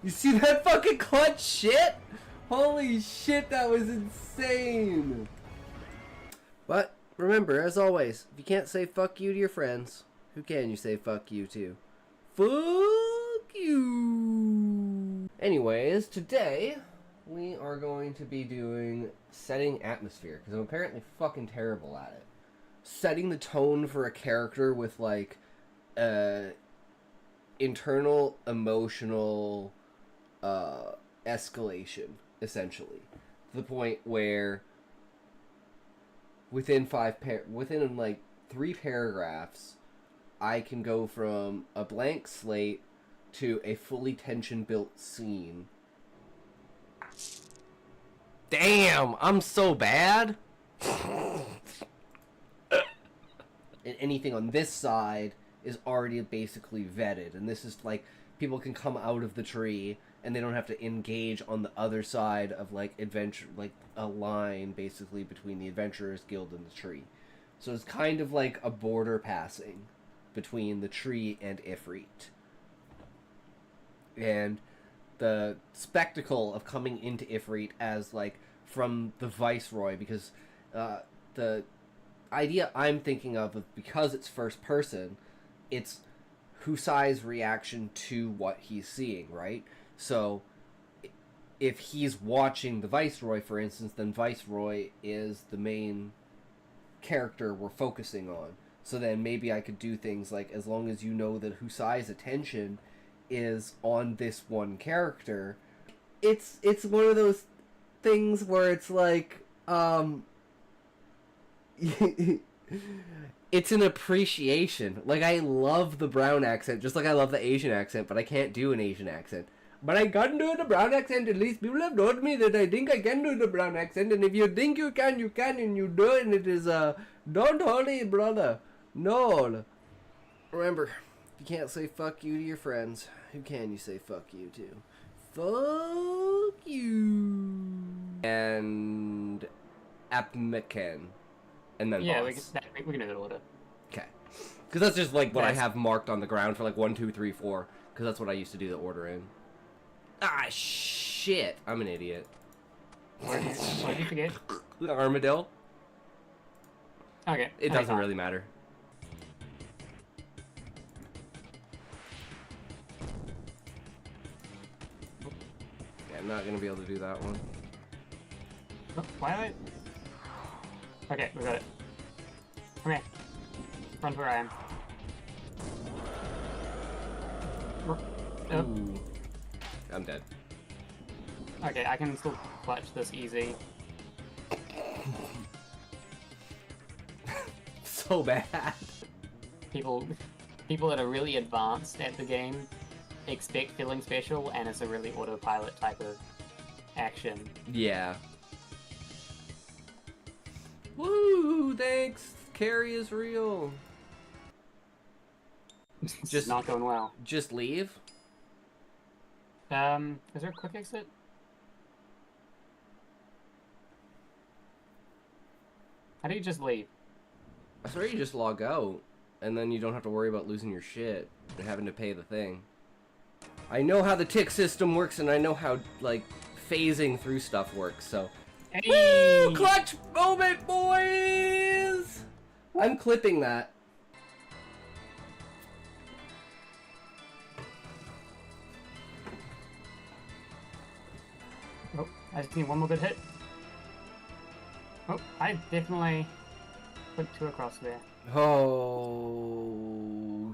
You see that fucking clutch shit? Holy shit, that was insane. But remember, as always, if you can't say fuck you to your friends, who can you say fuck you to? Fuck you. Anyways, today we are going to be doing setting atmosphere, because I'm apparently fucking terrible at it. Setting the tone for a character with like internal emotional escalation, essentially, to the point where within like 3 paragraphs I can go from a blank slate to a fully tension built scene. Damn, I'm so bad. And anything on this side is already basically vetted, and this is like people can come out of the tree and they don't have to engage on the other side of like adventure, like a line basically between the Adventurers Guild and the tree. So it's kind of like a border passing between the tree and Ifrit. And the spectacle of coming into Ifrit as like from the Viceroy, because the idea I'm thinking of because it's first person, it's Husai's reaction to what he's seeing, right? So if he's watching the Viceroy, for instance, then Viceroy is the main character we're focusing on. So then maybe I could do things like, as long as you know that Husai's attention is on this one character, it's one of those things where it's like it's an appreciation. Like, I love the brown accent, just like I love the Asian accent, but I can't do an Asian accent. But I can do the brown accent. At least people have told me that I think I can do the brown accent, and if you think you can, and you do it, and it is, don't holy brother. No. Remember, if you can't say fuck you to your friends, who can you say fuck you to? Fuck you. And Apmeken. And then yeah, boss. we can do that order. Okay. Because that's just like what I have marked on the ground for like 1, 2, 3, 4. Because that's what I used to do the order in. Ah, shit. I'm an idiot. What did you forget? Armadillo. Okay. It doesn't really matter. Yeah, I'm not going to be able to do that one. Oh, why am I... Okay, we got it. Come here. Run to where I am. Oh. Ooh. I'm dead. Okay, I can still clutch this easy. So bad. People that are really advanced at the game expect feeling special, and it's a really autopilot type of action. Yeah. Woo! Thanks. Carry is real. Just not going well. Just leave. Is there a quick exit? How do you just leave? I swear you just log out, and then you don't have to worry about losing your shit and having to pay the thing. I know how the tick system works, and I know how, like, phasing through stuff works, so... Hey! Woo! Clutch moment, boys! I'm clipping that. Oh, I just need one more good hit. Oh, I definitely put 2 across there. Oh,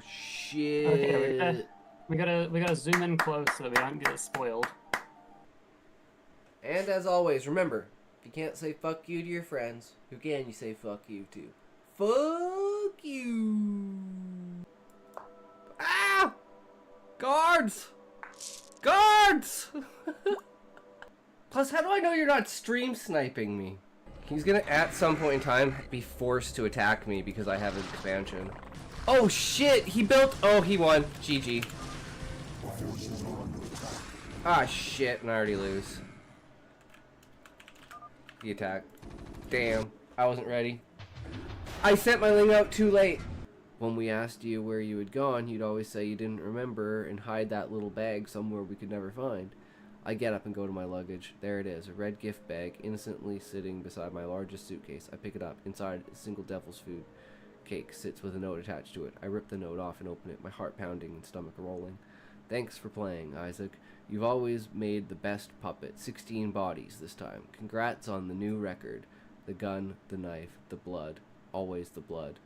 shit. Okay, we gotta zoom in close so that we don't get it spoiled. And as always, remember, if you can't say fuck you to your friends, who can you say fuck you to? Fuck you. Ah! Guards! Guards! Plus, how do I know you're not stream sniping me? He's gonna, at some point in time, be forced to attack me because I have an expansion. Oh shit! He built... Oh, he won. GG. Ah shit, and I already lose. He attacked. Damn, I wasn't ready. I sent my Ling out too late. When we asked you where you had gone, you'd always say you didn't remember and hide that little bag somewhere we could never find. I get up and go to my luggage. There it is, a red gift bag, innocently sitting beside my largest suitcase. I pick it up. Inside, a single devil's food cake sits with a note attached to it. I rip the note off and open it, my heart pounding and stomach rolling. Thanks for playing, Isaac. You've always made the best puppet. 16 bodies this time. Congrats on the new record. The gun, the knife, the blood. Always the blood.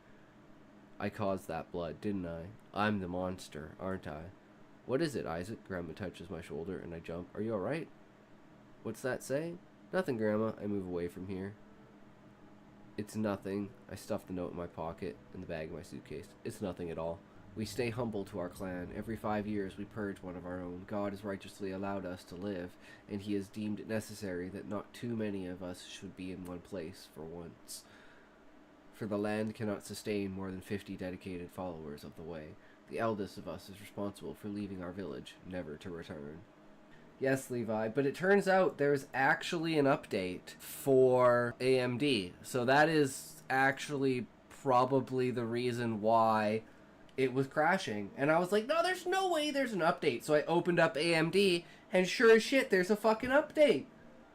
I caused that blood, didn't I? I'm the monster, aren't I? What is it, Isaac? Grandma touches my shoulder and I jump. Are you alright? What's that say? Nothing, Grandma. I move away from here. It's nothing. I stuff the note in my pocket, in the bag of my suitcase. It's nothing at all. We stay humble to our clan. Every 5 years we purge one of our own. God has righteously allowed us to live, and he has deemed it necessary that not too many of us should be in one place for once. For the land cannot sustain more than 50 dedicated followers of the way. The eldest of us is responsible for leaving our village, never to return. Yes, Levi, but it turns out there's actually an update for AMD. So that is actually probably the reason why it was crashing. And I was like, no, there's no way there's an update. So I opened up AMD, and sure as shit, there's a fucking update.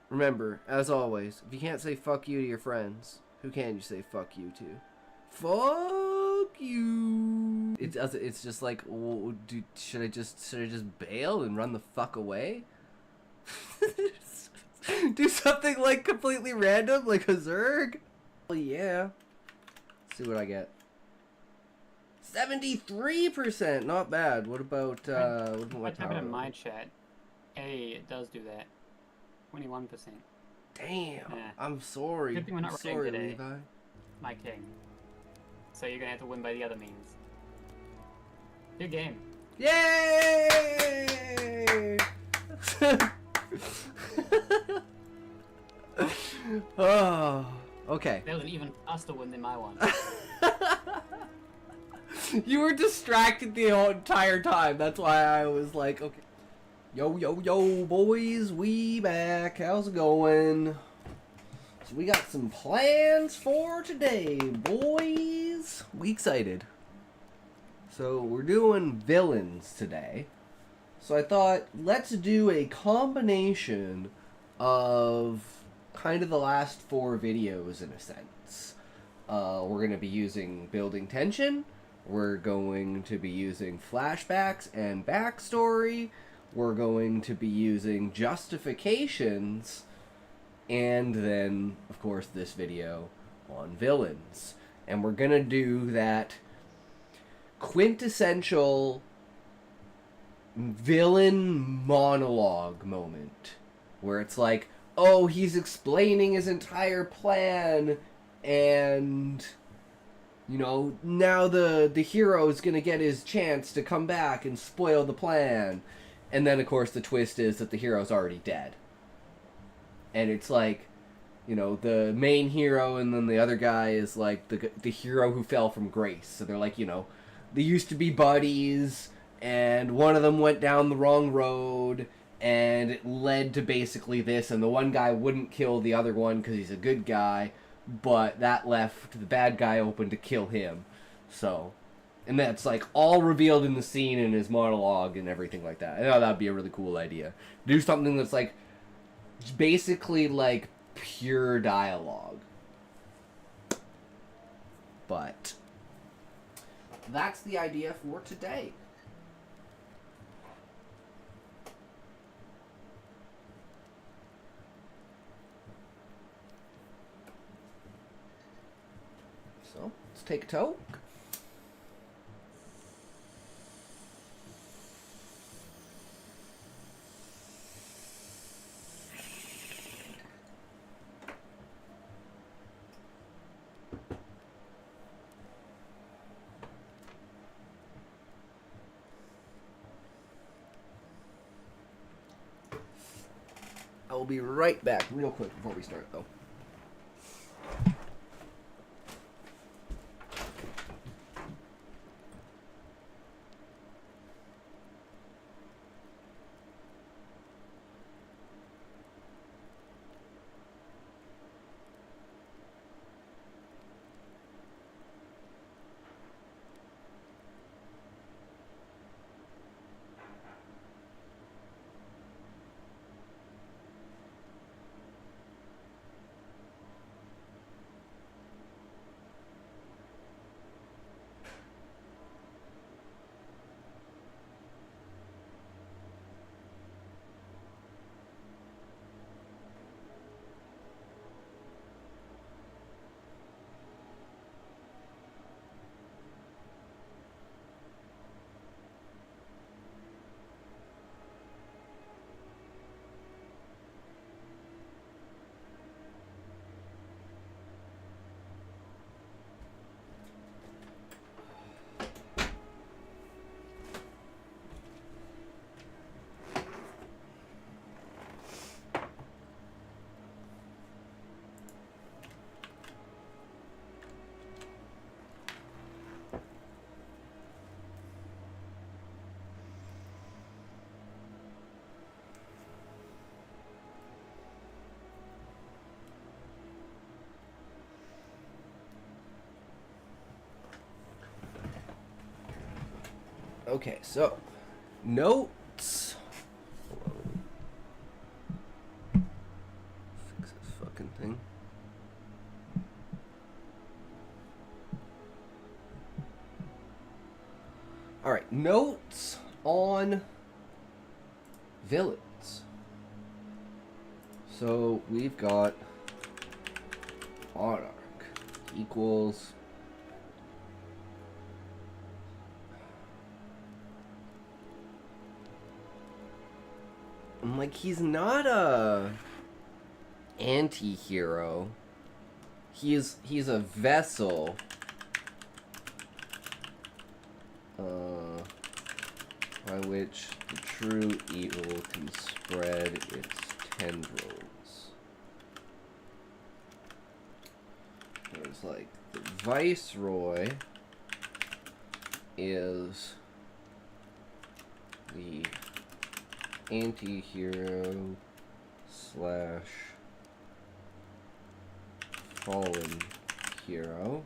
Remember, as always, if you can't say fuck you to your friends, who can you say fuck you to? Fuck you. It's just like, well, should I just bail and run the fuck away? Do something like completely random, like a Zerg? Well, yeah. Let's see what I get. 73%, not bad. What about I type it in my chat. Hey, it does do that. 21%. Damn. Yeah. I'm sorry. Good thing we're not I'm sorry, today. Levi. My king. So you're gonna have to win by the other means. Good game. Yay! Oh, okay. That was an even faster win than my one. You were distracted the whole entire time. That's why I was like, okay. Yo, yo, yo, boys, we back. How's it going? So we got some plans for today, boys. We excited. So we're doing villains today. So I thought, let's do a combination of kind of the last 4 videos in a sense. We're going to be using building tension. We're going to be using flashbacks and backstory. We're going to be using justifications. And then, of course, this video on villains. And we're going to do that quintessential villain monologue moment. Where it's like, oh, he's explaining his entire plan and, you know, now the hero is going to get his chance to come back and spoil the plan. And then, of course, the twist is that the hero's already dead. And it's like, you know, the main hero and then the other guy is like the hero who fell from grace. So they're like, you know, they used to be buddies and one of them went down the wrong road and it led to basically this, and the one guy wouldn't kill the other one because he's a good guy, but that left the bad guy open to kill him. So, and that's like all revealed in the scene in his monologue and everything like that. I thought that'd be a really cool idea. Do something that's like basically like pure dialogue. But that's the idea for today. So, let's take a toke. I will be right back real quick before we start, though. Okay, so notes. Fix this fucking thing. All right, notes on villains. So we've got Monarch equals I'm like, he's not a anti-hero. He's a vessel. By which the true evil can spread its tendrils. There's like the Viceroy is the anti-hero slash fallen hero.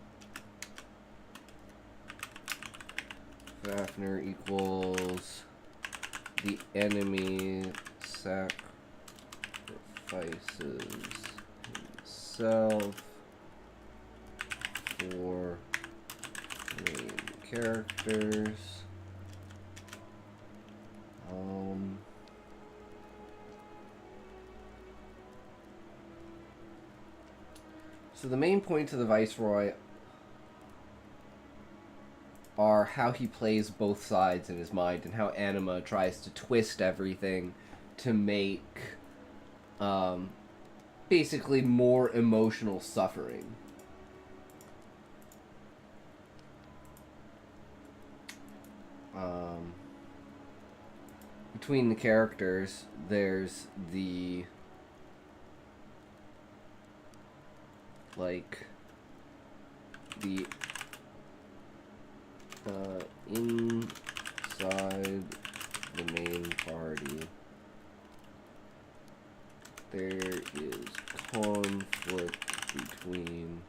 Fafnir equals the enemy sacrifices himself for main characters. So the main points of the Viceroy are how he plays both sides in his mind and how Anima tries to twist everything to make basically more emotional suffering. Between the characters, there's the inside the main party, there is conflict between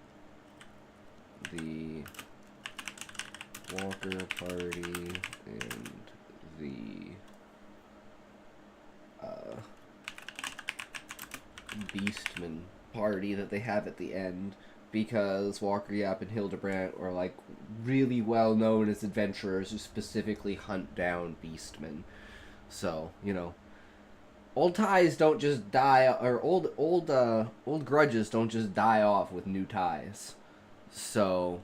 the Walker party and the Beastman party that they have at the end, because Walker Yap and Hildebrandt are like really well known as adventurers who specifically hunt down Beastmen. So, you know, old ties don't just die, or old grudges don't just die off with new ties. So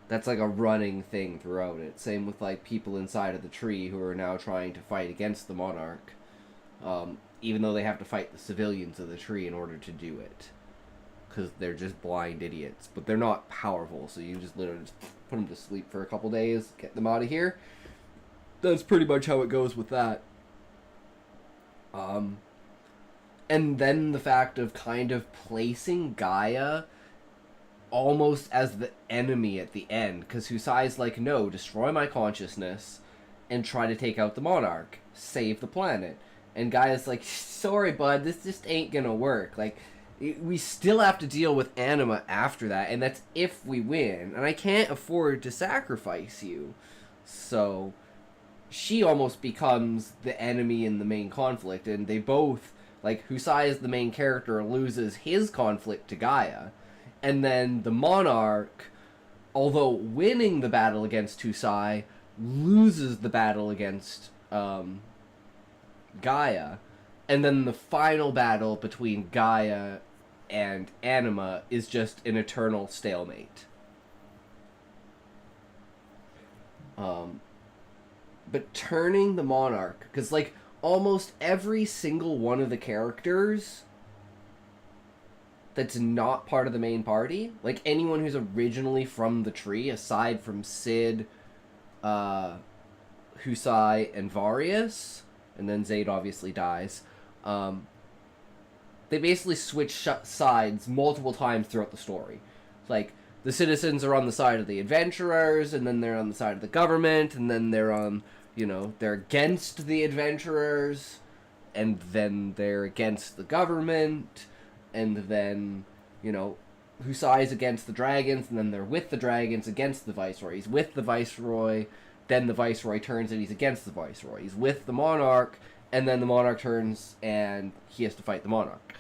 that's like a running thing throughout it. Same with like people inside of the tree who are now trying to fight against the Monarch. Even though they have to fight the civilians of the tree in order to do it. Because they're just blind idiots. But they're not powerful, so you can just literally just put them to sleep for a couple days, get them out of here. That's pretty much how it goes with that. And then the fact of kind of placing Gaia almost as the enemy at the end. Because Husai's like, no, destroy my consciousness and try to take out the Monarch. Save the planet. And Gaia's like, sorry, bud, this just ain't gonna work. Like, we still have to deal with Anima after that, and that's if we win. And I can't afford to sacrifice you. So, she almost becomes the enemy in the main conflict, and they both, like, Husai is the main character, loses his conflict to Gaia. And then the Monarch, although winning the battle against Husai, loses the battle against, Gaia, and then the final battle between Gaia and Anima is just an eternal stalemate. But turning the Monarch, because like almost every single one of the characters that's not part of the main party, like anyone who's originally from the tree, aside from Cid, Husai, and Varius, and then Zaid obviously dies, they basically switch sides multiple times throughout the story. Like, the citizens are on the side of the adventurers, and then they're on the side of the government, and then they're on, you know, they're against the adventurers, and then they're against the government, and then, you know, Husai's against the dragons, and then they're with the dragons against the Viceroy. He's with the Viceroy then the Viceroy turns and he's against the Viceroy. He's with the Monarch, and then the Monarch turns and he has to fight the Monarch.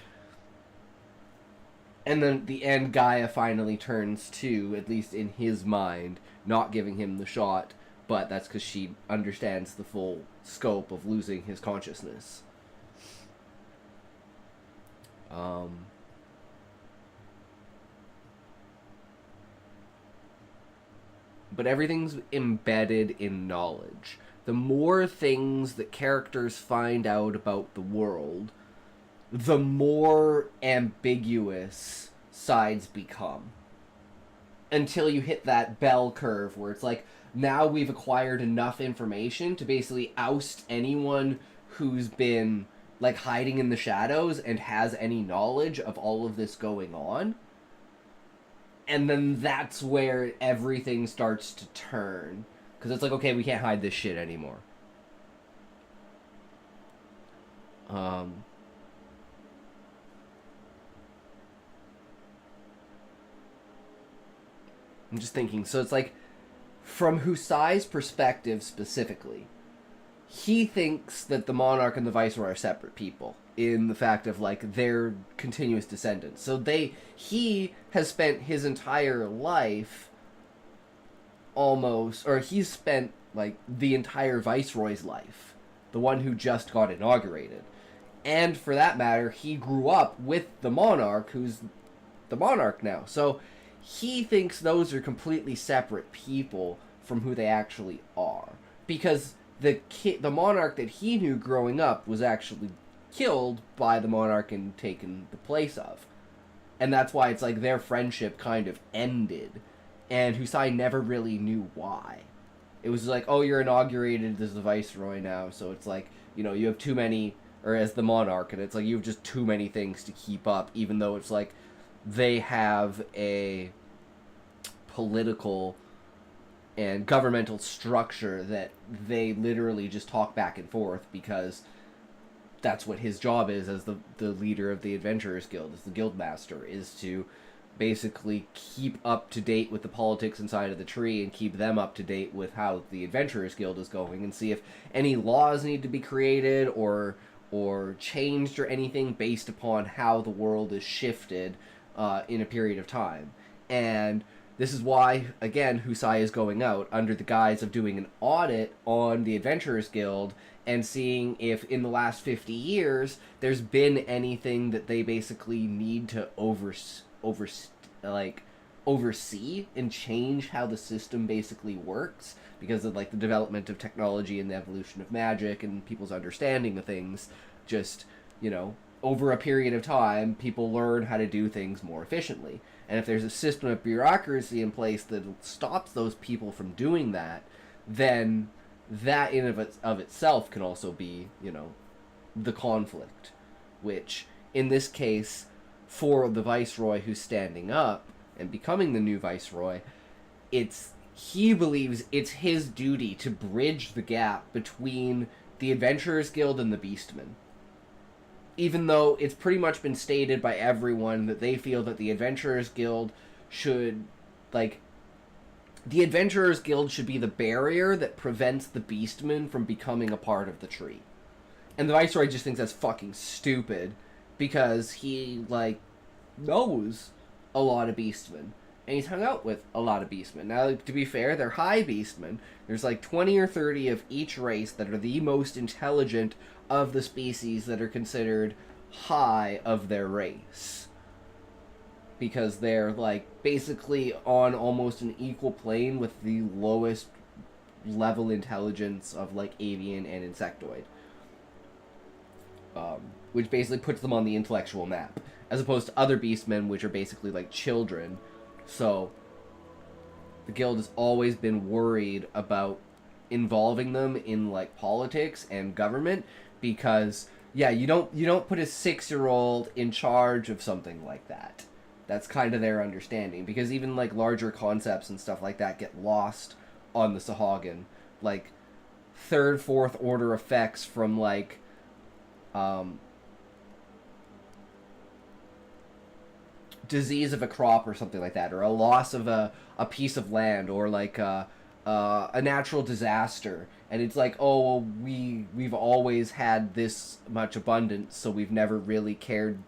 And then at the end, Gaia finally turns to, at least in his mind, not giving him the shot, but that's because she understands the full scope of losing his consciousness. But everything's embedded in knowledge. The more things that characters find out about the world, the more ambiguous sides become. Until you hit that bell curve where it's like, now we've acquired enough information to basically oust anyone who's been like hiding in the shadows and has any knowledge of all of this going on. And then that's where everything starts to turn. Because it's like, okay, we can't hide this shit anymore. I'm just thinking, so it's like, from Husai's perspective specifically, he thinks that the Monarch and the Viceroy are separate people in the fact of, like, their continuous descendants. So he has spent his entire life almost, or he's spent, like, the entire Viceroy's life, the one who just got inaugurated. And for that matter, he grew up with the Monarch, who's the Monarch now. So he thinks those are completely separate people from who they actually are. Because the Monarch that he knew growing up was actually killed by the Monarch and taken the place of. And that's why it's like their friendship kind of ended. And Husai never really knew why. It was like, oh, you're inaugurated as the Viceroy now, so it's like, you know, you have too many, or as the Monarch, and it's like you have just too many things to keep up, even though it's like they have a political and governmental structure that they literally just talk back and forth because that's what his job is as the leader of the Adventurers Guild, as the guild master, is to basically keep up to date with the politics inside of the tree and keep them up to date with how the Adventurers Guild is going and see if any laws need to be created or changed or anything based upon how the world is shifted in a period of time. And this is why, again, Husai is going out under the guise of doing an audit on the Adventurers Guild and seeing if in the last 50 years there's been anything that they basically need to oversee and change how the system basically works because of like the development of technology and the evolution of magic and people's understanding of things. Just, you know, over a period of time, people learn how to do things more efficiently. And if there's a system of bureaucracy in place that stops those people from doing that, then that in of itself can also be, you know, the conflict. Which, in this case, for the Viceroy who's standing up and becoming the new Viceroy, he believes it's his duty to bridge the gap between the Adventurers Guild and the Beastmen. Even though it's pretty much been stated by everyone that they feel that the Adventurers Guild should, like, the Adventurers Guild should be the barrier that prevents the Beastmen from becoming a part of the tree. And the Viceroy just thinks that's fucking stupid because he, like, knows a lot of Beastmen. And he's hung out with a lot of Beastmen. Now, to be fair, they're high Beastmen. There's like 20 or 30 of each race that are the most intelligent of the species that are considered high of their race. Because they're, like, basically on almost an equal plane with the lowest level intelligence of, like, avian and insectoid. Which basically puts them on the intellectual map. As opposed to other Beastmen, which are basically, like, children. So, the guild has always been worried about involving them in, like, politics and government, because, yeah, you don't put a 6-year-old in charge of something like that. That's kind of their understanding, because even, like, larger concepts and stuff like that get lost on the Sahagin. Like, 3rd, 4th order effects from, like, disease of a crop or something like that, or a loss of a piece of land, or like a natural disaster, and it's like, oh, well, we've always had this much abundance, so we've never really cared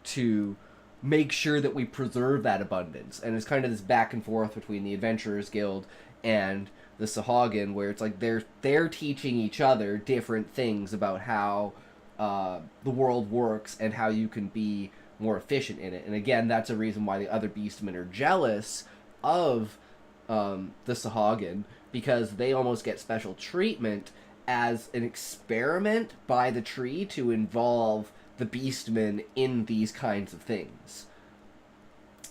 to make sure that we preserve that abundance. And it's kind of this back and forth between the Adventurers Guild and the Sahagin, where it's like they're teaching each other different things about how the world works and how you can be more efficient in it. And again, that's a reason why the other Beastmen are jealous of the Sahagin, because they almost get special treatment as an experiment by the tree to involve the Beastmen in these kinds of things.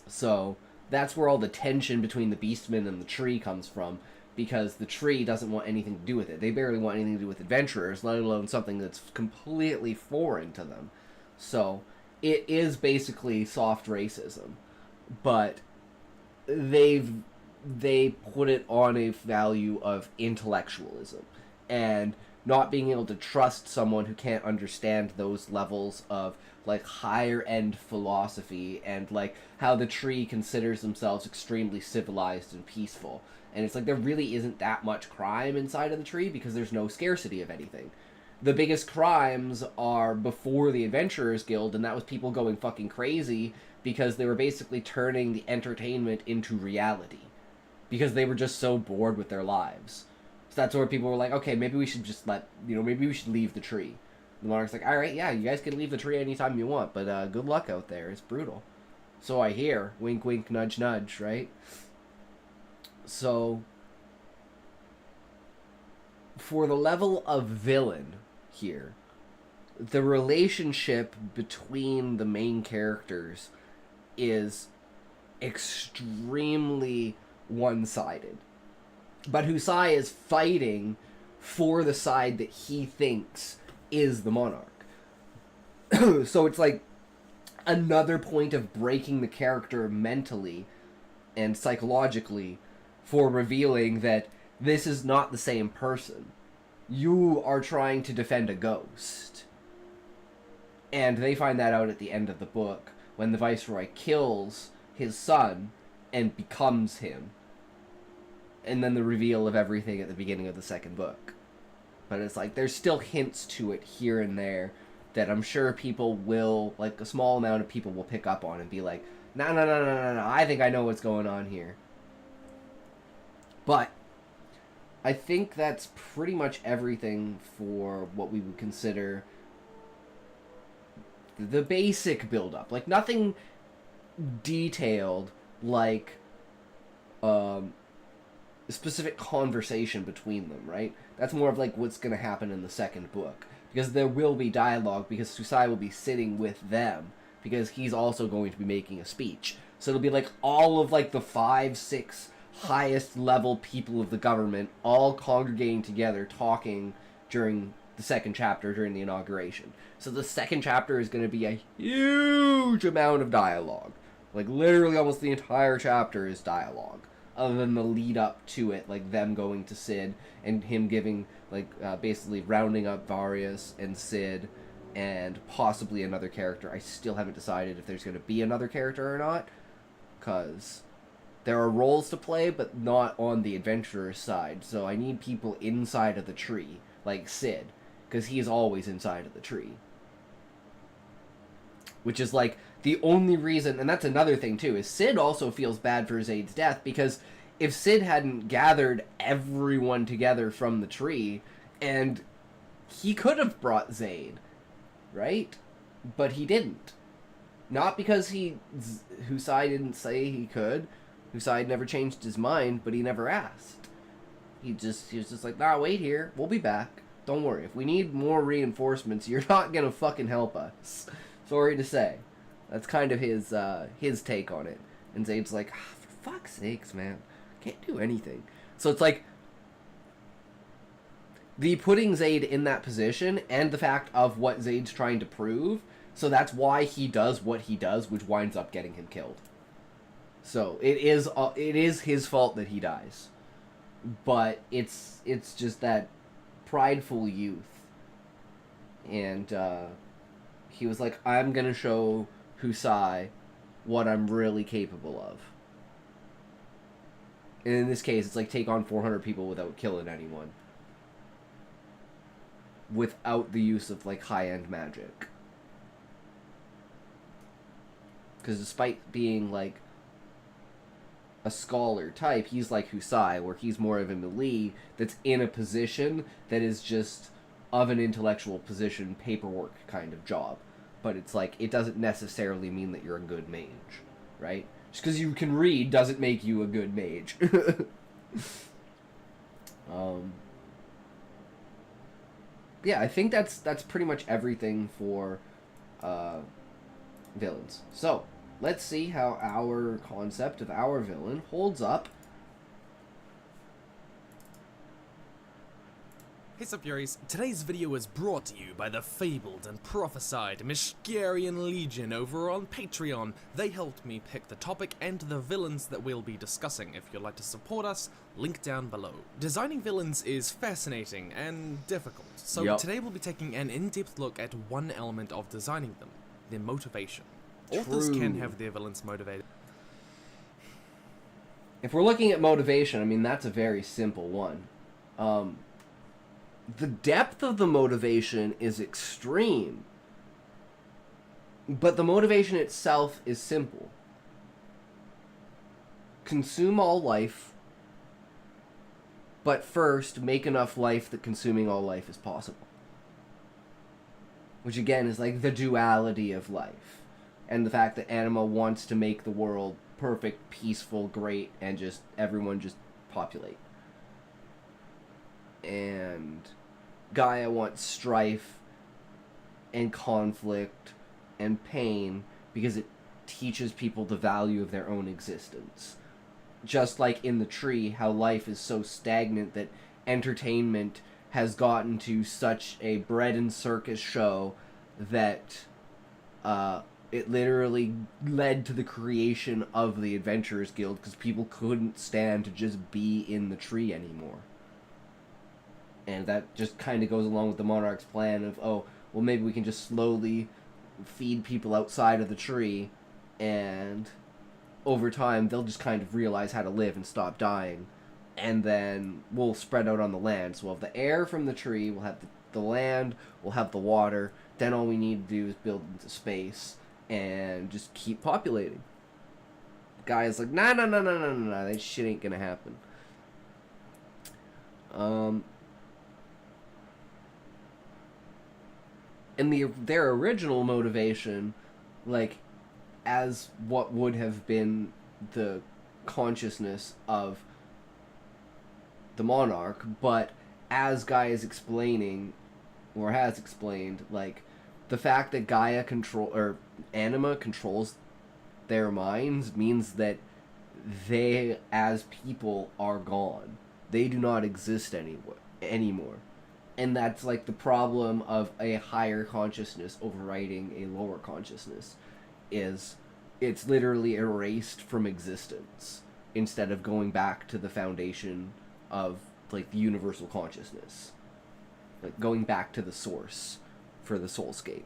So that's where all the tension between the Beastmen and the tree comes from, because the tree doesn't want anything to do with it. They barely want anything to do with adventurers, let alone something that's completely foreign to them. So it is basically soft racism, but they put it on a value of intellectualism and not being able to trust someone who can't understand those levels of like higher end philosophy, and like how the tree considers themselves extremely civilized and peaceful. And it's like there really isn't that much crime inside of the tree because there's no scarcity of anything. The biggest crimes are before the Adventurers Guild, and that was people going fucking crazy because they were basically turning the entertainment into reality because they were just so bored with their lives. So that's where people were like, okay, maybe we should just maybe we should leave the tree. The monarch's like, alright, yeah, you guys can leave the tree anytime you want, but good luck out there. It's brutal. So I hear. Wink, wink, nudge, nudge, right? So, for the level of villain here, the relationship between the main characters is extremely one-sided. But Husai is fighting for the side that he thinks is the monarch. So it's like another point of breaking the character mentally and psychologically for revealing that this is not the same person. You are trying to defend a ghost. And they find that out at the end of the book when the Viceroy kills his son and becomes him. And then the reveal of everything at the beginning of the second book. But it's like, there's still hints to it here and there that I'm sure people will, like a small amount of people will pick up on and be like, no, I think I know what's going on here. But I think that's pretty much everything for what we would consider the basic build-up. Like, nothing detailed like specific conversation between them, right? That's more of like what's going to happen in the second book, because there will be dialogue, because Susai will be sitting with them, because he's also going to be making a speech. So it'll be like all of like the 5-6 highest level people of the government all congregating together talking during the second chapter during the inauguration. So the second chapter is going to be a huge amount of dialogue. Like literally almost the entire chapter is dialogue, other than the lead up to it, like them going to Cid and him giving, like, basically rounding up Varius and Cid and possibly another character. I still haven't decided if there's going to be another character or not, because there are roles to play, but not on the adventurer side, so I need people inside of the tree, like Cid, because he's always inside of the tree. Which is, like, the only reason, and that's another thing, too, is Cid also feels bad for Zaid's death, because if Cid hadn't gathered everyone together from the tree, and he could have brought Zaid, right? But he didn't. Not because Husai didn't say he could. Husai never changed his mind, but he never asked. He was just like, nah, wait here, we'll be back. Don't worry, if we need more reinforcements, you're not gonna fucking help us. Sorry to say. That's kind of his take on it. And Zaid's like, for fuck's sakes, man. Can't do anything. So it's like, the putting Zaid in that position and the fact of what Zaid's trying to prove, so that's why he does what he does, which winds up getting him killed. So it is his fault that he dies. But it's just that prideful youth. And he was like, I'm gonna show Husai what I'm really capable of. And in this case, it's like take on 400 people without killing anyone. Without the use of, like, high-end magic. Because despite being, like, a scholar type, he's like Husai, where he's more of a melee that's in a position that is just of an intellectual position, paperwork kind of job. But it's like, it doesn't necessarily mean that you're a good mage, right? Just because you can read doesn't make you a good mage. Yeah, I think that's pretty much everything for villains. So, let's see how our concept of our villain holds up. Hey sup Furies, today's video is brought to you by the fabled and prophesied Mishkarian Legion over on Patreon. They helped me pick the topic and the villains that we'll be discussing. If you'd like to support us, link down below. Designing villains is fascinating and difficult, so Today we'll be taking an in-depth look at one element of designing them, their motivation. Authors can have their villains motivated. If we're looking at motivation, I mean, that's a very simple one. The depth of the motivation is extreme, but the motivation itself is simple. Consume all life, but first make enough life that consuming all life is possible. Which again is like the duality of life, and the fact that Anima wants to make the world perfect, peaceful, great, and just everyone just populate. And Gaia wants strife and conflict and pain because it teaches people the value of their own existence. Just like in the tree, how life is so stagnant that entertainment has gotten to such a bread and circus show that it literally led to the creation of the Adventurers Guild because people couldn't stand to just be in the tree anymore. And that just kind of goes along with the Monarch's plan of, oh, well, maybe we can just slowly feed people outside of the tree, and over time they'll just kind of realize how to live and stop dying. And then we'll spread out on the land. So we'll have the air from the tree, we'll have the land, we'll have the water. Then all we need to do is build into space and just keep populating. Guy's like, nah, that shit ain't gonna happen. And their original motivation, like, as what would have been the consciousness of the Monarch, but as Gaia is explaining, or has explained, like, the fact that Anima controls their minds means that they, as people, are gone. They do not exist anymore. And that's, like, the problem of a higher consciousness overriding a lower consciousness, is it's literally erased from existence instead of going back to the foundation of, like, the universal consciousness. Like, going back to the source for the soulscape.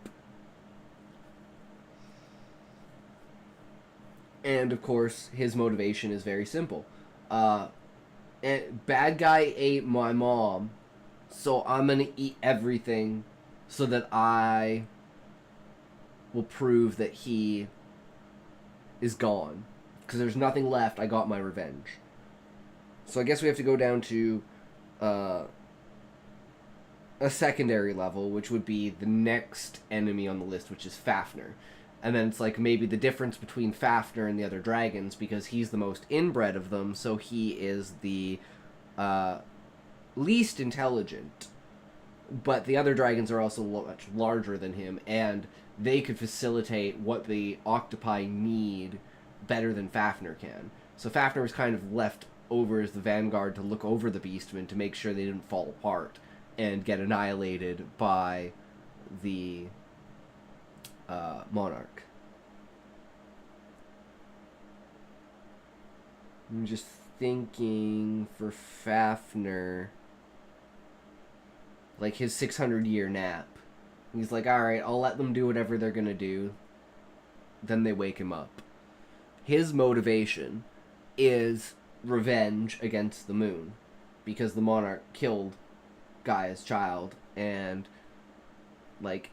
And, of course, his motivation is very simple. Bad guy ate my mom, so I'm gonna eat everything so that I will prove that he is gone. Because there's nothing left, I got my revenge. So I guess we have to go down to a secondary level, which would be the next enemy on the list, which is Fafnir. And then it's like maybe the difference between Fafnir and the other dragons, because he's the most inbred of them, so he is the least intelligent. But the other dragons are also much larger than him, and they could facilitate what the octopi need better than Fafnir can. So Fafnir was kind of left over as the vanguard to look over the Beastmen to make sure they didn't fall apart and get annihilated by the Monarch. I'm just thinking for Fafnir, like his 600-year nap. He's like, alright, I'll let them do whatever they're gonna do. Then they wake him up. His motivation is revenge against the moon because the monarch killed Gaia's child, and like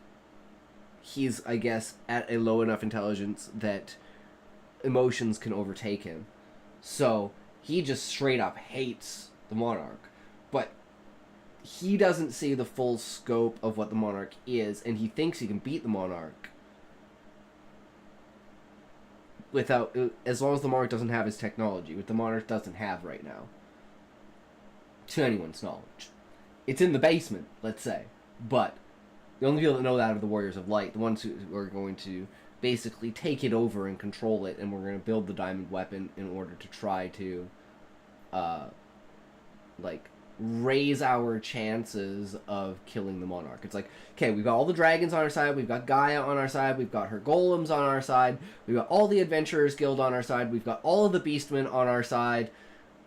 he's, I guess, at a low enough intelligence that emotions can overtake him. So he just straight up hates the monarch. But he doesn't see the full scope of what the monarch is, and he thinks he can beat the monarch without, as long as the monarch doesn't have his technology, which the monarch doesn't have right now, to anyone's knowledge. It's in the basement, let's say, but the only people that know that are the Warriors of Light, the ones who are going to basically take it over and control it, and we're going to build the diamond weapon in order to try to, raise our chances of killing the monarch. It's like, okay, we've got all the dragons on our side, we've got Gaia on our side, we've got her golems on our side, we've got all the Adventurers Guild on our side, we've got all of the Beastmen on our side,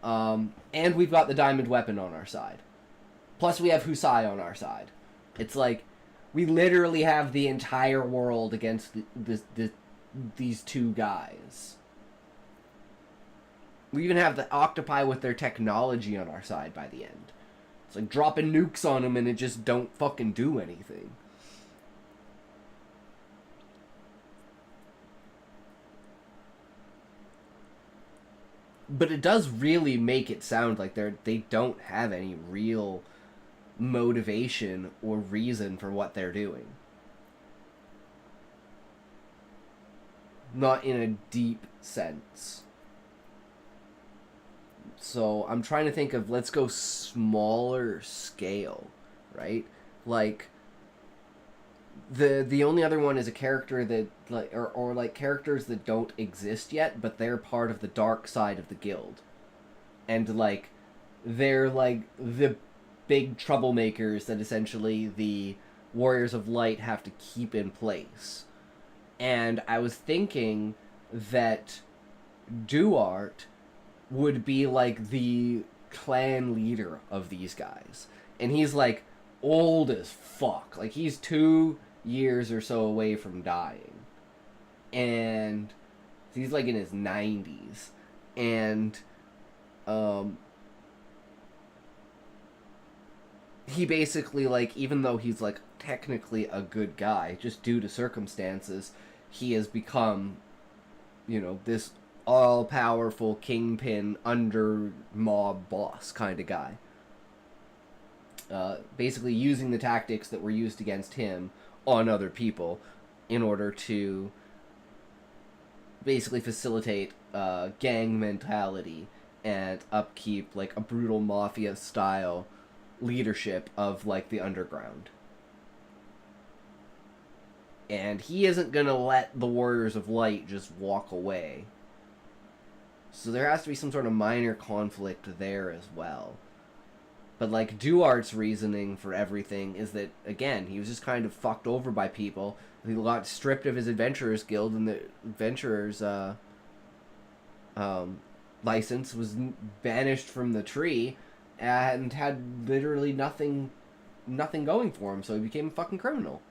and we've got the diamond weapon on our side. Plus we have Husai on our side. It's like, we literally have the entire world against these two guys. We even have the octopi with their technology on our side by the end. It's like dropping nukes on them and it just don't fucking do anything. But it does really make it sound like they don't have any real motivation or reason for what they're doing. Not in a deep sense. So I'm trying to think of, let's go smaller scale, right? Like the only other one is a character that like characters that don't exist yet, but they're part of the dark side of the guild. And like they're like the big troublemakers that essentially the Warriors of Light have to keep in place. And I was thinking that Duarte would be like the clan leader of these guys. And he's like old as fuck. Like he's 2 years or so away from dying. And he's like in his 90s. And he basically, like, even though he's like technically a good guy, just due to circumstances, he has become, you know, this all-powerful kingpin under mob boss kind of guy. Basically using the tactics that were used against him on other people in order to basically facilitate gang mentality and upkeep like a brutal mafia style leadership of like the underground. And he isn't gonna let the Warriors of Light just walk away. So there has to be some sort of minor conflict there as well. But like Duarte's reasoning for everything is that, again, he was just kind of fucked over by people. He got stripped of his Adventurers Guild, and the Adventurers license was banished from the tree, and had literally nothing going for him, so he became a fucking criminal.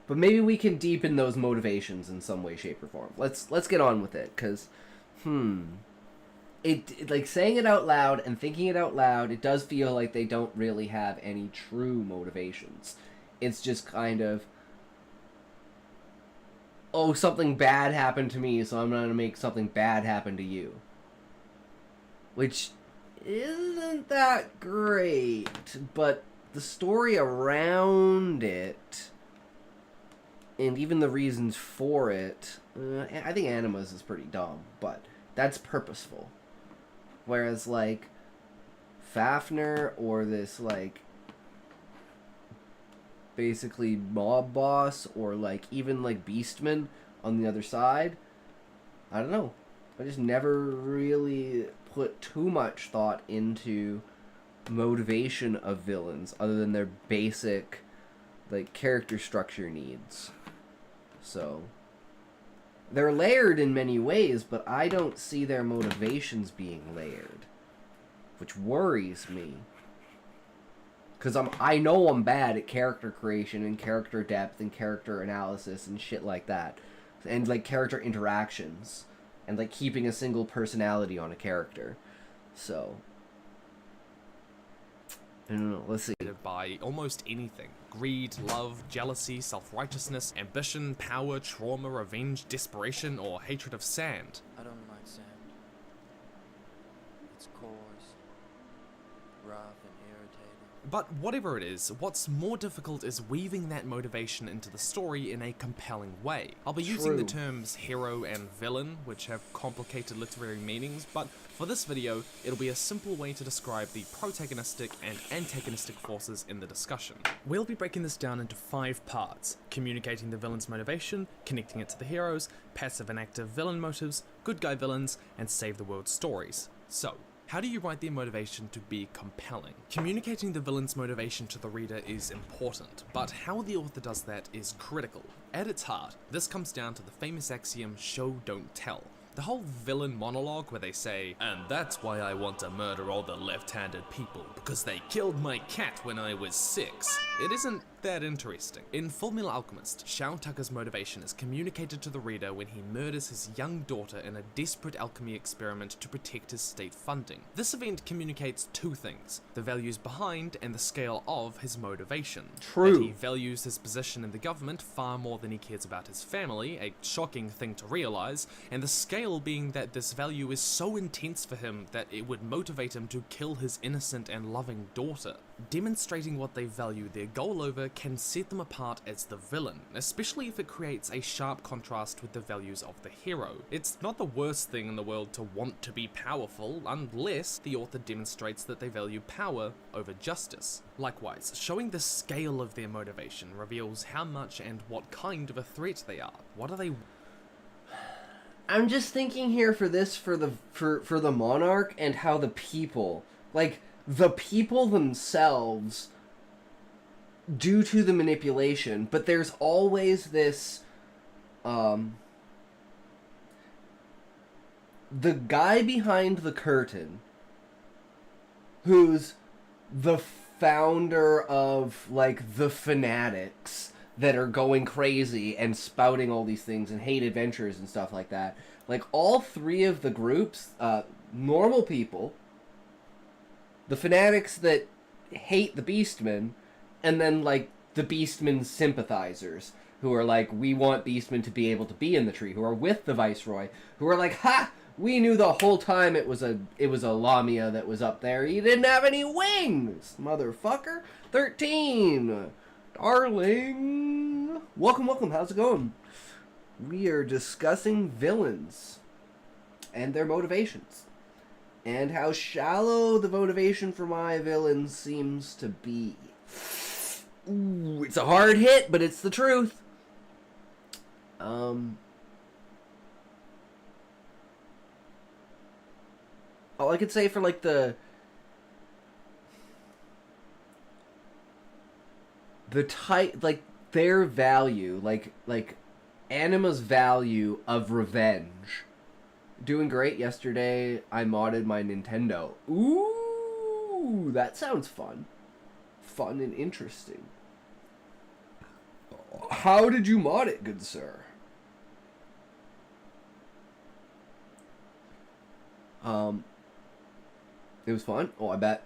But maybe we can deepen those motivations in some way, shape, or form. Let's get on with it, because, it like saying it out loud and thinking it out loud, it does feel like they don't really have any true motivations. It's just kind of, oh, something bad happened to me, so I'm gonna make something bad happen to you. Which isn't that great, but the story around it, and even the reasons for it, I think Anima's is pretty dumb, but that's purposeful. Whereas, like, Fafnir or this, like, basically mob boss, or, like, even, like, Beastman on the other side, I don't know. I just never really put too much thought into motivation of villains, other than their basic, like, character structure needs. So they're layered in many ways, but I don't see their motivations being layered, which worries me. because I know I'm bad at character creation and character depth and character analysis and shit like that, and like character interactions and like keeping a single personality on a character. So I don't know. Let's see. By almost anything. Greed, love, jealousy, self-righteousness, ambition, power, trauma, revenge, desperation, or hatred of sand. I don't like sand. It's coarse, rough, and irritating. But whatever it is, what's more difficult is weaving that motivation into the story in a compelling way. I'll be using the terms hero and villain, which have complicated literary meanings, but for this video, it'll be a simple way to describe the protagonistic and antagonistic forces in the discussion. We'll be breaking this down into 5 parts: communicating the villain's motivation, connecting it to the heroes, passive and active villain motives, good guy villains, and save the world stories. So, how do you write their motivation to be compelling? Communicating the villain's motivation to the reader is important, but how the author does that is critical. At its heart, this comes down to the famous axiom, show, don't tell. The whole villain monologue where they say, "And that's why I want to murder all the left-handed people, because they killed my cat when I was 6. It isn't that interesting. In Fullmetal Alchemist, Shao Tucker's motivation is communicated to the reader when he murders his young daughter in a desperate alchemy experiment to protect his state funding. This event communicates 2 things: the values behind and the scale of his motivation. True. That he values his position in the government far more than he cares about his family, a shocking thing to realize, and the scale being that this value is so intense for him that it would motivate him to kill his innocent and loving daughter. Demonstrating what they value their goal over can set them apart as the villain, especially if it creates a sharp contrast with the values of the hero. It's not the worst thing in the world to want to be powerful, unless the author demonstrates that they value power over justice. Likewise, showing the scale of their motivation reveals how much and what kind of a threat they are. What are they? I'm just thinking here for this, for the monarch, and how the people, like, the people themselves, due to the manipulation, but there's always this, the guy behind the curtain, who's the founder of, like, the fanatics that are going crazy and spouting all these things and hate adventures and stuff like that. Like, all 3 of the groups, normal people, the fanatics that hate the Beastmen, and then, like, the Beastmen sympathizers, who are like, we want Beastmen to be able to be in the tree, who are with the Viceroy, who are like, ha! We knew the whole time it was a Lamia that was up there. He didn't have any wings, motherfucker. 13! Darling! Welcome, how's it going? We are discussing villains and their motivations, and how shallow the motivation for my villain seems to be. Ooh, it's a hard hit, but it's the truth. All I could say for, like, the type, like, their value, like Anima's value of revenge. Doing great yesterday. I modded my Nintendo. Ooh, that sounds fun. Fun and interesting. How did you mod it, good sir? It was fun. Oh, I bet.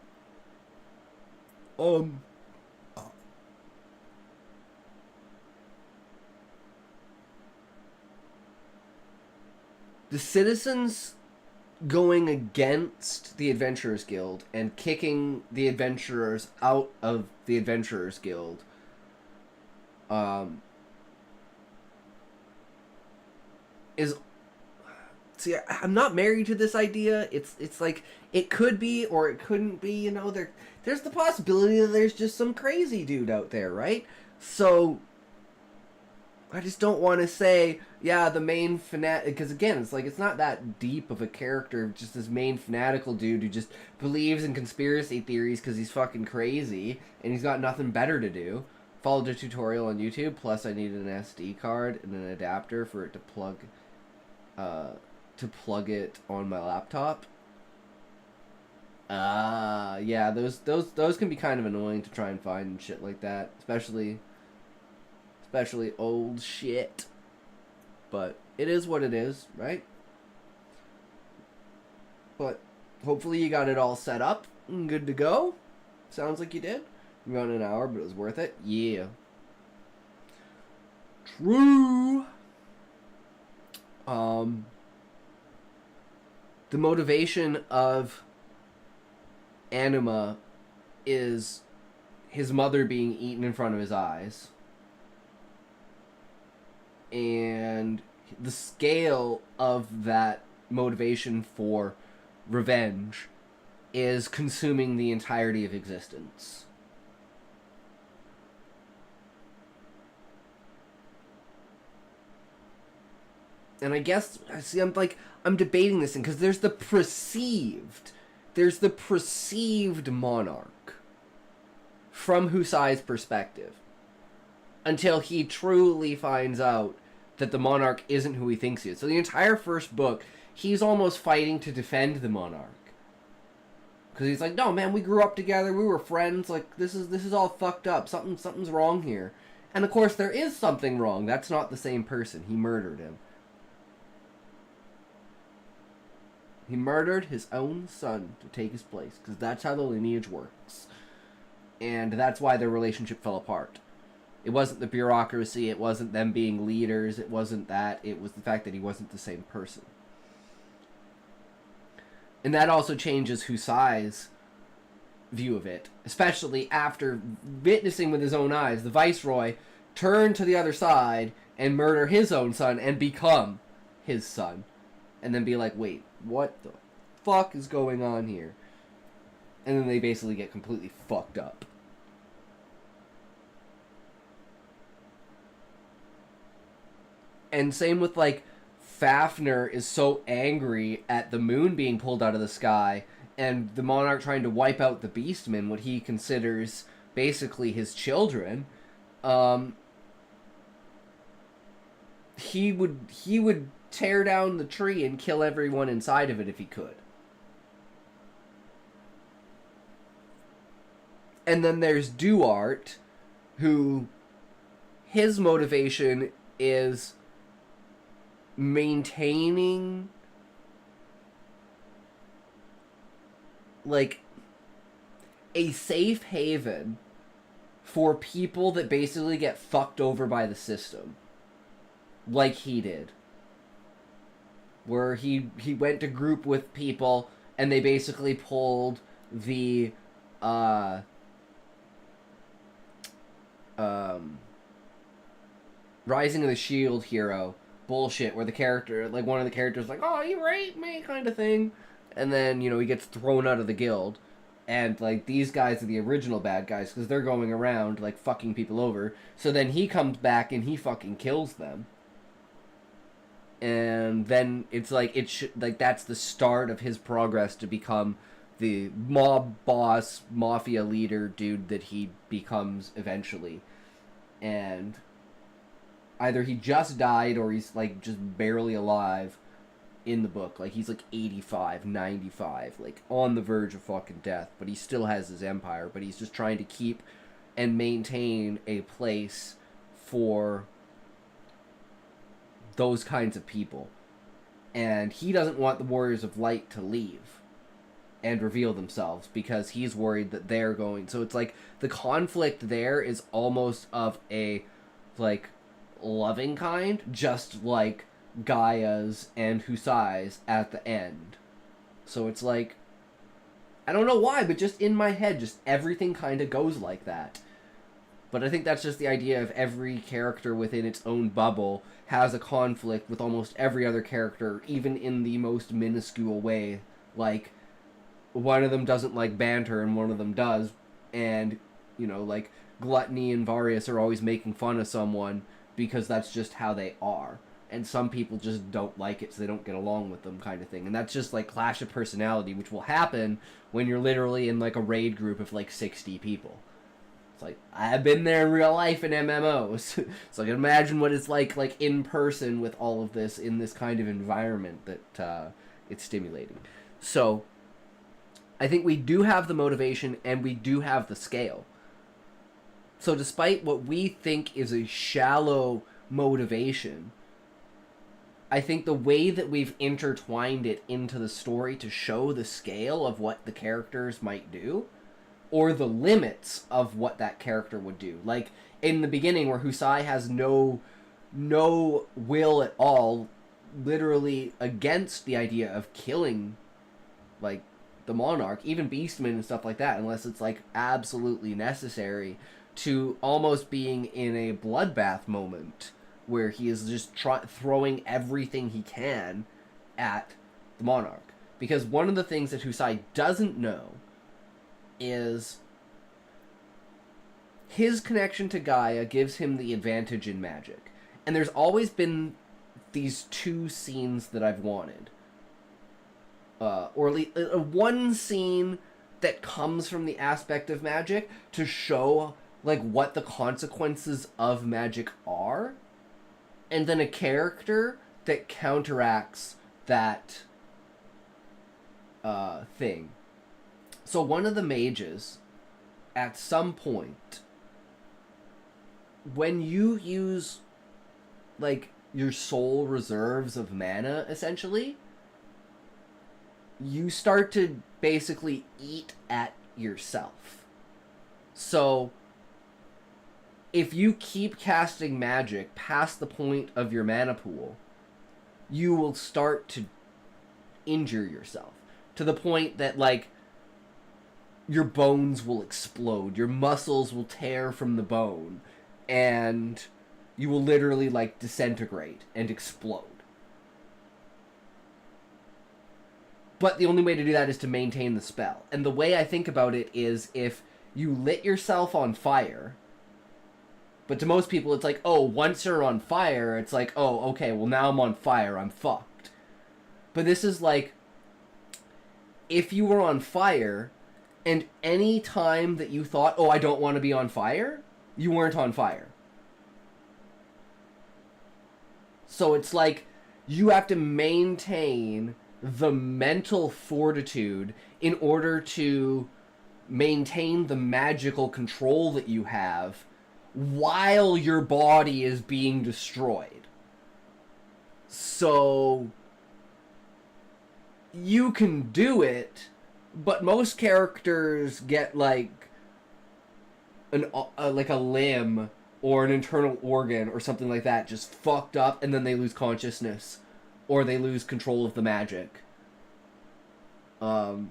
The citizens going against the Adventurers Guild and kicking the adventurers out of the Adventurers Guild is... See, I'm not married to this idea. It's like, it could be or it couldn't be, you know, there's the possibility that there's just some crazy dude out there, right? So I just don't want to say, yeah, the main fanatic, because again, it's like, it's not that deep of a character, just this main fanatical dude who just believes in conspiracy theories because he's fucking crazy and he's got nothing better to do. Followed a tutorial on YouTube, plus I needed an SD card and an adapter for it to plug it on my laptop. Yeah, those can be kind of annoying to try and find and shit like that, especially old shit. But it is what it is, right? But hopefully you got it all set up and good to go. Sounds like you did. You got an hour, but it was worth it. Yeah. True. The motivation of Anima is his mother being eaten in front of his eyes. And the scale of that motivation for revenge is consuming the entirety of existence. And I guess, see, I'm debating this thing, because there's the perceived monarch from Husai's perspective, until he truly finds out that the monarch isn't who he thinks he is. So the entire first book, he's almost fighting to defend the monarch. Because he's like, no, man, we grew up together, we were friends, like, this is all fucked up, something's wrong here. And of course, there is something wrong. That's not the same person. He murdered him. He murdered his own son to take his place, because that's how the lineage works. And that's why their relationship fell apart. It wasn't the bureaucracy, it wasn't them being leaders, it wasn't that, it was the fact that he wasn't the same person. And that also changes Husai's view of it, especially after witnessing with his own eyes the Viceroy turn to the other side and murder his own son and become his son. And then be like, wait, what the fuck is going on here? And then they basically get completely fucked up. And same with, like, Fafnir is so angry at the moon being pulled out of the sky and the monarch trying to wipe out the beastmen, what he considers basically his children. He would tear down the tree and kill everyone inside of it if he could. And then there's Duarte, who his motivation is maintaining, like, a safe haven for people that basically get fucked over by the system. Like he did. Where he went to group with people and they basically pulled the Rising of the Shield hero bullshit, where the character, like, one of the characters like, oh, you raped me, kind of thing. And then, you know, he gets thrown out of the guild. And, like, these guys are the original bad guys, because they're going around, like, fucking people over. So then he comes back and he fucking kills them. And then it's like, that's the start of his progress to become the mob boss, mafia leader dude that he becomes eventually. And either he just died or he's, like, just barely alive in the book. Like, he's, like, 85, 95, like, on the verge of fucking death. But he still has his empire. But he's just trying to keep and maintain a place for those kinds of people. And he doesn't want the Warriors of Light to leave and reveal themselves, because he's worried that they're going... So it's like, the conflict there is almost of a, like, loving kind, just like Gaia's and Husai's at the end. So it's like, I don't know why, but just in my head, just everything kind of goes like that. But I think that's just the idea of every character within its own bubble has a conflict with almost every other character, even in the most minuscule way. Like, one of them doesn't like banter and one of them does. And, you know, like, Gluttony and Varius are always making fun of someone because that's just how they are. And some people just don't like it, so they don't get along with them, kind of thing. And that's just, like, clash of personality, which will happen when you're literally in, like, a raid group of, like, 60 people. It's like, I've been there in real life in MMOs. So I can imagine what it's like in person with all of this in this kind of environment that it's stimulating. So, I think we do have the motivation and we do have the scale. So despite what we think is a shallow motivation, I think the way that we've intertwined it into the story to show the scale of what the characters might do, or the limits of what that character would do. Like, in the beginning where Husai has no will at all, literally against the idea of killing, like, the Monarch, even Beastman and stuff like that, unless it's, like, absolutely necessary, to almost being in a bloodbath moment where he is just throwing everything he can at the Monarch. Because one of the things that Husai doesn't know is his connection to Gaia gives him the advantage in magic. And there's always been these two scenes that I've wanted. Or at least one scene that comes from the aspect of magic to show, like, what the consequences of magic are. And then a character that counteracts that thing. So one of the mages, at some point, when you use, like, your soul reserves of mana, essentially, you start to basically eat at yourself. So, if you keep casting magic past the point of your mana pool, you will start to injure yourself. To the point that, like, your bones will explode, your muscles will tear from the bone, and you will literally, like, disintegrate and explode. But the only way to do that is to maintain the spell. And the way I think about it is, if you lit yourself on fire, but to most people it's like, oh, once you're on fire, it's like, oh, okay, well now I'm on fire, I'm fucked. But this is like, if you were on fire, and any time that you thought, oh, I don't want to be on fire, you weren't on fire. So it's like, you have to maintain the mental fortitude in order to maintain the magical control that you have while your body is being destroyed. So you can do it, but most characters get like a limb or an internal organ or something like that just fucked up, and then they lose consciousness or they lose control of the magic. You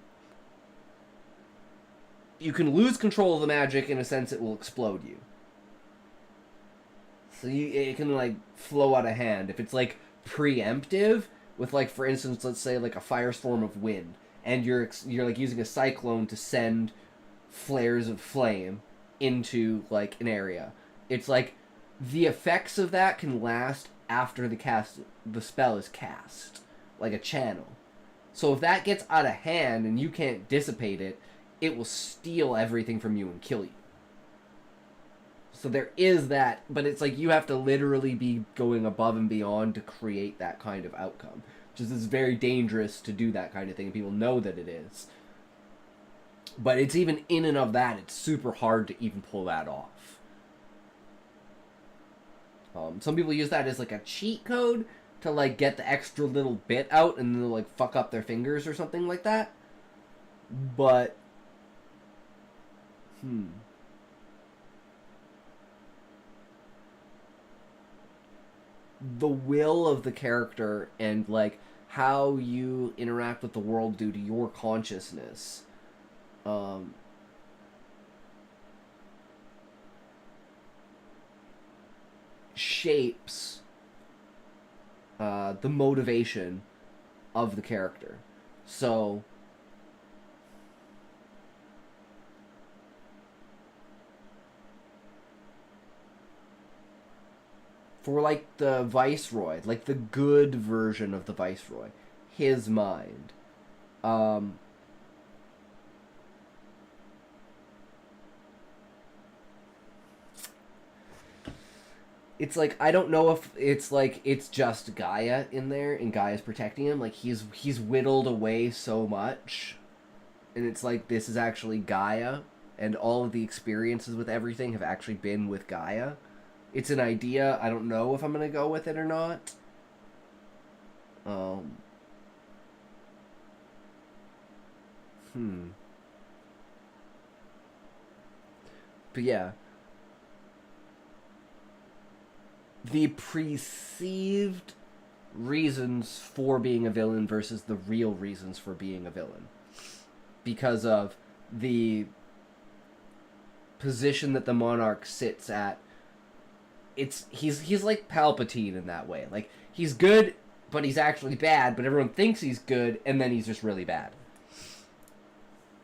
can lose control of the magic in a sense it will explode you. So it can, like, flow out of hand. If it's, like, preemptive, with, like, for instance, let's say, like, a firestorm of wind, and you're like, using a cyclone to send flares of flame into, like, an area. It's, like, the effects of that can last after the spell is cast. Like a channel. So if that gets out of hand and you can't dissipate it, it will steal everything from you and kill you. So there is that, but it's like you have to literally be going above and beyond to create that kind of outcome. Which is very dangerous to do that kind of thing, and people know that it is. But it's even in and of that, it's super hard to even pull that off. Some people use that as like a cheat code to like get the extra little bit out and then like fuck up their fingers or something like that. But the will of the character and like how you interact with the world due to your consciousness shapes the motivation of the character. So for like the Viceroy, like the good version of the Viceroy, his mind, it's like, I don't know if it's like it's just Gaia in there and Gaia's protecting him. Like he's whittled away so much and it's like this is actually Gaia, and all of the experiences with everything have actually been with Gaia. It's an idea. I don't know if I'm gonna go with it or not. But yeah. The perceived reasons for being a villain versus the real reasons for being a villain. Because of the position that the Monarch sits at. He's like Palpatine in that way. Like, he's good, but he's actually bad, but everyone thinks he's good, and then he's just really bad.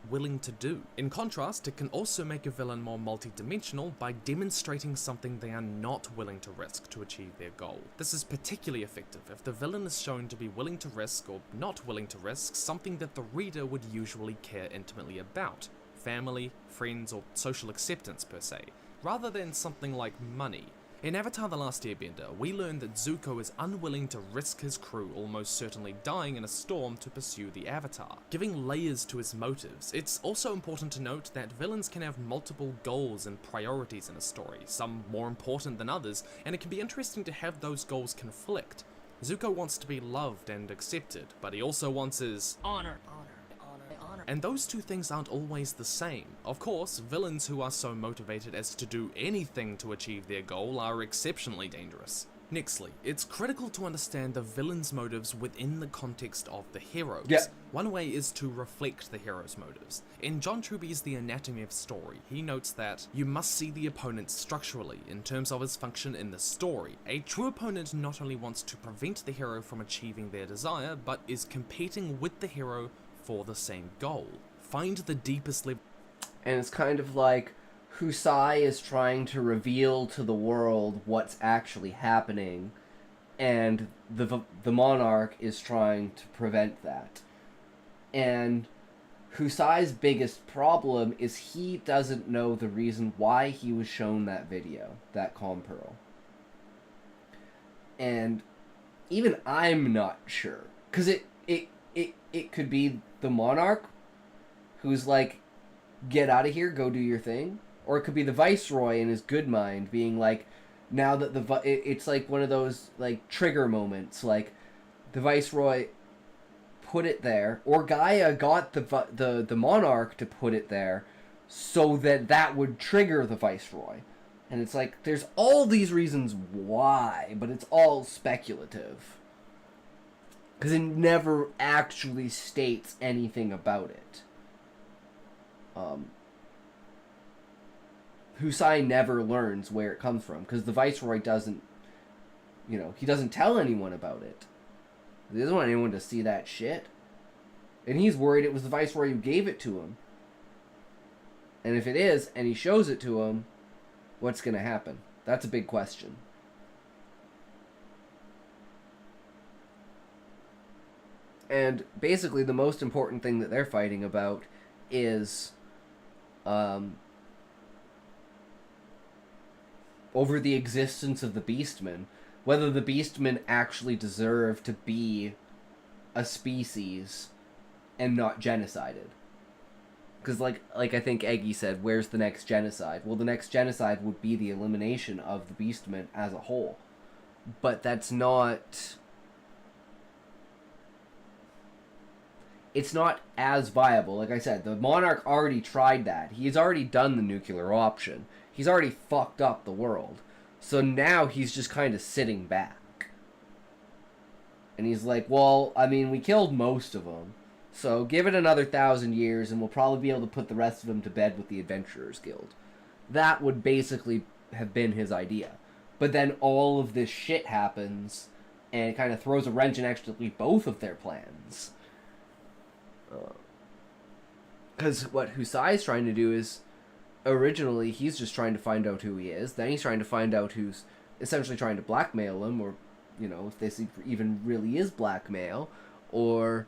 Willing to do. In contrast, it can also make a villain more multidimensional by demonstrating something they are not willing to risk to achieve their goal. This is particularly effective if the villain is shown to be willing to risk, or not willing to risk, something that the reader would usually care intimately about. Family, friends, or social acceptance per se, rather than something like money. In Avatar: The Last Airbender, we learn that Zuko is unwilling to risk his crew almost certainly dying in a storm to pursue the Avatar, giving layers to his motives. It's also important to note that villains can have multiple goals and priorities in a story, some more important than others, and it can be interesting to have those goals conflict. Zuko wants to be loved and accepted, but he also wants his honor. And those two things aren't always the same. Of course, villains who are so motivated as to do anything to achieve their goal are exceptionally dangerous. Nextly, it's critical to understand the villain's motives within the context of the heroes. Yeah. One way is to reflect the hero's motives. In John Truby's The Anatomy of Story, he notes that you must see the opponent structurally in terms of his function in the story. A true opponent not only wants to prevent the hero from achieving their desire, but is competing with the hero for the same goal. Find the deepest level. And it's kind of like Husai is trying to reveal to the world what's actually happening, and the Monarch is trying to prevent that. And Husai's biggest problem is he doesn't know the reason why he was shown that video, that Calm Pearl. And even I'm not sure, because it could be the Monarch who's like, get out of here, go do your thing. Or it could be the Viceroy in his good mind being like, now that it's like one of those like trigger moments, like the Viceroy put it there, or Gaia got the Monarch to put it there so that would trigger the Viceroy. And it's like, there's all these reasons why, but it's all speculative. Because it never actually states anything about it. Husai never learns where it comes from, because the Viceroy doesn't, he doesn't tell anyone about it. He doesn't want anyone to see that shit. And he's worried it was the Viceroy who gave it to him. And if it is, and he shows it to him, what's going to happen? That's a big question. And basically the most important thing that they're fighting about is over the existence of the Beastmen. Whether the Beastmen actually deserve to be a species and not genocided. Because like I think Eggy said, where's the next genocide? Well, the next genocide would be the elimination of the Beastmen as a whole. But that's not... It's not as viable. Like I said, the Monarch already tried that. He's already done the nuclear option. He's already fucked up the world. So now he's just kind of sitting back. And he's like, well, I mean, we killed most of them. So give it another 1,000 years and we'll probably be able to put the rest of them to bed with the Adventurers Guild. That would basically have been his idea. But then all of this shit happens and it kind of throws a wrench in actually both of their plans. Because what Husai's trying to do is, originally, he's just trying to find out who he is. Then he's trying to find out who's essentially trying to blackmail him, or, if this even really is blackmail, or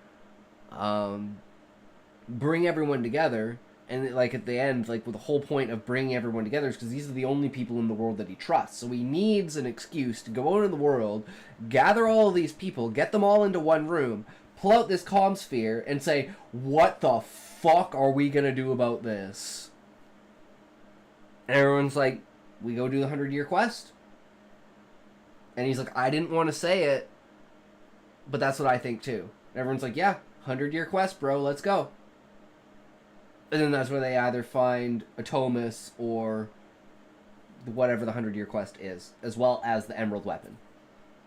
bring everyone together. And, like, at the end, like, the whole point of bringing everyone together is because these are the only people in the world that he trusts. So he needs an excuse to go out in the world, gather all of these people, get them all into one room, pull out this comm sphere and say, what the fuck are we gonna do about this? And everyone's like, we go do the 100-year quest. And he's like, I didn't want to say it, but that's what I think too. And everyone's like, yeah, 100-year quest, bro, let's go. And then that's where they either find Atomus or whatever the 100-year quest is, as well as the Emerald Weapon,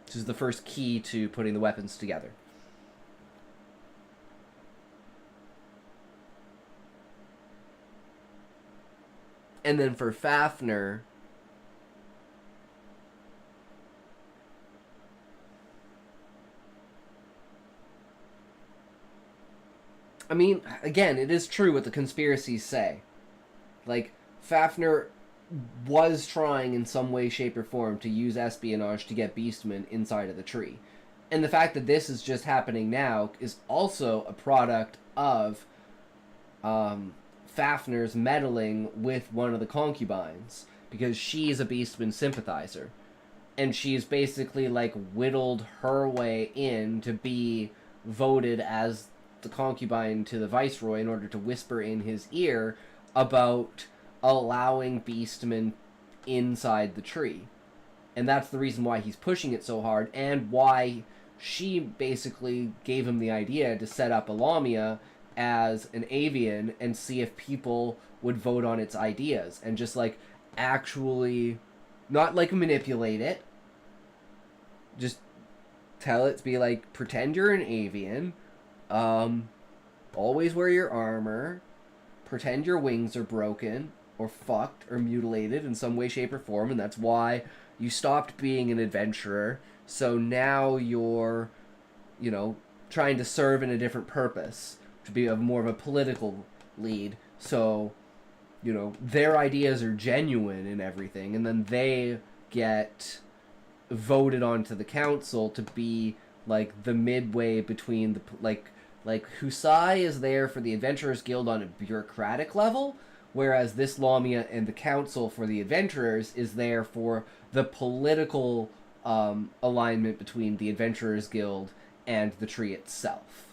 which is the first key to putting the weapons together. And then for Fafnir, I mean, again, it is true what the conspiracies say. Like, Fafnir was trying in some way, shape, or form to use espionage to get Beastman inside of the tree. And the fact that this is just happening now is also a product of Fafnir's meddling with one of the concubines, because she's a Beastman sympathizer. And she's basically, like, whittled her way in to be voted as the concubine to the Viceroy in order to whisper in his ear about allowing Beastman inside the tree. And that's the reason why he's pushing it so hard, and why she basically gave him the idea to set up Alamia as an avian and see if people would vote on its ideas, and just, like, actually not, like, manipulate it, just tell it to be like, pretend you're an avian, always wear your armor, pretend your wings are broken or fucked or mutilated in some way, shape, or form, and that's why you stopped being an adventurer, so now you're, you know, trying to serve in a different purpose, to be more of a political lead, so, you know, their ideas are genuine and everything, and then they get voted onto the council to be, like, the midway between the, like Husai is there for the Adventurers Guild on a bureaucratic level, whereas this Lamia and the Council for the Adventurers is there for the political alignment between the Adventurers Guild and the tree itself.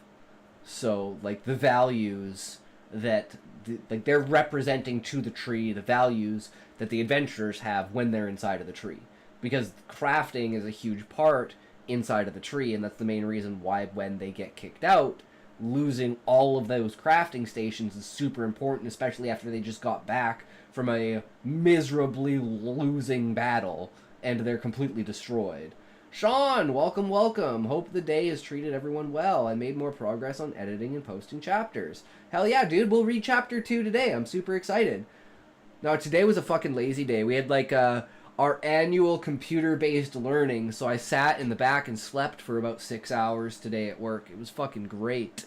So, like, the values that, like, they're representing to the tree the values that the adventurers have when they're inside of the tree. Because crafting is a huge part inside of the tree, and that's the main reason why when they get kicked out, losing all of those crafting stations is super important, especially after they just got back from a miserably losing battle, and they're completely destroyed. Sean, welcome, welcome. Hope the day has treated everyone well. I made more progress on editing and posting chapters. Hell yeah, dude, we'll read chapter 2 today. I'm super excited. Now, today was a fucking lazy day. We had, like, our annual computer-based learning, so I sat in the back and slept for about 6 hours today at work. It was fucking great.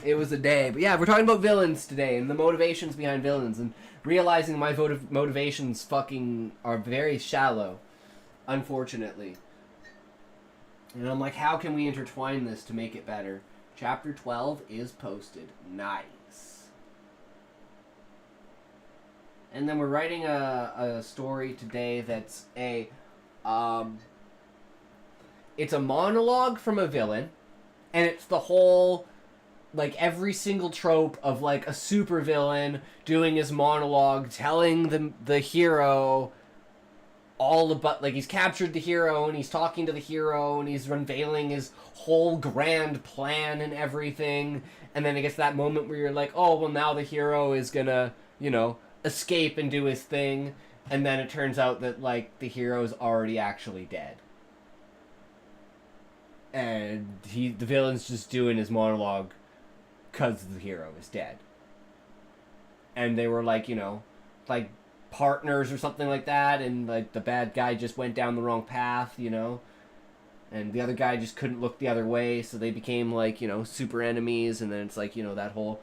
It was a day. But yeah, we're talking about villains today, and the motivations behind villains, and realizing my motivations fucking are very shallow, unfortunately. And I'm like, how can we intertwine this to make it better? Chapter 12 is posted. Nice. And then we're writing a story today that's it's a monologue from a villain, and it's the whole, like, every single trope of, like, a supervillain doing his monologue, telling the hero all about, like, he's captured the hero, and he's talking to the hero, and he's unveiling his whole grand plan and everything, and then it gets that moment where you're like, oh, well, now the hero is gonna, you know, escape and do his thing, and then it turns out that, like, the hero's already actually dead. And the villain's just doing his monologue because the hero is dead. And they were, like, you know, like, partners or something like that, and, like, the bad guy just went down the wrong path, you know, and the other guy just couldn't look the other way, so they became, like, you know, super enemies, and then it's like, you know, that whole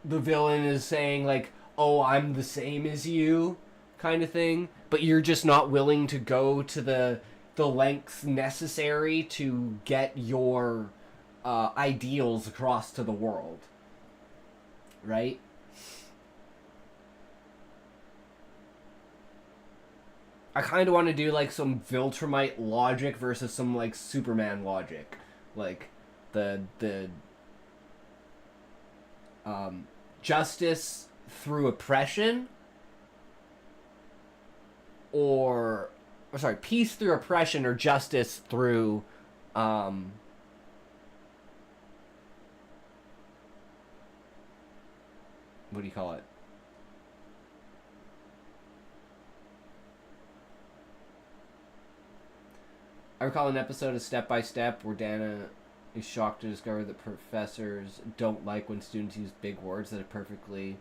the villain is saying, like, oh, I'm the same as you, kind of thing, but you're just not willing to go to the lengths necessary to get your ideals across to the world. Right? I kind of want to do like some Viltrumite logic versus some like Superman logic, like the justice through oppression, or sorry, peace through oppression or justice through what do you call it? I recall an episode of Step by Step where Dana is shocked to discover that professors don't like when students use big words that are perfectly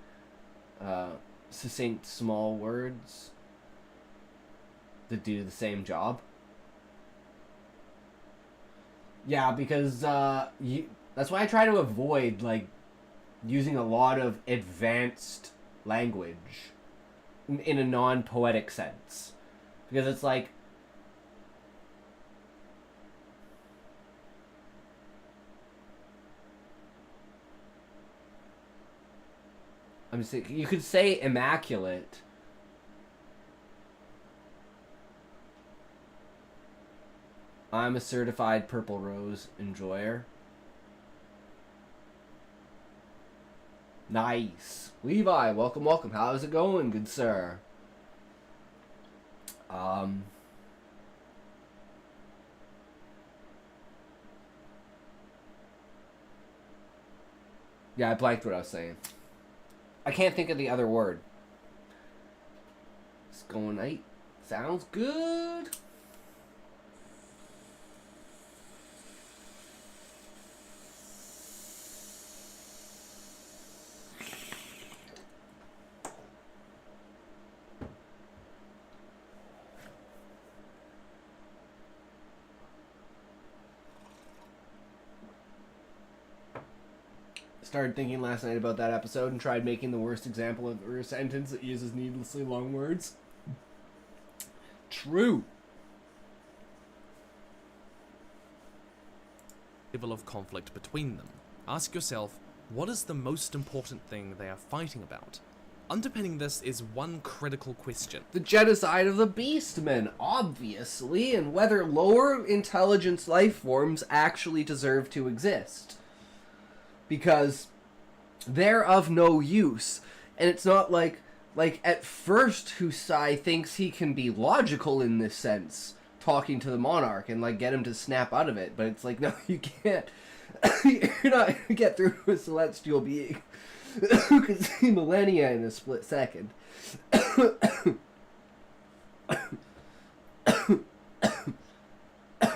succinct small words that do the same job. Yeah, because that's why I try to avoid like using a lot of advanced language in a non-poetic sense, because it's like I'm just thinking, you could say immaculate. I'm a certified Purple Rose enjoyer. Nice. Levi, welcome, welcome. How's it going, good sir? Yeah, I blanked what I was saying. I can't think of the other word. It's going 8. Sounds good. Started thinking last night about that episode and tried making the worst example of a sentence that uses needlessly long words. True. Level of conflict between them. Ask yourself, what is the most important thing they are fighting about? Underpinning this is one critical question. The genocide of the Beastmen, obviously, and whether lower intelligence life forms actually deserve to exist. Because they're of no use. And it's not like at first Husai thinks he can be logical in this sense, talking to the monarch and like get him to snap out of it, but it's like, no, you can't. You're not gonna get through a celestial being who can see millennia in a split second. I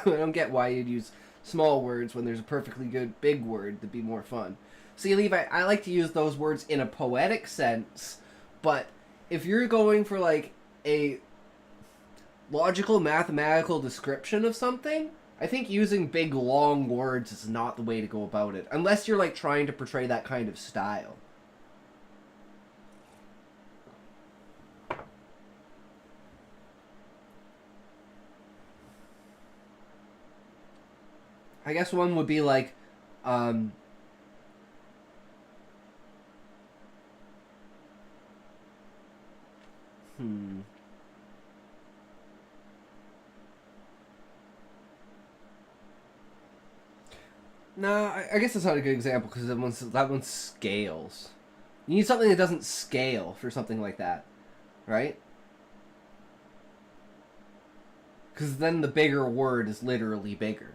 don't get why you'd use small words when there's a perfectly good big word that'd be more fun. See, Levi, I like to use those words in a poetic sense, but if you're going for like a logical mathematical description of something, I think using big long words is not the way to go about it, unless you're like trying to portray that kind of style. I guess one would be like, No, I guess that's not a good example because that one scales. You need something that doesn't scale for something like that, right? Because then the bigger word is literally bigger.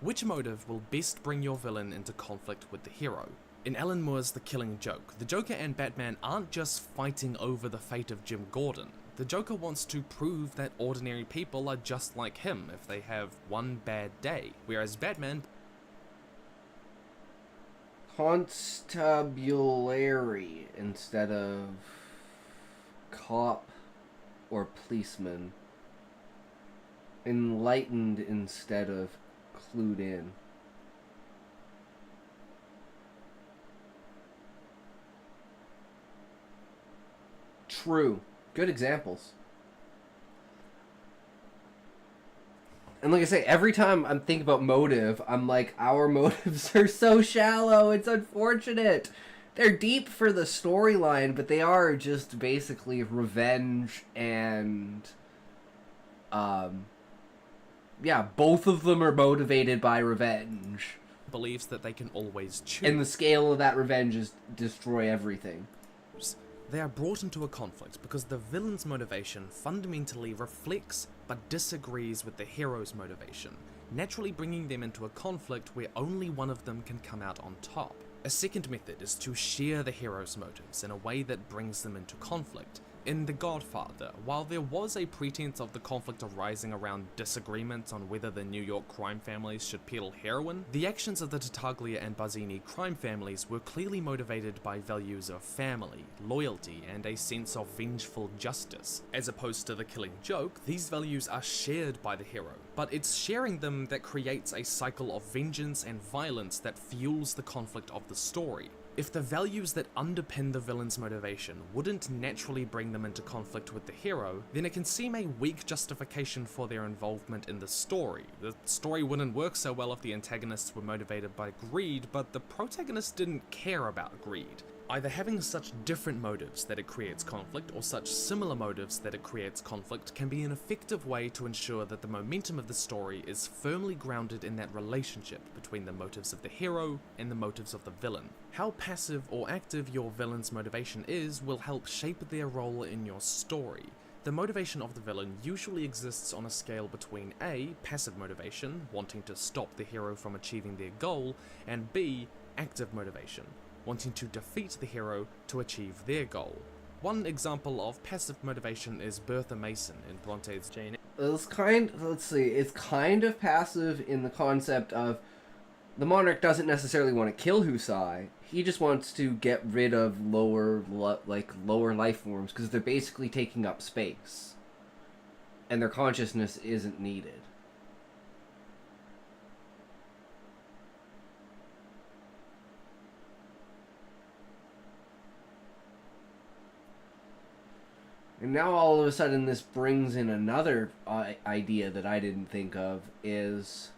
Which motive will best bring your villain into conflict with the hero? In Alan Moore's The Killing Joke, the Joker and Batman aren't just fighting over the fate of Jim Gordon. The Joker wants to prove that ordinary people are just like him if they have one bad day, whereas Batman... Constabulary instead of cop or policeman. Enlightened instead of clued in. True. Good examples. And like I say, every time I'm thinking about motive, I'm like, our motives are so shallow, it's unfortunate. they're deep for the storyline, but they are just basically revenge and yeah, both of them are motivated by revenge. Believes that they can always choose. And the scale of that revenge is destroy everything. They are brought into a conflict because the villain's motivation fundamentally reflects but disagrees with the hero's motivation, naturally bringing them into a conflict where only one of them can come out on top. A second method is to share the hero's motives in a way that brings them into conflict. In The Godfather, while there was a pretense of the conflict arising around disagreements on whether the New York crime families should peddle heroin, the actions of the Tartaglia and Bazzini crime families were clearly motivated by values of family, loyalty, and a sense of vengeful justice. As opposed to The Killing Joke, these values are shared by the hero, but it's sharing them that creates a cycle of vengeance and violence that fuels the conflict of the story. If the values that underpin the villain's motivation wouldn't naturally bring them into conflict with the hero, then it can seem a weak justification for their involvement in the story. The story wouldn't work so well if the antagonists were motivated by greed, but the protagonist didn't care about greed. Either having such different motives that it creates conflict, or such similar motives that it creates conflict, can be an effective way to ensure that the momentum of the story is firmly grounded in that relationship between the motives of the hero and the motives of the villain. How passive or active your villain's motivation is will help shape their role in your story. The motivation of the villain usually exists on a scale between A, passive motivation, wanting to stop the hero from achieving their goal, and B, active motivation, wanting to defeat the hero to achieve their goal. One example of passive motivation is Bertha Mason in Bronte's Jane. It's kind of passive in the concept of the monarch doesn't necessarily want to kill Husai. He just wants to get rid of lower life forms because they're basically taking up space, and their consciousness isn't needed. And now all of a sudden this brings in another idea that I didn't think of, is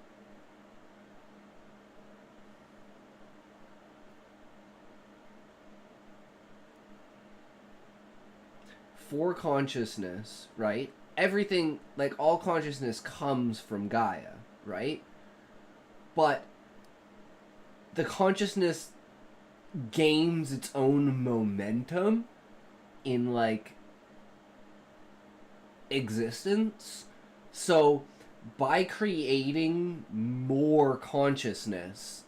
for consciousness, right? Everything, like all consciousness comes from Gaia, right? But the consciousness gains its own momentum in like existence. So by creating more consciousness,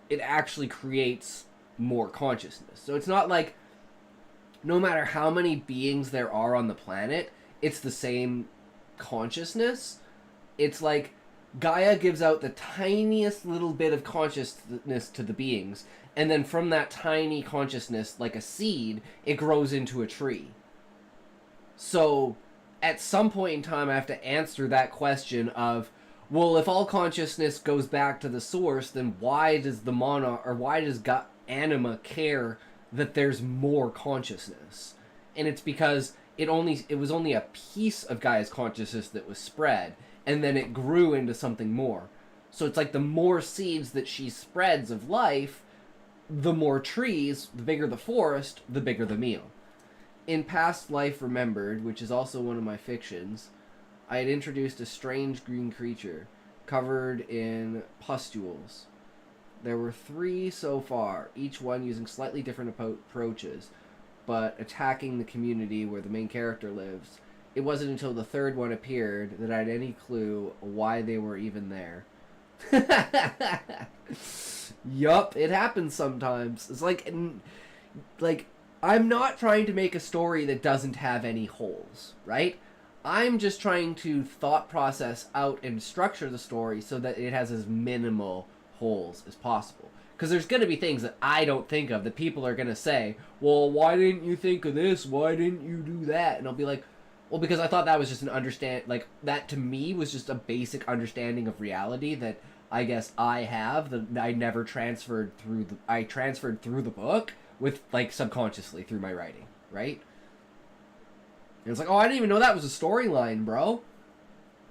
it actually creates more consciousness. So it's not like no matter how many beings there are on the planet, it's the same consciousness. It's like Gaia gives out the tiniest little bit of consciousness to the beings, and then from that tiny consciousness, like a seed, it grows into a tree. So, at some point in time, I have to answer that question of, well, if all consciousness goes back to the source, then why does the why does Anima care that there's more consciousness? And it's because it was only a piece of Gaia's consciousness that was spread, and then it grew into something more. So it's like the more seeds that she spreads of life, the more trees, the bigger the forest, the bigger the meal. In Past Life Remembered, which is also one of my fictions, I had introduced a strange green creature covered in pustules. There were 3 so far, each one using slightly different approaches, but attacking the community where the main character lives. It wasn't until the 3rd one appeared that I had any clue why they were even there. Yup, it happens sometimes. It's like I'm not trying to make a story that doesn't have any holes, right? I'm just trying to thought process out and structure the story so that it has as minimal holes as possible. Because there's going to be things that I don't think of that people are going to say, well, why didn't you think of this? Why didn't you do that? And I'll be like, well, because I thought that was just that to me was just a basic understanding of reality that I guess I have, that I never transferred through I transferred through the book with, like, subconsciously through my writing, right? And it's like, oh, I didn't even know that was a storyline, bro.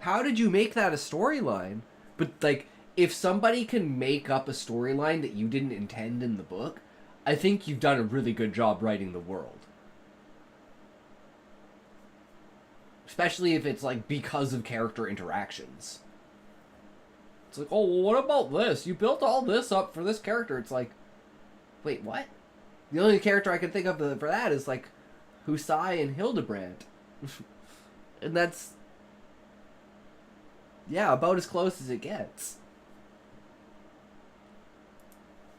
How did you make that a storyline? But, like, if somebody can make up a storyline that you didn't intend in the book, I think you've done a really good job writing the world. Especially if it's like because of character interactions. It's like, oh, well, what about this? You built all this up for this character. It's like, wait, what? The only character I can think of for that is like Husai and Hildebrand. And that's, yeah, about as close as it gets.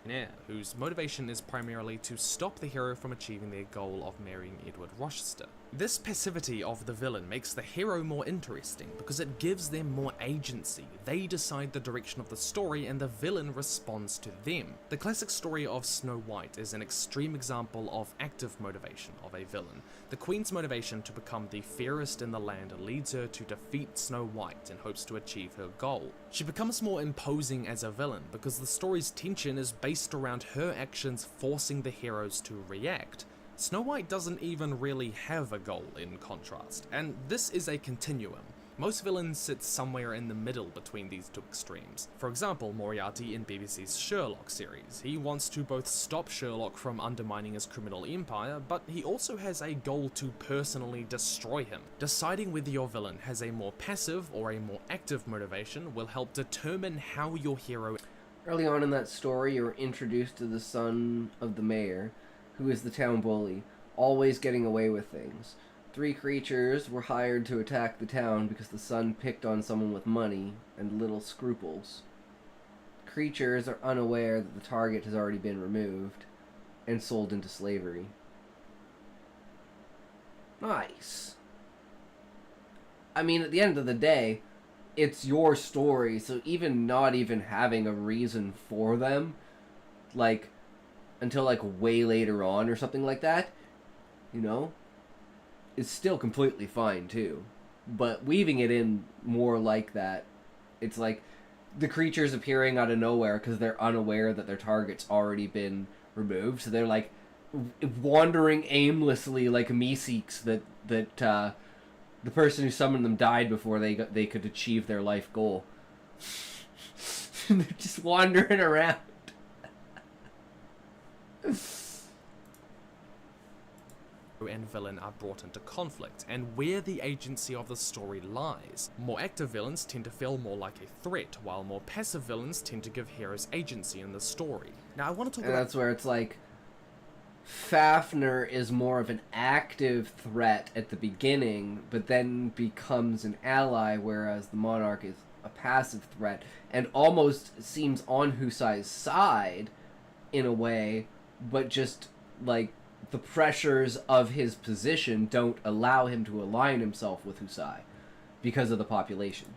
Heir, whose motivation is primarily to stop the hero from achieving their goal of marrying Edward Rochester. This passivity of the villain makes the hero more interesting because it gives them more agency. They decide the direction of the story and the villain responds to them. The classic story of Snow White is an extreme example of active motivation of a villain. The Queen's motivation to become the fairest in the land leads her to defeat Snow White in hopes to achieve her goal. She becomes more imposing as a villain because the story's tension is based around her actions forcing the heroes to react. Snow White doesn't even really have a goal in contrast, and this is a continuum. Most villains sit somewhere in the middle between these two extremes. For example, Moriarty in BBC's Sherlock series. He wants to both stop Sherlock from undermining his criminal empire, but he also has a goal to personally destroy him. Deciding whether your villain has a more passive or a more active motivation will help determine how your hero... Early on in that story, you were introduced to the son of the mayor, who is the town bully, always getting away with things. 3 creatures were hired to attack the town because the son picked on someone with money and little scruples. Creatures are unaware that the target has already been removed and sold into slavery. Nice. I mean, at the end of the day, it's your story, so even not even having a reason for them, like, until like way later on or something like that, you know, is still completely fine too. But weaving it in more like that, it's like the creatures appearing out of nowhere because they're unaware that their target's already been removed, so they're like wandering aimlessly like Meeseeks that the person who summoned them died before they could achieve their life goal. They're just wandering around. And villain are brought into conflict, and where the agency of the story lies. More active villains tend to feel more like a threat, while more passive villains tend to give heroes agency in the story. Now I want to talk and about... that's where it's like, Fafnir is more of an active threat at the beginning, but then becomes an ally, whereas the Monarch is a passive threat, and almost seems on Husai's side, in a way, but just, like, the pressures of his position don't allow him to align himself with Husai because of the population.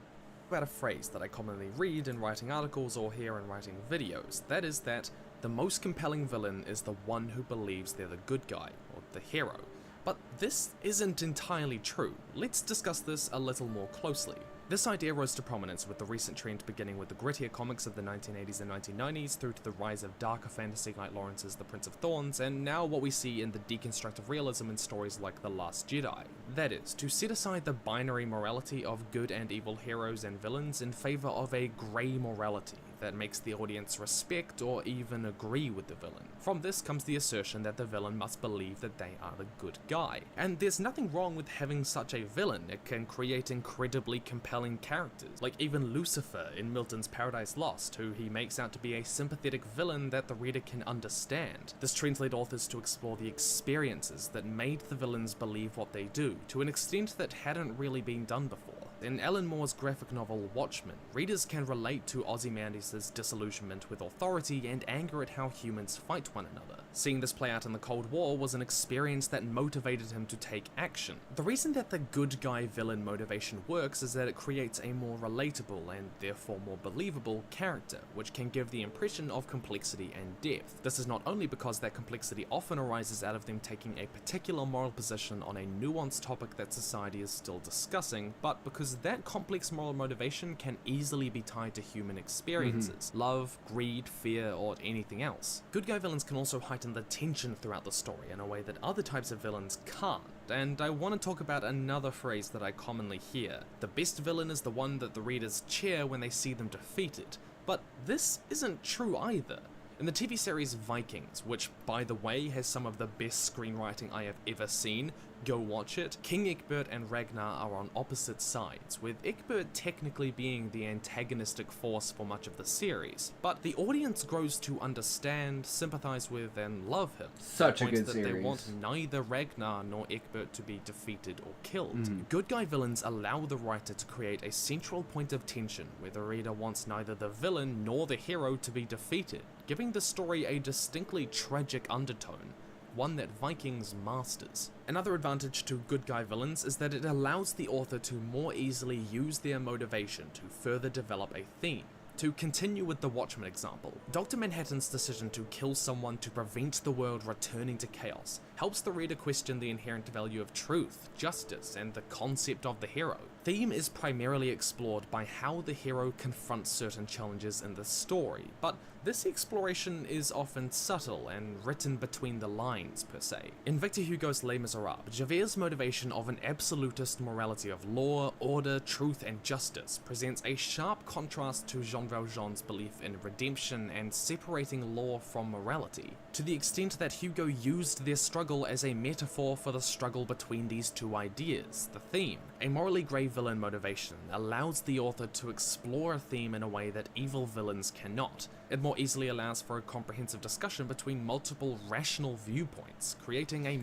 About a phrase that I commonly read in writing articles or hear in writing videos. That is that the most compelling villain is the one who believes they're the good guy, or the hero. But this isn't entirely true. Let's discuss this a little more closely. This idea rose to prominence with the recent trend beginning with the grittier comics of the 1980s and 1990s through to the rise of darker fantasy like Lawrence's The Prince of Thorns, and now what we see in the deconstructive realism in stories like The Last Jedi. That is, to set aside the binary morality of good and evil heroes and villains in favor of a grey morality that makes the audience respect or even agree with the villain. From this comes the assertion that the villain must believe that they are the good guy. And there's nothing wrong with having such a villain. It can create incredibly compelling characters, like even Lucifer in Milton's Paradise Lost, who he makes out to be a sympathetic villain that the reader can understand. This trend led authors to explore the experiences that made the villains believe what they do, to an extent that hadn't really been done before. In Alan Moore's graphic novel Watchmen, readers can relate to Ozymandias' disillusionment with authority and anger at how humans fight one another. Seeing this play out in the Cold War was an experience that motivated him to take action. The reason that the good guy villain motivation works is that it creates a more relatable and therefore more believable character, which can give the impression of complexity and depth. This is not only because that complexity often arises out of them taking a particular moral position on a nuanced topic that society is still discussing, but because that complex moral motivation can easily be tied to human experiences, love, greed, fear, or anything else. Good guy villains can also heighten the tension throughout the story in a way that other types of villains can't. And I want to talk about another phrase that I commonly hear. The best villain is the one that the readers cheer when they see them defeated. But this isn't true either. In the TV series Vikings, which by the way has some of the best screenwriting I have ever seen, go watch it, King Egbert and Ragnar are on opposite sides, with Egbert technically being the antagonistic force for much of the series, but the audience grows to understand, sympathize with, and love him. Such a To the point good that series. They want neither Ragnar nor Egbert to be defeated or killed. Good guy villains allow the writer to create a central point of tension where the reader wants neither the villain nor the hero to be defeated, giving the story a distinctly tragic undertone, one that Vikings masters. Another advantage to good guy villains is that it allows the author to more easily use their motivation to further develop a theme. To continue with the Watchmen example, Dr. Manhattan's decision to kill someone to prevent the world returning to chaos helps the reader question the inherent value of truth, justice, and the concept of the hero. Theme is primarily explored by how the hero confronts certain challenges in the story, but this exploration is often subtle and written between the lines per se. In Victor Hugo's Les Miserables, Javert's motivation of an absolutist morality of law, order, truth, and justice presents a sharp contrast to Jean Valjean's belief in redemption and separating law from morality, to the extent that Hugo used their struggle as a metaphor for the struggle between these two ideas, the theme. A morally grey villain motivation allows the author to explore a theme in a way that evil villains cannot. It more easily allows for a comprehensive discussion between multiple rational viewpoints, creating a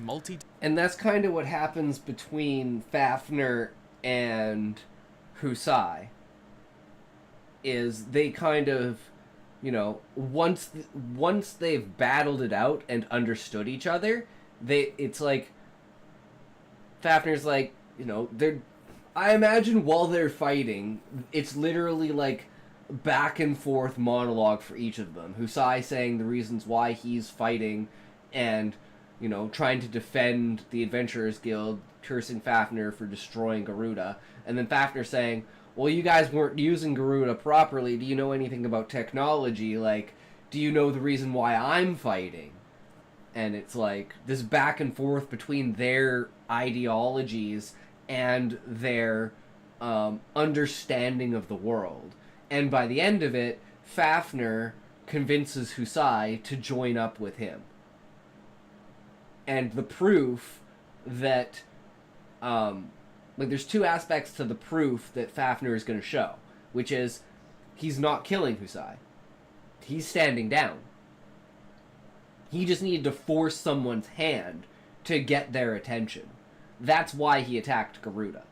And that's kind of what happens between Fafnir and Husai. Is they kind of, you know, once they've battled it out and understood each other, it's like Fafnir's like, you know, I imagine while they're fighting, it's literally like back and forth monologue for each of them. Husai saying the reasons why he's fighting and, you know, trying to defend the Adventurers Guild, cursing Fafnir for destroying Garuda, and then Fafnir saying, well, you guys weren't using Garuda properly. Do you know anything about technology? Like, do you know the reason why I'm fighting? And it's like this back and forth between their ideologies and their understanding of the world. And by the end of it, Fafnir convinces Husai to join up with him. And the proof that, there's two aspects to the proof that Fafnir is going to show, which is he's not killing Husai. He's standing down. He just needed to force someone's hand to get their attention. That's why he attacked Garuda.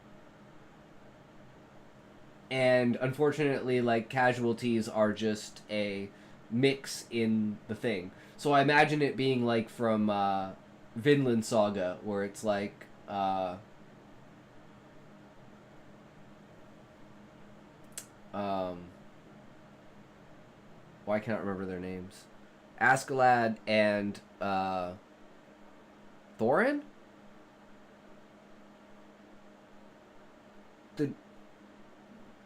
And unfortunately, like, casualties are just a mix in the thing. So I imagine it being like from Vinland Saga, where it's like why can't I remember their names? Askeladd and Thorin?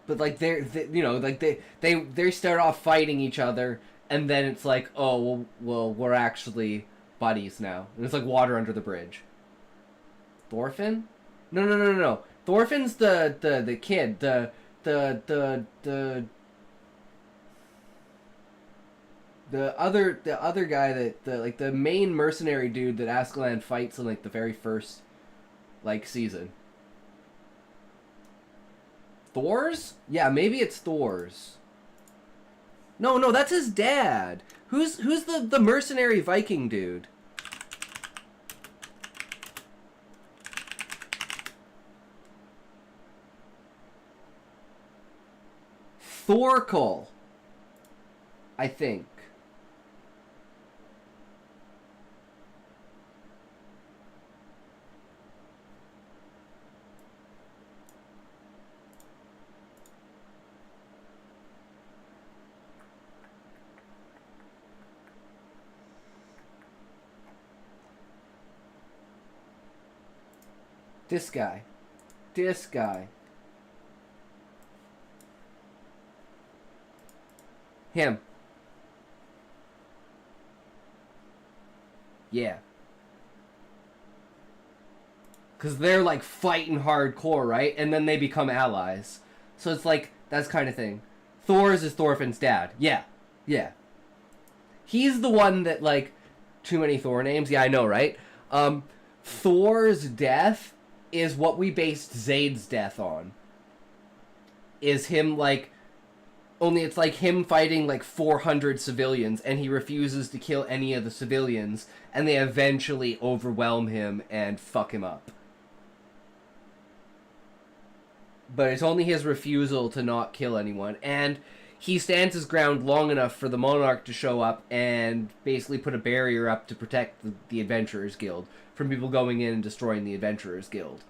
But like they you know, like they start off fighting each other, and then it's like, oh well we're actually buddies now, and it's like water under the bridge. Thorfinn? No. Thorfinn's the kid, the other guy that the main mercenary dude that Askeladd fights in like the very first like season. Thor's? Yeah, maybe it's Thor's. No, that's his dad. Who's the mercenary Viking dude? Thorkel, I think. This guy. Him. Yeah. Because they're like fighting hardcore, right? And then they become allies. So it's like, that's kind of thing. Thor's is Thorfinn's dad. Yeah. Yeah. He's the one that, like, too many Thor names. Yeah, I know, right? Thor's death is what we based Zaid's death on. Is him, like, only it's like him fighting, like, 400 civilians, and he refuses to kill any of the civilians, and they eventually overwhelm him and fuck him up. But it's only his refusal to not kill anyone, and he stands his ground long enough for the Monarch to show up and basically put a barrier up to protect the Adventurers Guild from people going in and destroying the Adventurers Guild.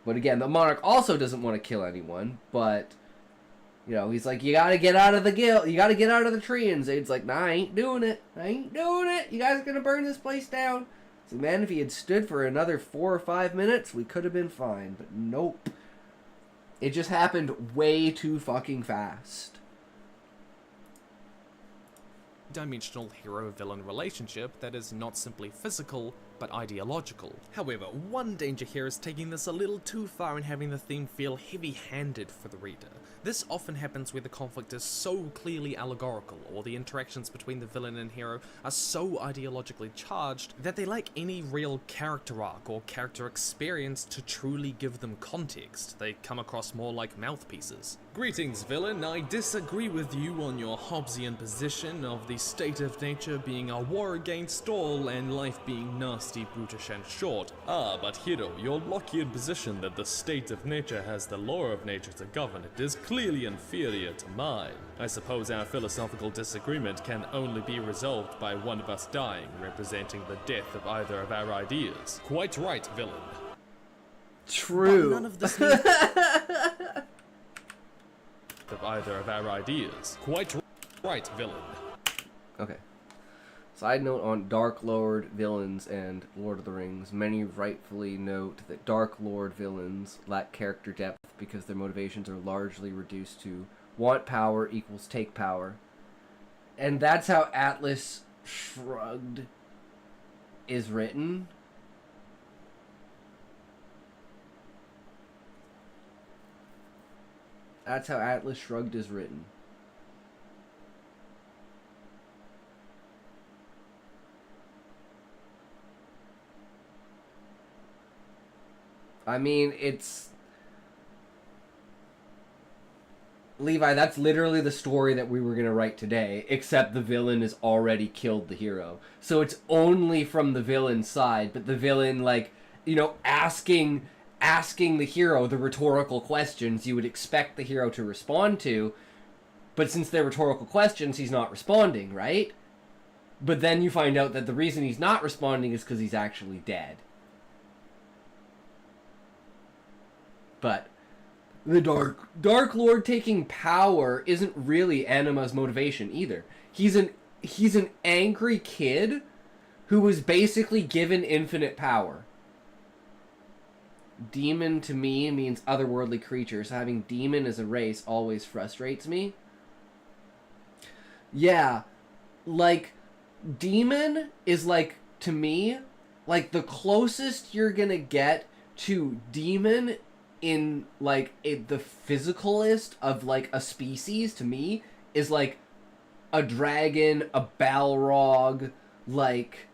But again, the Monarch also doesn't want to kill anyone, but, you know, he's like, you gotta get out of the guild, you gotta get out of the tree, and Zaid's like, nah, I ain't doing it, you guys are gonna burn this place down. So man, if he had stood for another 4 or 5 minutes, we could have been fine, but nope. It just happened way too fucking fast. Dimensional hero-villain relationship that is not simply physical, but ideological. However, one danger here is taking this a little too far and having the theme feel heavy-handed for the reader. This often happens where the conflict is so clearly allegorical, or the interactions between the villain and hero are so ideologically charged that they lack any real character arc or character experience to truly give them context. They come across more like mouthpieces. Greetings, villain. I disagree with you on your Hobbesian position of the state of nature being a war against all and life being nasty, brutish, and short. Ah, but hero, your Lockean position that the state of nature has the law of nature to govern it is clearly inferior to mine. I suppose our philosophical disagreement can only be resolved by one of us dying, representing the death of either of our ideas. Quite right, villain. True. But none of this means of either of our ideas. Quite right, villain. Okay. Side note on Dark Lord villains and Lord of the Rings. Many rightfully note that Dark Lord villains lack character depth because their motivations are largely reduced to want power equals take power. And that's how Atlas Shrugged is written. That's how Atlas Shrugged is written. I mean, it's... Levi, that's literally the story that we were going to write today, except the villain has already killed the hero. So it's only from the villain's side, but the villain, like, you know, asking the hero the rhetorical questions you would expect the hero to respond to, but since they're rhetorical questions, he's not responding, right? But then you find out that the reason he's not responding is because he's actually dead. But the Dark Lord taking power isn't really Anima's motivation either. He's an angry kid who was basically given infinite power. Demon to me means otherworldly creature, so having demon as a race always frustrates me. Yeah, like, demon is, like, to me, like, the closest you're gonna get to demon in, like, the physicalist of, like, a species, to me, is, like, a dragon, a Balrog, like,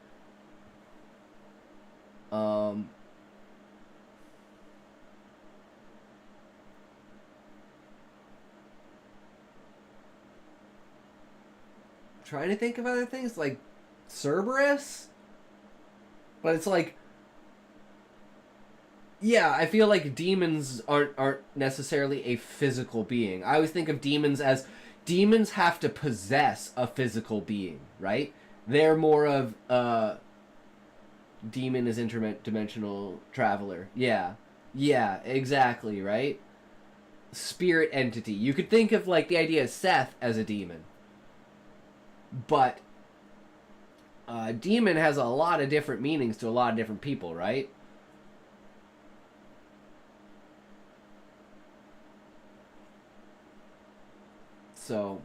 trying to think of other things, like Cerberus? But it's like, yeah, I feel like demons aren't necessarily a physical being. I always think of demons as, demons have to possess a physical being, right? They're more of, demon is interdimensional traveler. Yeah. Yeah, exactly, right? Spirit entity. You could think of, like, the idea of Seth as a demon. But demon has a lot of different meanings to a lot of different people, right? So,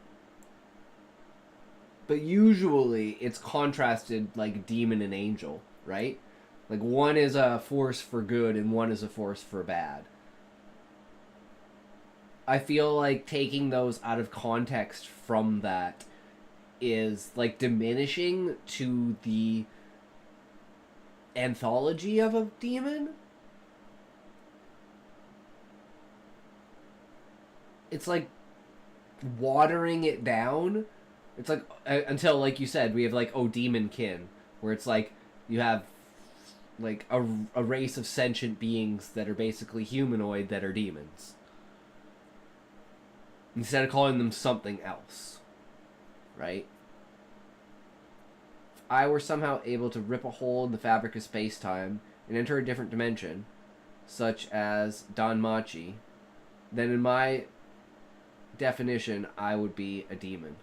but usually it's contrasted like demon and angel, right? Like one is a force for good and one is a force for bad. I feel like taking those out of context from that is like diminishing to the anthology of a demon. It's like watering it down. It's like until, like you said, we have like Demonkin, where it's like you have like a race of sentient beings that are basically humanoid that are demons. Instead of calling them something else. Right? If I were somehow able to rip a hole in the fabric of space-time and enter a different dimension, such as Danmachi, then in my definition, I would be a demon.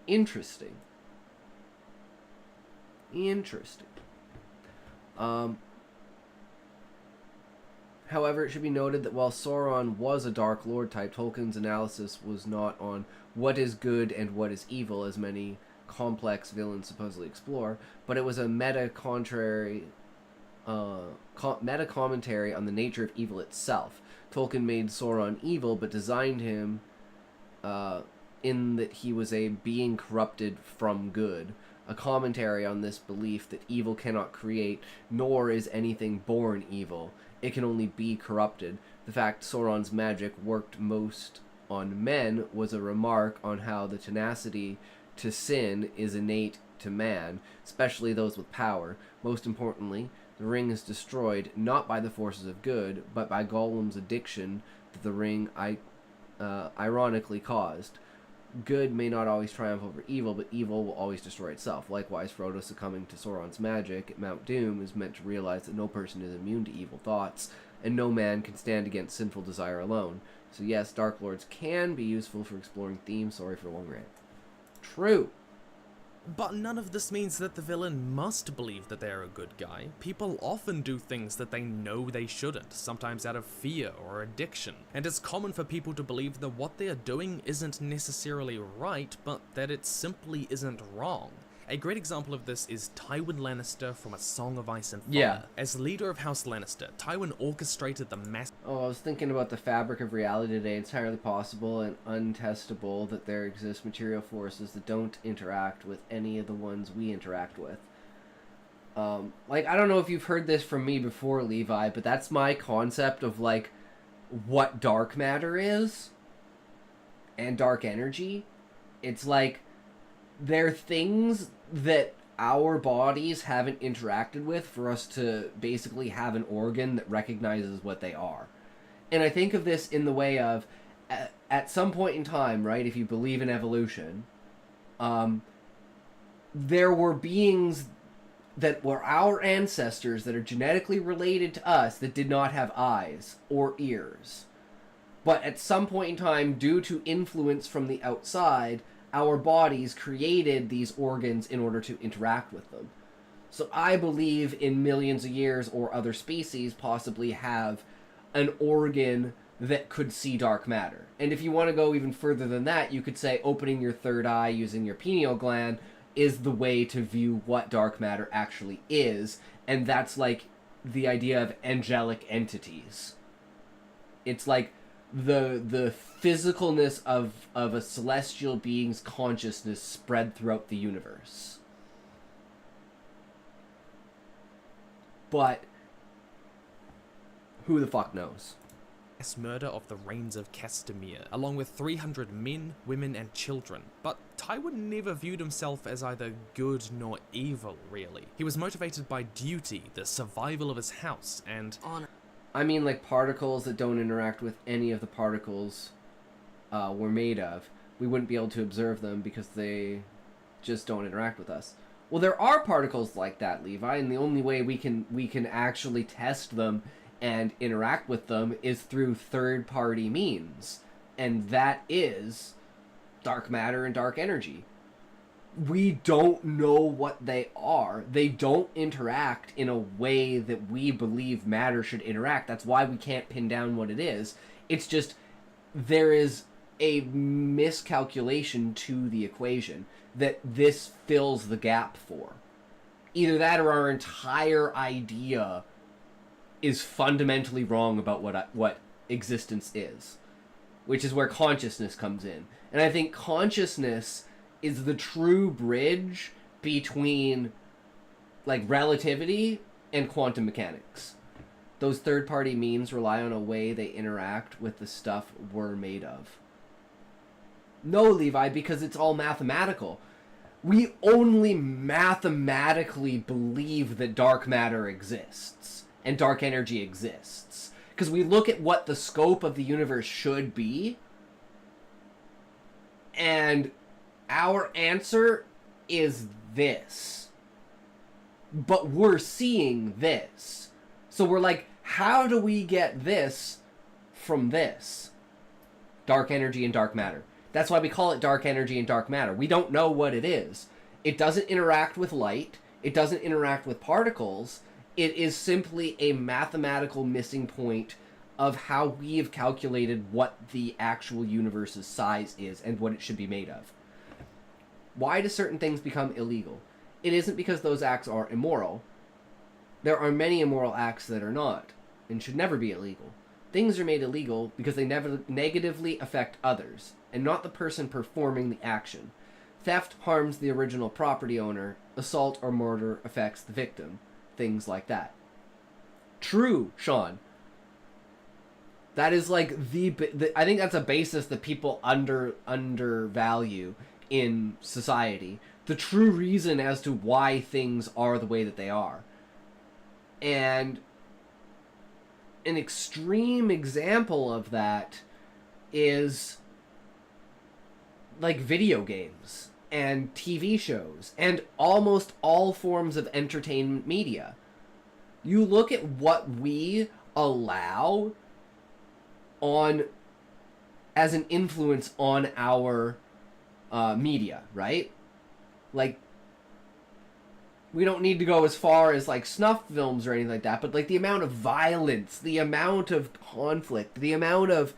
Interesting. Interesting. However, it should be noted that while Sauron was a Dark Lord type, Tolkien's analysis was not on what is good and what is evil, as many complex villains supposedly explore, but it was a meta commentary on the nature of evil itself. Tolkien made Sauron evil, but designed him in that he was a being corrupted from good. A commentary on this belief that evil cannot create, nor is anything born evil. It can only be corrupted. The fact Sauron's magic worked most on men was a remark on how the tenacity to sin is innate to man, especially those with power. Most importantly, the ring is destroyed not by the forces of good, but by Gollum's addiction that the ring ironically caused. Good may not always triumph over evil, but evil will always destroy itself. Likewise, Frodo succumbing to Sauron's magic at Mount Doom is meant to realize that no person is immune to evil thoughts, and no man can stand against sinful desire alone. So yes, Dark Lords can be useful for exploring themes. Sorry for the long rant. True. But none of this means that the villain must believe that they're a good guy. People often do things that they know they shouldn't, sometimes out of fear or addiction. And it's common for people to believe that what they are doing isn't necessarily right, but that it simply isn't wrong. A great example of this is Tywin Lannister from A Song of Ice and Fire. Yeah. As leader of House Lannister, Tywin orchestrated the mass. Oh, I was thinking about the fabric of reality today. It's entirely possible and untestable that there exist material forces that don't interact with any of the ones we interact with. Like, I don't know if you've heard this from me before, Levi, but that's my concept of, like, what dark matter is and dark energy. It's like, they're things that our bodies haven't interacted with for us to basically have an organ that recognizes what they are. And I think of this in the way of, at some point in time, right, if you believe in evolution, there were beings that were our ancestors that are genetically related to us that did not have eyes or ears. But at some point in time, due to influence from the outside, our bodies created these organs in order to interact with them. So I believe in millions of years or other species possibly have an organ that could see dark matter. And if you want to go even further than that, you could say opening your third eye using your pineal gland is the way to view what dark matter actually is. And that's like the idea of angelic entities. It's like the physicalness of a celestial being's consciousness spread throughout the universe. But who the fuck knows? Murder of the Rains of Castamere, along with 300 men, women, and children. But Tywin never viewed himself as either good nor evil, really. He was motivated by duty, the survival of his house, and honor. I mean, like, particles that don't interact with any of the particles we're made of. We wouldn't be able to observe them because they just don't interact with us. Well, there are particles like that, Levi, and the only way we can actually test them and interact with them is through third-party means. And that is dark matter and dark energy. We don't know what they are. They don't interact in a way that we believe matter should interact. That's why we can't pin down what it is. It's just there is a miscalculation to the equation that this fills the gap for. Either that or our entire idea is fundamentally wrong about what existence is, which is where consciousness comes in. And I think consciousness is the true bridge between like relativity and quantum mechanics. Those third-party means rely on a way they interact with the stuff we're made of. No, Levi, because it's all mathematical. We only mathematically believe that dark matter exists and dark energy exists. Because we look at what the scope of the universe should be, and our answer is this. But we're seeing this. So we're like, how do we get this from this? Dark energy and dark matter. That's why we call it dark energy and dark matter. We don't know what it is. It doesn't interact with light. It doesn't interact with particles. It is simply a mathematical missing point of how we have calculated what the actual universe's size is and what it should be made of. Why do certain things become illegal? It isn't because those acts are immoral. There are many immoral acts that are not, and should never be illegal. Things are made illegal because they never negatively affect others, and not the person performing the action. Theft harms the original property owner. Assault or murder affects the victim. Things like that. True, Sean. That is like I think that's a basis that people undervalue in society. The true reason as to why things are the way that they are. And an extreme example of that is like video games and TV shows and almost all forms of entertainment media. You look at what we allow on as an influence on our media, right? Like, we don't need to go as far as like snuff films or anything like that, but like the amount of violence, the amount of conflict, the amount of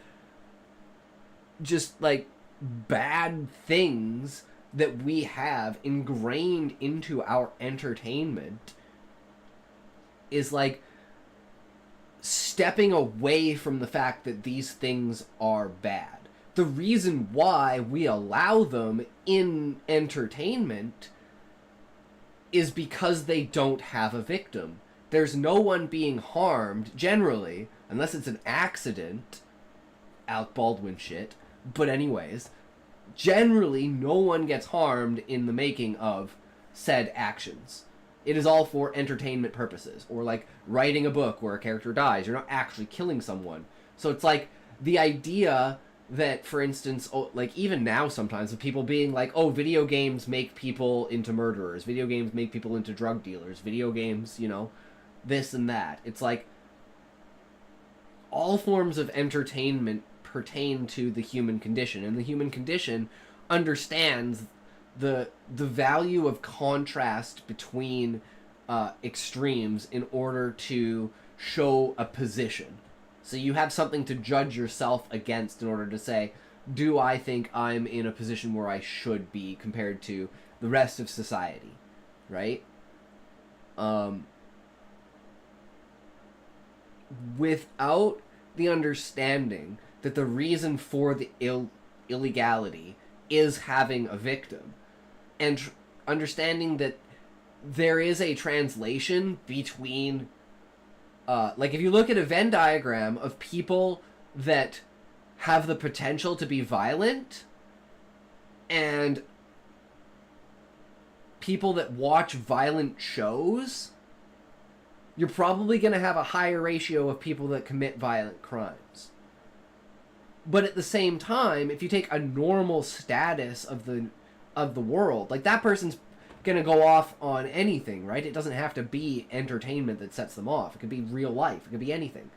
just like bad things that we have ingrained into our entertainment is like stepping away from the fact that these things are bad. The reason why we allow them in entertainment is because they don't have a victim. There's no one being harmed, generally, unless it's an accident. Alec Baldwin shit. But anyways, generally no one gets harmed in the making of said actions. It is all for entertainment purposes. Or like writing a book where a character dies. You're not actually killing someone. So it's like the idea that, for instance, like even now sometimes of people being like, oh, video games make people into murderers. Video games make people into drug dealers. Video games, you know, this and that. It's like all forms of entertainment pertain to the human condition. And the human condition understands the value of contrast between extremes in order to show a position. So you have something to judge yourself against in order to say, do I think I'm in a position where I should be compared to the rest of society, right? Without the understanding that the reason for the illegality is having a victim, and understanding that there is a translation between like if you look at a Venn diagram of people that have the potential to be violent and people that watch violent shows, you're probably going to have a higher ratio of people that commit violent crimes. But at the same time, if you take a normal status of the world, like that person's going to go off on anything, right? It doesn't have to be entertainment that sets them off. It could be real life. It could be anything.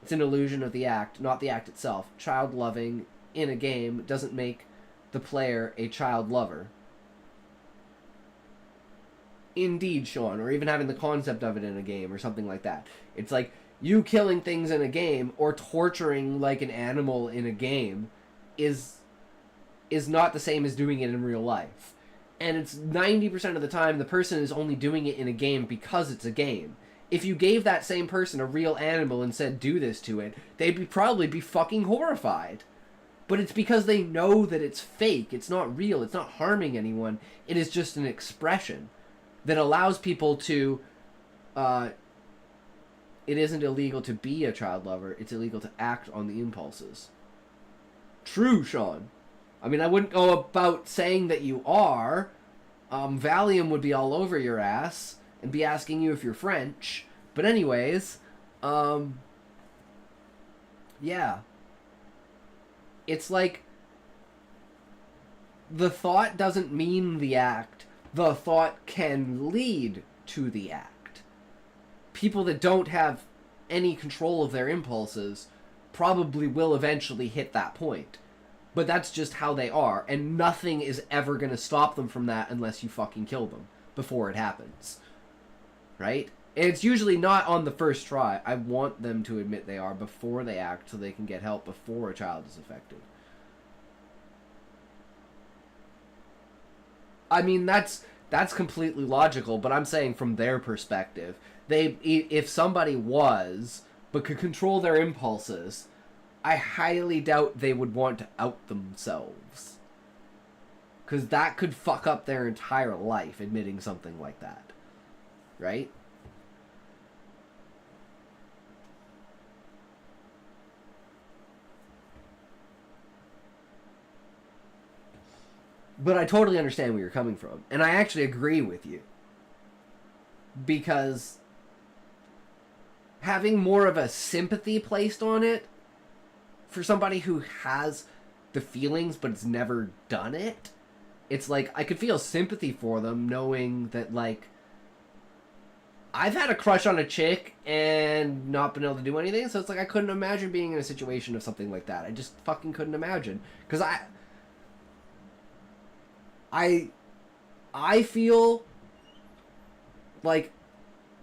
It's an illusion of the act, not the act itself. Child loving in a game doesn't make the player a child lover. Indeed, Sean, or even having the concept of it in a game or something like that. It's like you killing things in a game or torturing like an animal in a game is not the same as doing it in real life. And it's 90% of the time the person is only doing it in a game because it's a game. if you gave that same person a real animal and said, do this to it, they'd probably be fucking horrified. But it's because they know that it's fake. It's not real. It's not harming anyone. It is just an expression that allows people to... it isn't illegal to be a child lover. It's illegal to act on the impulses. True, Sean. I mean, I wouldn't go about saying that you are. Valium would be all over your ass and be asking you if you're French. But anyways, yeah. It's like, the thought doesn't mean the act. The thought can lead to the act. People that don't have any control of their impulses probably will eventually hit that point. But that's just how they are, and nothing is ever going to stop them from that unless you fucking kill them before it happens. Right? And it's usually not on the first try. I want them to admit they are before they act so they can get help before a child is affected. I mean, that's completely logical, but I'm saying from their perspective. If somebody was, but could control their impulses, I highly doubt they would want to out themselves. Because that could fuck up their entire life, admitting something like that. Right? But I totally understand where you're coming from. And I actually agree with you. Because having more of a sympathy placed on it for somebody who has the feelings but has never done it, it's like I could feel sympathy for them knowing that, like, I've had a crush on a chick and not been able to do anything, so it's like I couldn't imagine being in a situation of something like that. I just fucking couldn't imagine. Because I feel like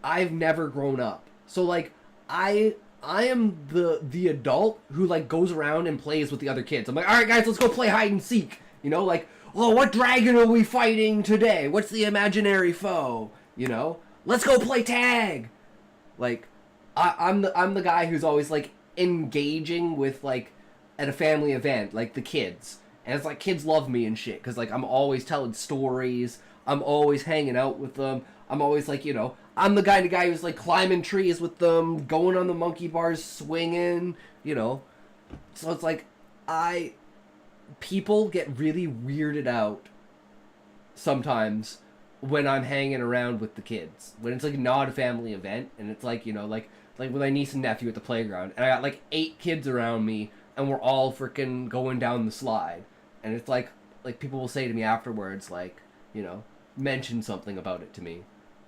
I've never grown up. So, like, I am the adult who, like, goes around and plays with the other kids. I'm like, alright guys, let's go play hide and seek. You know, like, oh, what dragon are we fighting today? What's the imaginary foe? You know? Let's go play tag! Like, I'm the guy who's always, like, engaging with, like, at a family event, like, the kids. And it's like, kids love me and shit, because, like, I'm always telling stories. I'm always hanging out with them. I'm always, like, you know, I'm the guy who's, like, climbing trees with them, going on the monkey bars, swinging, you know. So it's like, people get really weirded out sometimes when I'm hanging around with the kids. When it's, like, not a family event, and it's, like, you know, like with my niece and nephew at the playground, and I got, like, 8 kids around me, and we're all freaking going down the slide. And it's like people will say to me afterwards, like, you know, mention something about it to me.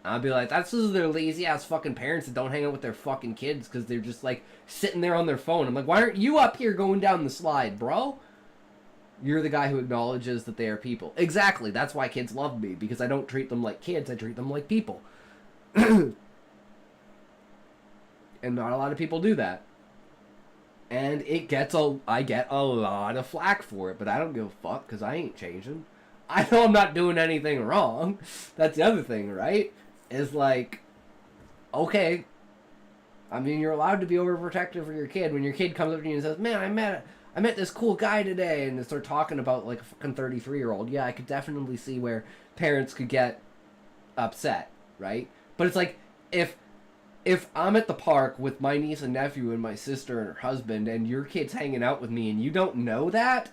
I'll be like, that's just their lazy-ass fucking parents that don't hang out with their fucking kids because they're just, like, sitting there on their phone. I'm like, why aren't you up here going down the slide, bro? You're the guy who acknowledges that they are people. Exactly, that's why kids love me, because I don't treat them like kids, I treat them like people. And not a lot of people do that. And I get a lot of flack for it, but I don't give a fuck, because I ain't changing. I know I'm not doing anything wrong. That's the other thing, right? Is like, okay, I mean, you're allowed to be overprotective of your kid. When your kid comes up to you and says, man, I met this cool guy today, and they start talking about, like, a fucking 33-year-old. Yeah, I could definitely see where parents could get upset, right? But it's like, if I'm at the park with my niece and nephew and my sister and her husband, and your kid's hanging out with me and you don't know that,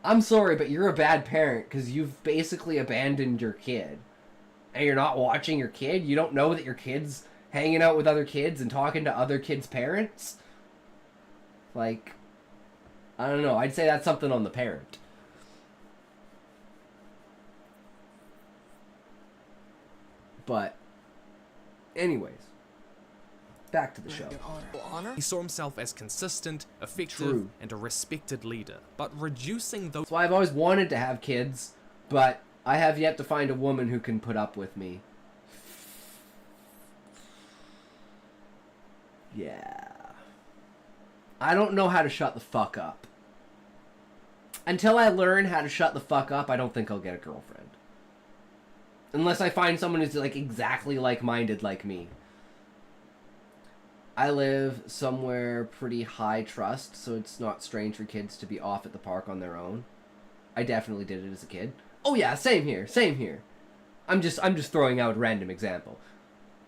I'm sorry, but you're a bad parent, because you've basically abandoned your kid. And you're not watching your kid? You don't know that your kid's hanging out with other kids and talking to other kids' parents? Like, I don't know. I'd say that's something on the parent. But, anyways, back to the show. He saw himself as consistent, effective, True. and a respected leader, but reducing those... That's why I've always wanted to have kids, but I have yet to find a woman who can put up with me. Yeah. I don't know how to shut the fuck up. Until I learn how to shut the fuck up, I don't think I'll get a girlfriend. Unless I find someone who's, like, exactly like-minded like me. I live somewhere pretty high trust, so it's not strange for kids to be off at the park on their own. I definitely did it as a kid. Oh yeah, same here, same here. I'm just throwing out a random example.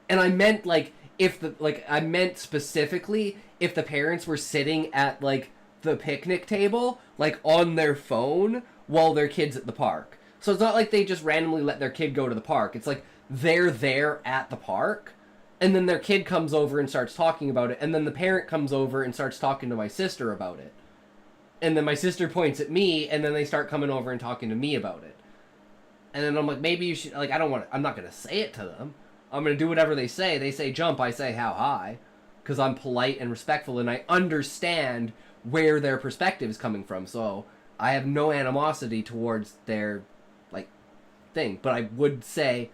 And I meant like I meant specifically if the parents were sitting at like the picnic table like on their phone while their kid's at the park. So it's not like they just randomly let their kid go to the park. It's like they're there at the park and then their kid comes over and starts talking about it, and then the parent comes over and starts talking to my sister about it. And then my sister points at me, and then they start coming over and talking to me about it. And then I'm like, maybe you should, like, I'm not going to say it to them. I'm going to do whatever they say. They say jump, I say how high. Because I'm polite and respectful, and I understand where their perspective is coming from. So I have no animosity towards their, like, thing. But I would say,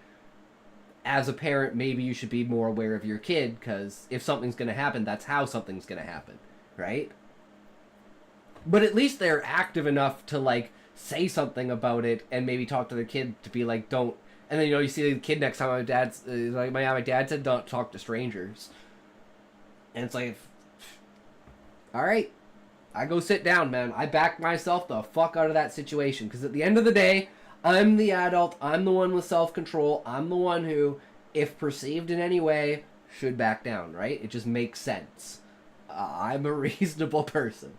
as a parent, maybe you should be more aware of your kid, because if something's going to happen, that's how something's going to happen, right? But at least they're active enough to, like, say something about it and maybe talk to their kid to be like, don't. And then, you know, you see the kid next time. My dad's like, my dad said, don't talk to strangers. And it's like, all right, I go sit down, man. I back myself the fuck out of that situation. Because at the end of the day, I'm the adult. I'm the one with self-control. I'm the one who, if perceived in any way, should back down, right? It just makes sense. I'm a reasonable person.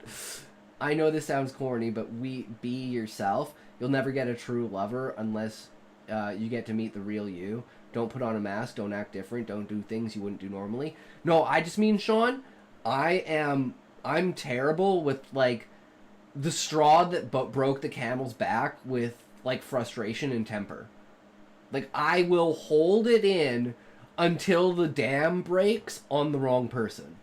I know this sounds corny, but be yourself. You'll never get a true lover unless you get to meet the real you. Don't put on a mask. Don't act different. Don't do things you wouldn't do normally. No, I just mean, Sean, I'm terrible with, like, the straw that broke the camel's back with, like, frustration and temper. Like, I will hold it in until the dam breaks on the wrong person.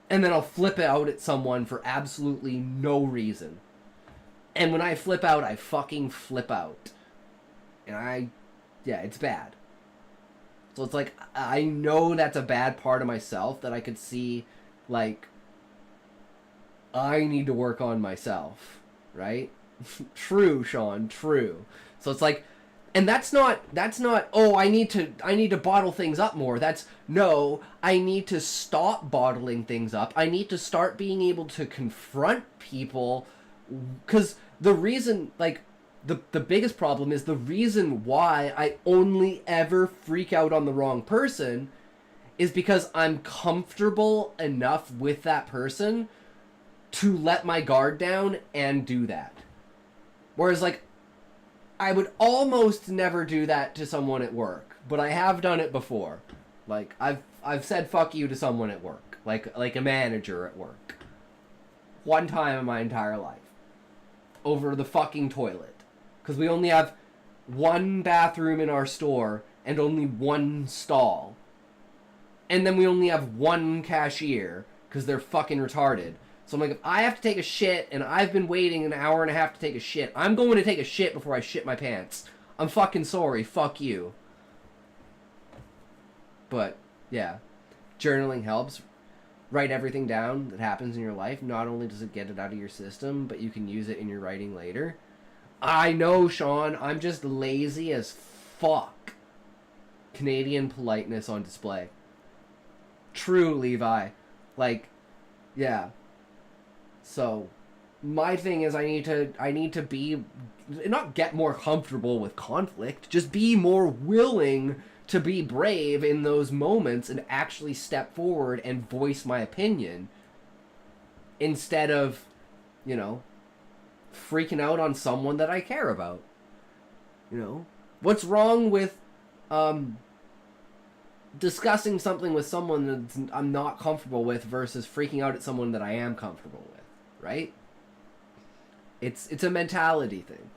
And then I'll flip out at someone for absolutely no reason. And when I flip out, I fucking flip out. And yeah, it's bad. So it's like, I know that's a bad part of myself that I could see, like, I need to work on myself, right? True, Sean, true. So it's like, and that's not, oh, I need to bottle things up more. No, I need to stop bottling things up. I need to start being able to confront people, because the reason, like, the biggest problem is the reason why I only ever freak out on the wrong person is because I'm comfortable enough with that person to let my guard down and do that. Whereas, like, I would almost never do that to someone at work, but I have done it before. Like, I've said fuck you to someone at work, like a manager at work. One time in my entire life. Over the fucking toilet. Because we only have one bathroom in our store and only one stall. And then we only have one cashier because they're fucking retarded. So I'm like, if I have to take a shit and I've been waiting an hour and a half to take a shit, I'm going to take a shit before I shit my pants. I'm fucking sorry. Fuck you. But, yeah. Journaling helps. Write everything down that happens in your life. Not only does it get it out of your system, but you can use it in your writing later. I know, Sean. I'm just lazy as fuck. Canadian politeness on display. True, Levi. Like, yeah. So, my thing is I need to be, not get more comfortable with conflict, just be more willing to be brave in those moments and actually step forward and voice my opinion instead of, you know, freaking out on someone that I care about. You know? What's wrong with discussing something with someone that I'm not comfortable with versus freaking out at someone that I am comfortable with, right? It's a mentality thing.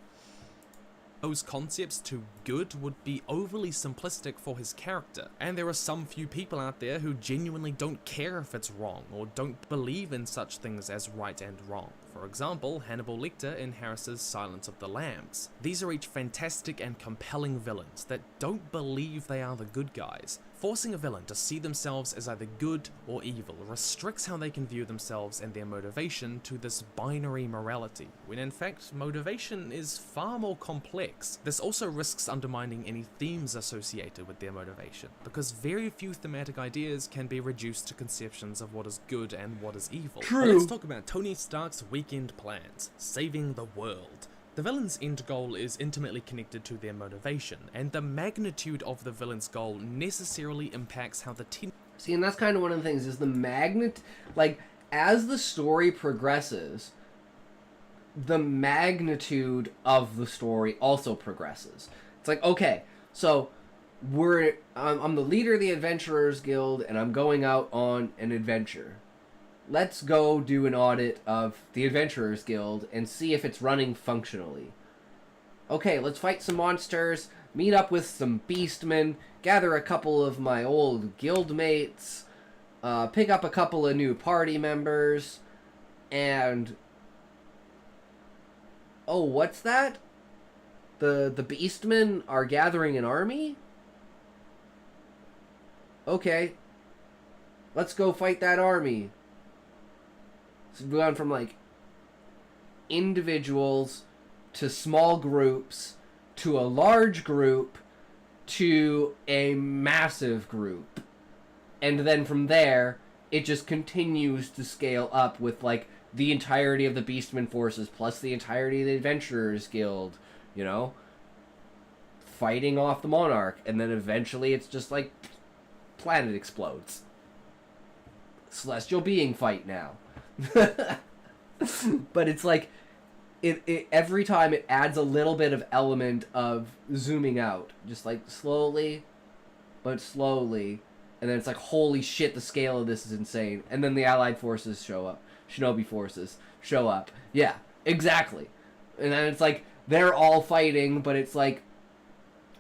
Those concepts too good would be overly simplistic for his character, and there are some few people out there who genuinely don't care if it's wrong, or don't believe in such things as right and wrong. For example, Hannibal Lecter in Harris's Silence of the Lambs. These are each fantastic and compelling villains that don't believe they are the good guys. Forcing a villain to see themselves as either good or evil restricts how they can view themselves and their motivation to this binary morality, when in fact motivation is far more complex. This also risks undermining any themes associated with their motivation, because very few thematic ideas can be reduced to conceptions of what is good and what is evil. True. But let's talk about Tony Stark's weekend plans, saving the world. The villain's end goal is intimately connected to their motivation, and the magnitude of the villain's goal necessarily impacts how the team. See, and that's kind of one of the things, is the like, as the story progresses, the magnitude of the story also progresses. It's like, okay, so I'm the leader of the Adventurers Guild, and I'm going out on an adventure. Let's go do an audit of the Adventurers Guild and see if it's running functionally. Okay, let's fight some monsters, meet up with some beastmen, gather a couple of my old guild mates, pick up a couple of new party members, and... Oh, what's that? The beastmen are gathering an army? Okay. Let's go fight that army. So we've gone from, like, individuals to small groups to a large group to a massive group. And then from there, it just continues to scale up with, like, the entirety of the Beastmen forces plus the entirety of the Adventurers Guild, you know? Fighting off the Monarch. And then eventually it's just, like, planet explodes. Celestial being fight now. But it's like it every time it adds a little bit of element of zooming out, just like slowly but slowly, and then it's like, holy shit, the scale of this is insane. And then the Allied forces show up, Shinobi forces show up, yeah, exactly. And then it's like they're all fighting, but it's like,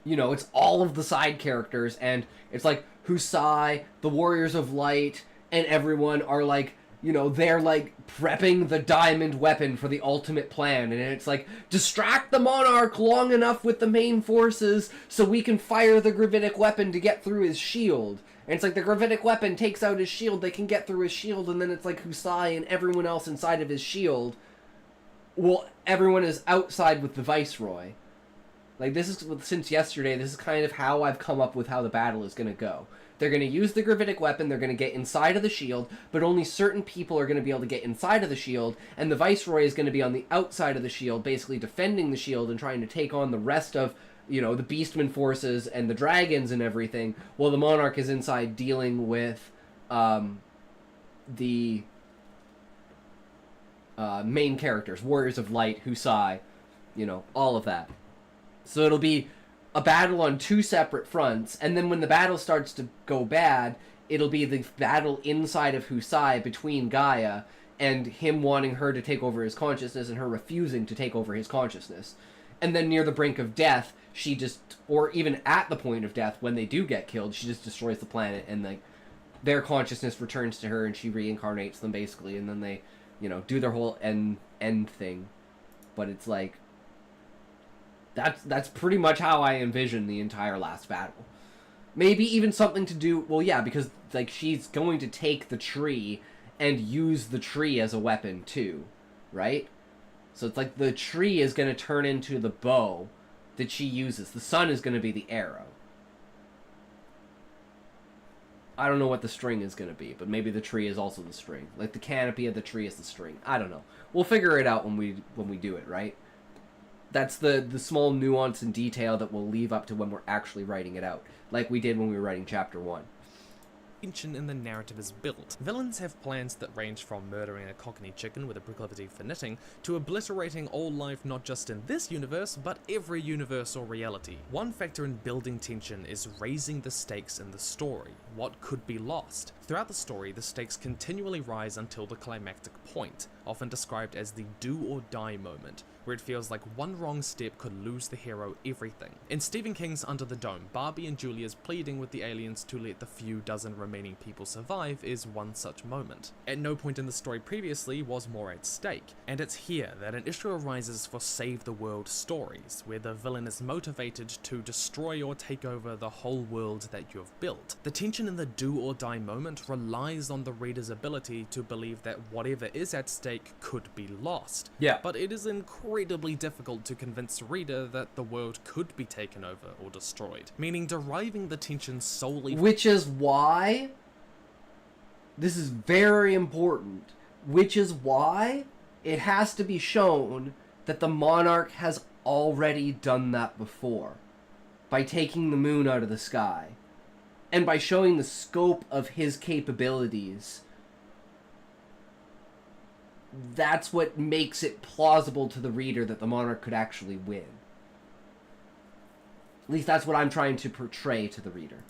you know, it's all of the side characters, and it's like Husai, the Warriors of Light, and everyone are like, you know, they're, like, prepping the diamond weapon for the ultimate plan. And it's like, distract the Monarch long enough with the main forces so we can fire the gravitic weapon to get through his shield. And it's like, the gravitic weapon takes out his shield, they can get through his shield, and then it's like Husai and everyone else inside of his shield. Well, everyone is outside with the Viceroy. Like, this is, since yesterday, this is kind of how I've come up with how the battle is going to go. They're going to use the gravitic weapon, they're going to get inside of the shield, but only certain people are going to be able to get inside of the shield, and the Viceroy is going to be on the outside of the shield, basically defending the shield and trying to take on the rest of, you know, the Beastmen forces and the dragons and everything, while the Monarch is inside dealing with the main characters, Warriors of Light, Husai, you know, all of that. So it'll be a battle on two separate fronts, and then when the battle starts to go bad, it'll be the battle inside of Husai between Gaia and him wanting her to take over his consciousness and her refusing to take over his consciousness. And then near the brink of death, she just, or even at the point of death, when they do get killed, she just destroys the planet, and like their consciousness returns to her and she reincarnates them basically, and then they, you know, do their whole end thing. But it's like, that's pretty much how I envision the entire last battle. Maybe even something to do, well, yeah, because like she's going to take the tree and use the tree as a weapon too, right? So it's like the tree is going to turn into the bow that she uses. The sun is going to be the arrow. I don't know what the string is going to be, but maybe the tree is also the string. Like the canopy of the tree is the string. I don't know. We'll figure it out when we do it, right? That's the small nuance and detail that we'll leave up to when we're actually writing it out, like we did when we were writing Chapter 1. Tension in the narrative is built. Villains have plans that range from murdering a cockney chicken with a proclivity for knitting, to obliterating all life not just in this universe, but every universe or reality. One factor in building tension is raising the stakes in the story. What could be lost? Throughout the story, the stakes continually rise until the climactic point, often described as the do or die moment, where it feels like one wrong step could lose the hero everything. In Stephen King's Under the Dome, Barbie and Julia's pleading with the aliens to let the few dozen remaining people survive is one such moment. At no point in the story previously was more at stake, and it's here that an issue arises for save the world stories, where the villain is motivated to destroy or take over the whole world that you have built. The tension in the do or die moment relies on the reader's ability to believe that whatever is at stake could be lost. Yeah. But it is incredibly difficult to convince the reader that the world could be taken over or destroyed, meaning deriving the tension solely Which is why, this is very important, which is why it has to be shown that the Monarch has already done that before, by taking the moon out of the sky, and by showing the scope of his capabilities. That's what makes it plausible to the reader that the Monarch could actually win. At least that's what I'm trying to portray to the reader.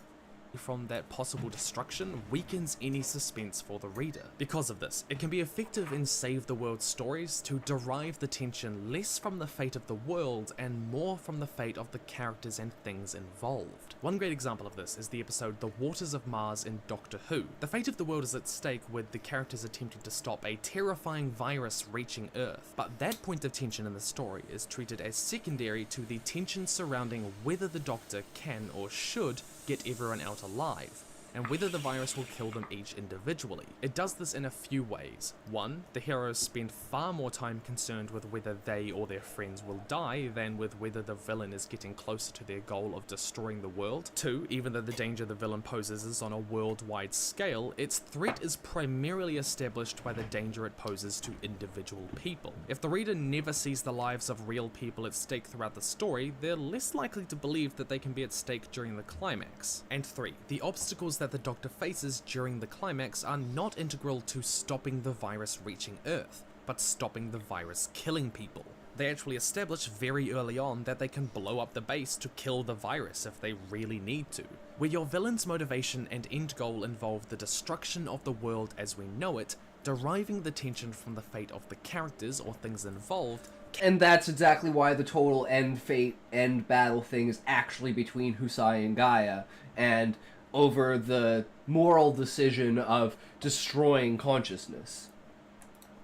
from that possible destruction weakens any suspense for the reader. Because of this, it can be effective in Save the World stories to derive the tension less from the fate of the world and more from the fate of the characters and things involved. One great example of this is the episode The Waters of Mars in Doctor Who. The fate of the world is at stake with the characters attempting to stop a terrifying virus reaching Earth, but that point of tension in the story is treated as secondary to the tension surrounding whether the Doctor can or should get everyone out alive, and whether the virus will kill them each individually. It does this in a few ways. One, the heroes spend far more time concerned with whether they or their friends will die than with whether the villain is getting closer to their goal of destroying the world. Two, even though the danger the villain poses is on a worldwide scale, its threat is primarily established by the danger it poses to individual people. If the reader never sees the lives of real people at stake throughout the story, they're less likely to believe that they can be at stake during the climax. And three, the obstacles that the Doctor faces during the climax are not integral to stopping the virus reaching Earth, but stopping the virus killing people. They actually establish very early on that they can blow up the base to kill the virus if they really need to. Where your villain's motivation and end goal involve the destruction of the world as we know it, deriving the tension from the fate of the characters or things involved. And that's exactly why the total end fate, end battle thing is actually between Husai and Gaia, and over the moral decision of destroying consciousness.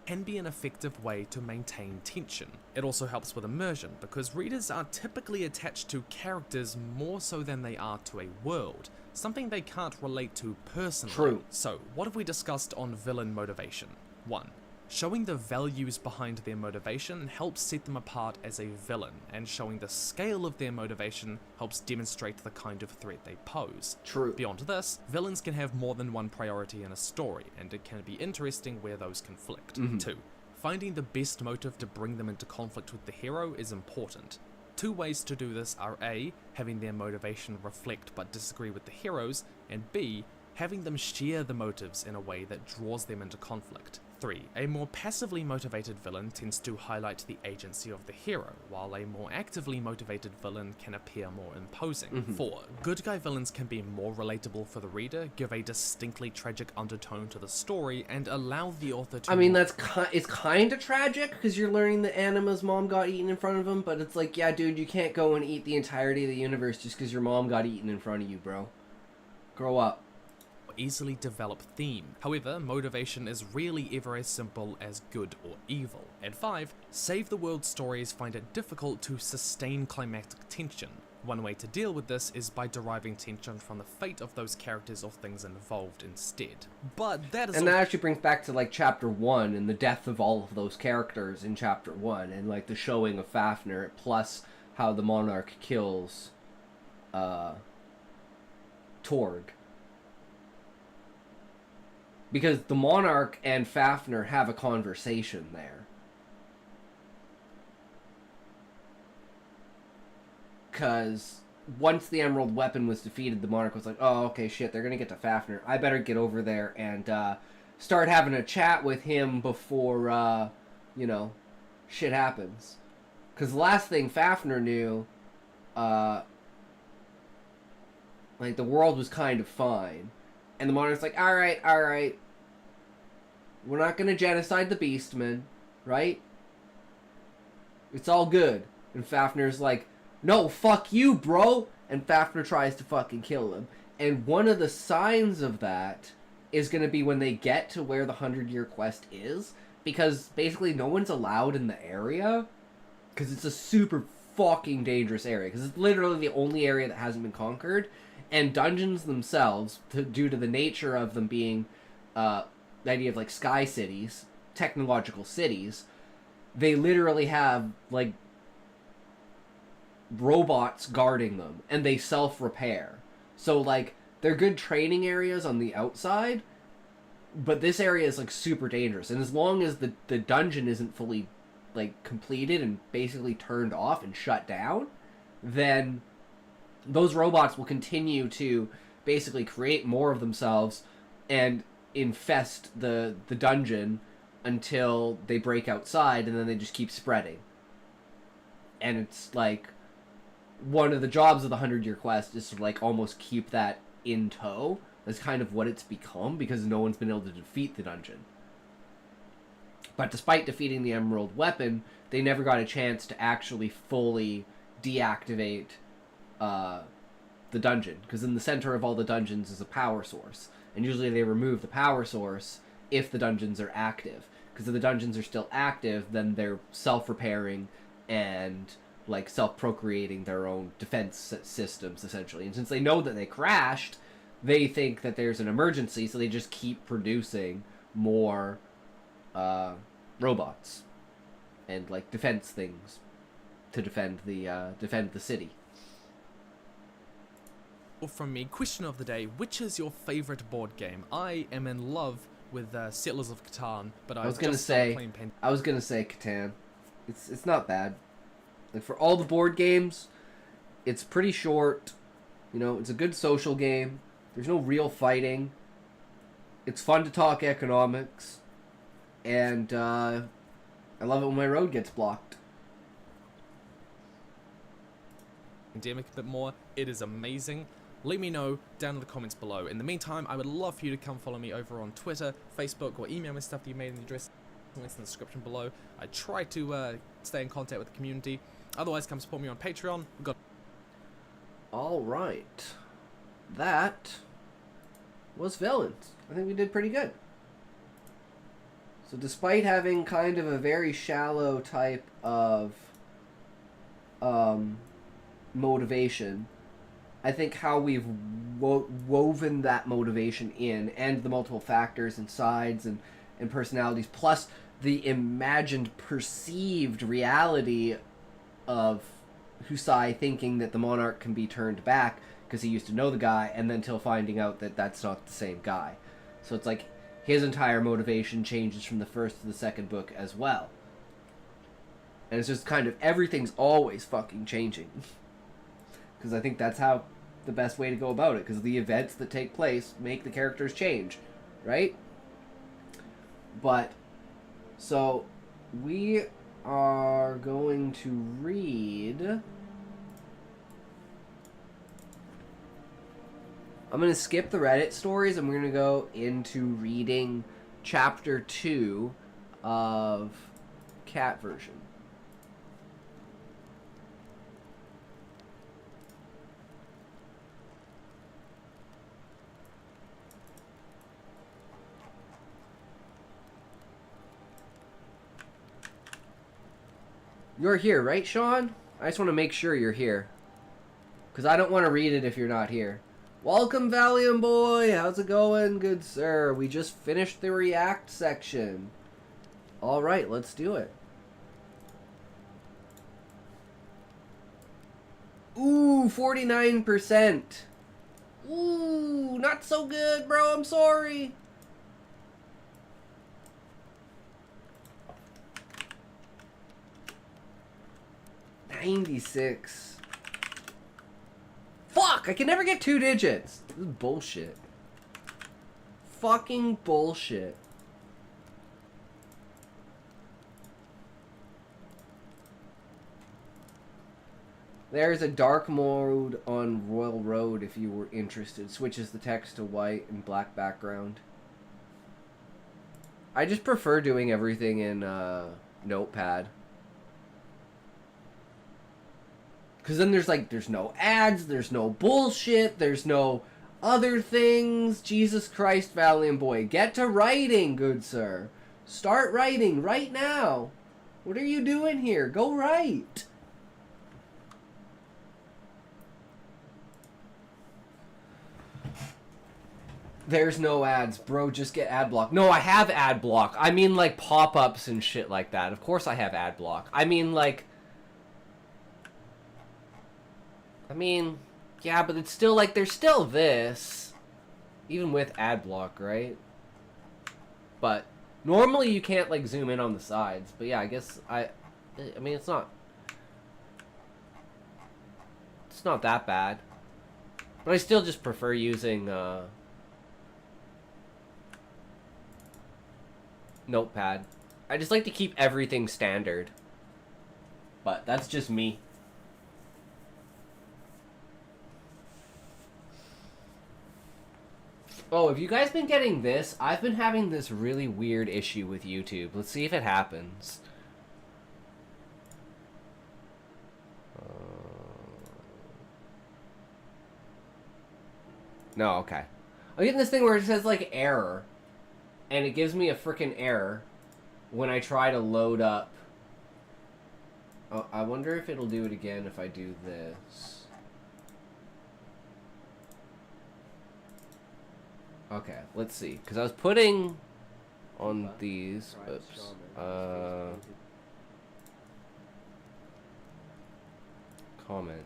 Can be an effective way to maintain tension. It also helps with immersion, because readers are typically attached to characters more so than they are to a world, something they can't relate to personally. True. So, what have we discussed on villain motivation? 1. Showing the values behind their motivation helps set them apart as a villain, and showing the scale of their motivation helps demonstrate the kind of threat they pose. True. Beyond this, villains can have more than one priority in a story, and it can be interesting where those conflict. 2. Finding the best motive to bring them into conflict with the hero is important. Two ways to do this are A, having their motivation reflect but disagree with the heroes, and B, having them share the motives in a way that draws them into conflict. 3. A more passively motivated villain tends to highlight the agency of the hero, while a more actively motivated villain can appear more imposing. 4. Good guy villains can be more relatable for the reader, give a distinctly tragic undertone to the story, and allow the author to... I mean, it's kind of tragic, because you're learning that Anima's mom got eaten in front of him, but it's like, yeah, dude, you can't go and eat the entirety of the universe just because your mom got eaten in front of you, bro. Grow up. Easily develop theme. However, motivation is rarely ever as simple as good or evil. And 5, Save the World stories find it difficult to sustain climactic tension. One way to deal with this is by deriving tension from the fate of those characters or things involved instead. But that is... And that actually brings back to, like, Chapter 1 and the death of all of those characters in Chapter 1, and, like, the showing of Fafnir, plus how the Monarch kills, Torg. Because the Monarch and Fafnir have a conversation there. Because once the Emerald Weapon was defeated, the Monarch was like, oh, okay, shit, they're gonna get to Fafnir. I better get over there and start having a chat with him before, shit happens. Because the last thing Fafnir knew, like, the world was kind of fine. And the Monarch's like, alright. We're not gonna genocide the Beastmen, right? It's all good. And Fafnir's like, no, fuck you, bro. And Fafnir tries to fucking kill him. And one of the signs of that is going to be when they get to where the 100-year quest is. Because basically no one's allowed in the area. Because it's a super fucking dangerous area. Because it's literally the only area that hasn't been conquered. And dungeons themselves, due to the nature of them being the idea of like sky cities, technological cities, they literally have like robots guarding them, and they self-repair. So like they're good training areas on the outside, but this area is like super dangerous. And as long as the dungeon isn't fully like completed and basically turned off and shut down, then those robots will continue to basically create more of themselves and infest the dungeon until they break outside, and then they just keep spreading. And it's like one of the jobs of the 100-year quest is to like almost keep that in tow. That's kind of what it's become, because no one's been able to defeat the dungeon. But despite defeating the Emerald Weapon, they never got a chance to actually fully deactivate the dungeon, because in the center of all the dungeons is a power source, and usually they remove the power source if the dungeons are active, because if the dungeons are still active, then they're self-repairing and like self-procreating their own defense systems essentially. And since they know that they crashed, they think that there's an emergency, so they just keep producing more robots and like defense things to defend the city. From me, question of the day: which is your favorite board game? I am in love with Settlers of Catan, but I was gonna say Catan. It's not bad. Like for all the board games, it's pretty short. You know, it's a good social game. There's no real fighting. It's fun to talk economics, and I love it when my road gets blocked. Pandemic a bit more. It is amazing. Let me know down in the comments below. In the meantime, I would love for you to come follow me over on Twitter, Facebook, or email me stuff that you made in the address. Links in the description below. I try to stay in contact with the community. Otherwise, come support me on Patreon. We've got. All right, that was Villains. I think we did pretty good. So despite having kind of a very shallow type of motivation, I think how we've woven that motivation in, and the multiple factors and sides and personalities, plus the imagined perceived reality of Husai thinking that the monarch can be turned back because he used to know the guy, and then till finding out that that's not the same guy. So it's like his entire motivation changes from the first to the second book as well. And it's just kind of everything's always fucking changing. Because I think that's how the best way to go about it, because the events that take place make the characters change, right? But so we are going to read. I'm going to skip the Reddit stories, and we're going to go into reading chapter 2 of Cat version. You're here, right, Sean? I just want to make sure you're here, because I don't want to read it if you're not here. Welcome, Valiant Boy! How's it going, good sir? We just finished the React section. Alright, let's do it. Ooh, 49%! Ooh, not so good, bro, I'm sorry! $96. Fuck! I can never get 2 digits! This is bullshit. Fucking bullshit. There's a dark mode on Royal Road if you were interested. Switches the text to white and black background. I just prefer doing everything in Notepad. Because then there's no ads, there's no bullshit, there's no other things. Jesus Christ, Valiant Boy. Get to writing, good sir. Start writing right now. What are you doing here? Go write. There's no ads, bro. Just get ad block. No, I have ad block. I mean, like, pop-ups and shit like that. Of course I have ad block. I mean, like... yeah, but it's still, like, there's still this. Even with ad block, right? But, normally you can't, like, zoom in on the sides. But yeah, I guess I mean, it's not that bad. But I still just prefer using, Notepad. I just like to keep everything standard. But that's just me. Oh, have you guys been getting this? I've been having this really weird issue with YouTube. Let's see if it happens. No, okay. I'm getting this thing where it says, like, error. And it gives me a frickin' error when I try to load up. Oh, I wonder if it'll do it again if I do this. Okay, let's see. Because I was putting on these. Oops. Comment.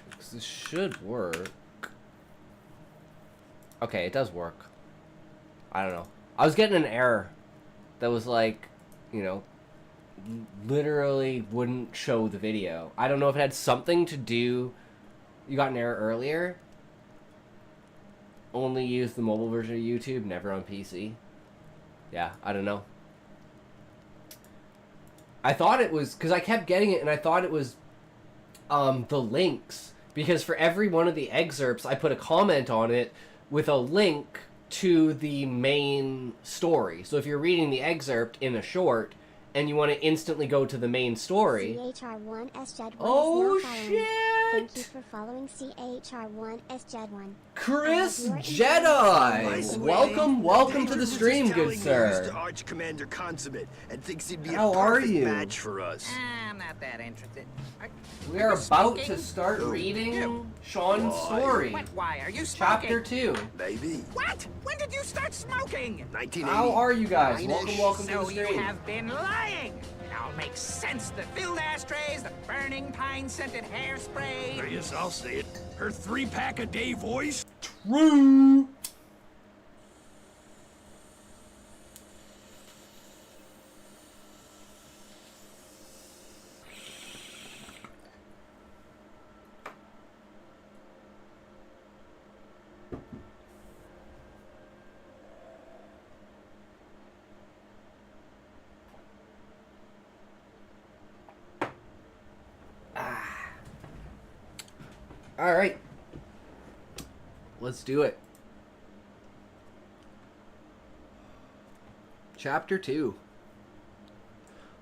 Because this should work. Okay, it does work. I don't know. I was getting an error that was like, you know, literally wouldn't show the video. I don't know if it had something to do... You got an error earlier? Only use the mobile version of YouTube, never on PC. Yeah, I don't know. I thought it was... Because I kept getting it and I thought it was the links. Because for every one of the excerpts, I put a comment on it with a link to the main story. So if you're reading the excerpt in a short and you want to instantly go to the main story... CHR1SJed1 oh, is now following. shit! Thank you for following CHR1SJed1. Chris Your Jedi! Welcome to the David stream, was just good telling me sir. he's the Arch Commander Consummate and thinks he'd be How a are perfect you? match for us. I'm not that interested. We are about to start reading Sean's Why? story. What? Why are you smoking? Chapter 2. Maybe. What? When did you start smoking? 1980. How are you guys? Nine-ish. Welcome to So the you stream. have been lying. It all makes sense. The filled ashtrays, the burning pine-scented hairspray. Yes, I'll say it. Her 3-pack-a-day voice. True. All right. Let's do it. Chapter 2.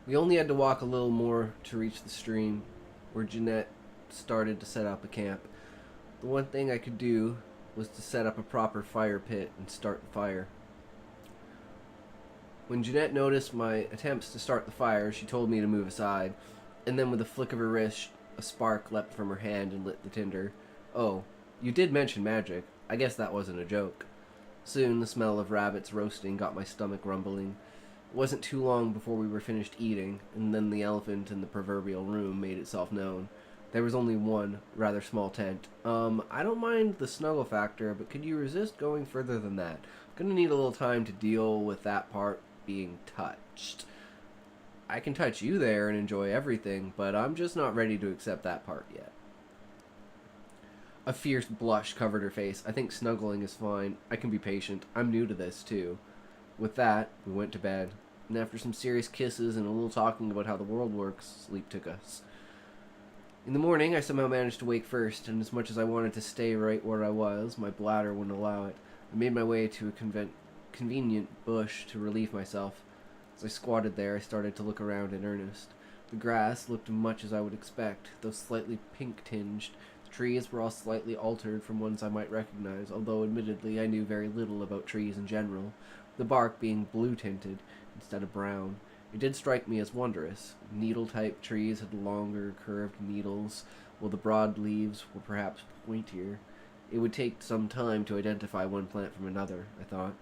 We only had to walk a little more to reach the stream where Jeanette started to set up a camp. The one thing I could do was to set up a proper fire pit and start the fire. When Jeanette noticed my attempts to start the fire, she told me to move aside, and then with a flick of her wrist, a spark leapt from her hand and lit the tinder. Oh, you did mention magic. I guess that wasn't a joke. Soon the smell of rabbits roasting got my stomach rumbling. It wasn't too long before we were finished eating, and then the elephant in the proverbial room made itself known. There was only one, rather small tent. I don't mind the snuggle factor, but could you resist going further than that? Gonna need a little time to deal with that part being touched. I can touch you there and enjoy everything, but I'm just not ready to accept that part yet. A fierce blush covered her face. I think snuggling is fine. I can be patient. I'm new to this, too. With that, we went to bed, and after some serious kisses and a little talking about how the world works, sleep took us. In the morning, I somehow managed to wake first, and as much as I wanted to stay right where I was, my bladder wouldn't allow it. I made my way to a convenient bush to relieve myself. As I squatted there, I started to look around in earnest. The grass looked much as I would expect, though slightly pink-tinged. The trees were all slightly altered from ones I might recognize, although admittedly I knew very little about trees in general, the bark being blue-tinted instead of brown. It did strike me as wondrous. Needle-type trees had longer, curved needles, while the broad leaves were perhaps pointier. It would take some time to identify one plant from another, I thought.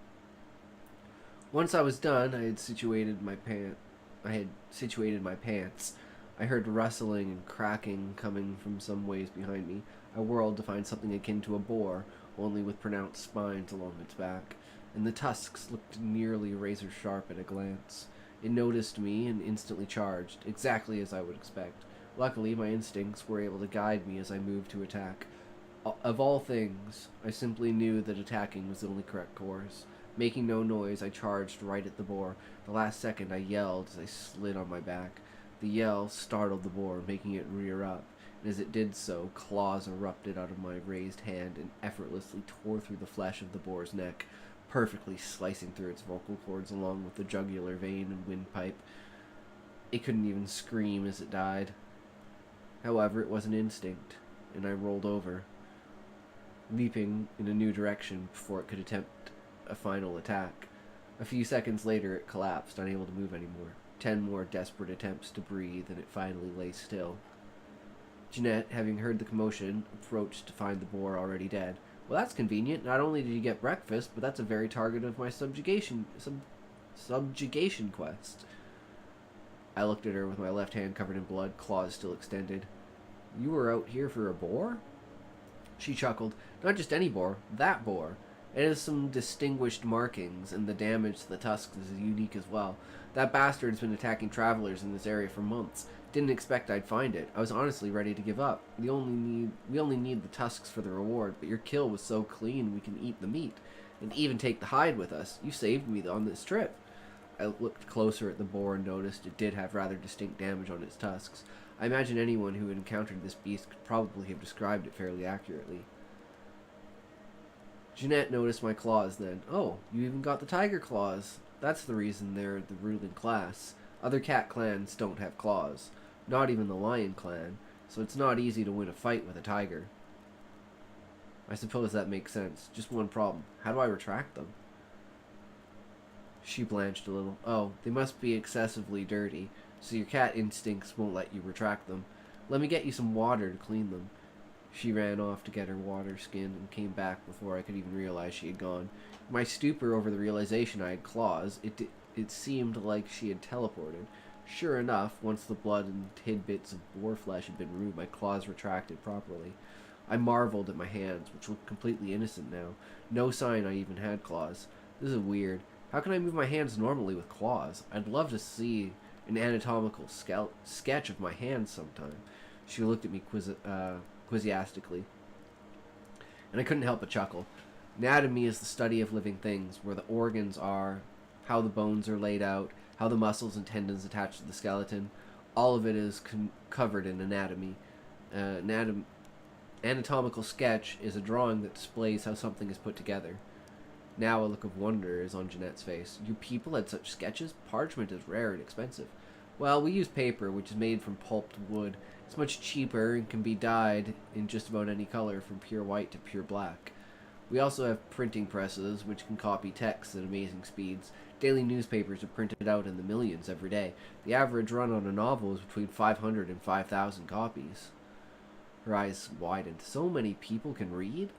Once I was done, I had situated my pants. I heard rustling and cracking coming from some ways behind me. I whirled to find something akin to a boar, only with pronounced spines along its back, and the tusks looked nearly razor-sharp at a glance. It noticed me and instantly charged, exactly as I would expect. Luckily, my instincts were able to guide me as I moved to attack. Of all things, I simply knew that attacking was the only correct course. Making no noise, I charged right at the boar. The last second, I yelled as I slid on my back. The yell startled the boar, making it rear up, and as it did so, claws erupted out of my raised hand and effortlessly tore through the flesh of the boar's neck, perfectly slicing through its vocal cords along with the jugular vein and windpipe. It couldn't even scream as it died. However, it was an instinct, and I rolled over, leaping in a new direction before it could attempt a final attack. A few seconds later, it collapsed, unable to move anymore. 10 more desperate attempts to breathe, and it finally lay still. Jeanette, having heard the commotion, approached to find the boar already dead. Well, that's convenient. Not only did you get breakfast, but that's a very target of my subjugation quest. I looked at her with my left hand covered in blood, claws still extended. You were out here for a boar? She chuckled. Not just any boar, that boar. It has some distinguished markings, and the damage to the tusks is unique as well. That bastard's been attacking travelers in this area for months. Didn't expect I'd find it. I was honestly ready to give up. We only need the tusks for the reward, but your kill was so clean we can eat the meat, and even take the hide with us. You saved me on this trip. I looked closer at the boar and noticed it did have rather distinct damage on its tusks. I imagine anyone who had encountered this beast could probably have described it fairly accurately. Jeanette noticed my claws then. Oh, you even got the tiger claws. That's the reason they're the ruling class. Other cat clans don't have claws. Not even the lion clan, so it's not easy to win a fight with a tiger. I suppose that makes sense. Just one problem. How do I retract them? She blanched a little. Oh, they must be excessively dirty, so your cat instincts won't let you retract them. Let me get you some water to clean them. She ran off to get her water skin and came back before I could even realize she had gone. In my stupor over the realization I had claws, it seemed like she had teleported. Sure enough, once the blood and tidbits of boar flesh had been removed, my claws retracted properly. I marveled at my hands, which looked completely innocent now. No sign I even had claws. This is weird. How can I move my hands normally with claws? I'd love to see an anatomical sketch of my hands sometime. She looked at me quizzically, and I couldn't help but chuckle. Anatomy is the study of living things, where the organs are, how the bones are laid out, how the muscles and tendons attach to the skeleton. All of it is covered in anatomy. Anatomical sketch is a drawing that displays how something is put together. Now a look of wonder is on Jeanette's face. You people had such sketches? Parchment is rare and expensive. Well, we use paper, which is made from pulped wood. It's much cheaper and can be dyed in just about any color, from pure white to pure black. We also have printing presses, which can copy text at amazing speeds. Daily newspapers are printed out in the millions every day. The average run on a novel is between 500 and 5,000 copies. Her eyes widened. So many people can read?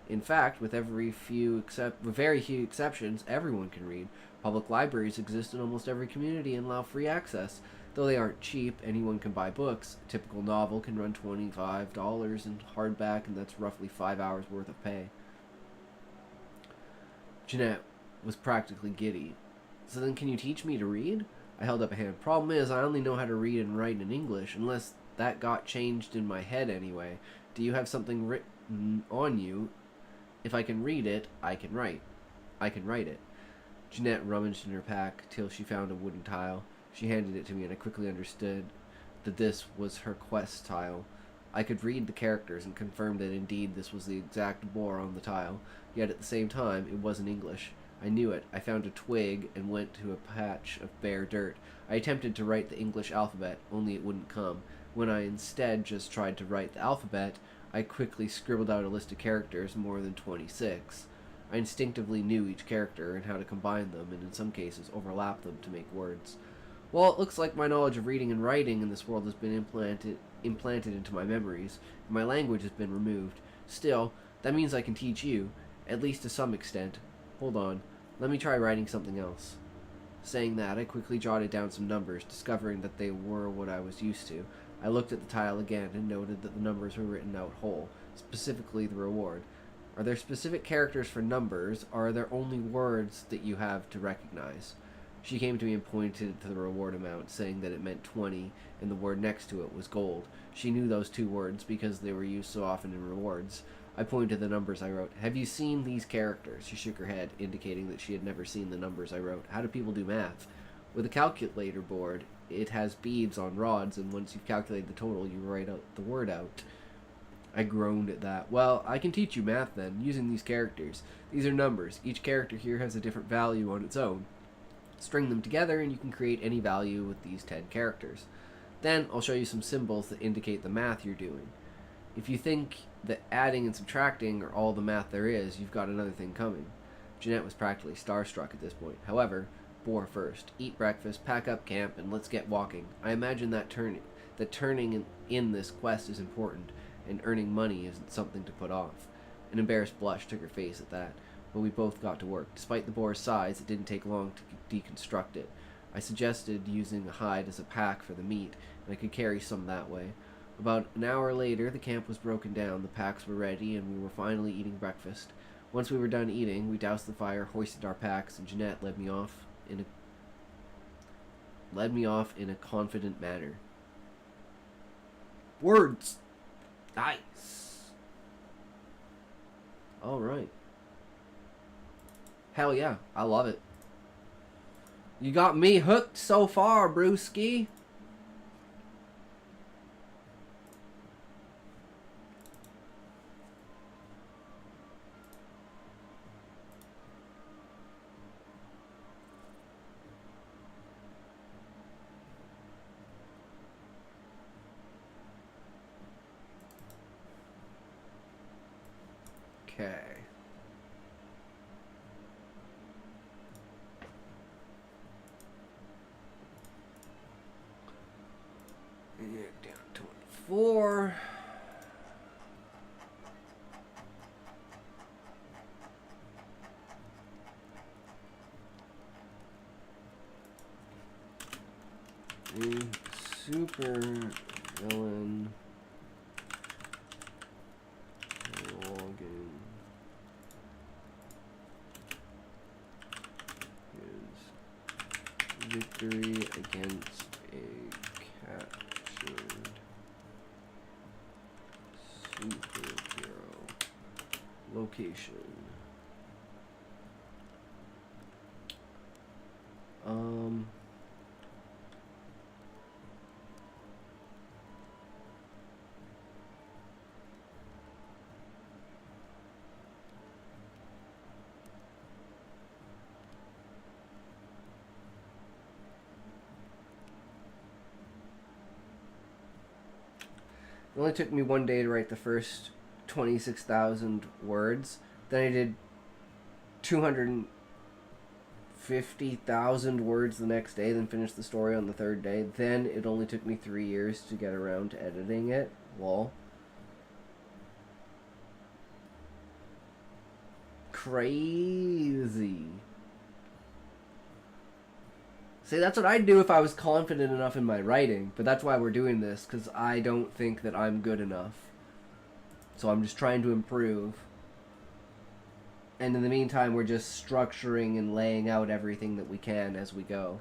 In fact, with very few exceptions, everyone can read. Public libraries exist in almost every community and allow free access. Though they aren't cheap, anyone can buy books. A typical novel can run $25 in hardback, and that's roughly 5 hours worth of pay. Jeanette was practically giddy. So then can you teach me to read? I held up a hand. Problem is, I only know how to read and write in English, unless that got changed in my head anyway. Do you have something written on you? If I can read it, I can write. I can write it. Jeanette rummaged in her pack till she found a wooden tile. She handed it to me, and I quickly understood that this was her quest tile. I could read the characters and confirm that indeed this was the exact boar on the tile, yet at the same time it wasn't English. I knew it. I found a twig and went to a patch of bare dirt. I attempted to write the English alphabet, only it wouldn't come. When I instead just tried to write the alphabet, I quickly scribbled out a list of characters, more than 26. I instinctively knew each character and how to combine them, and in some cases overlap them to make words. Well, it looks like my knowledge of reading and writing in this world has been implanted into my memories, and my language has been removed. Still, that means I can teach you, at least to some extent. Hold on, let me try writing something else. Saying that, I quickly jotted down some numbers, discovering that they were what I was used to. I looked at the tile again and noted that the numbers were written out whole, specifically the reward. Are there specific characters for numbers, or are there only words that you have to recognize? She came to me and pointed to the reward amount, saying that it meant 20, and the word next to it was gold. She knew those two words because they were used so often in rewards. I pointed to the numbers I wrote. Have you seen these characters? She shook her head, indicating that she had never seen the numbers I wrote. How do people do math? With a calculator board, it has beads on rods, and once you've calculated the total, you write out the word out. I groaned at that. Well, I can teach you math then, using these characters. These are numbers. Each character here has a different value on its own. String them together and you can create any value with these 10 characters. Then I'll show you some symbols that indicate the math you're doing. If you think that adding and subtracting are all the math there is, you've got another thing coming. Jeanette was practically starstruck at this point. However, bore first. Eat breakfast, pack up camp, and let's get walking. I imagine that turning in this quest is important, and earning money isn't something to put off. An embarrassed blush took her face at that. But we both got to work. Despite the boar's size, it didn't take long to deconstruct it. I suggested using a hide as a pack for the meat, and I could carry some that way. About an hour later, the camp was broken down, the packs were ready, and we were finally eating breakfast. Once we were done eating, we doused the fire, hoisted our packs, and Jeanette led me off in a confident manner. Words! Nice! Alright. Hell yeah, I love it. You got me hooked so far, Brewski. Okay. Down to 24. A super villain login is victory against a captured superhero location. It only took me one day to write the first 26,000 words. Then I did 250,000 words the next day, then finished the story on the third day. Then it only took me 3 years to get around to editing it. Lol. Crazy. See, that's what I'd do if I was confident enough in my writing, but that's why we're doing this, because I don't think that I'm good enough. So I'm just trying to improve. And in the meantime, we're just structuring and laying out everything that we can as we go.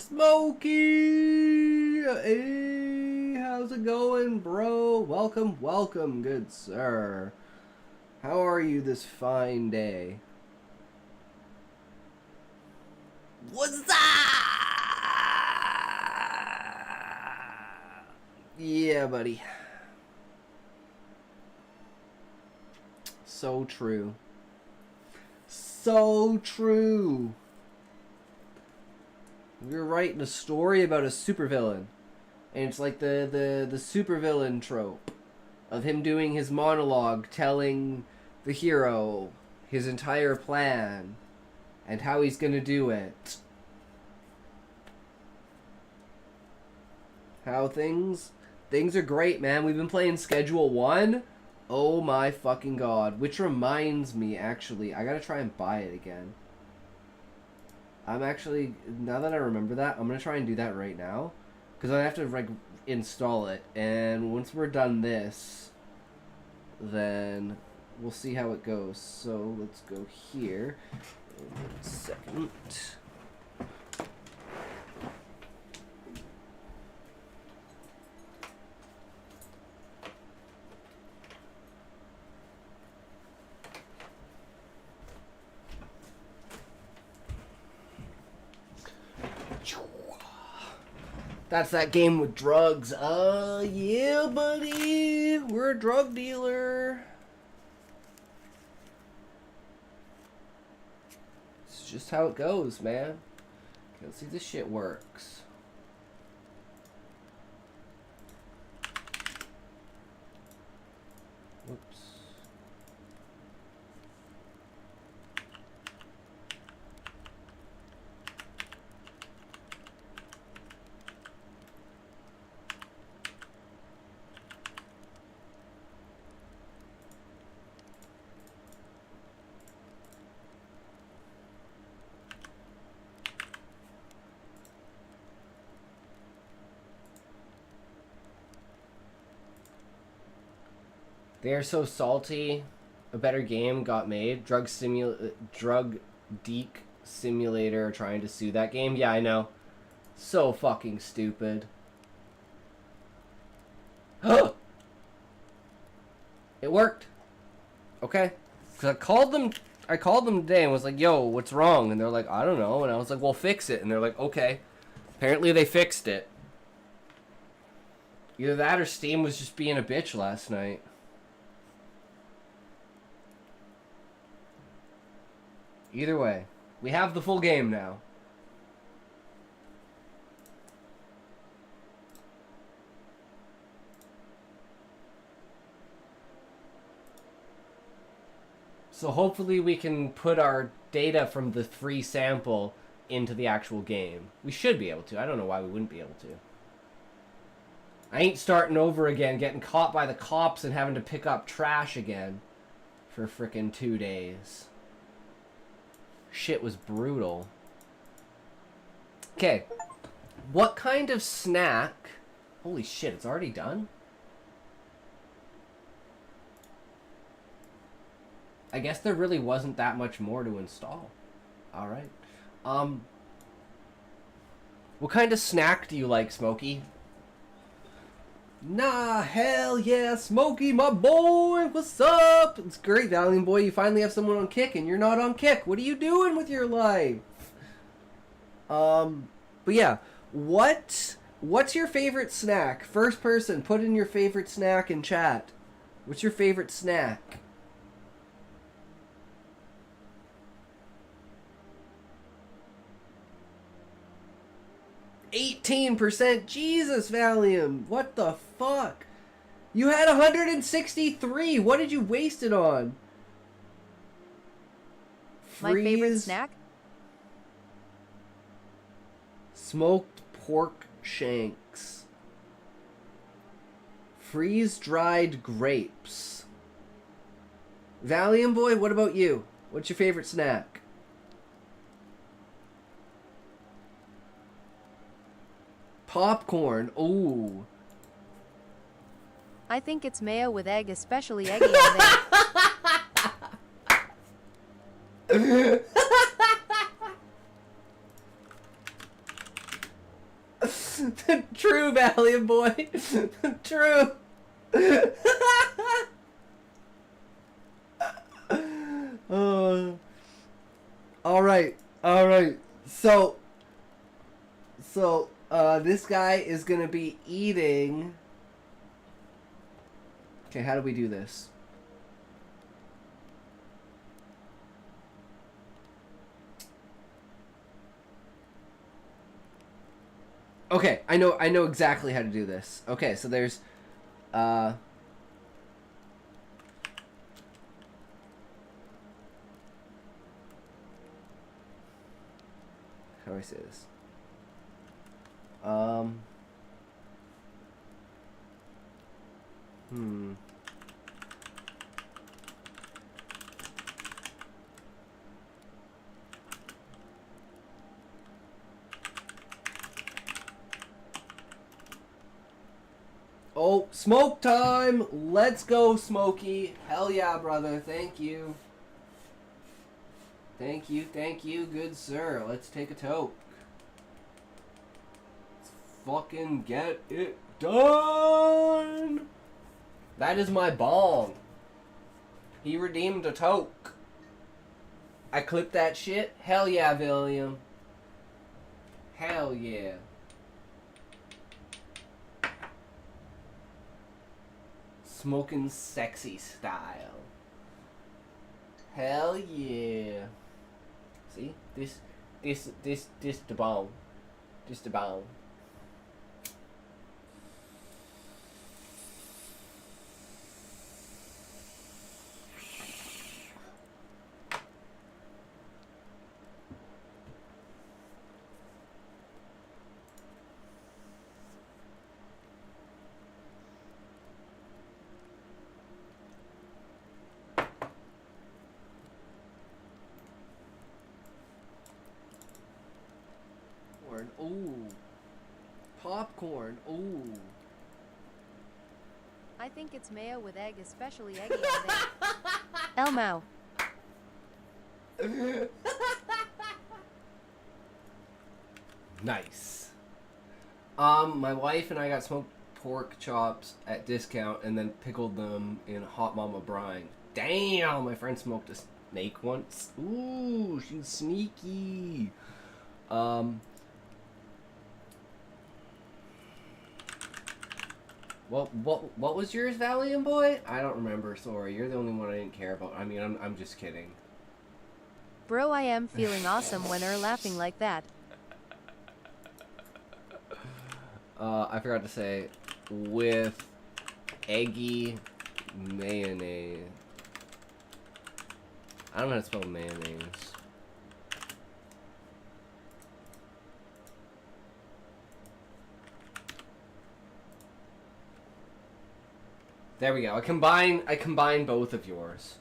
Smokey! Hey, how's it going, bro? Welcome, welcome, good sir. How are you this fine day? What's up? Yeah, buddy. So true. So true. We were writing a story about a supervillain, and it's like the supervillain trope of him doing his monologue, telling the hero his entire plan and how he's gonna do it. How things are great, man. We've been playing Schedule 1. Oh my fucking god. Which reminds me, actually, I gotta try and buy it again. I'm actually, now that I remember that, I'm gonna try and do that right now. Because I have to, like, install it. And once we're done this, then we'll see how it goes. So, let's go here. 1 second. That's that game with drugs. Yeah, buddy. We're a drug dealer. It's just how it goes, man. Okay, let's see if this shit works. Whoops. They are so salty. A better game got made. Drug Deek Simulator trying to sue that game. Yeah, I know. So fucking stupid. It worked. Okay. Cause I called them today and was like, "Yo, what's wrong?" And they're like, "I don't know." And I was like, "Well, fix it." And they're like, "Okay." Apparently they fixed it. Either that or Steam was just being a bitch last night. Either way, we have the full game now. So hopefully we can put our data from the free sample into the actual game. We should be able to. I don't know why we wouldn't be able to. I ain't starting over again, getting caught by the cops and having to pick up trash again for frickin' 2 days. Shit was brutal. Okay. What kind of snack... Holy shit, it's already done? I guess there really wasn't that much more to install. Alright. What kind of snack do you like, Smokey? Nah, hell yeah, Smokey, my boy, what's up? It's great, Valiant Boy, you finally have someone on Kick and you're not on Kick. What are you doing with your life? But yeah, what's your favorite snack? First person, put in your favorite snack in chat. What's your favorite snack? %, Jesus, Valium, what the fuck? You had 163. What did you waste it on? My favorite snack? Smoked pork shanks. Freeze-dried grapes. Valium Boy, what about you? What's your favorite snack? Popcorn. Ooh. I think it's mayo with egg, especially eggy on there. True, Valiant Boy. True. Alright. So, this guy is gonna be eating... Okay, how do we do this? Okay, I know exactly how to do this. Okay, so there's how do I say this? Oh, smoke time! Let's go, Smokey. Hell yeah, brother. Thank you. Thank you, good sir. Let's take a toke. Let's fucking get it done! That is my bong. He redeemed a toke. I clipped that shit. Hell yeah, William. Hell yeah. Smoking sexy style. Hell yeah. See? This the bomb. This the bomb. Ooh. Popcorn. Ooh. I think it's mayo with egg, especially eggy on there. Elmo. Nice. My wife and I got smoked pork chops at discount and then pickled them in hot mama brine. Damn, my friend smoked a snake once. Ooh, she's sneaky. What was yours, Valiant Boy? I don't remember. Sorry, you're the only one I didn't care about. I mean, I'm just kidding. Bro, I am feeling awesome when are laughing like that. I forgot to say, with eggy mayonnaise. I don't know how to spell mayonnaise. There we go. I combine both of yours.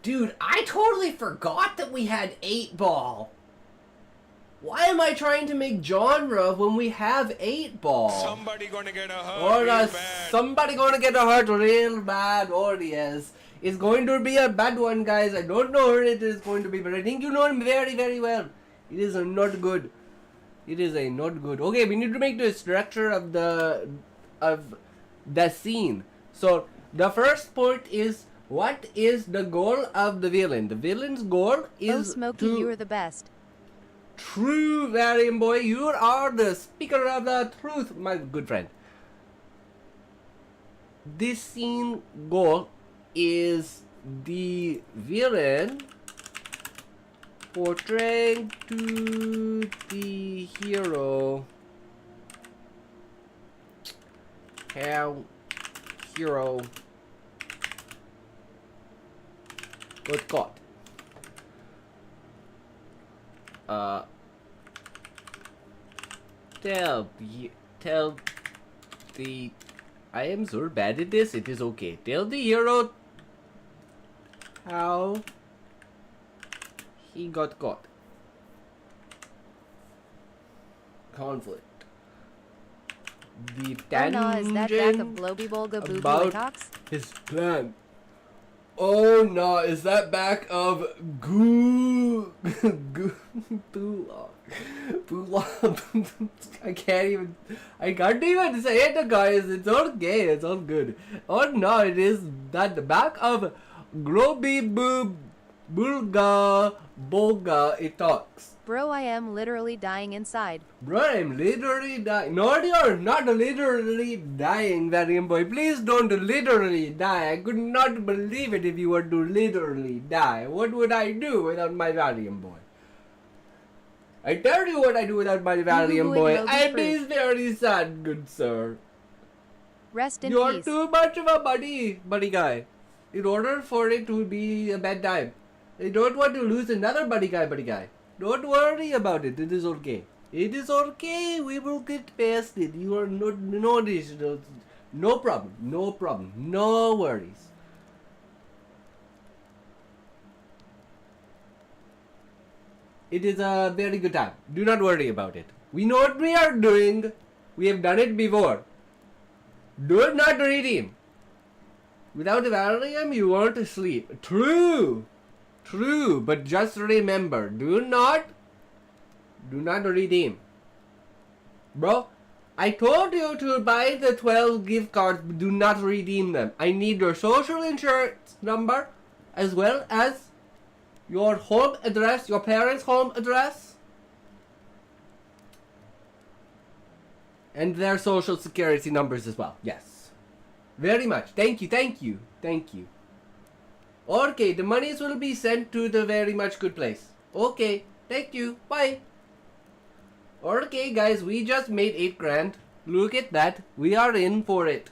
Dude, I totally forgot that we had 8-ball. Why am I trying to make genre when we have 8-ball? Somebody gonna get a hurt Or real bad. somebody gonna get a hurt real bad. Oh yes. It's going to be a bad one, guys. I don't know who it is going to be, but I think you know him very, very well. It is not good. It is a not good. Okay, we need to make the structure of the scene. So the first point is, what is the goal of the villain? The villain's goal Oh, is Smokey, to... you're the best. True, Valiant Boy. You are the speaker of the truth, my good friend. This scene goal is the villain portraying to the hero how hero got caught. Tell the I am so bad at this, it is okay. Tell the hero how he got caught. Conflict. The Oh no, is that back of tangent Globy Bolga Boo Boo about Talks? his plan. Oh no, is that back of Goo I can't even say it, guys. It's okay, it's all good. Oh no, it is that the back of Globy Boo Bulga Bolga it talks. Bro, I am literally dying inside. Bro, I'm literally dying. No, you're not literally dying, Valiant Boy. Please don't literally die. I could not believe it if you were to literally die. What would I do without my Valiant Boy? I tell you what I do without my Valiant Boo-boo Boy. and I'd Moby be very sad, good sir. Rest in You're peace. too much of a buddy guy. In order for it to be a bad time. I don't want to lose another buddy guy. Don't worry about it. It is okay. It is okay. We will get past it. You are no problem. No problem. No worries. It is a very good time. Do not worry about it. We know what we are doing. We have done it before. Do not redeem. Without Valium, you won't sleep. True. True, but just remember, do not redeem. Bro, I told you to buy the 12 gift cards, but do not redeem them. I need your social insurance number, as well as your home address, your parents' home address. And their social security numbers as well. Yes. Very much. Thank you, thank you, thank you. Okay, the monies will be sent to the very much good place. Okay, thank you. Bye. Okay, guys, we just made 8 grand. Look at that. We are in for it.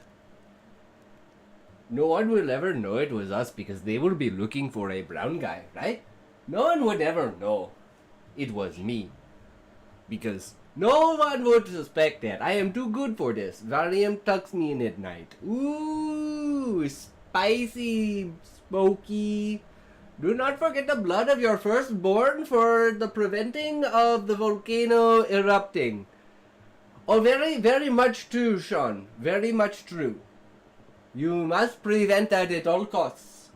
No one will ever know it was us because they will be looking for a brown guy, right? No one would ever know it was me. Because no one would suspect that. I am too good for this. Valium tucks me in at night. Ooh, spicy, smoky. Do not forget the blood of your firstborn for the preventing of the volcano erupting. Oh, very, very much true, Sean. Very much true. You must prevent that at all costs.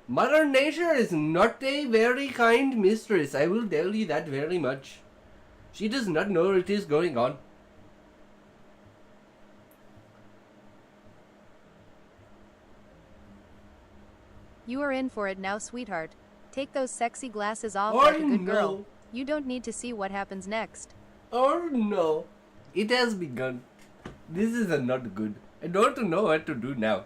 Mother Nature is not a very kind mistress. I will tell you that very much. She does not know what is going on. You are in for it now, sweetheart. Take those sexy glasses off Oh, like a good no. girl. You don't need to see what happens next. Oh no. It has begun. This is not good. I don't know what to do now.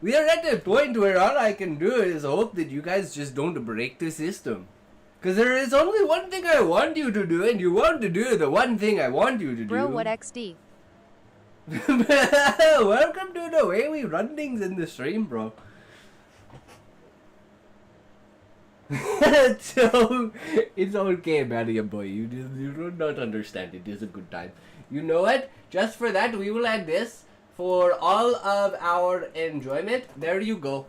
We are at a point where all I can do is hope that you guys just don't break the system. Because there is only one thing I want you to do, and you want to do the one thing I want you to do. Bro, what XD? Welcome to the way we run things in the stream, bro. So, it's okay, Maddie boy. You do not understand. It is a good time. You know what? Just for that, we will add this for all of our enjoyment. There you go.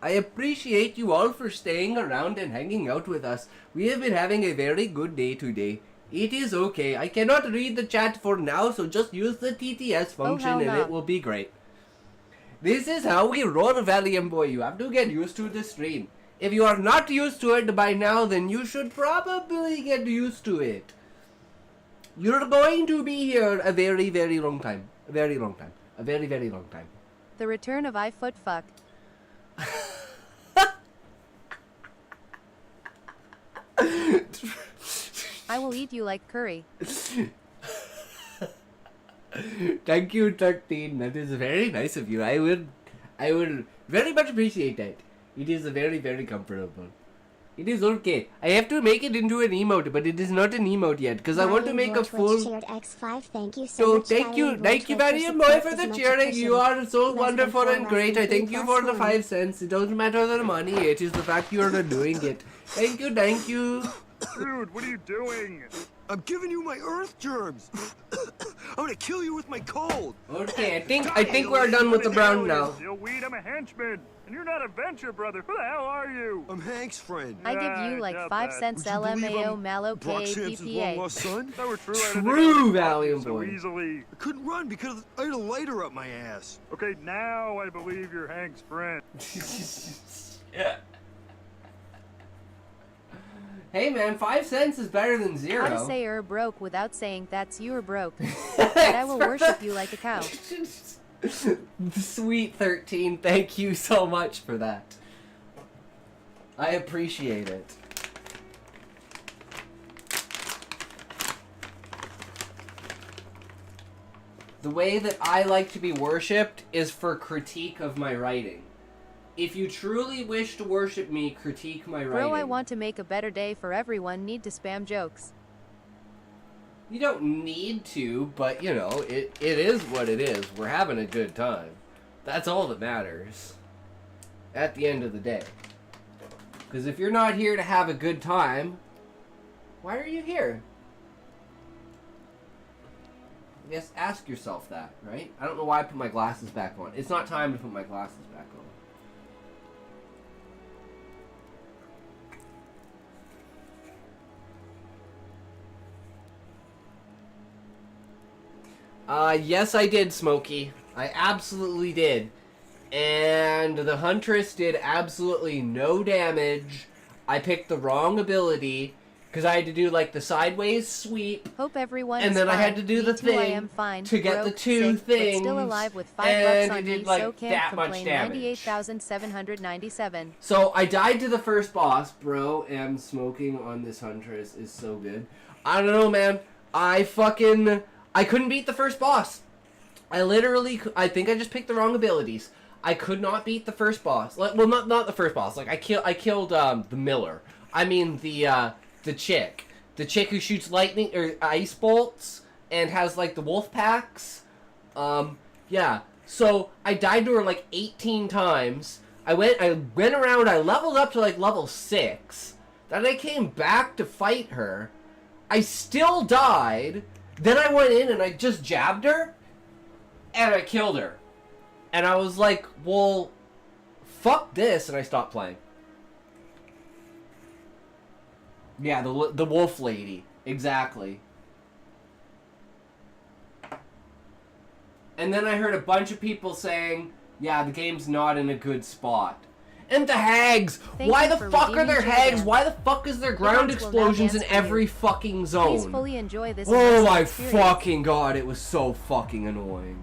I appreciate you all for staying around and hanging out with us. We have been having a very good day today. It is okay. I cannot read the chat for now, so just use the TTS function hell and no. it will be great. This is how we roll, Valium boy. You have to get used to the stream. If you are not used to it by now, then you should probably get used to it. You're going to be here a very, very long time. A very long time. A very, very long time. The return of iFoot fuck. I will eat you like curry. Thank you, 13. That is very nice of you. I will very much appreciate that. It is very, very comfortable. It is okay. I have to make it into an emote, but it is not an emote yet because I want to make a full. Shared X5. Thank you So much, thank you very much for the cheering. You are so wonderful and great. I thank you for the 5 cents. It doesn't matter the money. It is the fact you are doing it. Thank you, thank you. Dude, what are you doing? I'm giving you my earth germs. I'm gonna kill you with my cold. Okay, I think we're done with the brown now. Still weed, I'm a henchman. And you're not a venture brother. Who the hell are you? I'm Hank's friend. I give you like 5 cents LMAO Mallow Brock Sampson's long lost KAPPA. son? That were true. True, Valium so boy. easily. I couldn't run because I had a lighter up my ass. Okay, now I believe you're Hank's friend. Hey man, 5 cents is better than 0. How to say broke without saying that's you're broke. And I will worship you like a cow. Sweet 13, thank you so much for that. I appreciate it. The way that I like to be worshipped is for critique of my writing. If you truly wish to worship me, critique my writing. Bro, I want to make a better day for everyone. Need to spam jokes. You don't need to, but you know, it is what it is. We're having a good time. That's all that matters. At the end of the day. Because if you're not here to have a good time, why are you here? I guess ask yourself that, right? I don't know why I put my glasses back on. It's not time to put my glasses back on. Yes I did, Smokey. I absolutely did. And the Huntress did absolutely no damage. I picked the wrong ability, because I had to do, like, the sideways sweep. Hope everyone And is then I fine. had to do the Me too, I thing am fine. to get Broke, the 2 sick, but things. still alive with $5 and on it me, did, like, so can't that much complain. damage. 98,797. So I died to the first boss, bro, and smoking on this Huntress is so good. I don't know, man. I couldn't beat the first boss. I think I just picked the wrong abilities. I could not beat the first boss. Like, well, not the first boss. Like, I killed the Miller. I mean, the chick. The chick who shoots lightning, or ice bolts, and has, like, the wolf packs. Yeah. So, I died to her, like, 18 times. I went around, I leveled up to, like, level 6. Then I came back to fight her. I still died. Then I went in and I just jabbed her. And I killed her. And I was like, well, fuck this, and I stopped playing. Yeah, the wolf lady. Exactly. And then I heard a bunch of people saying, yeah, the game's not in a good spot. And the hags! Why the fuck are there hags? Why the fuck is there ground explosions in every fucking zone? Please fully enjoy this. Oh my fucking god, it was so fucking annoying.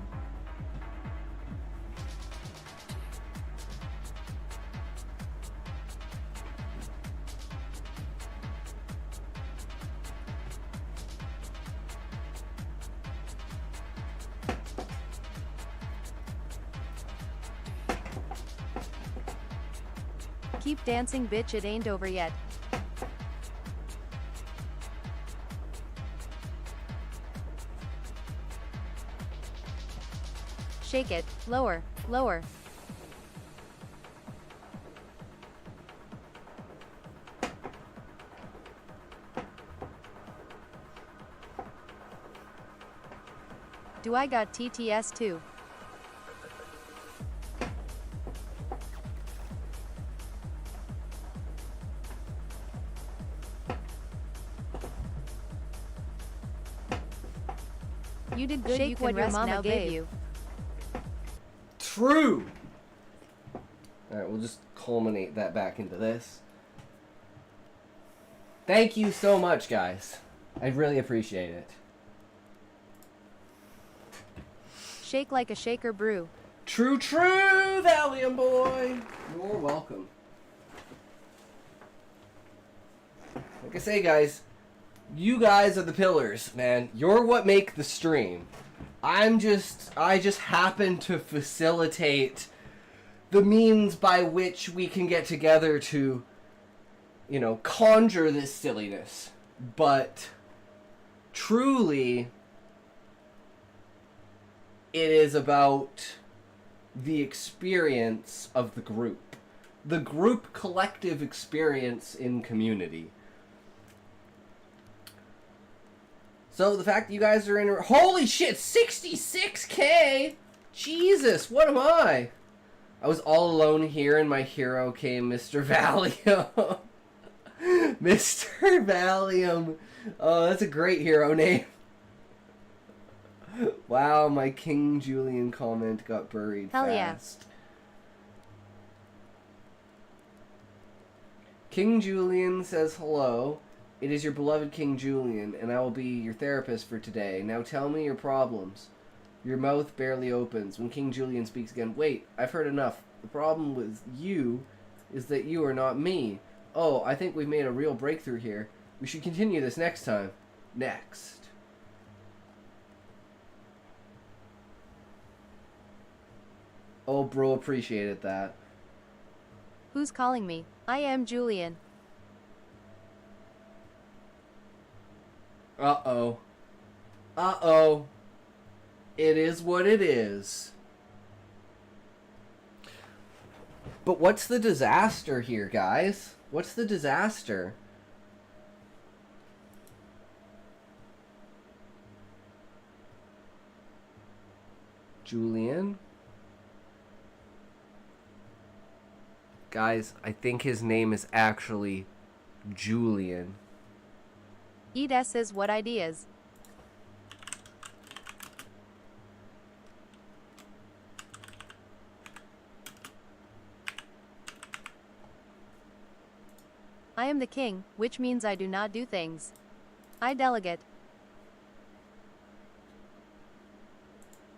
Keep dancing, bitch, it ain't over yet. Shake it, lower, lower. Do I got TTS too? You did good. Shake You can what your rest mama now. gave You. True! Alright, we'll just culminate that back into this. Thank you so much, guys. I really appreciate it. Shake like a shaker brew. True, true, Valium boy! You're welcome. Like I say, guys, you guys are the pillars, man. You're what make the stream. I just happen to facilitate the means by which we can get together to, you know, conjure this silliness. But truly, it is about the experience of the group. The group collective experience in community. So the fact that you guys are in... Holy shit! 66k! Jesus, what am I? I was all alone here and my hero came Mr. Valium. Mr. Valium. Oh, that's a great hero name. Wow, my King Julian comment got buried Hell yeah. fast. King Julian says hello. It is your beloved King Julian, and I will be your therapist for today. Now tell me your problems. Your mouth barely opens. When King Julian speaks again, wait, I've heard enough. The problem with you is that you are not me. Oh, I think we've made a real breakthrough here. We should continue this next time. Next. Oh, bro, appreciated that. Who's calling me? I am Julian. Uh-oh. Uh-oh. It is what it is. But what's the disaster here, guys? What's the disaster? Julian? Guys, I think his name is actually Julian. Eat S is what ideas. I am the king, which means I do not do things. I delegate.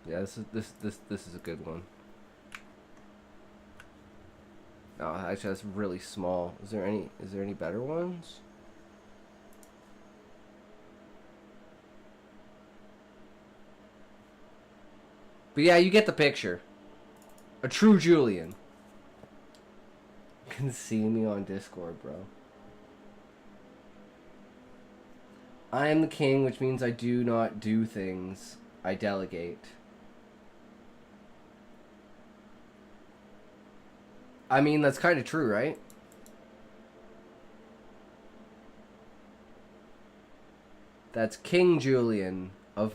Yeah, this is a good one. Oh, actually, that's really small. Is there any better ones? But yeah, you get the picture. A true Julian. You can see me on Discord, bro. I am the king, which means I do not do things. I delegate. I mean, that's kind of true, right? That's King Julian of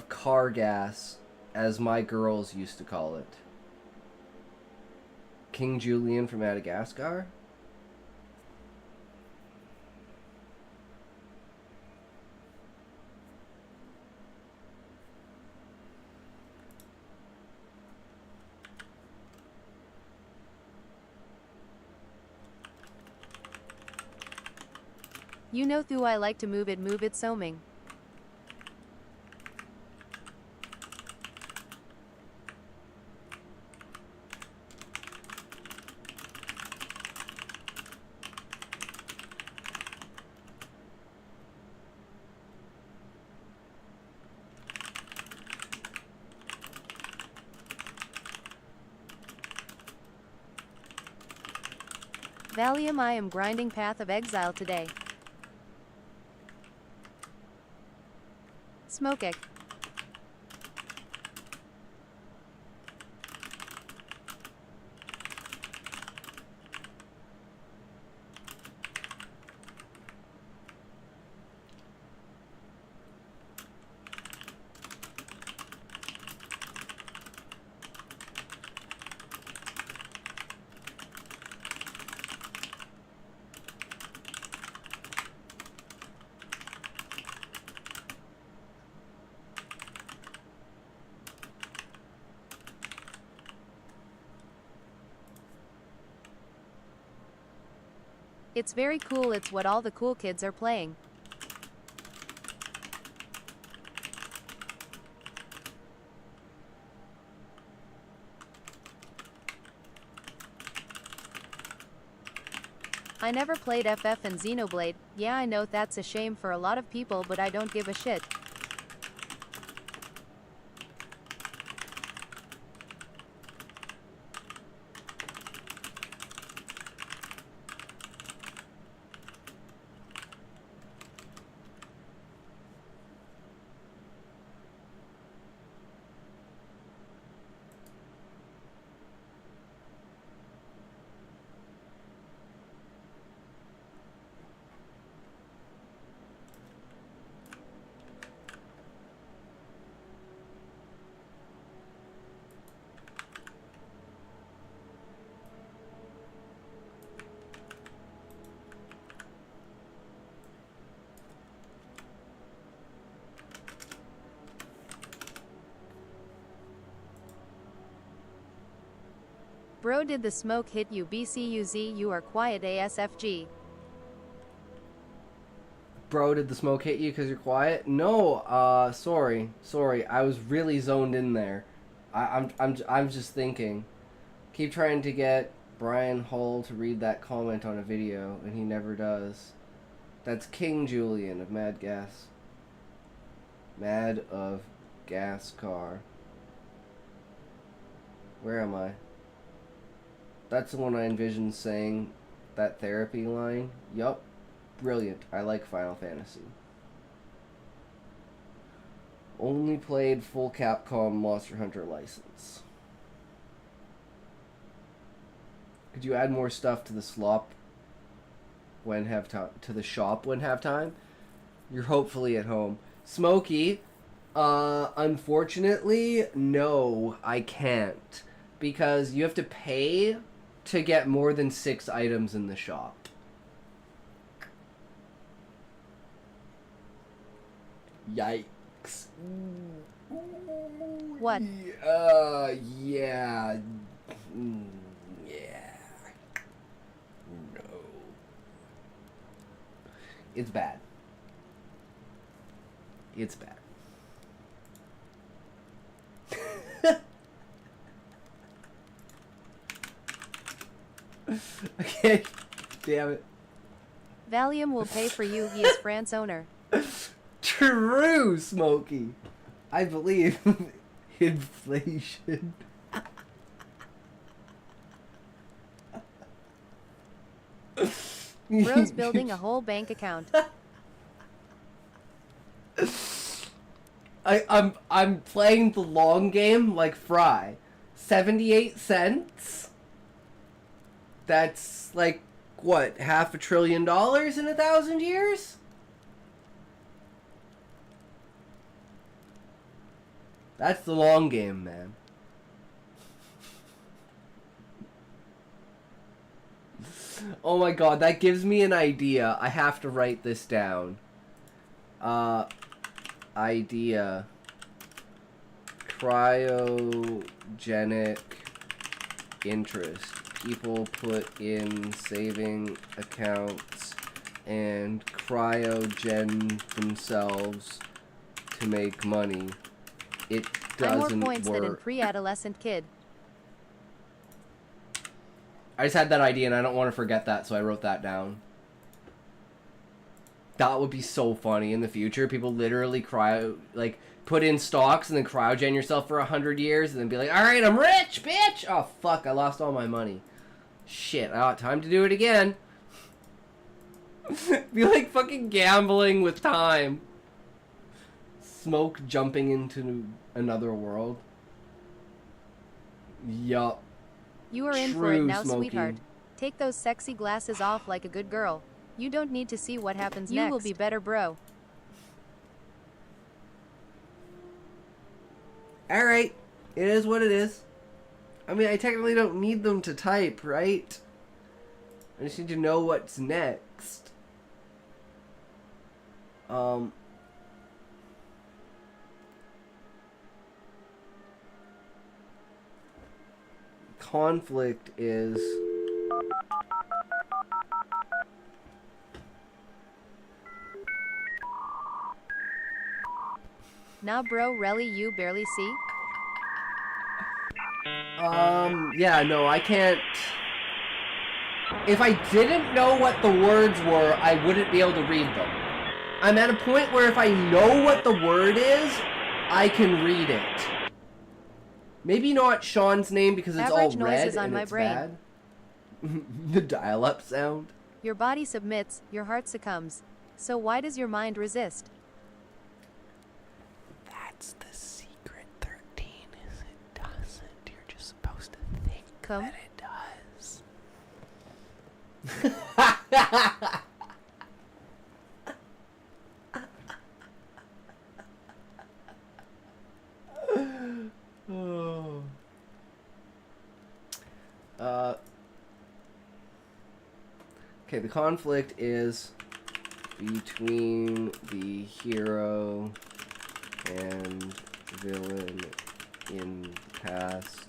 Cargas, as my girls used to call it. King Julian from Madagascar? You know thou I like to move it soaming. Valium, I am grinding Path of Exile today. Smoke it. It's very cool, it's what all the cool kids are playing. I never played FF and Xenoblade. Yeah, I know that's a shame for a lot of people, but I don't give a shit. Bro, did the smoke hit you? BCUZ, you are quiet ASFG. Bro, did the smoke hit you because you're quiet? No, sorry. I was really zoned in there. I'm just thinking. Keep trying to get Brian Hull to read that comment on a video, and he never does. That's King Julian of Mad of Gas Car. Where am I? That's the one I envisioned saying that therapy line. Yup. Brilliant. I like Final Fantasy. Only played full Capcom Monster Hunter license. Could you add more stuff to the slop when have time? To the shop when have time? You're hopefully at home. Smokey, unfortunately, no, I can't. Because you have to pay to get more than 6 items in the shop. Yikes. What? Yeah. Yeah. No. It's bad. It's bad. Okay. Damn it. Valium will pay for you, he is France owner. True, Smokey. I believe inflation. Bro's building a whole bank account. I'm playing the long game like Fry. 78 cents? That's like what, $500 billion in 1,000 years? That's the long game, man. Oh my god, that gives me an idea. I have to write this down. Idea. Cryogenic interest. People put in saving accounts and cryogen themselves to make money. It I'm doesn't more points than in work. pre-adolescent kid. I just had that idea and I don't want to forget that, so I wrote that down. That would be so funny in the future. People literally put in stocks and then cryogen yourself for 100 years and then be like, alright, I'm rich, bitch! Oh, fuck, I lost all my money. Shit, time to do it again. Be like fucking gambling with time. Smoke jumping into another world. Yup. You are in for it True now, smoking. sweetheart. Take those sexy glasses off like a good girl. You don't need to see what happens next. You will be better, bro. Alright. It is what it is. I mean, I technically don't need them to type, right? I just need to know what's next. Conflict is... Nah, bro, really, you barely see? Yeah, no, I can't... If I didn't know what the words were, I wouldn't be able to read them. I'm at a point where if I know what the word is, I can read it. Maybe not Sean's name because it's Average all red noises on and my it's brain. bad. The dial-up sound. Your body submits, your heart succumbs. So why does your mind resist? That's the secret, 13, is it doesn't. You're just supposed to think Come. that it does. Oh. Okay, the conflict is between the hero and villain in past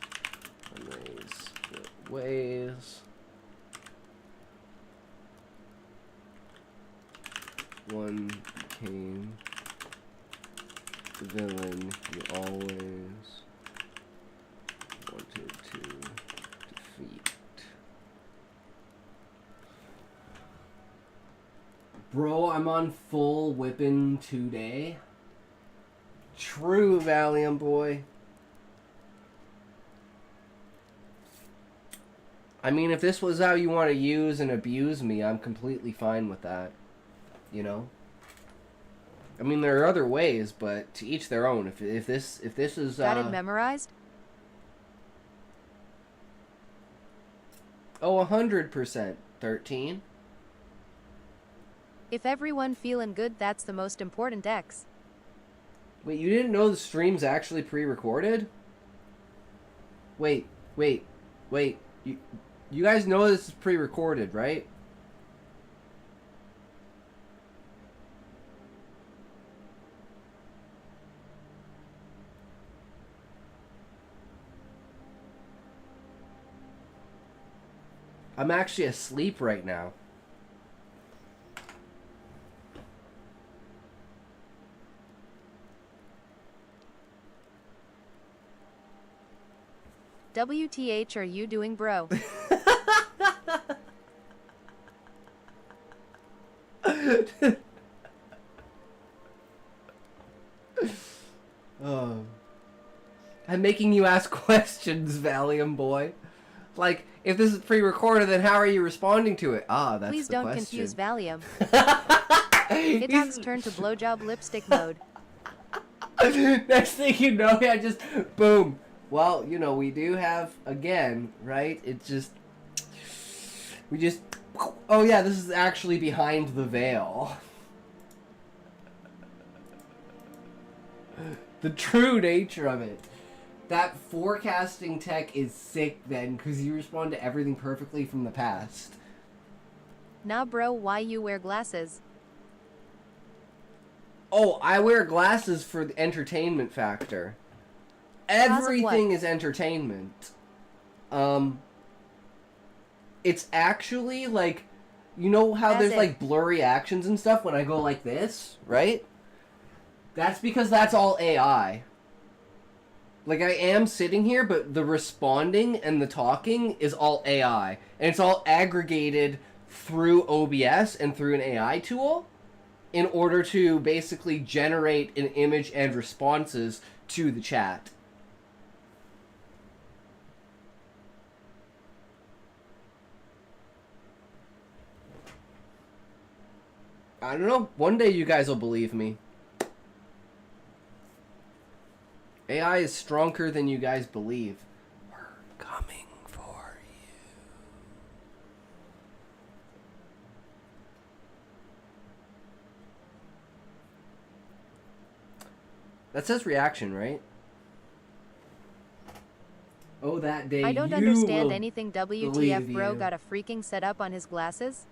ways. One became the villain you always wanted to defeat. Bro, I'm on full whipping today. True, Valiant boy. I mean, if this was how you want to use and abuse me, I'm completely fine with that. You know? I mean, there are other ways, but to each their own. If this is Got it memorized? Oh, 100%, 13. If everyone feeling good, that's the most important X. Wait, you didn't know the stream's actually pre-recorded? Wait. You guys know this is pre-recorded, right? I'm actually asleep right now. WTH are you doing, bro? Oh I'm making you ask questions, Valium boy. Like, if this is pre-recorded, then how are you responding to it? Ah, that's Please the don't question. confuse Valium. Hitok's turn to blowjob lipstick mode. Next thing you know, I just boom. Well, you know, we do have again, right? It's just we just oh yeah, this is actually behind the veil. The true nature of it. That forecasting tech is sick then, because you respond to everything perfectly from the past. Nah bro, why you wear glasses? Oh, I wear glasses for the entertainment factor. Everything is entertainment. It's actually like, you know how there's like blurry actions and stuff when I go like this, right? That's because that's all AI. Like, I am sitting here, but the responding and the talking is all AI. And it's all aggregated through OBS and through an AI tool in order to basically generate an image and responses to the chat. I don't know. One day you guys will believe me. AI is stronger than you guys believe. We're coming for you. That says reaction, right? Oh, that day I don't you understand will anything. believe WTF bro you. got a freaking setup on his glasses?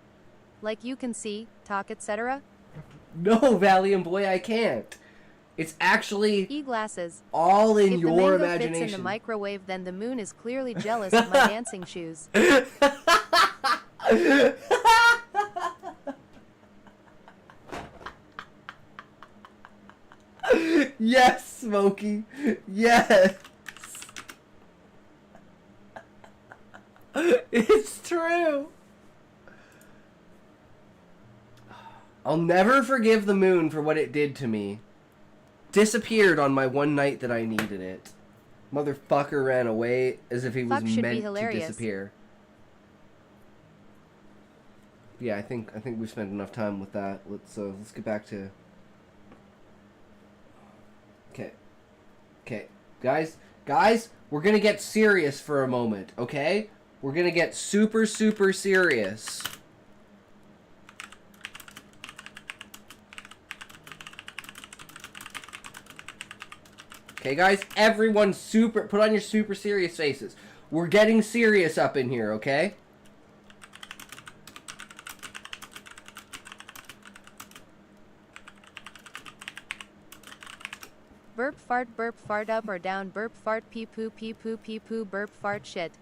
Like you can see, talk, etc. No, Valium boy, I can't. It's actually E-glasses. all in If your the mango imagination. fits in the microwave, then the moon is clearly jealous of my dancing shoes. Yes, Smokey. Yes. It's true. I'll never forgive the moon for what it did to me. Disappeared on my one night that I needed it. Motherfucker ran away as if he was Fuck should be meant to hilarious. disappear. Yeah, I think we spent enough time with that. Let's get back to. Okay, guys, we're gonna get serious for a moment. Okay, we're gonna get super serious. Okay, guys, everyone put on your super serious faces. We're getting serious up in here, okay? Burp fart up or down, burp fart pee poo burp fart shit.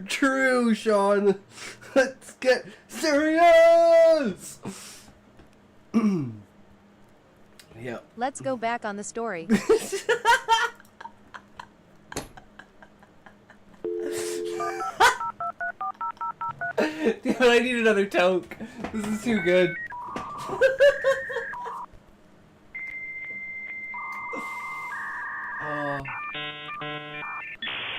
True, Sean. Let's get serious. Yeah. Let's go back on the story. Damn, I need another toke. This is too good.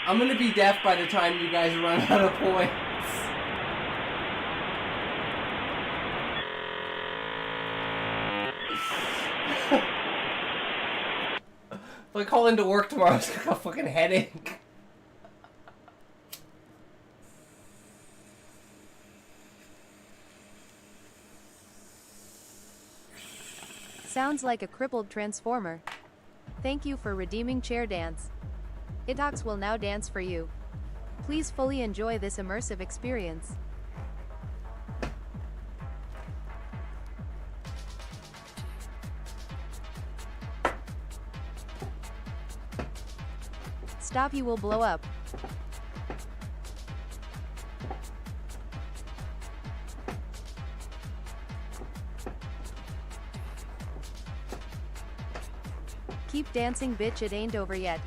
I'm gonna be deaf by the time you guys run out of points. If I call into work tomorrow, it's like a fucking headache. Sounds like a crippled transformer. Thank you for redeeming chair dance. Itox will now dance for you. Please fully enjoy this immersive experience. Stop, you will blow up. Keep dancing, bitch, it ain't over yet.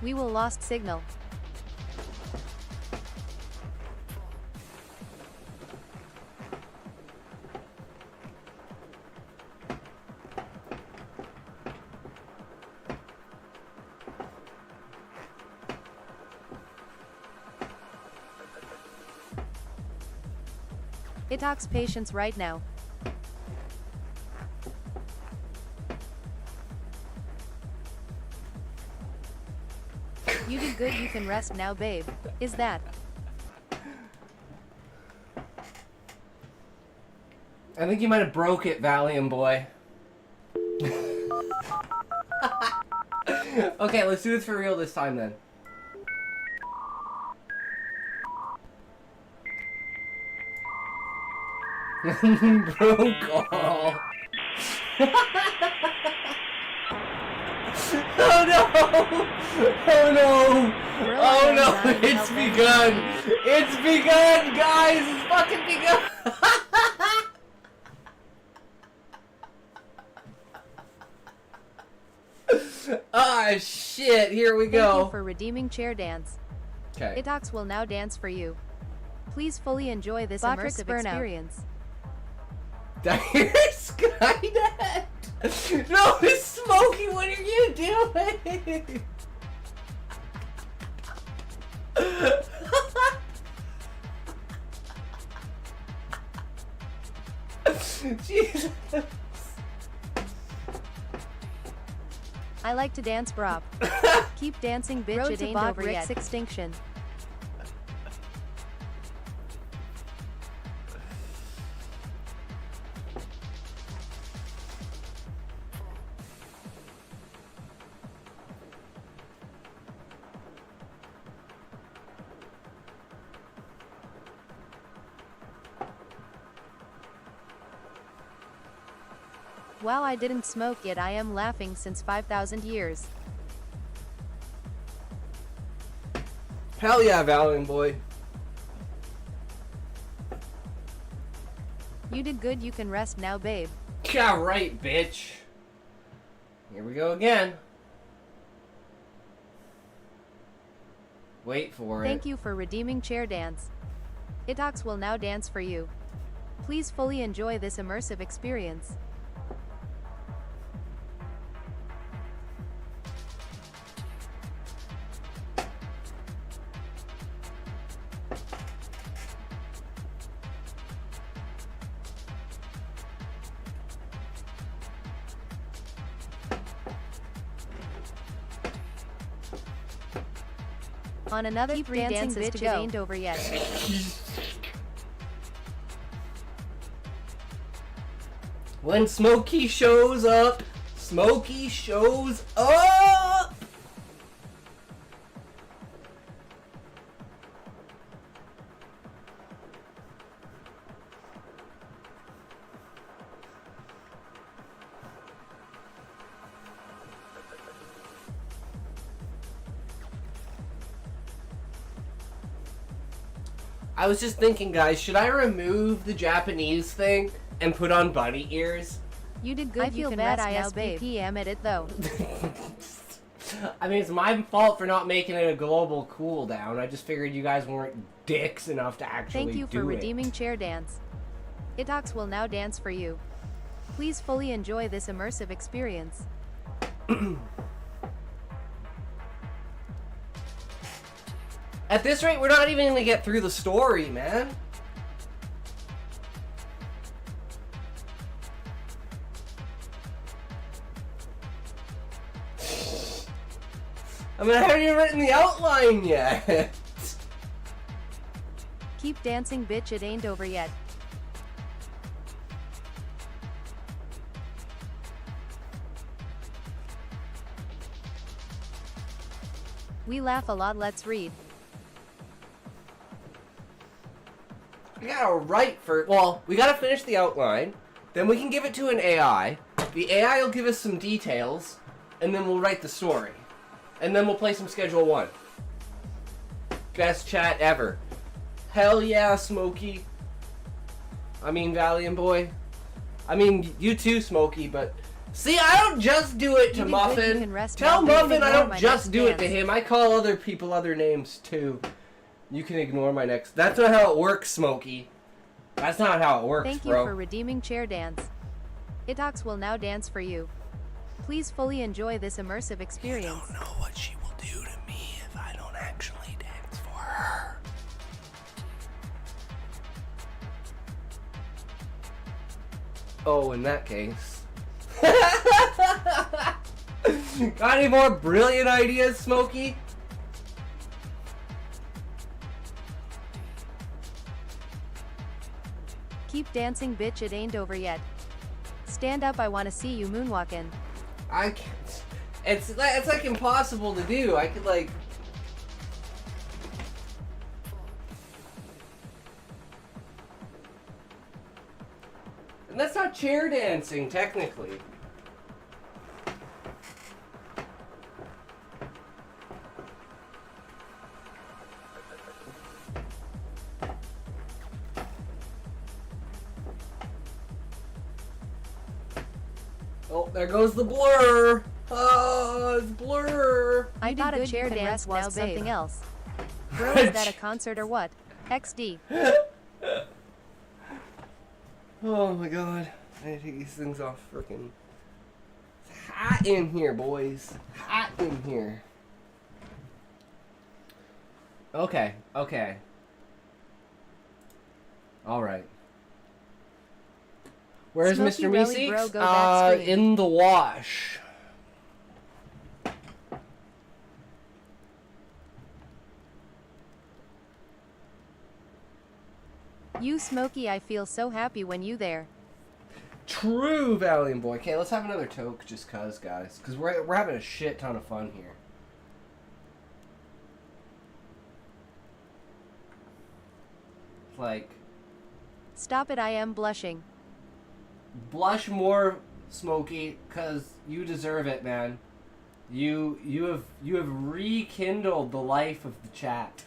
We will lost signal. It talks patience right now. You did good, you can rest now, babe. Is that? I think you might have broke it, Valium boy. Okay, let's do this for real this time then. Broke all. Oh no! Oh no! Oh no! It's begun! It's begun, guys! It's fucking begun! Ah, shit! Here we go. Thank you for redeeming chair dance. Okay. Itox will now dance for you. Please fully enjoy this immersive experience. Dire Skynet! No, it's Smokey, what are you doing? Jesus. I like to dance, brop. Keep dancing, bitch. Road It to ain't Bob over Rick's yet. Extinction. Wow, I didn't smoke yet. I am laughing since 5,000 years. Hell yeah, Valiant boy. You did good, you can rest now, babe. Yeah, right, bitch. Here we go again. Wait for it. Thank you for redeeming chair dance. Itox will now dance for you. Please fully enjoy this immersive experience. On another Keep 3 dancing, dances bitch, to it go. ain't over yet. When Smokey shows up, Smokey shows up! I was just thinking, guys, should I remove the Japanese thing and put on bunny ears? You did good. I you feel can bad, rest I now, SPPM babe. It though. I mean, it's my fault for not making it a global cooldown. I just figured you guys weren't dicks enough to actually Thank you do for it. redeeming chair dance. Itox will now dance for you. Please fully enjoy this immersive experience. At this rate, we're not even gonna get through the story, man. I mean, I haven't even written the outline yet. Keep dancing, bitch. It ain't over yet. We laugh a lot. Let's read. We gotta write for, well, we gotta finish the outline, then we can give it to an AI. The AI will give us some details, and then we'll write the story. And then we'll play some Schedule 1. Best chat ever. Hell yeah, Smokey. I mean, Valiant boy. I mean, you too, Smokey, but See, I don't just do it to You did good, you Muffin. can rest Tell now. You can Muffin I ignore don't my just next do it to dance. him. I call other people other names too. You can ignore my next. That's not how it works, Smokey. That's not how it works, Thank you bro. for redeeming chair dance. Itox will now dance for you. Please fully enjoy this immersive experience. Don't know what she will do to me if I don't actually dance for her. Oh, in that case. Got any more brilliant ideas, Smokey? Keep dancing, bitch, it ain't over yet. Stand up, I wanna see you moonwalkin'. I can't. It's like impossible to do. I could like. And that's not chair dancing, technically. Oh, there goes the blur. Oh, it's blur. I thought a chair dance was something else. Bro, is that a concert or what? XD. Oh my god. I need to take these things off. Freaking. It's hot in here, boys. Hot in here. Okay, okay. Alright. Where's Smokey Mr. Relly Bro, Meeseeks? go back screen. In the wash. You Smokey, I feel so happy when you there. True, Valiant Boy. Okay, let's have another toke just cuz, guys. Because we're having a shit ton of fun here. Like, Stop it, I am blushing. blush more, Smokey, cause you deserve it, man. You have rekindled the life of the chat.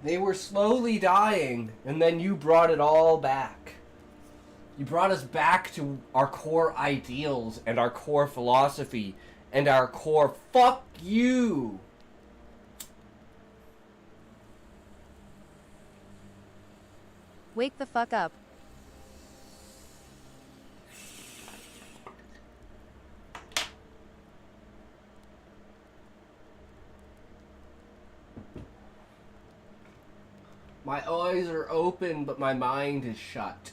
They were slowly dying, and then you brought it all back. You brought us back to our core ideals and our core philosophy and our core fuck you. Wake the fuck up. My eyes are open, but my mind is shut.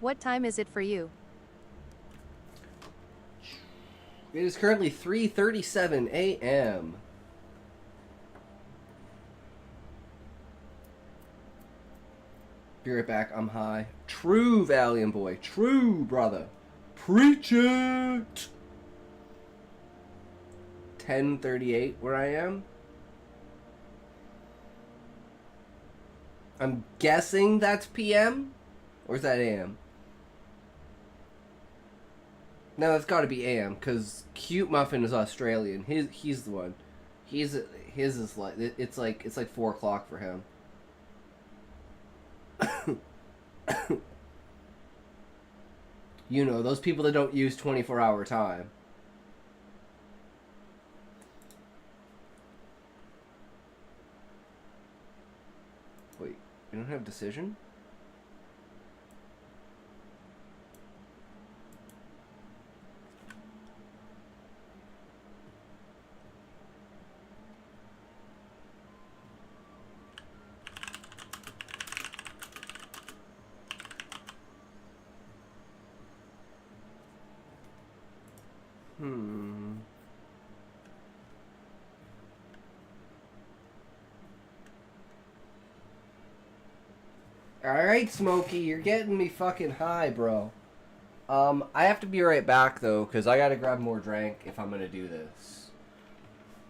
What time is it for you? It is currently 3:37 a.m. Be right back, I'm high. True, Valiant Boy. True, brother. Preach it! 10:38 where I am. I'm guessing that's PM? Or is that AM? No, it's got to be AM because Cute Muffin is Australian. He's the one. His is like it's like 4 o'clock for him. You know, those people that don't use 24-hour time. Wait, you don't have decision? Alright, Smokey, you're getting me fucking high, bro. I have to be right back, though, because I gotta grab more drink if I'm gonna do this.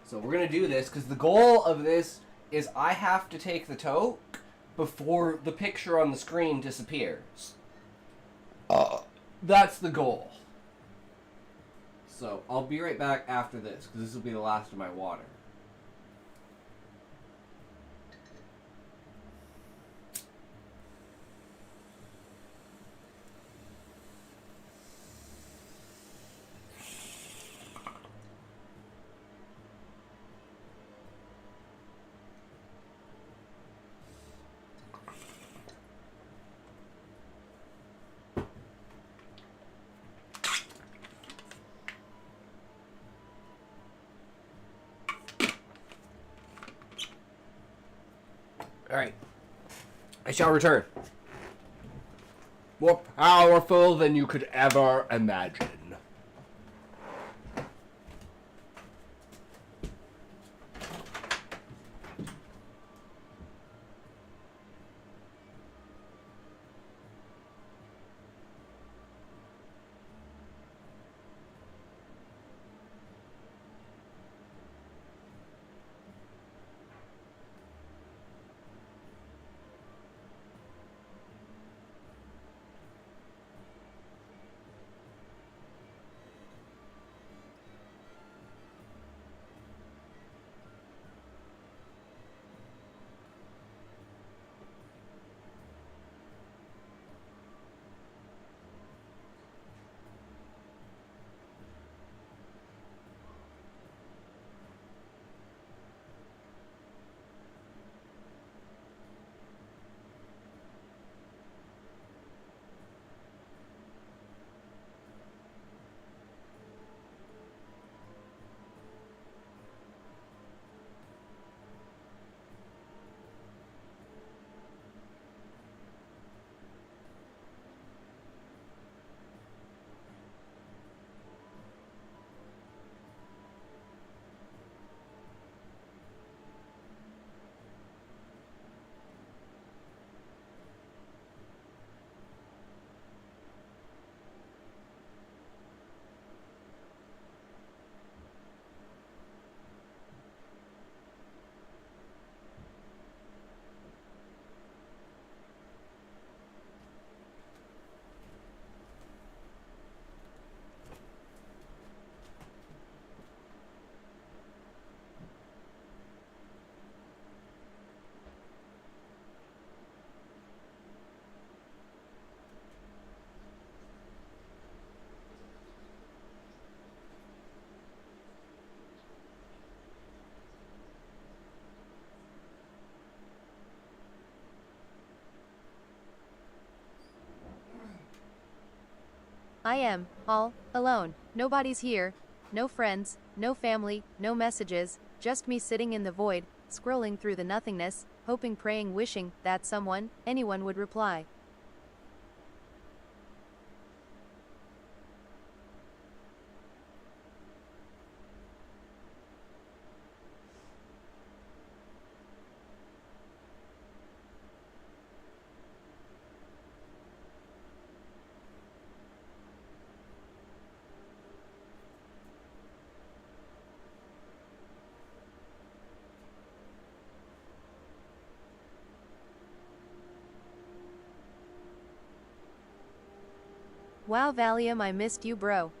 So we're gonna do this, because the goal of this is I have to take the toke before the picture on the screen disappears. That's the goal. So I'll be right back after this, because this will be the last of my water. Alright. I shall return. More powerful than you could ever imagine. I am all alone. Nobody's here. No friends, no family, no messages, just me sitting in the void, scrolling through the nothingness, hoping, praying, wishing that someone, anyone would reply. Wow, Valium, I missed you, bro.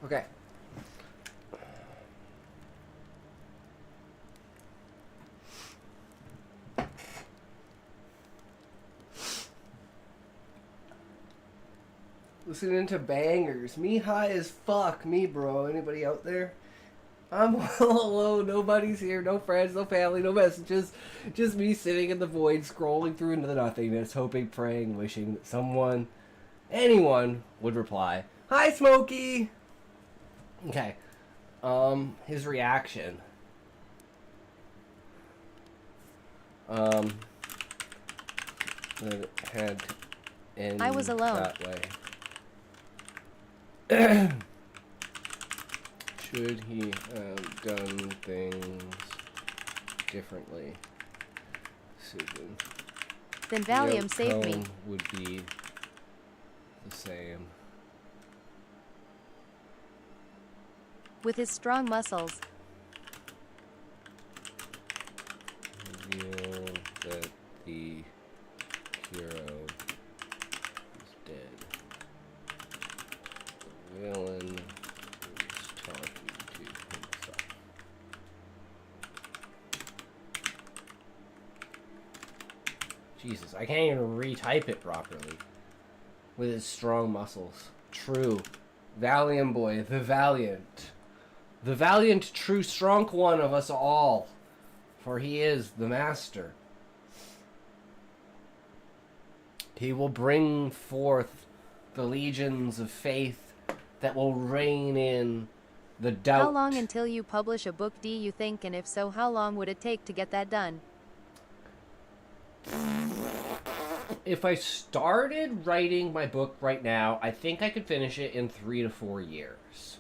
Okay. Listening to bangers. Me high as fuck. Me, bro. Anybody out there? I'm all alone. Nobody's here. No friends, no family, no messages. Just me sitting in the void, scrolling through into the nothingness, hoping, praying, wishing that someone, anyone, would reply. Hi, Smokey! Okay. His reaction. It had to end I was alone. that way. Should he have done things differently? Susan. Then Valium saved me. Would be the same. With his strong muscles. Reveal that the hero is dead. The villain is talking to himself. Jesus, I can't even retype it properly. With his strong muscles. True. Valiant boy, the valiant. The valiant, true, strong one of us all. For he is the master. He will bring forth the legions of faith that will rein in the doubt. How long until you publish a book, do you think, and if so, how long would it take to get that done? If I started writing my book right now, I think I could finish it in 3 to 4 years.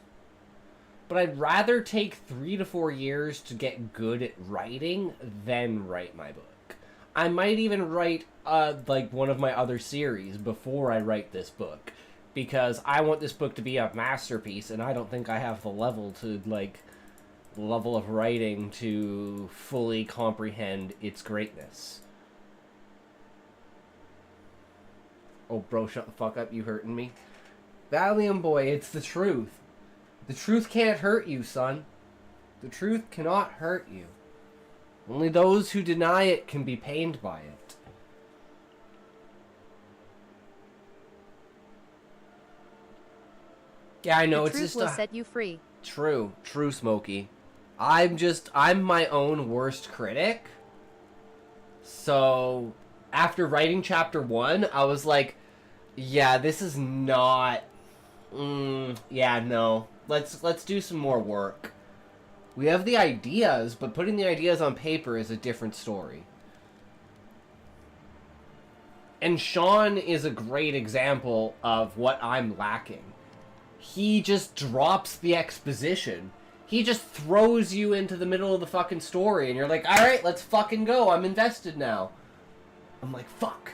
But I'd rather take 3 to 4 years to get good at writing than write my book. I might even write like one of my other series before I write this book, because I want this book to be a masterpiece, and I don't think I have the level of writing to fully comprehend its greatness. Oh, bro, shut the fuck up, you hurting me. Valium boy, it's the truth. The truth can't hurt you, son. The truth cannot hurt you. Only those who deny it can be pained by it. Yeah, I know, The it's truth just will set you free. True, Smokey. I'm my own worst critic. So, after writing chapter 1, I was like, yeah, this is not... yeah, no. Let's do some more work. We have the ideas, but putting the ideas on paper is a different story. And Sean is a great example of what I'm lacking. He just drops the exposition. He just throws you into the middle of the fucking story, and you're like, alright, let's fucking go. I'm invested now. I'm like, fuck.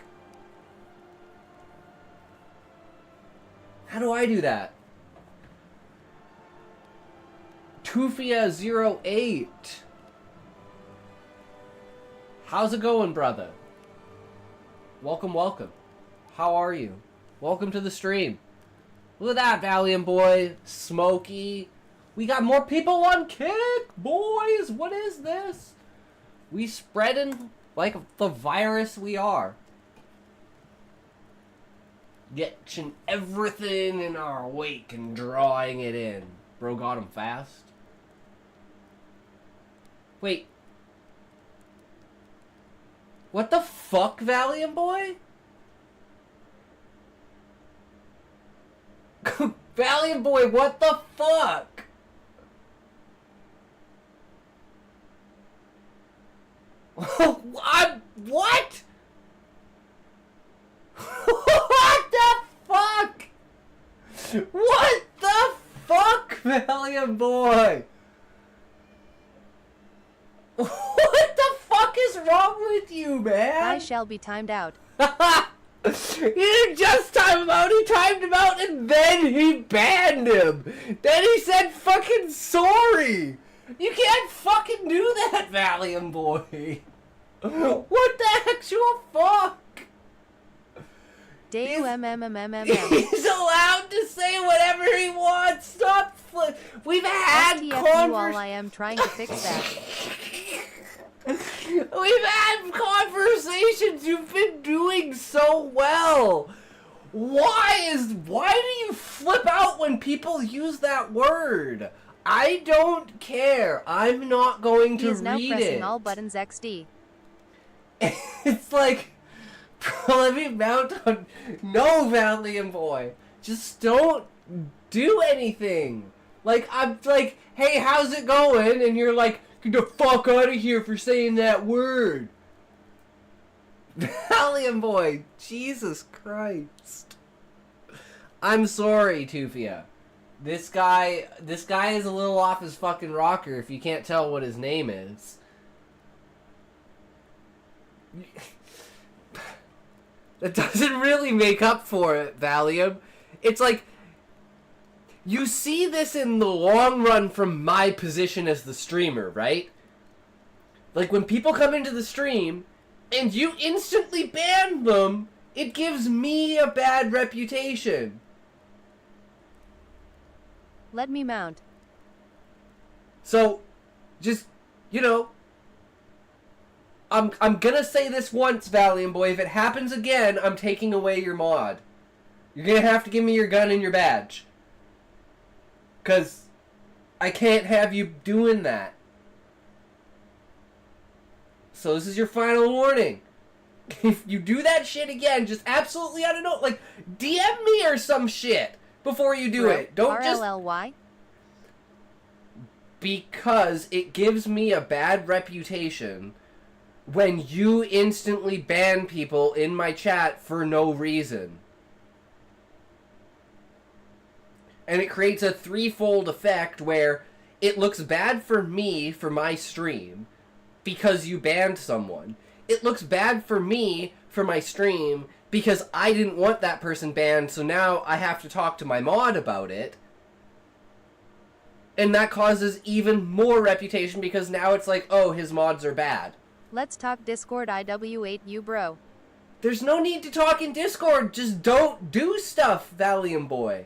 How do I do that? Tufia08. How's it going, brother? Welcome, welcome. How are you? Welcome to the stream. Look at that, Valiant boy. Smokey. We got more people on Kick, boys. What is this? We spreading like the virus we are. Getting everything in our wake and drawing it in. Bro got him fast. Wait. What the fuck, Valiant boy? Valiant boy, what the fuck? What? What the fuck? What the fuck, Valiant boy? What the fuck is wrong with you, man? I shall be timed out. He didn't just time him out, he timed him out and then he banned him. Then he said fucking sorry. You can't fucking do that, Valiant boy. What the actual fuck? D-U-M-M-M-M-M-M. He's allowed to say whatever he wants. Stop. We've had STFU all I am trying to fix that. We've had conversations. You've been doing so well. Why do you flip out when people use that word? I don't care. I'm not going to He is now read pressing it. all buttons XD. It's like, bro, let me mount on. No, Valiant boy, just don't do anything. Like, I'm like, hey, how's it going? And you're like, get the fuck out of here for saying that word. Valiant boy, Jesus Christ. I'm sorry, Tufia. This guy is a little off his fucking rocker if you can't tell what his name is. That doesn't really make up for it, Valium. It's like, you see this in the long run from my position as the streamer, right? Like, when people come into the stream, and you instantly ban them, it gives me a bad reputation. Let me mount. So, just, you know, I'm gonna say this once, Valiant Boy. If it happens again, I'm taking away your mod. You're gonna have to give me your gun and your badge. 'Cause I can't have you doing that. So this is your final warning. If you do that shit again, just absolutely out of no, like, DM me or some shit before you do it. Don't just... RLLY? Because it gives me a bad reputation when you instantly ban people in my chat for no reason. And it creates a threefold effect where it looks bad for me for my stream because you banned someone. It looks bad for me for my stream because I didn't want that person banned, so now I have to talk to my mod about it. And that causes even more reputation because now it's like, oh, his mods are bad. Let's talk Discord IW8U bro. There's no need to talk in Discord. Just don't do stuff, Valium Boy.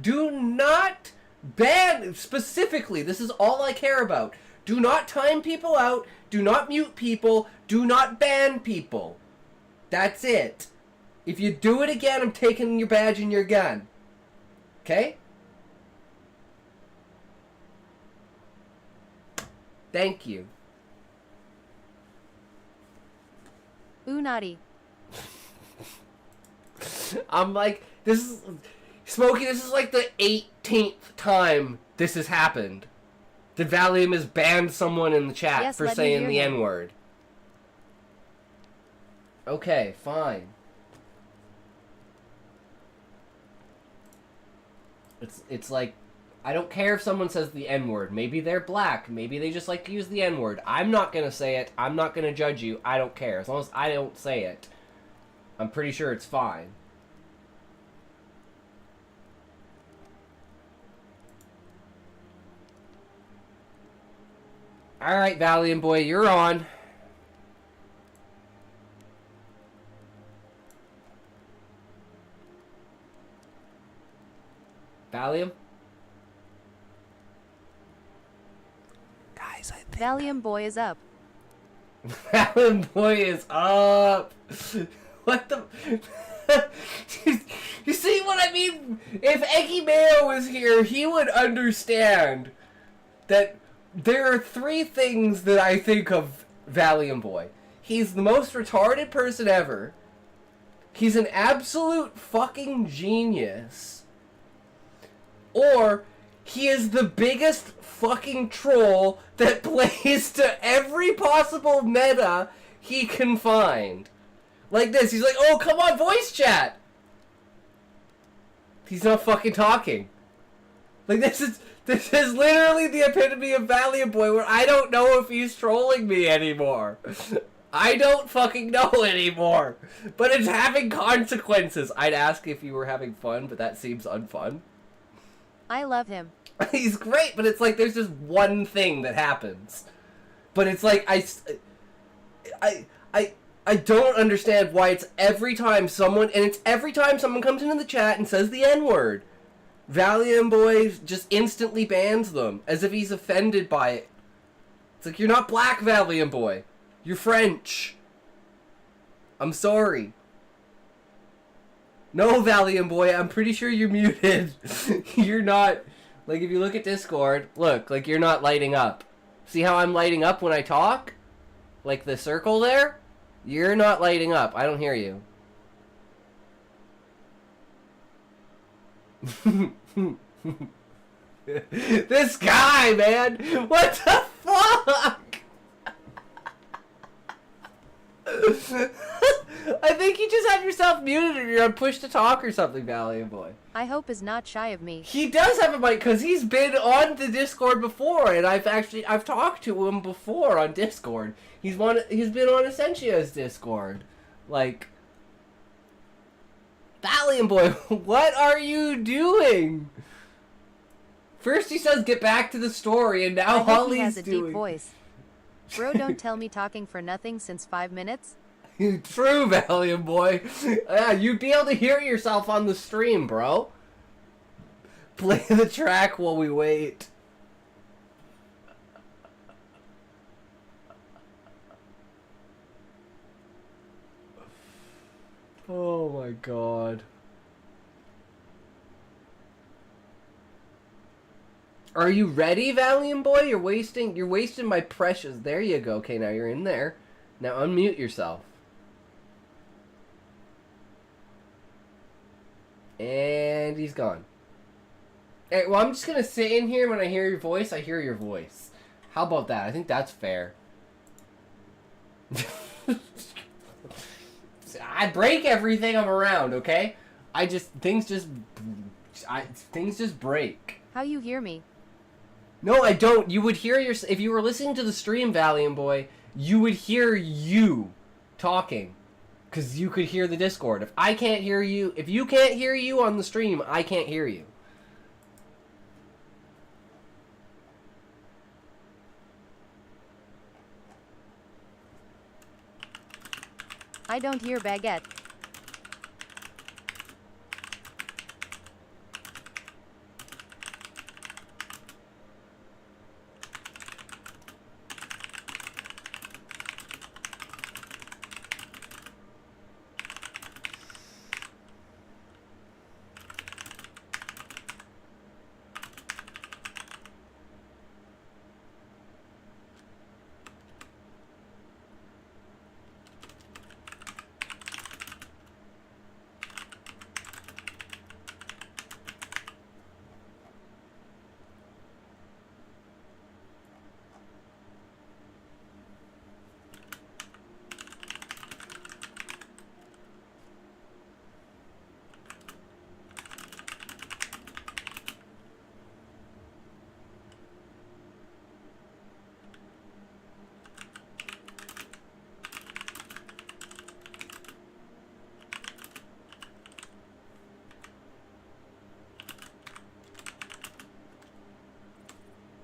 Do not ban, specifically, this is all I care about. Do not time people out. Do not mute people. Do not ban people. That's it. If you do it again, I'm taking your badge and your gun. Okay? Thank you. Unati. I'm like, this is... Smokey, this is like the 18th time this has happened. That Valium has banned someone in the chat Yes, for let me saying hear the him. N-word. Okay, fine. It's like, I don't care if someone says the N-word. Maybe they're black. Maybe they just like to use the N-word. I'm not gonna say it. I'm not gonna judge you. I don't care. As long as I don't say it, I'm pretty sure it's fine. Alright, Valiant Boy, you're on. Valium? Guys, I think Valium boy is up. Valiant Boy is up! What the... You see what I mean? If Eggy Mayo was here, he would understand that there are three things that I think of Valiant Boy. He's the most retarded person ever. He's an absolute fucking genius. Or he is the biggest fucking troll that plays to every possible meta he can find. Like this, he's like, oh, come on, voice chat! He's not fucking talking. Like, this is literally the epitome of Valiant Boy, where I don't know if he's trolling me anymore. I don't fucking know anymore. But it's having consequences. I'd ask if you were having fun, but that seems unfun. I love him. He's great, but it's like there's just one thing that happens. But it's like, I don't understand why it's every time someone comes into the chat and says the N-word. Valiant Boy just instantly bans them, as if he's offended by it. It's like, you're not black, Valiant Boy. You're French. I'm sorry. No, Valiant Boy, I'm pretty sure you're muted. You're not... Like, if you look at Discord, look, like, you're not lighting up. See how I'm lighting up when I talk? Like, the circle there? You're not lighting up. I don't hear you. This guy, man! What the fuck? I think you just have yourself muted or you're on push to talk or something, Valiant Boy. I hope is not shy of me. He does have a mic because he's been on the Discord before, and I've talked to him before on Discord. He's been on Essentia's Discord. Like, Valiant Boy, what are you doing? First he says get back to the story, and now I hope Holly's he has a doing... deep voice. Bro, don't tell me talking for nothing since 5 minutes. True, Valiant Boy. Yeah, you'd be able to hear yourself on the stream, bro. Play the track while we wait. Oh my god. Are you ready, Valiant Boy? You're wasting my precious. There you go. Okay, now you're in there. Now unmute yourself. And he's gone. Hey, well, I'm just gonna sit in here. When I hear your voice, I hear your voice. How about that? I think that's fair. I break everything I'm around, okay? Things just break. How you hear me? No, I don't. You would hear if you were listening to the stream, Valiant Boy, you would hear you talking. Because you could hear the Discord. If I can't hear you, if you can't hear you on the stream, I can't hear you. I don't hear baguette.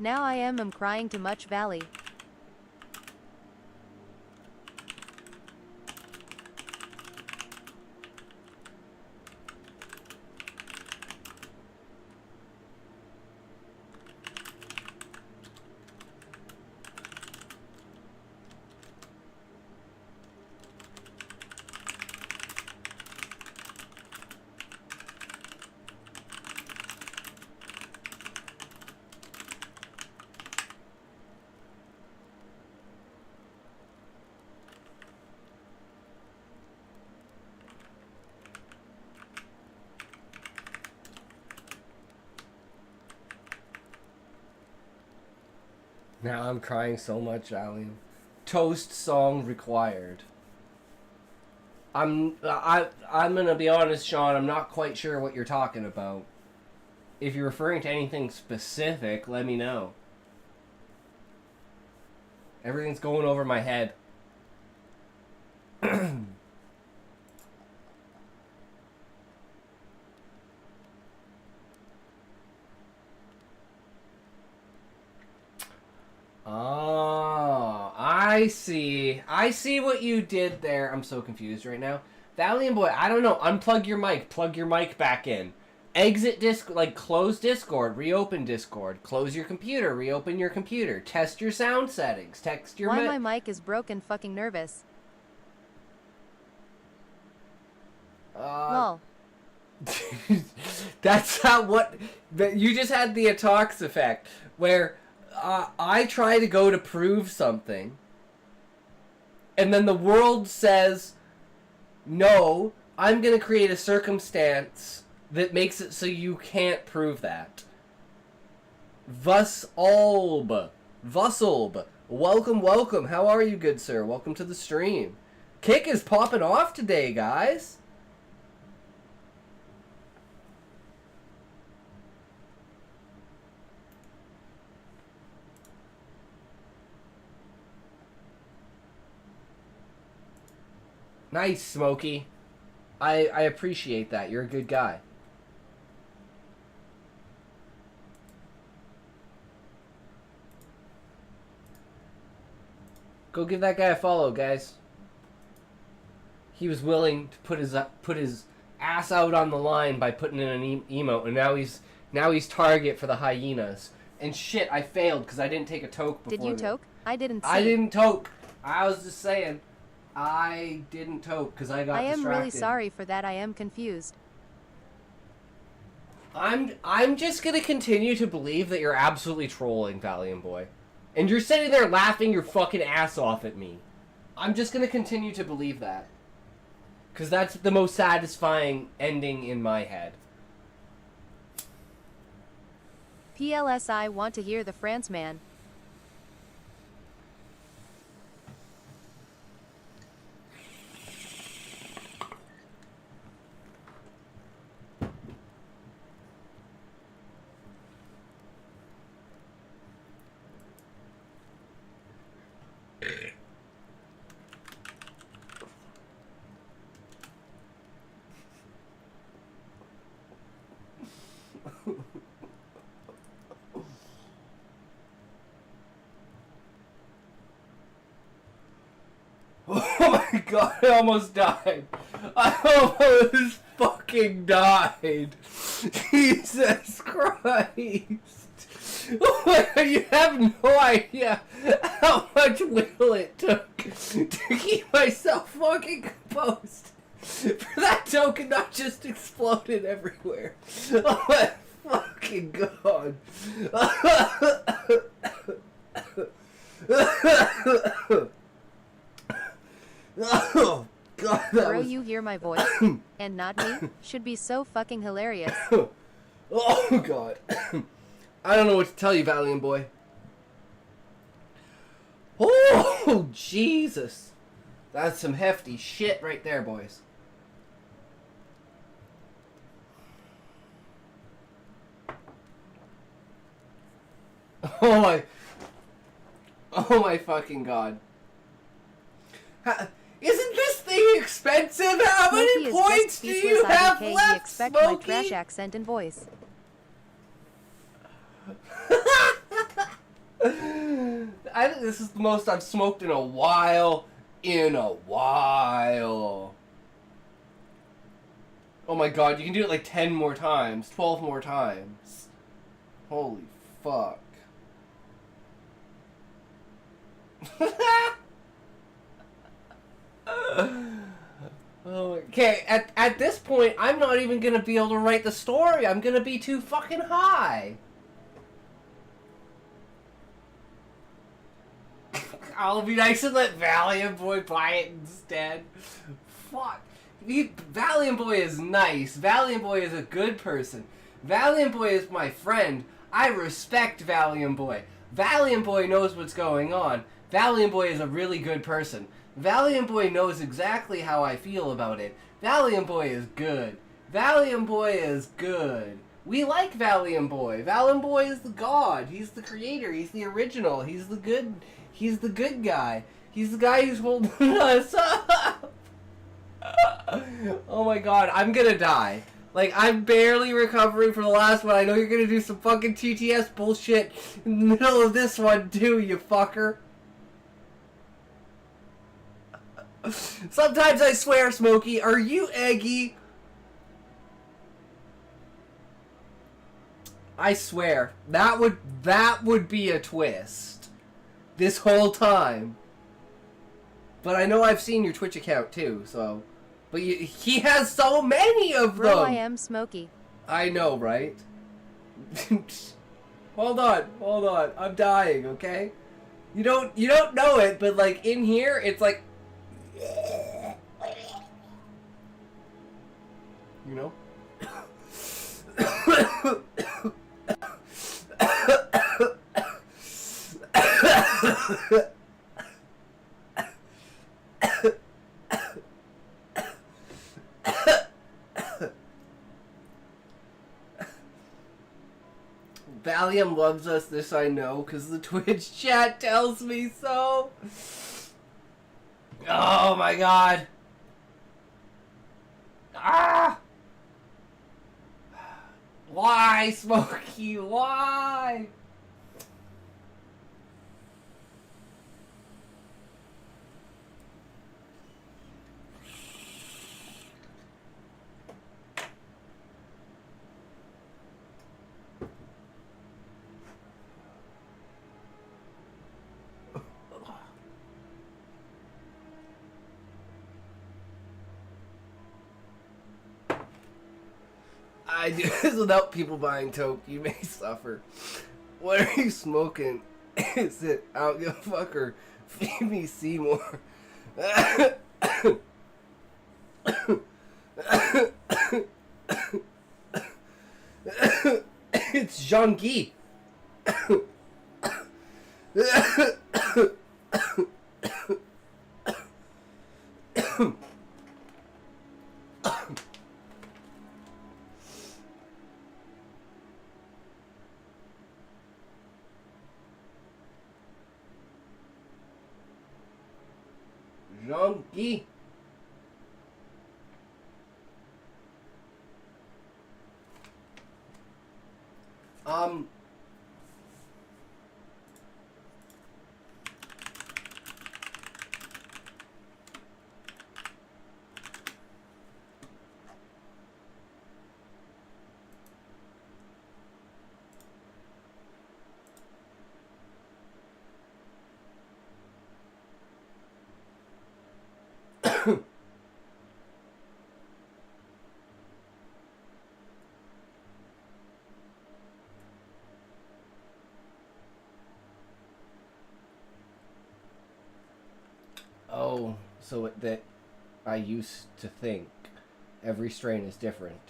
Now I am crying to much valley. Now I'm crying so much, Valiant. Toast song required. I'm gonna be honest, Sean, I'm not quite sure what you're talking about. If you're referring to anything specific, let me know. Everything's going over my head. Oh, I see. I see what you did there. I'm so confused right now. Valiant Boy, I don't know. Unplug your mic. Plug your mic back in. Exit close Discord. Reopen Discord. Close your computer. Reopen your computer. Test your sound settings. Text your Why my mic is broken fucking nervous. Lol. That's not what... You just had the Atox effect, where... I try to go to prove something, and then the world says, no, I'm going to create a circumstance that makes it so you can't prove that. Vusolb. Welcome. How are you, good sir? Welcome to the stream. Kick is popping off today, guys. Nice, Smokey. I appreciate that. You're a good guy. Go give that guy a follow, guys. He was willing to put his ass out on the line by putting in an emote, and now he's target for the hyenas. And shit, I failed because I didn't take a toke before. Did you toke? I didn't see. I didn't toke. I was just saying. I didn't toke because I got distracted. I am really sorry for that. I am confused. I'm just gonna continue to believe that you're absolutely trolling, Valiant Boy. And you're sitting there laughing your fucking ass off at me. I'm just gonna continue to believe that. Because that's the most satisfying ending in my head. PLSI want to hear the France man. Oh my god, I almost died. I almost fucking died. Jesus Christ. Oh my god, you have no idea how much will it took to keep myself fucking composed. For that token not just exploded everywhere. Oh my fucking god. Oh god, that Bro, was... you hear my voice and not me should be so fucking hilarious. Oh god. I don't know what to tell you, Valiant Boy. Oh Jesus. That's some hefty shit right there, boys. Oh my fucking god. Isn't this thing expensive? How Smokey many is points just do speechless. you have IDK, left, he expect my Smokey? trash accent and voice. I think this is the most I've smoked in a while. Oh my god, you can do it like 10 more times, 12 more times. Holy fuck. Okay, at this point, I'm not even gonna be able to write the story. I'm gonna be too fucking high. I'll be nice and let Valiant Boy buy it instead. Fuck. Valiant Boy is nice. Valiant Boy is a good person. Valiant Boy is my friend. I respect Valiant Boy. Valiant Boy knows what's going on. Valiant Boy is a really good person. Valiant Boy knows exactly how I feel about it. Valiant Boy is good. Valiant Boy is good. We like Valiant Boy. Valiant Boy is the god. He's the creator. He's the original. He's the good guy. He's the guy who's holding us up. Oh my god, I'm gonna die. Like, I'm barely recovering from the last one. I know you're gonna do some fucking TTS bullshit in the middle of this one too, you fucker. Sometimes I swear, Smokey, are you eggy? I swear, that would be a twist. This whole time. But I know I've seen your Twitch account too, so... But he has so many of them! Bro, I am Smokey. I know, right? Hold on. I'm dying, okay? You don't know it, but like in here, it's like... You know? Valium loves us, this I know, because the Twitch chat tells me so. Oh my god. Ah! Why, Smokey? Why? I do this without people buying toke. You may suffer. What are you smoking? Is it I don't give a fuck or Phoebe Seymour? It's Jean Guy. Jean Guy. Oh, so that I used to think every strain is different.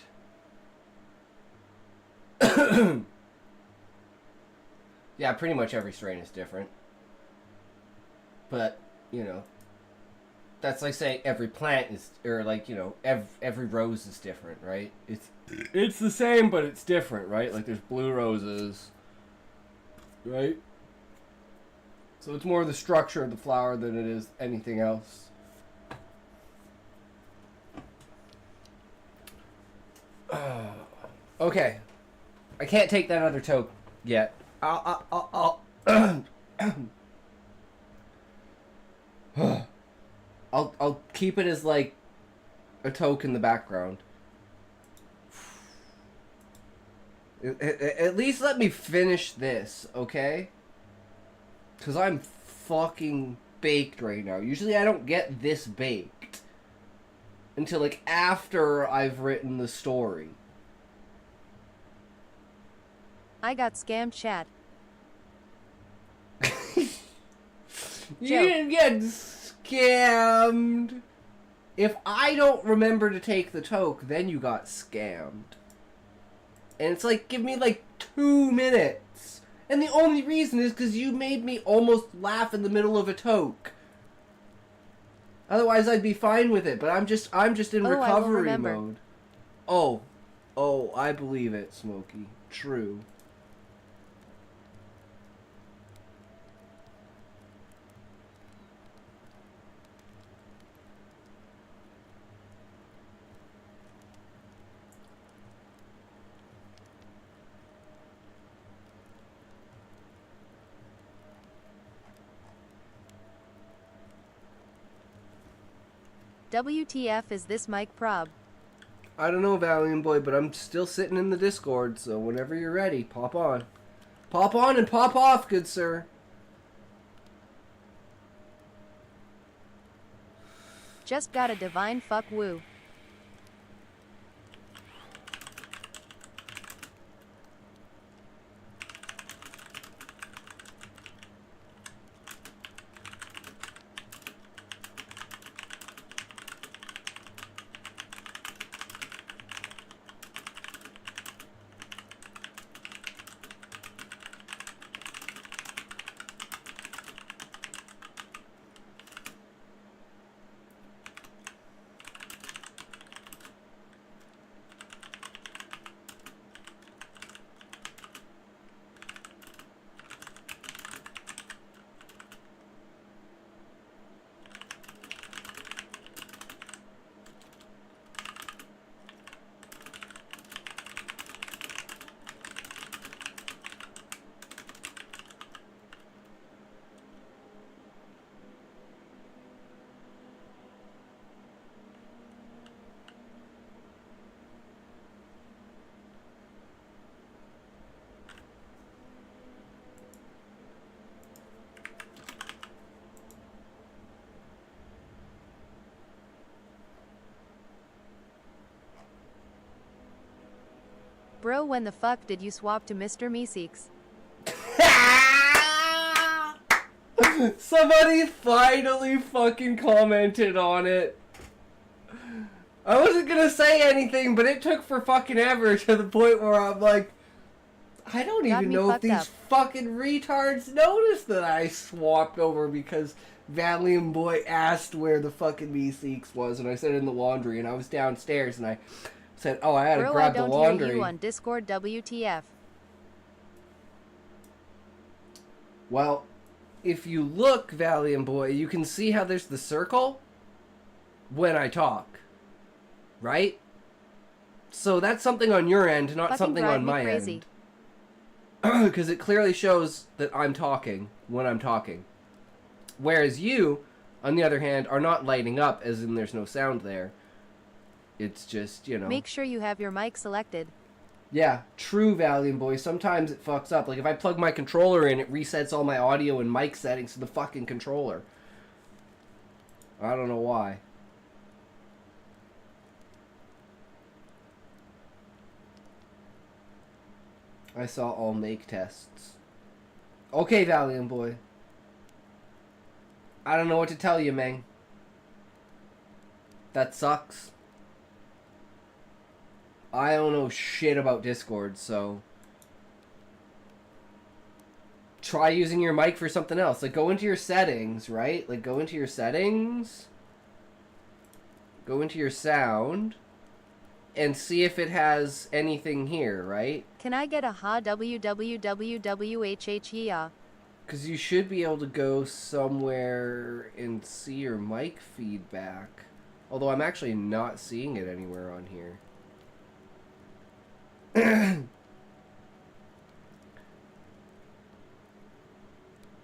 Yeah, pretty much every strain is different. But, you know, that's like saying every plant is, or like, you know, every rose is different, right? It's the same, but it's different, right? Like there's blue roses, right? So it's more the structure of the flower than it is anything else. Okay. I can't take that other toke yet. I'll keep it as like a toke in the background. At least let me finish this, okay? Because I'm fucking baked right now. Usually I don't get this baked until like after I've written the story. I got scammed, chat. You didn't get scammed. If I don't remember to take the toke, then you got scammed. And it's like, give me like 2 minutes. And the only reason is because you made me almost laugh in the middle of a toke. Otherwise, I'd be fine with it. But I'm just in recovery mode. Oh, I believe it, Smokey. True. WTF is this Mike Prob? I don't know, Valiant Boy, but I'm still sitting in the Discord, so whenever you're ready, pop on. Pop on and pop off, good sir. Just got a divine fuck woo. Bro, when the fuck did you swap to Mr. Meeseeks? Somebody finally fucking commented on it. I wasn't gonna say anything, but it took for fucking ever to the point where I'm like, I don't Got even me know if fucked these up. fucking retards noticed that I swapped over because Valiant Boy asked where the fucking Meeseeks was, and I said in the laundry, and I was downstairs, and I said, oh, I had to Bro, I grab the don't hear laundry. you on Discord WTF. Well, if you look, Valiant Boy, you can see how there's the circle when I talk. Right? So that's something on your end, not Fucking something drive on me my crazy. end. Because it clearly shows that I'm talking when I'm talking. Whereas you, on the other hand, are not lighting up, as in there's no sound there. It's just, you know. Make sure you have your mic selected. Yeah, true, Valiant Boy. Sometimes it fucks up. Like, if I plug my controller in, it resets all my audio and mic settings to the fucking controller. I don't know why. I saw all make tests. Okay, Valiant Boy. I don't know what to tell you, man. That sucks. I don't know shit about Discord, so try using your mic for something else. Like, go into your settings, right? Like, go into your settings, go into your sound, and see if it has anything here, right? Can I get a ha www? Because you should be able to go somewhere and see your mic feedback. Although I'm actually not seeing it anywhere on here.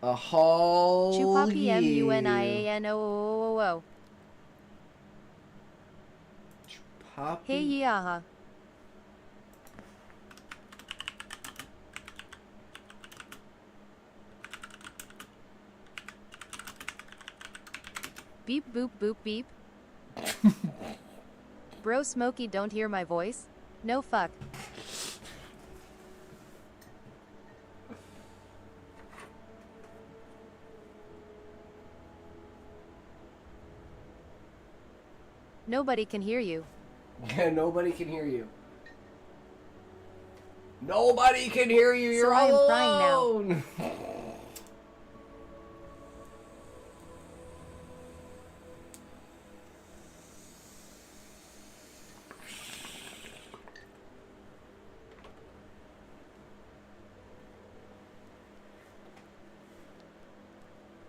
A hall. Chupapi MUNIANOOOO. Chupapi. Hey yaha. Beep boop boop beep. Bro, Smokey, don't hear my voice? No fuck. Nobody can hear you. Yeah, nobody can hear you. Nobody can hear you. You're So I am all crying now. alone.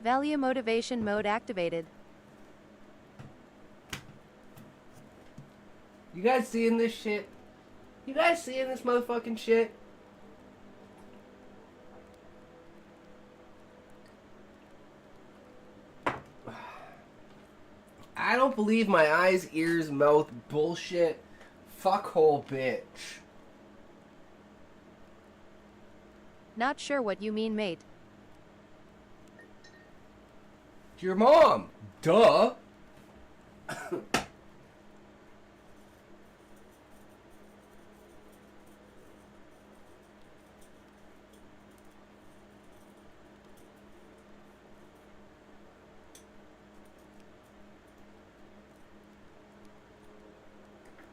Value motivation mode activated. You guys seeing this shit? You guys seeing this motherfucking shit? I don't believe my eyes, ears, mouth bullshit. Fuckhole bitch. Not sure what you mean, mate. Your mom. Duh.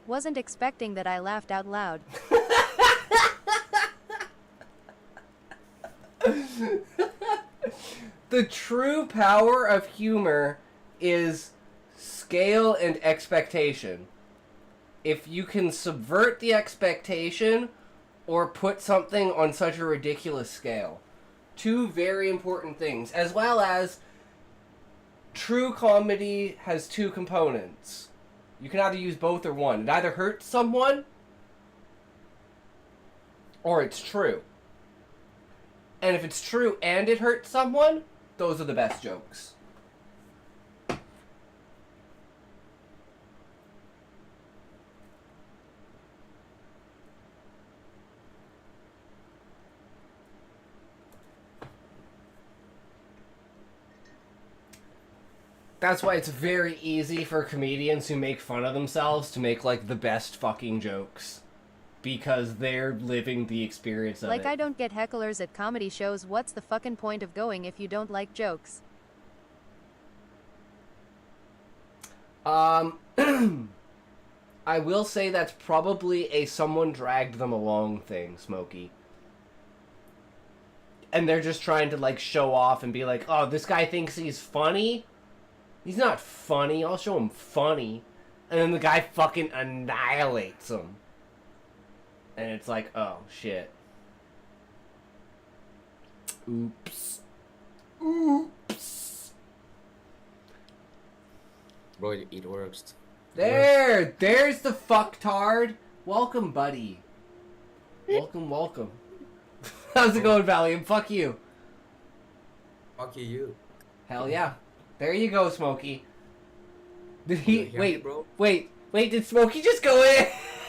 Wasn't expecting that. I laughed out loud. The true power of humor is scale and expectation. If you can subvert the expectation or put something on such a ridiculous scale. Two very important things. As well as true comedy has two components. You can either use both or one. It either hurts someone or it's true. And if it's true and it hurts someone, those are the best jokes. That's why it's very easy for comedians who make fun of themselves to make, like, the best fucking jokes. because they're living the experience of Like it. I don't get hecklers at comedy shows. What's the fucking point of going if you don't like jokes? I will say that's probably a someone dragged them along thing, Smokey. And they're just trying to, like, show off and be like, oh, this guy thinks he's funny? He's not funny. I'll show him funny. And then the guy fucking annihilates him. And it's like, oh, shit. Oops. Oops. Bro, it works. There's the fucktard. Welcome, buddy. Welcome. How's it going, Valium? Fuck you. Fuck you. Hell yeah. There you go, Smokey. Did You he hear me, bro? wait, did Smokey just go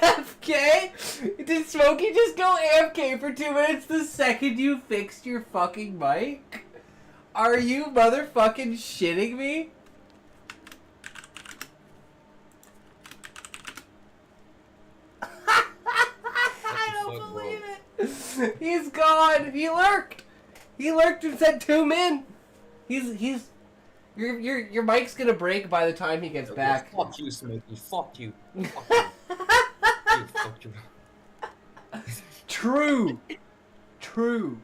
AFK? Did Smokey just go AFK for 2 minutes the second you fixed your fucking mic? Are you motherfucking shitting me? I don't believe it. He's gone. He lurked. He lurked and said 2 min. He's your mic's gonna break by the time he gets back. Fuck you, Smokey. Fuck you. Fuck you. Fuck you. True.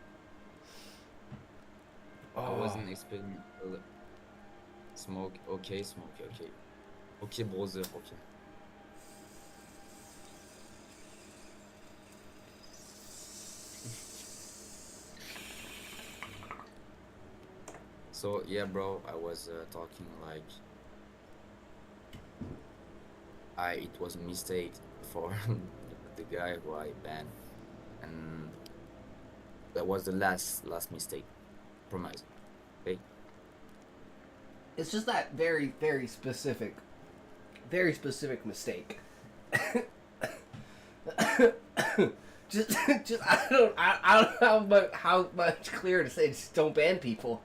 I wasn't expecting smoke. Okay, Smokey. Okay. Okay, brother. Okay. So yeah, bro, I was talking like it was a mistake for the guy who I banned, and that was the last mistake. Promise. Okay. It's just that very specific mistake. just I don't know how much clearer to say. Just don't ban people.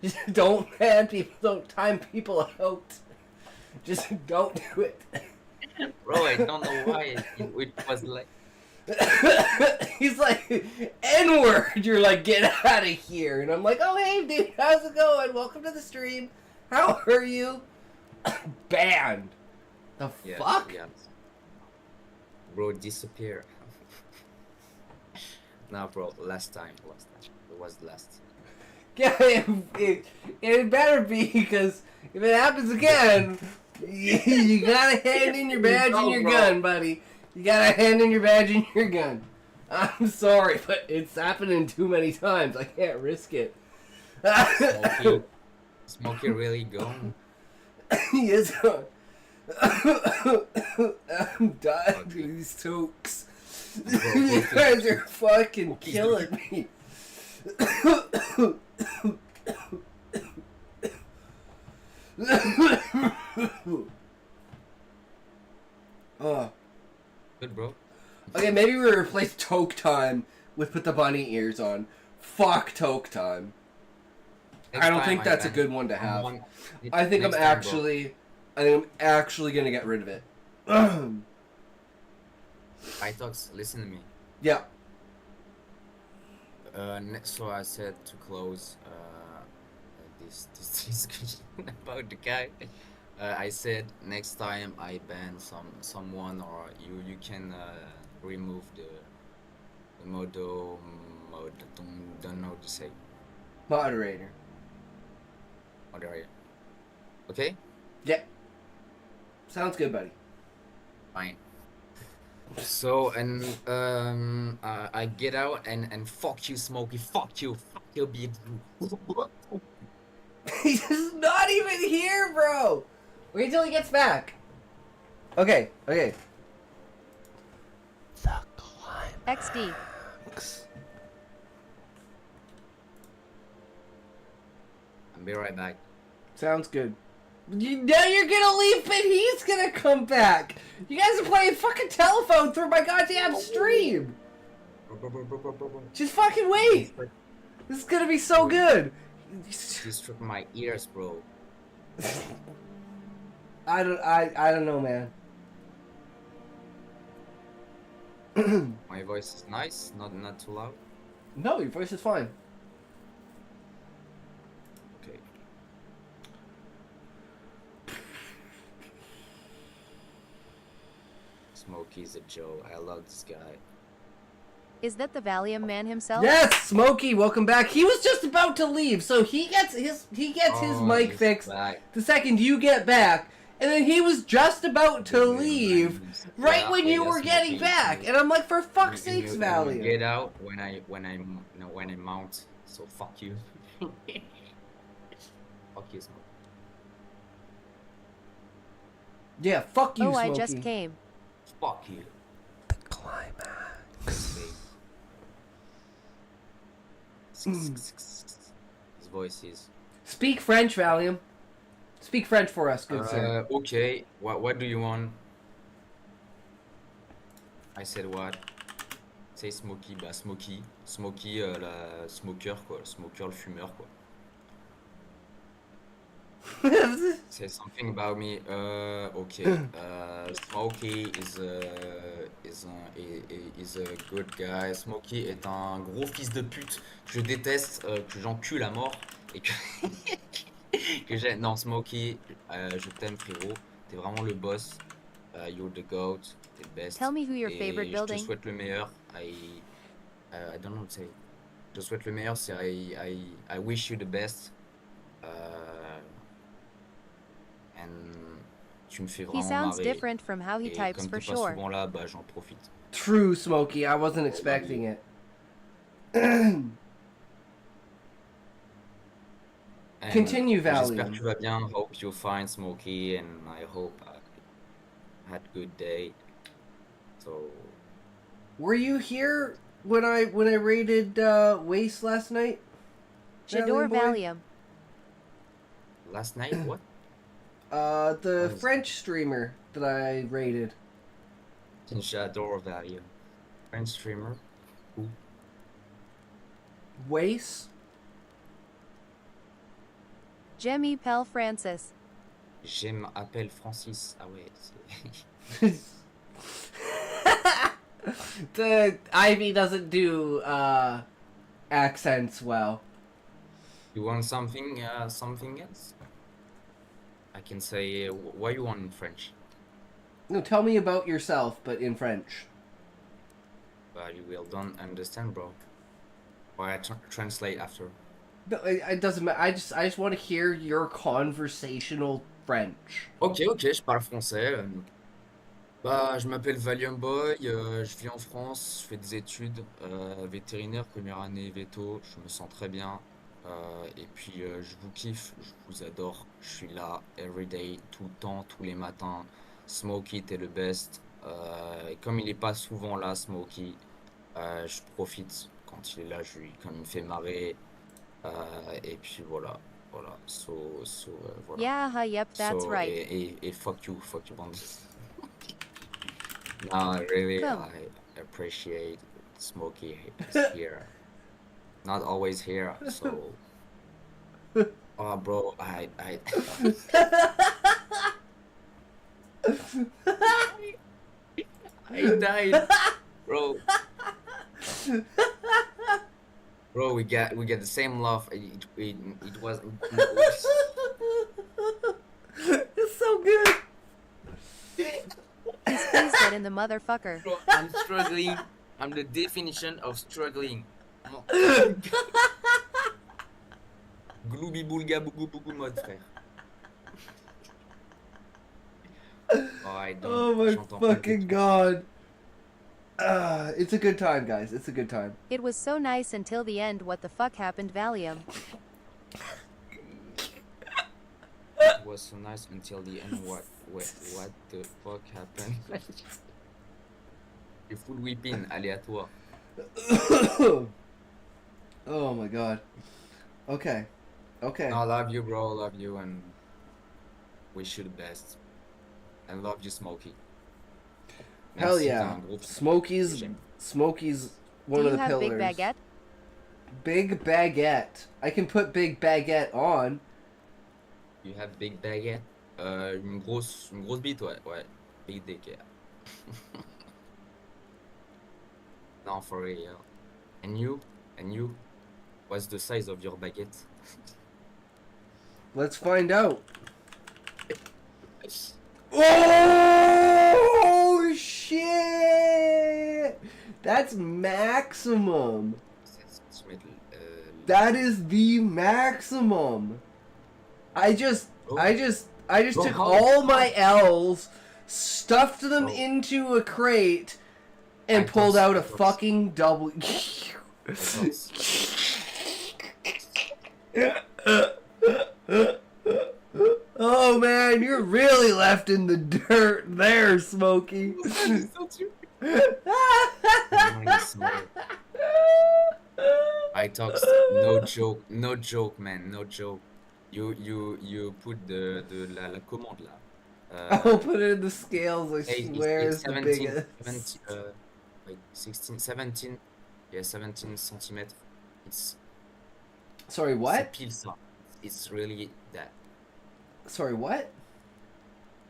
Just don't ban people. Don't time people out. Just don't do it. Bro, I don't know why it was like. He's like, N-word. You're like, get out of here. And I'm like, oh hey dude, how's it going? Welcome to the stream. How are you? Banned. The Yeah, fuck? yeah. Bro, disappear. Nah, bro, last time. It was the last. Yeah, it better be, because if it happens again, you gotta hand in your badge and your gun, buddy. You gotta hand in your badge and your gun. I'm sorry, but it's happening too many times. I can't risk it. Smokey really gone? He is gone. I'm dying to these tokes. You guys are fucking killing me. Good, bro. Okay, maybe we replace Toke Time with Put the Bunny Ears on. Fuck Toke Time. Next I don't time think that's a ban good one to have. someone- I think I'm next time, bro. actually gonna get rid of it. iTalks, listen to me. Yeah. So I said to close this discussion about the guy. I said next time I ban someone, or you can remove the don't know what to say. Moderator. Moderator. Okay? Yeah. Sounds good, buddy. Fine. So and I get out and fuck you, Smokey, fuck you, be He's not even here, bro. Wait till he gets back. Okay. The climax. XD. I'll be right back. Sounds good. Now you're gonna leave, but he's gonna come back. You guys are playing fucking telephone through my goddamn stream. Just fucking wait. This is gonna be so good. Disrupt my ears, bro. I don't know, man. My voice is nice, not too loud. No, your voice is fine. Okay. Smokey's a Joe. I love this guy. Is that the Valium man himself? Yes, Smokey, welcome back. He was just about to leave, so he gets his Oh, mic he's fixed back. the second you get back, and then he was just about to leave right Yeah, when you yeah, were getting Smokey. back, and I'm like, for fuck's You- sakes, you Valium. Get out when I mount. So fuck you. Fuck you, Smokey. Yeah, fuck you, Oh, Smokey. I just came. Fuck you. The climax. His voice is. Speak French, Valium. Speak French for us, good sir. Okay. What do you want? I said what? Say Smokey. Bah Smokey. Smokey, la smoker quoi. Le smoker, le fumeur quoi. Say something about me. Okay. Smokey is a good guy. Smokey est un gros fils de pute. Je déteste, que j'encule à mort et que que j'ai. Non, Smokey, je t'aime frérot. T'es vraiment le boss. You're the goat. T'es le best. Tell me who your Et favorite je building. te souhaite le meilleur. I don't know what to say. Je te souhaite le meilleur. C'est I wish you the best. And tu me fais He vraiment sounds marrer. different from how he Et types comme for t'es pas sure. souvent là, bah j'en profite. True, Smokey. I wasn't expecting it. And Continue, J'espère Valium. que tu vas bien. Hope you find Smokey and I hope I had good day. So Were you here when I raided Waste last night? J'adore boy? Valium. last night what? The What is- French streamer that I raided. J'adore Value. French streamer. Waste? Jemmy Pell Francis. J'aime appelle Francis. Ah ouais. c'est- The Ivy doesn't do accents well. You want something else? I can say what you want in French. No, tell me about yourself, but in French. But you will don't understand, bro. Or I translate after. No, it doesn't matter. I just want to hear your conversational French. Ok, je parle français. Bah, je m'appelle Valium Boy, je vis en France, je fais des études vétérinaires, première année veto, je me sens très bien. Et puis je vous kiffe, je vous adore, je suis là everyday, tout le temps, tous les matins. Smokey, t'es le best. Et comme il est pas souvent là, Smokey, je profite quand il est là, comme il me fait marrer. Et puis voilà. Voilà. Yeah, yep, that's So, right. Et fuck you, bandit. No, really, Boom. I appreciate Smokey is here. Not always here, so. Oh, bro, I died, bro. Bro, we get the same love. It was. It's so good. He's pleased that in the motherfucker. Bro, I'm struggling. I'm the definition of struggling. Glooby boulga bougou bougou mode, frère. Oh, I don't. Oh my j'entends pas fucking du tout. god. It's a good time, guys. It's a good time. It was so nice until the end. What the fuck happened, Valium? It was so nice until the end. What the fuck happened? Le full whipping aléatoire. Oh my god. Okay. Okay. No, love you, bro. Love you, and wish you the best. And love you, Smokey. Hell Merci, t'es yeah. un gros frère. Smokey's J'aime. Do one you of the have pillars. Big Baguette? Big Baguette. I can put Big Baguette on. You have big baguette. Une grosse bite, ouais. Big dick, yeah. No, for real. And you? And you? What's the size of your baguette? Let's find out. Oh shit! That's maximum. That is the maximum. I just took all my L's, stuffed them into a crate, and pulled out a fucking double. Oh man, you're really left in the dirt there, Smokey. I talk no joke, man, no joke. You put la commande là. I'll put it in the scales. I swear it's the 17, biggest. 17, like 16, 17, yeah, 17 centimeters. It's Sorry, what? c'est pile ça. It's really that. Sorry, what?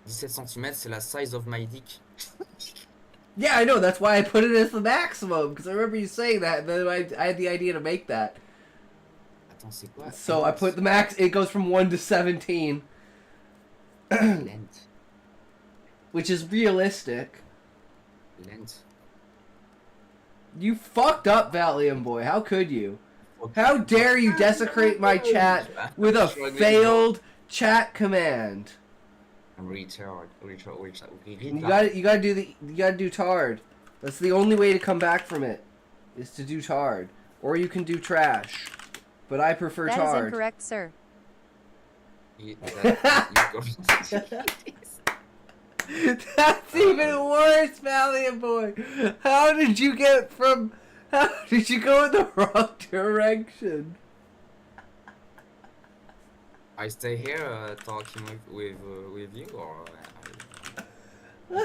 17 cm, c'est la size of my dick. Yeah, I know. That's why I put it as the maximum, because I remember you saying that, and then I had the idea to make that. Attends, c'est quoi? So I put the max. It goes from 1 to 17, Length. which is realistic. Length. You fucked up, Valium Boy. How could you? How dare you desecrate my chat with a failed chat command? I'm retard. You gotta do tard. That's the only way to come back from it, is to do tard. Or you can do trash. But I prefer That is tard. incorrect, sir. That's even worse, Valiant Boy. How did you go in the wrong direction? I stay here talking with you, or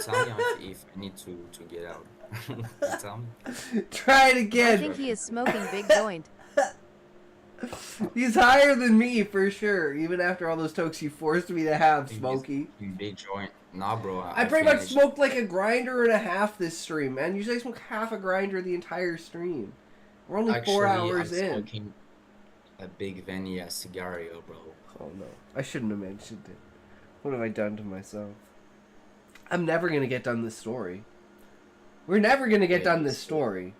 tell me if I need to get out. Tell me. Try it I again. think he is smoking big joint. He's higher than me for sure. Even after all those tokes you forced me to have, Smokey. Big joint. Nah, bro. I pretty much smoked like a grinder and a half this stream, man. Usually I smoke half a grinder the entire stream. We're only 4 hours I'm in. smoking a big vanilla cigario, bro. Oh no, I shouldn't have mentioned it. What have I done to myself? I'm never gonna get done this story. We're never gonna get done this story.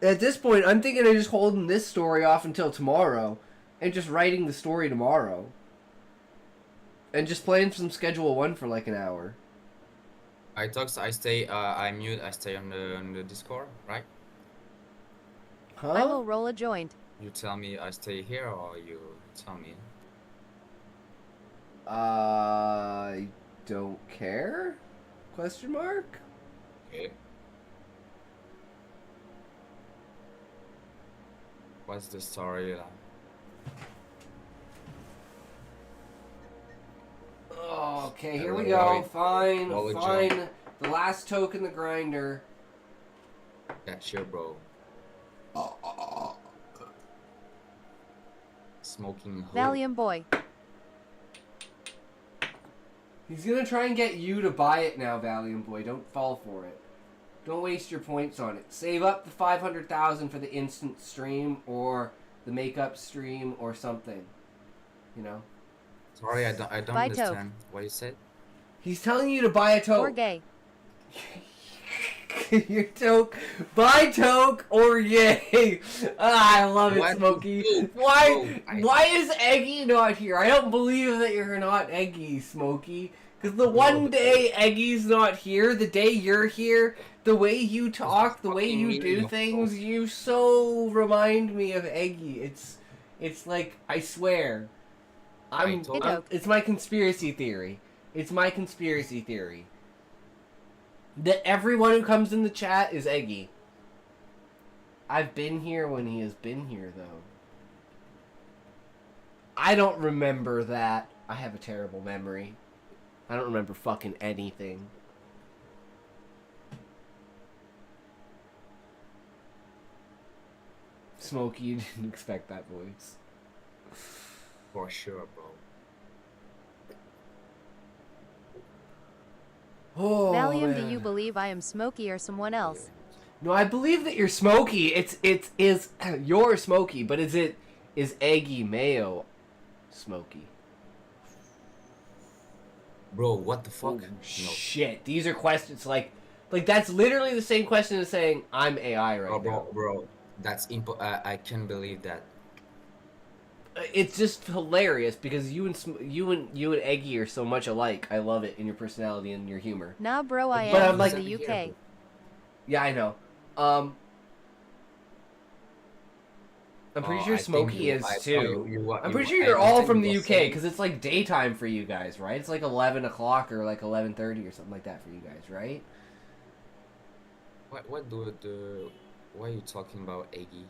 At this point, I'm thinking of just holding this story off until tomorrow, and just writing the story tomorrow. And just playing some Schedule 1 for like an hour. I stay on the Discord, right? Huh? I will roll a joint. You tell me I stay here, or you tell me? I don't care? Question mark? Okay. What's the story? Okay, here we go. Fine, Roll a fine. joint. The last toke in the grinder. That's your bro. Smoking hood. Valium boy. He's gonna try and get you to buy it now, Valiant Boy. Don't fall for it. Don't waste your points on it. Save up the 500,000 for the instant stream or the makeup stream or something. You know? Sorry, I don't Buy understand what you said. He's telling you to buy a toke. Or gay. Your toke. Buy toke or yay. Ah, I love it, What? Smokey. No, Why is Eggy not here? I don't believe that you're not Eggy, Smokey. Because the one day Eggy's not here, the day you're here, the way you talk, the way you fucking do meaning, things, you so remind me of Eggy. It's like, I swear. It's my conspiracy theory. It's my conspiracy theory. That everyone who comes in the chat is Eggy. I've been here when he has been here, though. I don't remember that. I have a terrible memory. I don't remember fucking anything. Smokey, you didn't expect that voice. For sure, bro. Oh, Valium, do man. you believe I am Smokey or someone else? No, I believe that you're Smokey. Is you're Smokey, but is Eggy Mayo Smokey? Bro, what the fuck? Oh, No. shit. These are questions like that's literally the same question as saying I'm AI right Oh, now. bro, that's I can't believe that. It's just hilarious because you and Eggy are so much alike. I love it in your personality and your humor. Nah, bro, I But am I'm from like- the UK. Yeah, I know. I'm pretty Oh, sure I think Smokey is too. I'm pretty sure you're I all think from you the were UK saying- because it's like daytime for you guys, right? It's like 11 o'clock or like 11:30 or something like that for you guys, right? Why are you talking about Eggy?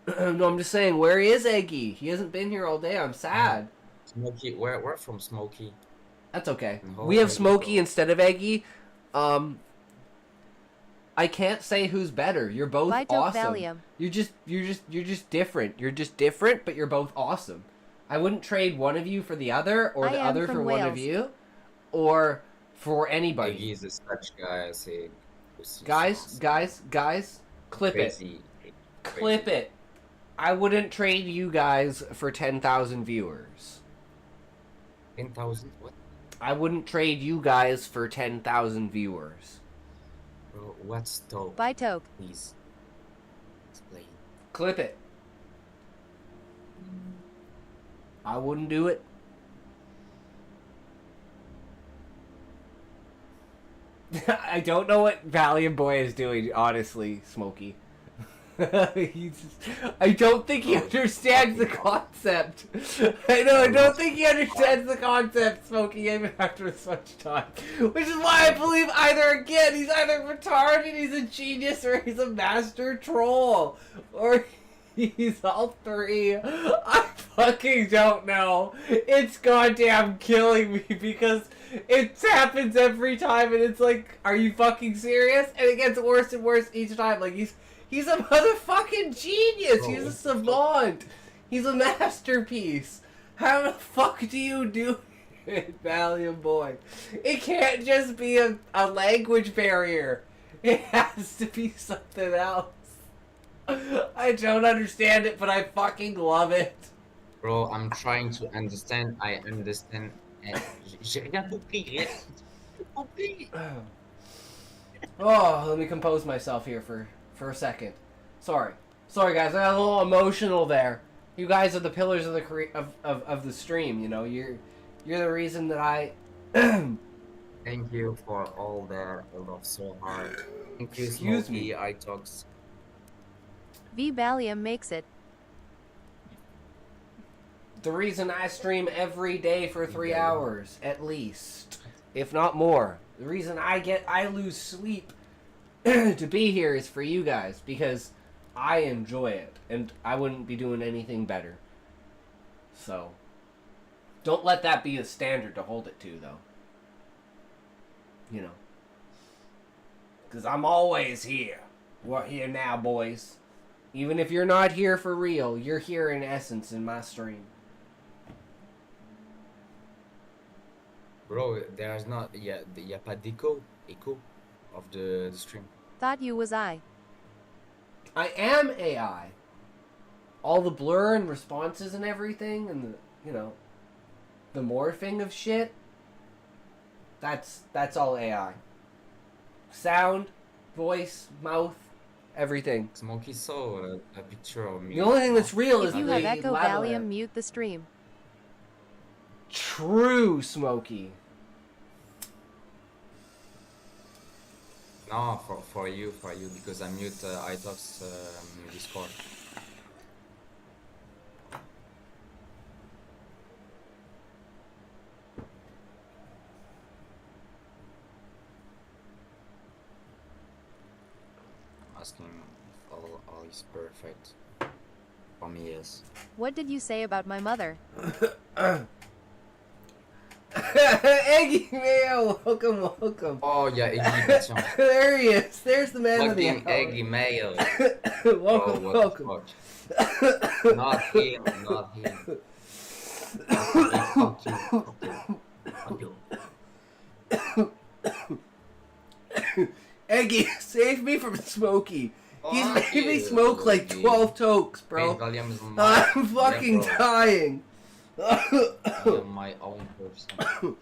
No, I'm just saying, where is Eggy? He hasn't been here all day. I'm sad. Smokey, where from Smokey? That's okay. No, We have Eggy, Smokey bro. instead of Eggy. I can't say who's better. You're both Vito awesome. Valium. You're just different. You're just different, but you're both awesome. I wouldn't trade one of you for the other, or I the am other from for one of Wales. you, or for Eggy anybody. is a such guy, I say. Guys, clip it. Crazy. Clip it. I wouldn't trade you guys for 10,000 viewers. 10,000? What? I wouldn't trade you guys for 10,000 viewers. Bro, what's dope? Bye, Toke. Please explain. Clip it. I wouldn't do it. I don't know what Valiant Boy is doing, honestly, Smokey. I don't think he understands the concept. I don't think he understands the concept, Smokey, even after so much time. Which is why I believe he's either retarded, he's a genius, or he's a master troll. Or he's all three. I fucking don't know. It's goddamn killing me because it happens every time and it's like, are you fucking serious? And it gets worse and worse each time. Like, he's a motherfucking genius. Bro, He's a what the savant. He's a masterpiece. How the fuck do you do it, Valiant Boy? It can't just be a language barrier. It has to be something else. I don't understand it, but I fucking love it. Bro, I'm trying to understand. I understand. J'ai rien compris. J'ai compris. Oh, let me compose myself here for a second. Sorry guys, I got a little emotional there. You guys are the pillars of the of the stream. You know, you're the reason that I. Thank you for all that. I love so hard. Thank you, Excuse Smokey. me. I talks. V Valium makes it. The reason I stream every day for 3 hours at least, if not more. The reason I lose sleep to be here is for you guys because I enjoy it and I wouldn't be doing anything better. So, don't let that be a standard to hold it to, though. You know, because I'm always here. We're here now, boys. Even if you're not here for real, you're here in essence in my stream. Bro, there's not. Yeah, y a pas d'écho of the stream. Thought you was I. I am AI. All the blur and responses and everything, and the morphing of shit. That's all AI. Sound, voice, mouth, everything. Smokey saw a picture of me. The only thing that's real If is you the have Echo lavalier. Valium, mute the stream. True, Smokey. No, for you, because I mute iTalks Discord. Asking if all is perfect. For me, yes. What did you say about my mother? Eggy Mayo, welcome. Oh yeah, Eggy, tiens. There he is. There's the man of the Fucking hour. Eggy Mail. Welcome, Oh, welcome. what the fuck? Not him, not him. Fuck you. Eggy, save me from Smokey. He's Fuck made me you, smoke like Eggy. 12 tokes, bro. Hey, Valium is my, I'm fucking bro. dying. I am my own person.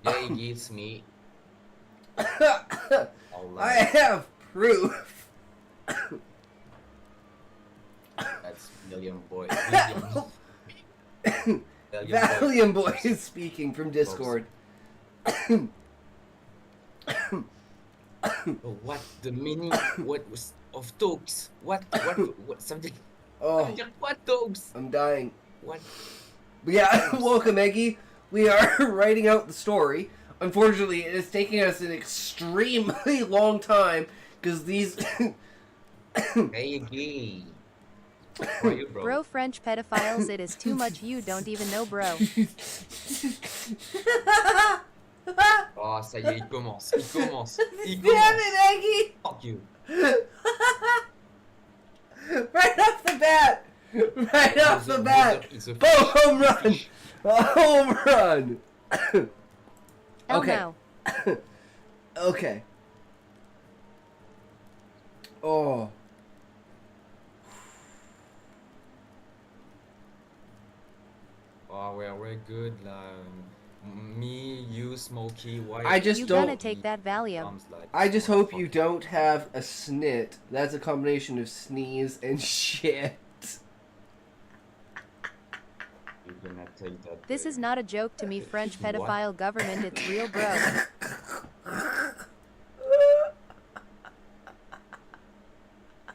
Yeah, he gives me. I have proof. That's Valium boy. Valium boy. Valium Boy is speaking from Discord. What the meaning? What was of dogs? What something? Oh, What dogs? I'm dying. What? But yeah, welcome, Eggy. We are writing out the story. Unfortunately, it is taking us an extremely long time because these. Hey, gay. How are you, bro? Bro French pedophiles, it is too much, you don't even know bro. Oh, ça y est, il commence. Il commence. Il Damn commence. it, Eggy! Fuck you. Right off the bat! Right off the bat! It's a Boom! Home run! A home run! Oh Okay. no. Okay. Oh. Oh, we're good. Me, you, Smokey, why? I just You don't. gotta take that Valium. Comes like I just so hope you fucking- don't have a snit. That's a combination of sneeze and shit. You're gonna take that. This is not a joke to me, French What? pedophile government, it's real bro.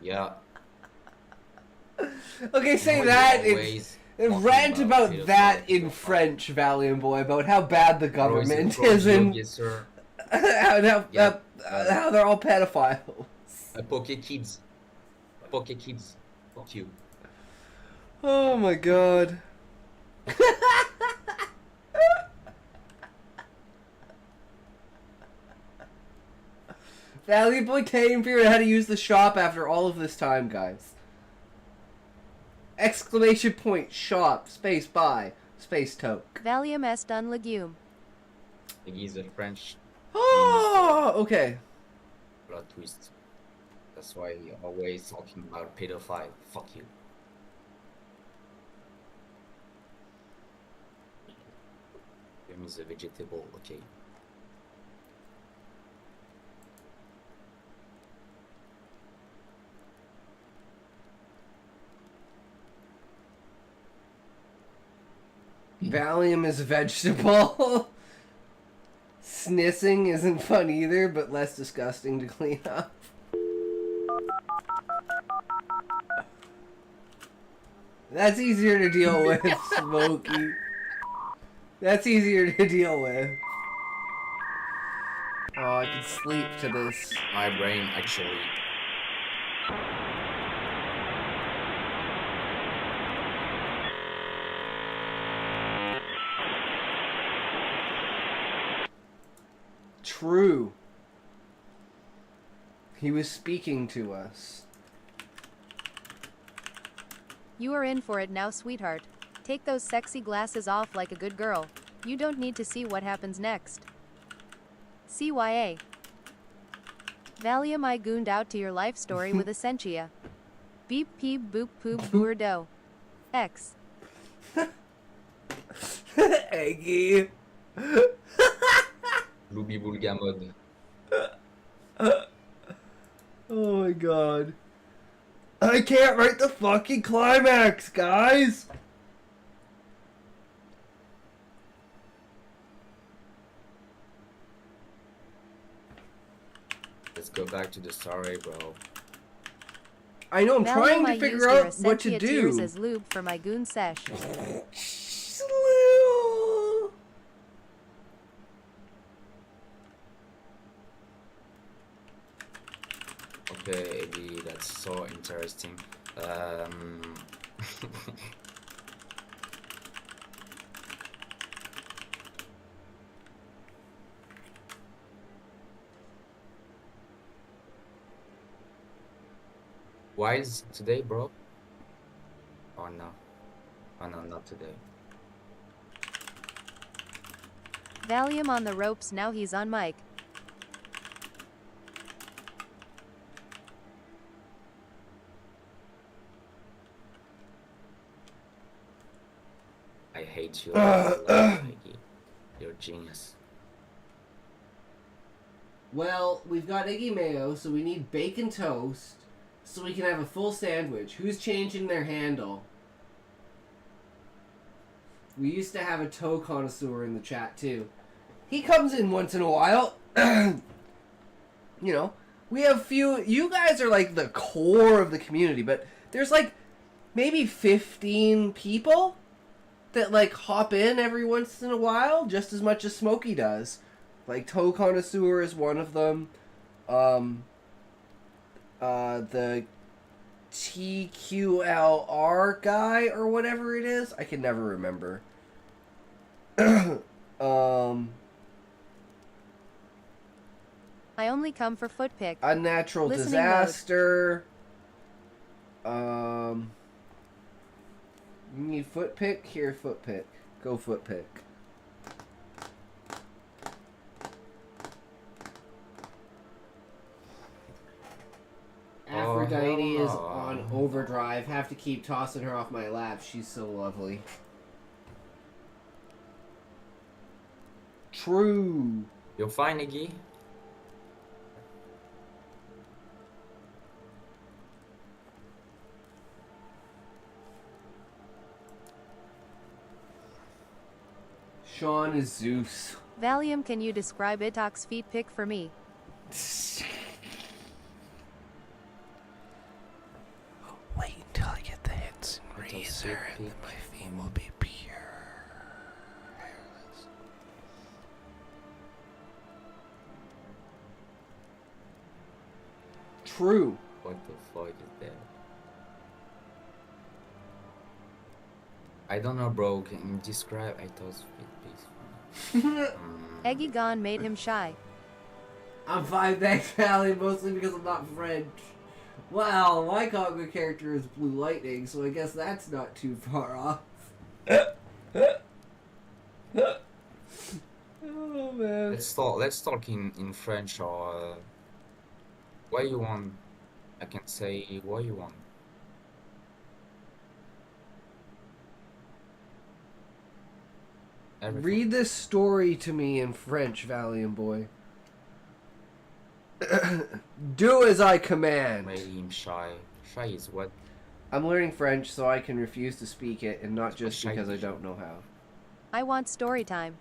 Yeah. Okay, say No, that. you It's, always rant talking about about that pedophile. in French, Valiant Boy, about how bad the Bro, is it government pro is joke? and Yes, sir. how how they're all pedophiles. Poke kids. Poke kids. Fuck you. Oh my god. Valiant Boy can't even figure out how to use the shop after all of this time, guys. Exclamation point, shop, space buy, space toke. Valium est un legume. He's a French Oh, okay. plot twist. That's why you're always talking about pedophile. Fuck you. Him is a vegetable, okay. Valium is a vegetable. Snissing isn't fun either, but less disgusting to clean up. That's easier to deal with, Smokey. That's easier to deal with. Oh, I could sleep to this. My brain actually. True. He was speaking to us. You are in for it now, sweetheart. Take those sexy glasses off like a good girl. You don't need to see what happens next. CYA. Valium, I gooned out to your life story with Essentia. Beep peep boop poop bourdo. X. Eggy. Luby Bulgamod. Oh my god. I can't write the fucking climax, guys! Let's go back to the story, bro. I know, I'm Valium, trying I to figure used your out what to Essentia tears do. as lube for my goon sesh. Slew. Okay, Eddie, that's so interesting. Why is today, bro? Oh no. Oh no, not today. Valium on the ropes, now he's on mic. I hate you. I love you, Iggy. You're a genius. Well, we've got Iggy Mayo, so we need bacon toast, so we can have a full sandwich. Who's changing their handle? We used to have a toe connoisseur in the chat, too. He comes in once in a while. You know, we have few... You guys are, like, the core of the community, but there's, like, maybe 15 people that, like, hop in every once in a while, just as much as Smokey does. Like, Toe Connoisseur is one of them. The TQLR guy, or whatever it is. I can never remember. I only come for foot pick. Unnatural Listening Disaster. You need foot pick? Here, foot pick. Go foot pick. Aphrodite is on overdrive. Have to keep tossing her off my lap. She's so lovely. True. You're fine, Iggy? Sean is Zeus. Valium, can you describe Itok's feet pick for me? Wait until I get the Henson razor and then my feet will be pure. Hairless. True. What the fuck is that? I don't know, bro. Can you describe Ito's feet, please? Eggy Gone made him shy. I'm 5 Valley mostly because I'm not French. Wow, my Congo character is Blue Lightning, so I guess that's not too far off. Oh man. Let's talk in French or what you want. I can say what you want. Everything. Read this story to me in French, Valiant Boy. Do as I command. Made him shy. Shy is what? I'm learning French so I can refuse to speak it and not just Shy. because I don't know how. I want story time.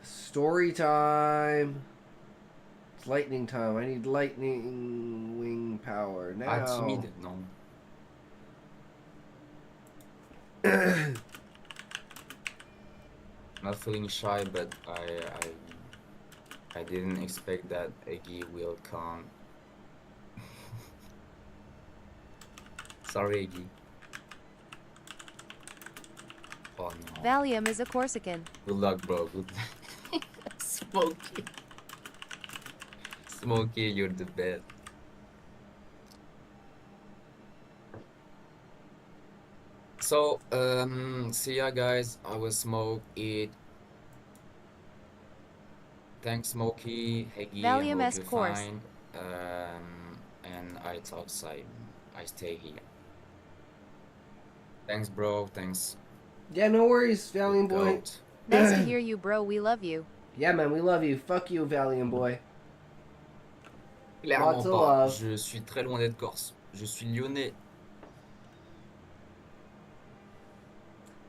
Story time. It's lightning time. I need lightning wing power now. Ah, timide, no. Not feeling shy, but I didn't expect that Iggy will come. Sorry, Iggy. Oh no. Valium is a Corsican. Good luck, bro. Good. Smokey. Smokey, you're the best. So, see ya, guys. I will smoke it. Thanks, Smokey, Heggy, Valium I as hope you're course. fine. And it's outside. I stay here. Thanks, bro. Thanks. Yeah, no worries, Valiant Boy. Goat. Nice to hear you, bro. We love you. Yeah, man, we love you. Fuck you, Valiant Boy. Clairement Lots of pas. love. Je suis très loin d'être corse. Je suis lyonnais.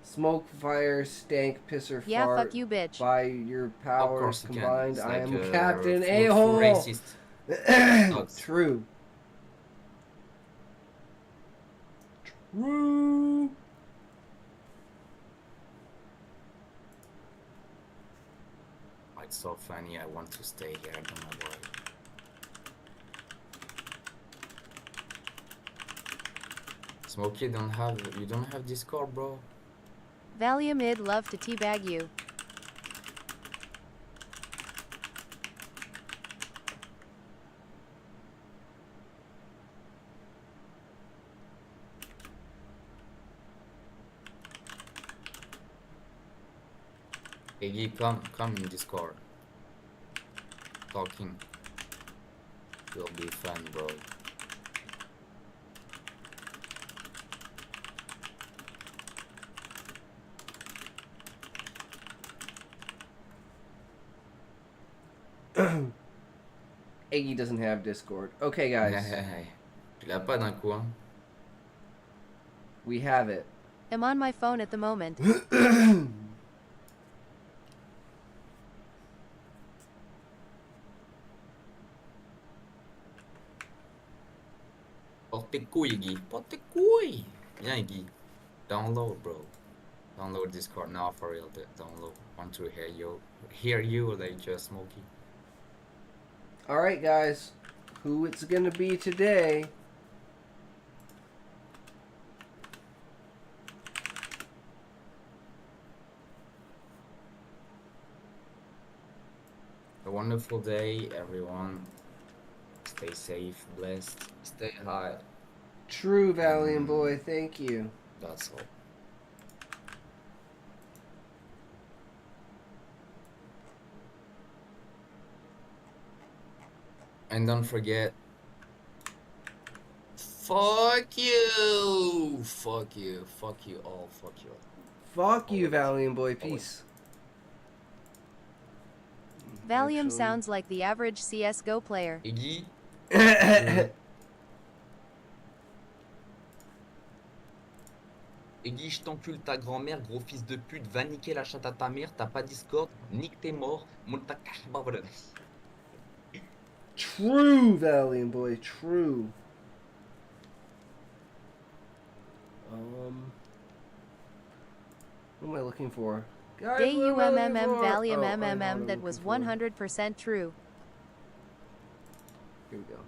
Smoke, fire, stank, pisser, Yeah, fart. fuck you, bitch. By your Of powers course you can. combined, It's I like, am Captain full A-hole. racist. True. True. It's so funny. I want to stay here. I don't know why. Smokey, you don't have Discord, bro. Valium id love to teabag you. Iggy, come in Discord. Talking will be fun, bro. Iggy doesn't have Discord. Okay, guys. Tu l'as pas d'un coup, hein? We have it. I'm on my phone at the moment. Porte tes couilles, Iggy. Porte tes couilles. Viens, Iggy. Download, bro. Download Discord now for real. Download. Want to hear you like just Smokey. Alright, guys. Who it's gonna be today? A wonderful day, everyone. Stay safe, blessed, stay high. True, Valiant Boy. Thank you. That's all. And don't forget, fuck you, fuck you, fuck you all, fuck you all. Fuck you, Valiant Boy. Peace. Valium Actually- sounds like the average CSGO player. Iggy, Iggy, je t'encule ta grand-mère, gros fils de pute, va niquer la chatte à ta mère, t'as pas Discord, nique tes morts, monta True, Valiant Boy. True. What am I looking for? Guys, what am I looking DUMMM for? Valium Oh, I know what I'm MMM that was looking for. 100% true. Here we go.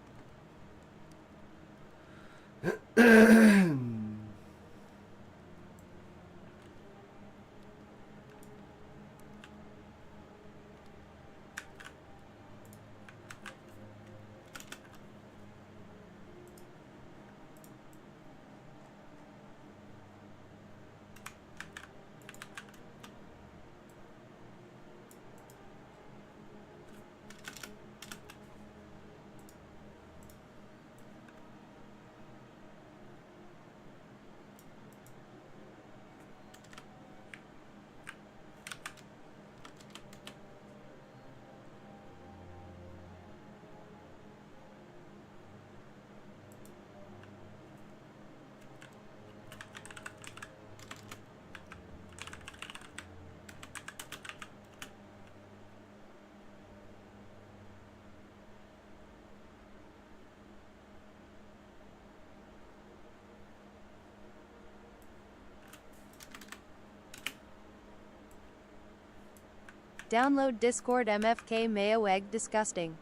Download Discord MFK Mayo Egg disgusting.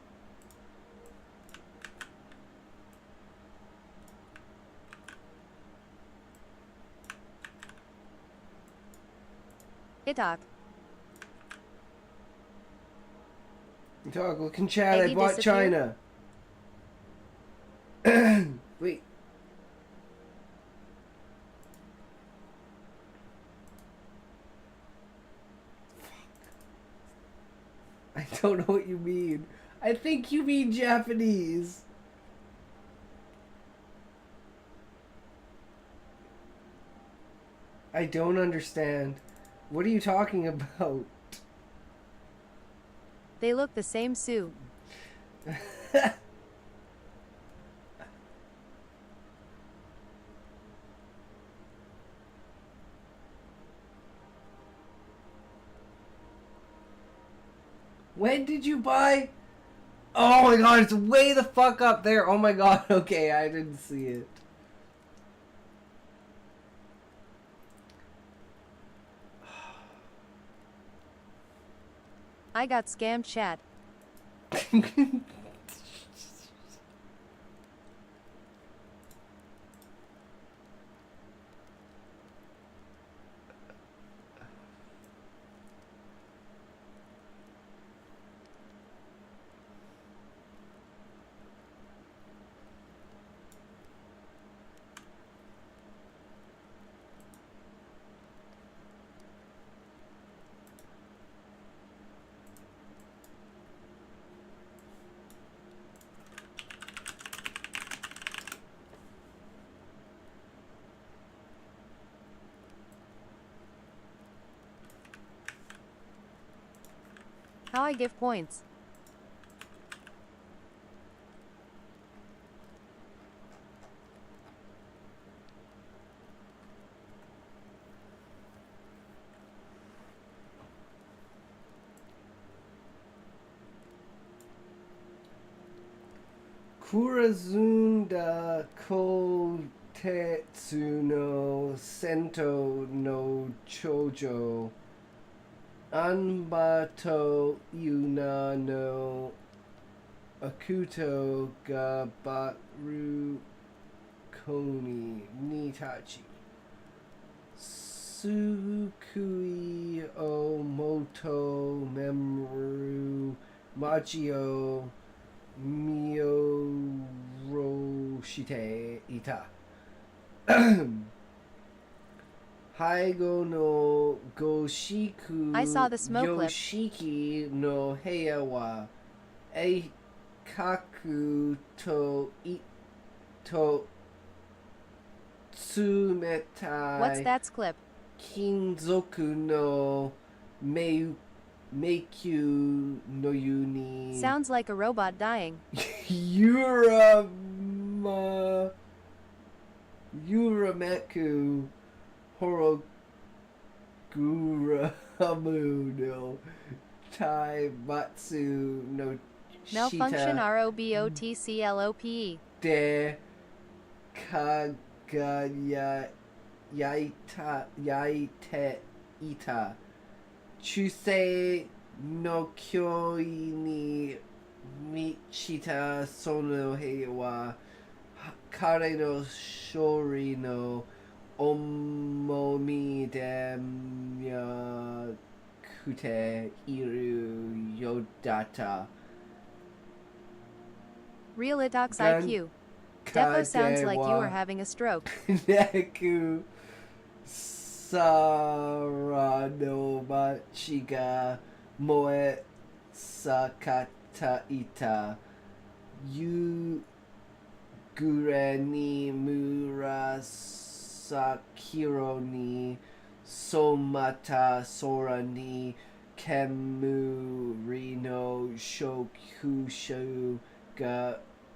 Itak. Dog, look in chat. I Eggy bought disappeared? China. Wait. I don't know what you mean. I think you mean Japanese. I don't understand. What are you talking about? They look the same, Sue. When did you buy? Oh my god, it's way the fuck up there. Oh my god, okay, I didn't see it. I got scammed, chat. How I give points. Kurazunda Kotetsu no Sento no Chojo Anbato Yuna no Akuto Gabaru Komi Nitachi Sukui o Moto Memoru Machio Miyoroshite Ita Haigo no Goshiku I saw the smoke clip. Yoshiki no Heya wa Eikaku to Ito Tsumetai What's that clip? Kinzoku no Meikyu no Yuni Sounds like a robot dying. Urameku Horoguramu no Taimatsu no Malfunction Shita ROBOTCLOPE. de Kagaya Yaite Ita Chusei no Kyoi ni Michita Sono Heiwa Kare no Shori no Omomi Demya Kute Iru Yodata Real Itox Gan- IQ. Defo sounds like you Kadewa were having a stroke. Neku Sarano Machiga Moe Sakata Ita Yu Gureni Murasakiro ni Somata Sora ni Kemu Rino Shokushu ga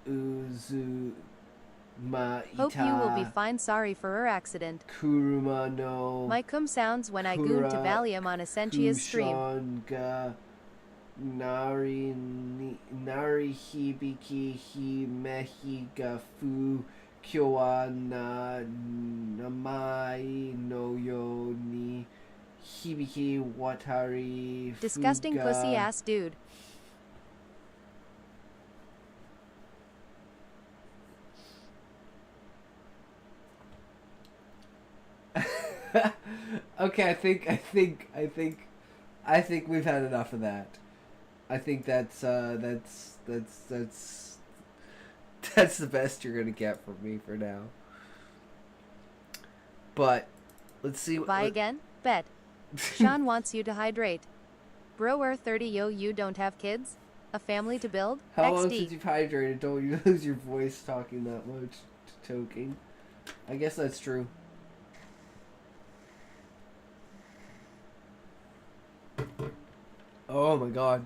Uzu Ma Hope you will be Ita fine. Sorry for her accident. Kuruma no My cum sounds when I goon to Valium on a Sentia's stream. Kushanga Nari Hibiki Hi Mehi ga Fu Kyoa na Namai no Yo ni Hibiki Watari Disgusting Fuga. pussy ass dude. Okay, I think we've had enough of that. I think that's the best you're gonna get from me for now. But let's see. Bye again? Bet. Sean wants you to hydrate. Broer 30 yo, you don't have kids? A family to build? How long XD. since you've hydrated? Don't you lose your voice talking that much? Choking. I guess that's true. Oh my god.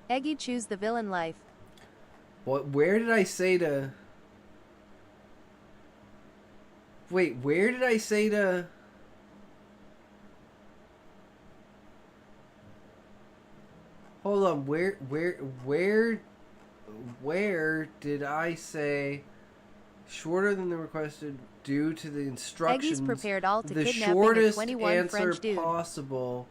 Eggy choose the villain life. What? Where did I say to... Wait, where did I say to... Hold on, where did I say shorter than the requested due to the instructions? Eggy's prepared all to the kidnapping a shortest 21 answer French dude. possible.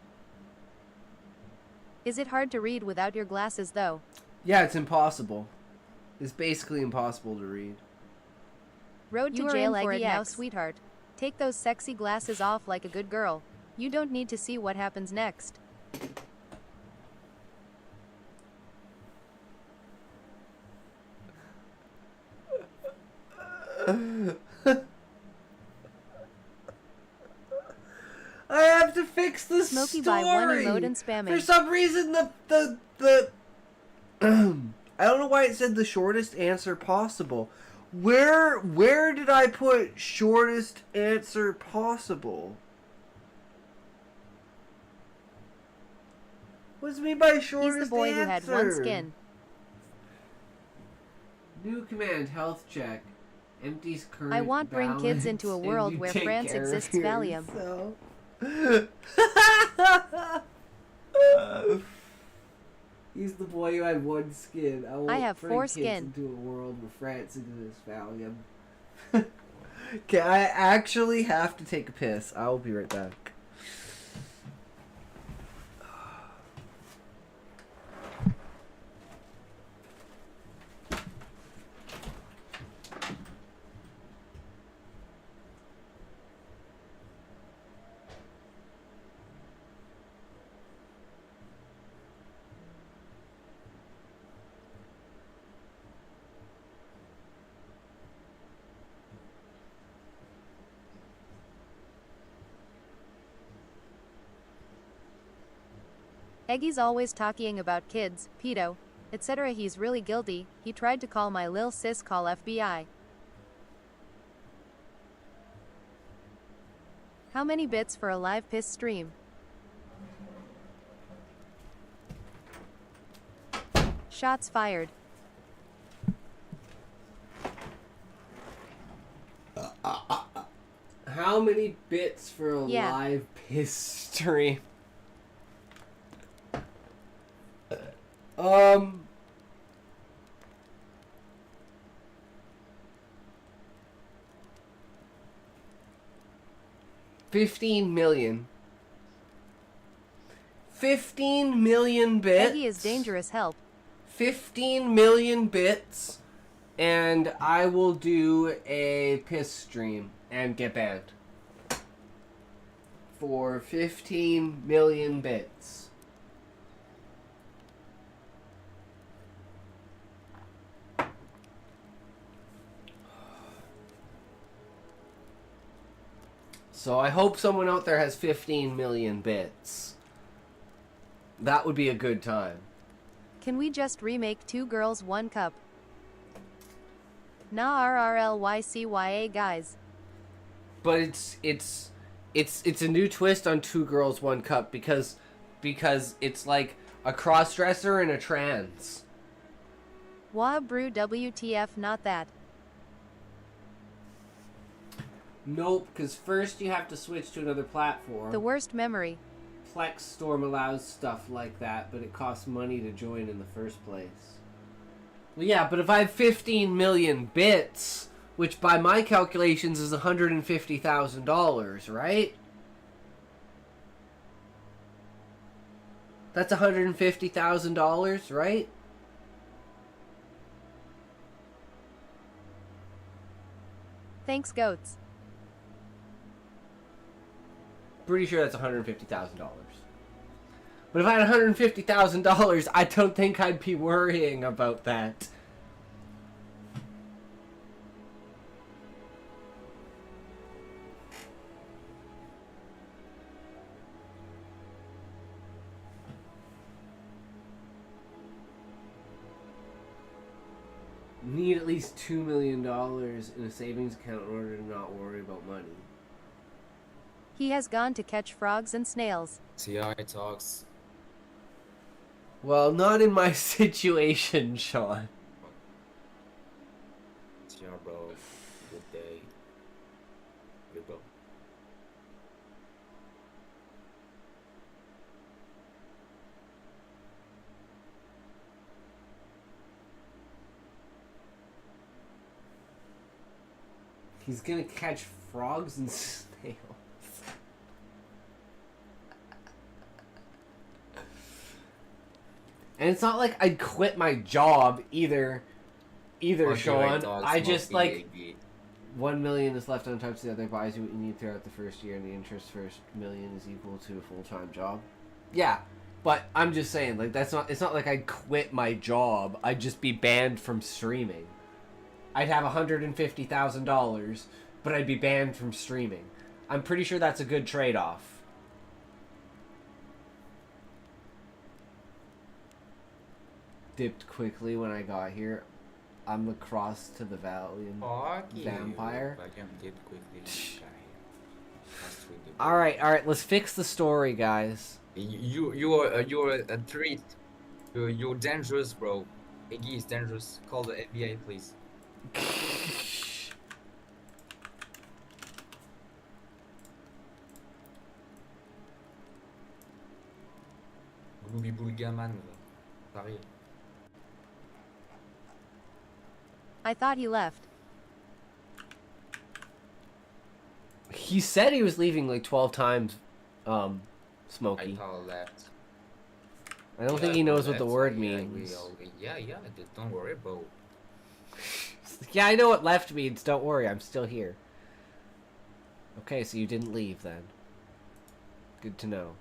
Is it hard to read without your glasses though? Yeah, it's impossible. It's basically impossible to read. Road to You are jail in for Eggy it now, next. sweetheart. Take those sexy glasses off like a good girl. You don't need to see what happens next. I have to fix the Smokey story. by one emote and spamming. For some reason, the I don't know why it said the shortest answer possible. Where did I put shortest answer possible? What does it mean by He's shortest the boy who had one answer? skin. New command, health check. Empties current I want bring kids balance, into a and world you where take France care of exists Valium. yourself. He's the boy who had one skin. I have bring 4 kids skin. into a world where France exists Valium. Okay, I actually have to take a piss. I will be right back. Eggy's always talking about kids, pedo, etc. He's really guilty. He tried to call my lil sis call FBI. How many bits for a live piss stream? Shots fired. How many bits for a Yeah. live piss stream? Um... 15 million. 15 million bits. Eggy is dangerous help. 15 million bits, and I will do a piss stream and get banned. For 15 million bits. So I hope someone out there has 15 million bits. That would be a good time. Can we just remake 2 girls 1 cup? Nah RRLYCYA guys. But it's a new twist on 2 girls 1 cup because it's like a cross-dresser and a trans. Wah brew WTF not that. Nope, because first you have to switch to another platform. The worst memory. Plex Storm allows stuff like that, but it costs money to join in the first place. Well, yeah, but if I have 15 million bits, which by my calculations is $150,000, right? That's $150,000, right? Thanks goats. Pretty sure that's $150,000. But if I had $150,000, I don't think I'd be worrying about that. Need at least $2 million in a savings account in order to not worry about money. He has gone to catch frogs and snails. See how it talks. Well, not in my situation, Sean. See ya, bro. Good day. Good bro. He's gonna catch frogs and snails. And it's not like I'd quit my job either, Sean. I just like 1 million is left untouched. The other buys you what you need throughout the first year, and the interest first million is equal to a full-time job. Yeah, but I'm just saying, like that's not. It's not like I'd quit my job. I'd just be banned from streaming. I'd have $150,000, but I'd be banned from streaming. I'm pretty sure that's a good trade-off. Dipped quickly when I got here. I'm the cross to the Valiant Fuck you. vampire. Valium did quickly when you got here. last week. All right. Let's fix the story, guys. You're a treat. You're dangerous, bro. Iggy is dangerous. Call the FBI, please. Booby Bulgaman, t'arrives. I thought he left. He said he was leaving like 12 times, I Smokey. thought left. I don't think he knows what the word Yeah, means. yeah, don't worry, bro. Yeah, I know what left means. Don't worry, I'm still here. Okay, so you didn't leave then. Good to know.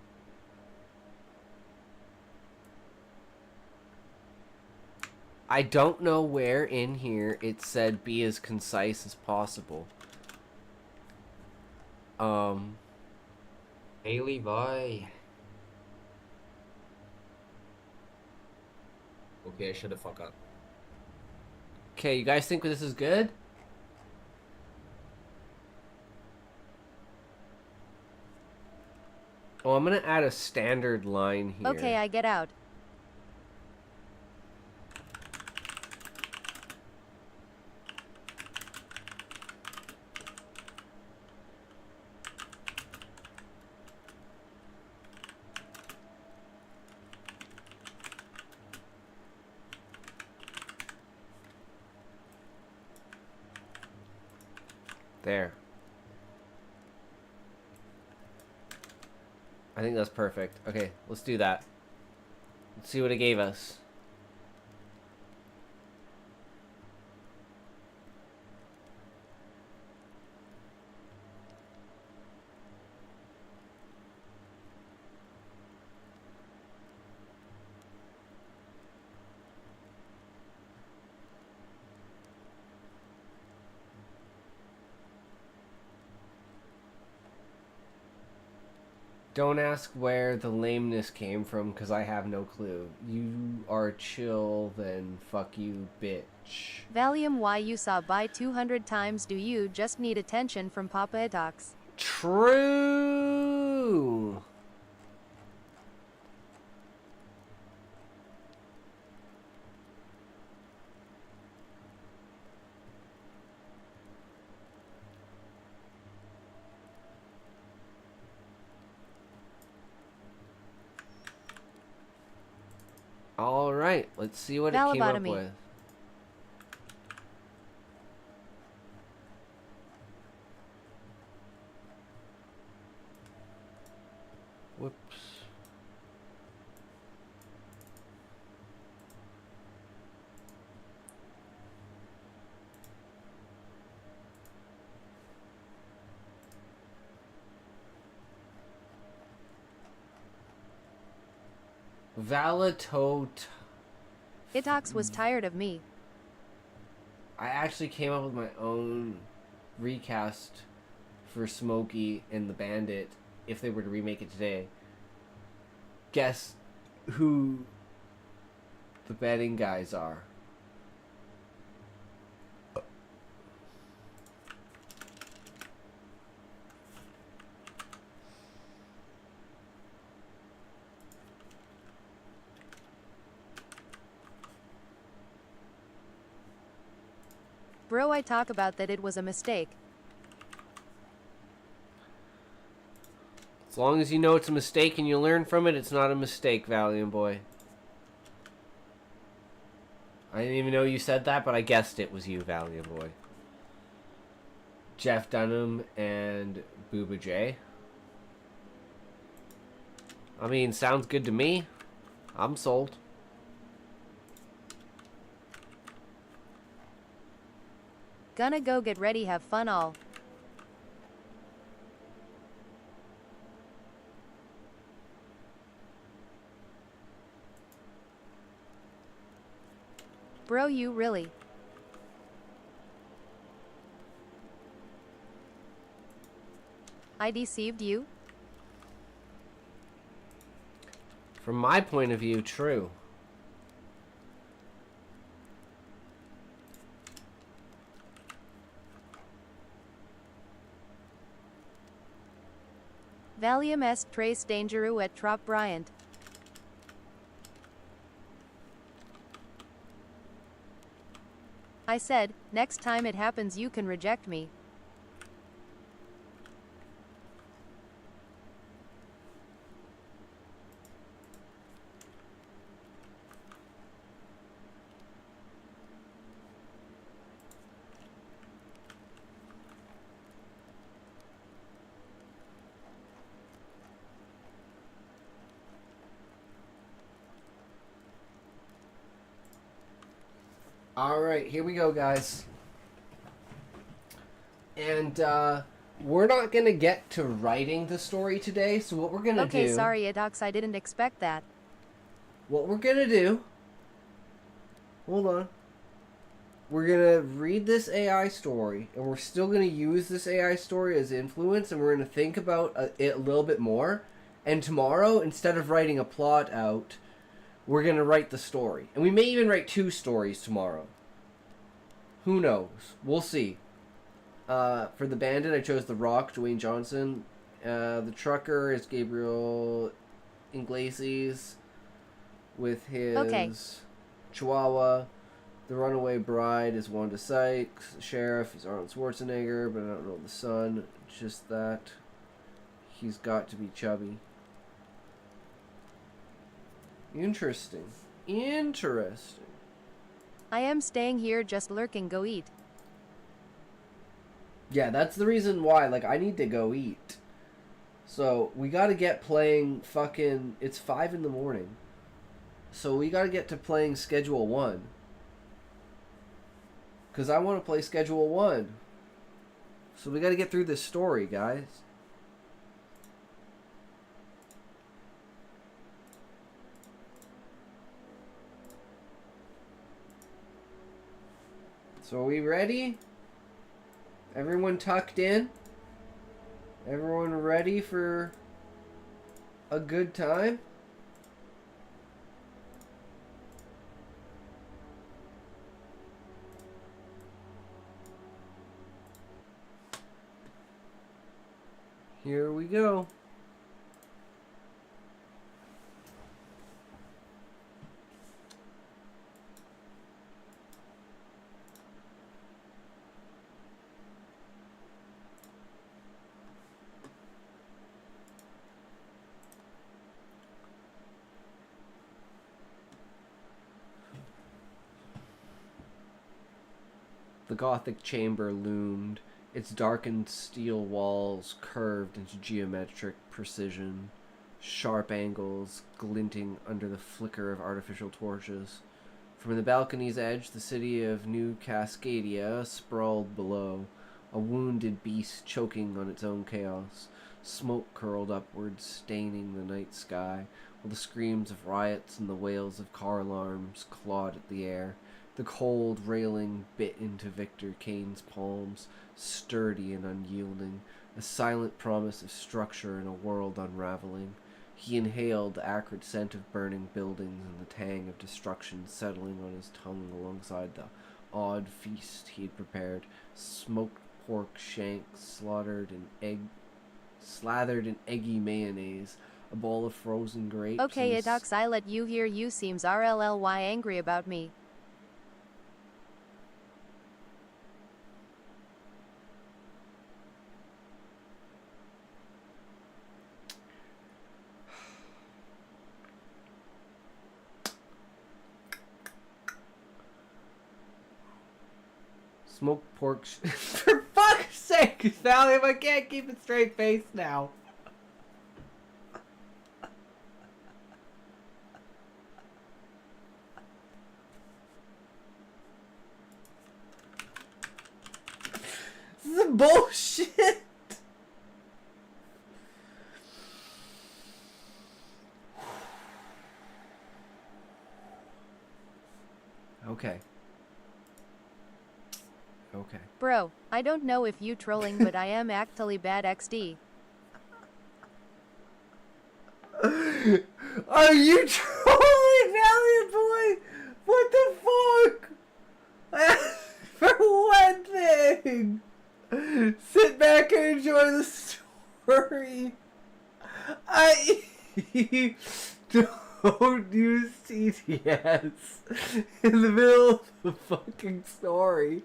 I don't know where in here it said be as concise as possible. Hey, Levi. Okay, shut the fuck up. Okay, you guys think this is good? Oh, I'm gonna add a standard line here. Okay, I get out. There. I think that's perfect. Okay, let's do that. Let's see what it gave us. Don't ask where the lameness came from, because I have no clue. You are chill, then fuck you, bitch. Valium, why you saw by 200 times? Do you just need attention from Papa Edox? True! Alright, let's see what it came up Valabotomy. with. Whoops. Valatot. Edox was tired of me. I actually came up with my own recast for Smokey and the Bandit if they were to remake it today. Guess who the betting guys are. Bro, I talk about that it was a mistake. As long as you know it's a mistake and you learn from it, it's not a mistake, Valiant Boy. I didn't even know you said that, but I guessed it was you, Valiant Boy. Jeff Dunham and Booba J. I mean, sounds good to me. I'm sold. Gonna go get ready, have fun all. Bro, you really? I deceived you? From my point of view, true. Valium est tres dangereux et trop brillant. I said, next time it happens you can reject me. Alright, here we go, guys. And, we're not gonna get to writing the story today, so what we're gonna do... Okay, sorry, Edox, I didn't expect that. What we're gonna do... Hold on. We're gonna read this AI story, and we're still gonna use this AI story as influence, and we're gonna think about it a little bit more. And tomorrow, instead of writing a plot out, we're gonna write the story. And we may even write 2 stories tomorrow. Who knows? We'll see. For the bandit, I chose The Rock, Dwayne Johnson. The trucker is Gabriel Iglesias with his Chihuahua. The runaway bride is Wanda Sykes. The sheriff is Arnold Schwarzenegger, but I don't know the son. Just that. He's got to be chubby. Interesting. Interesting. I am staying here just lurking, go eat. Yeah, that's the reason why. Like, I need to go eat. So, we gotta get playing fucking... It's 5 in the morning. So, we gotta get to playing Schedule 1. Because I want to play Schedule 1. So, we gotta get through this story, guys. So, are we ready? Everyone tucked in? Everyone ready for a good time? Here we go. The Gothic chamber loomed, its darkened steel walls curved into geometric precision, sharp angles glinting under the flicker of artificial torches. From the balcony's edge, the city of New Cascadia sprawled below, a wounded beast choking on its own chaos. Smoke curled upwards, staining the night sky, while the screams of riots and the wails of car alarms clawed at the air. The cold railing bit into Victor Kane's palms, sturdy and unyielding, a silent promise of structure in a world unraveling. He inhaled the acrid scent of burning buildings and the tang of destruction settling on his tongue alongside the odd feast he had prepared. Smoked pork shanks slathered in eggy mayonnaise, a bowl of frozen grapes. Okay, Edox, I let you hear you seems RLLY angry about me. Smoked pork for fuck's sake, Valium, I can't keep a straight face now. This is bullshit. Okay. Okay. Bro, I don't know if you trolling, but I am actually bad XD. Are you trolling, Valiant Boy? What the fuck? For one thing, sit back and enjoy the story. I don't use TTS in the middle of the fucking story.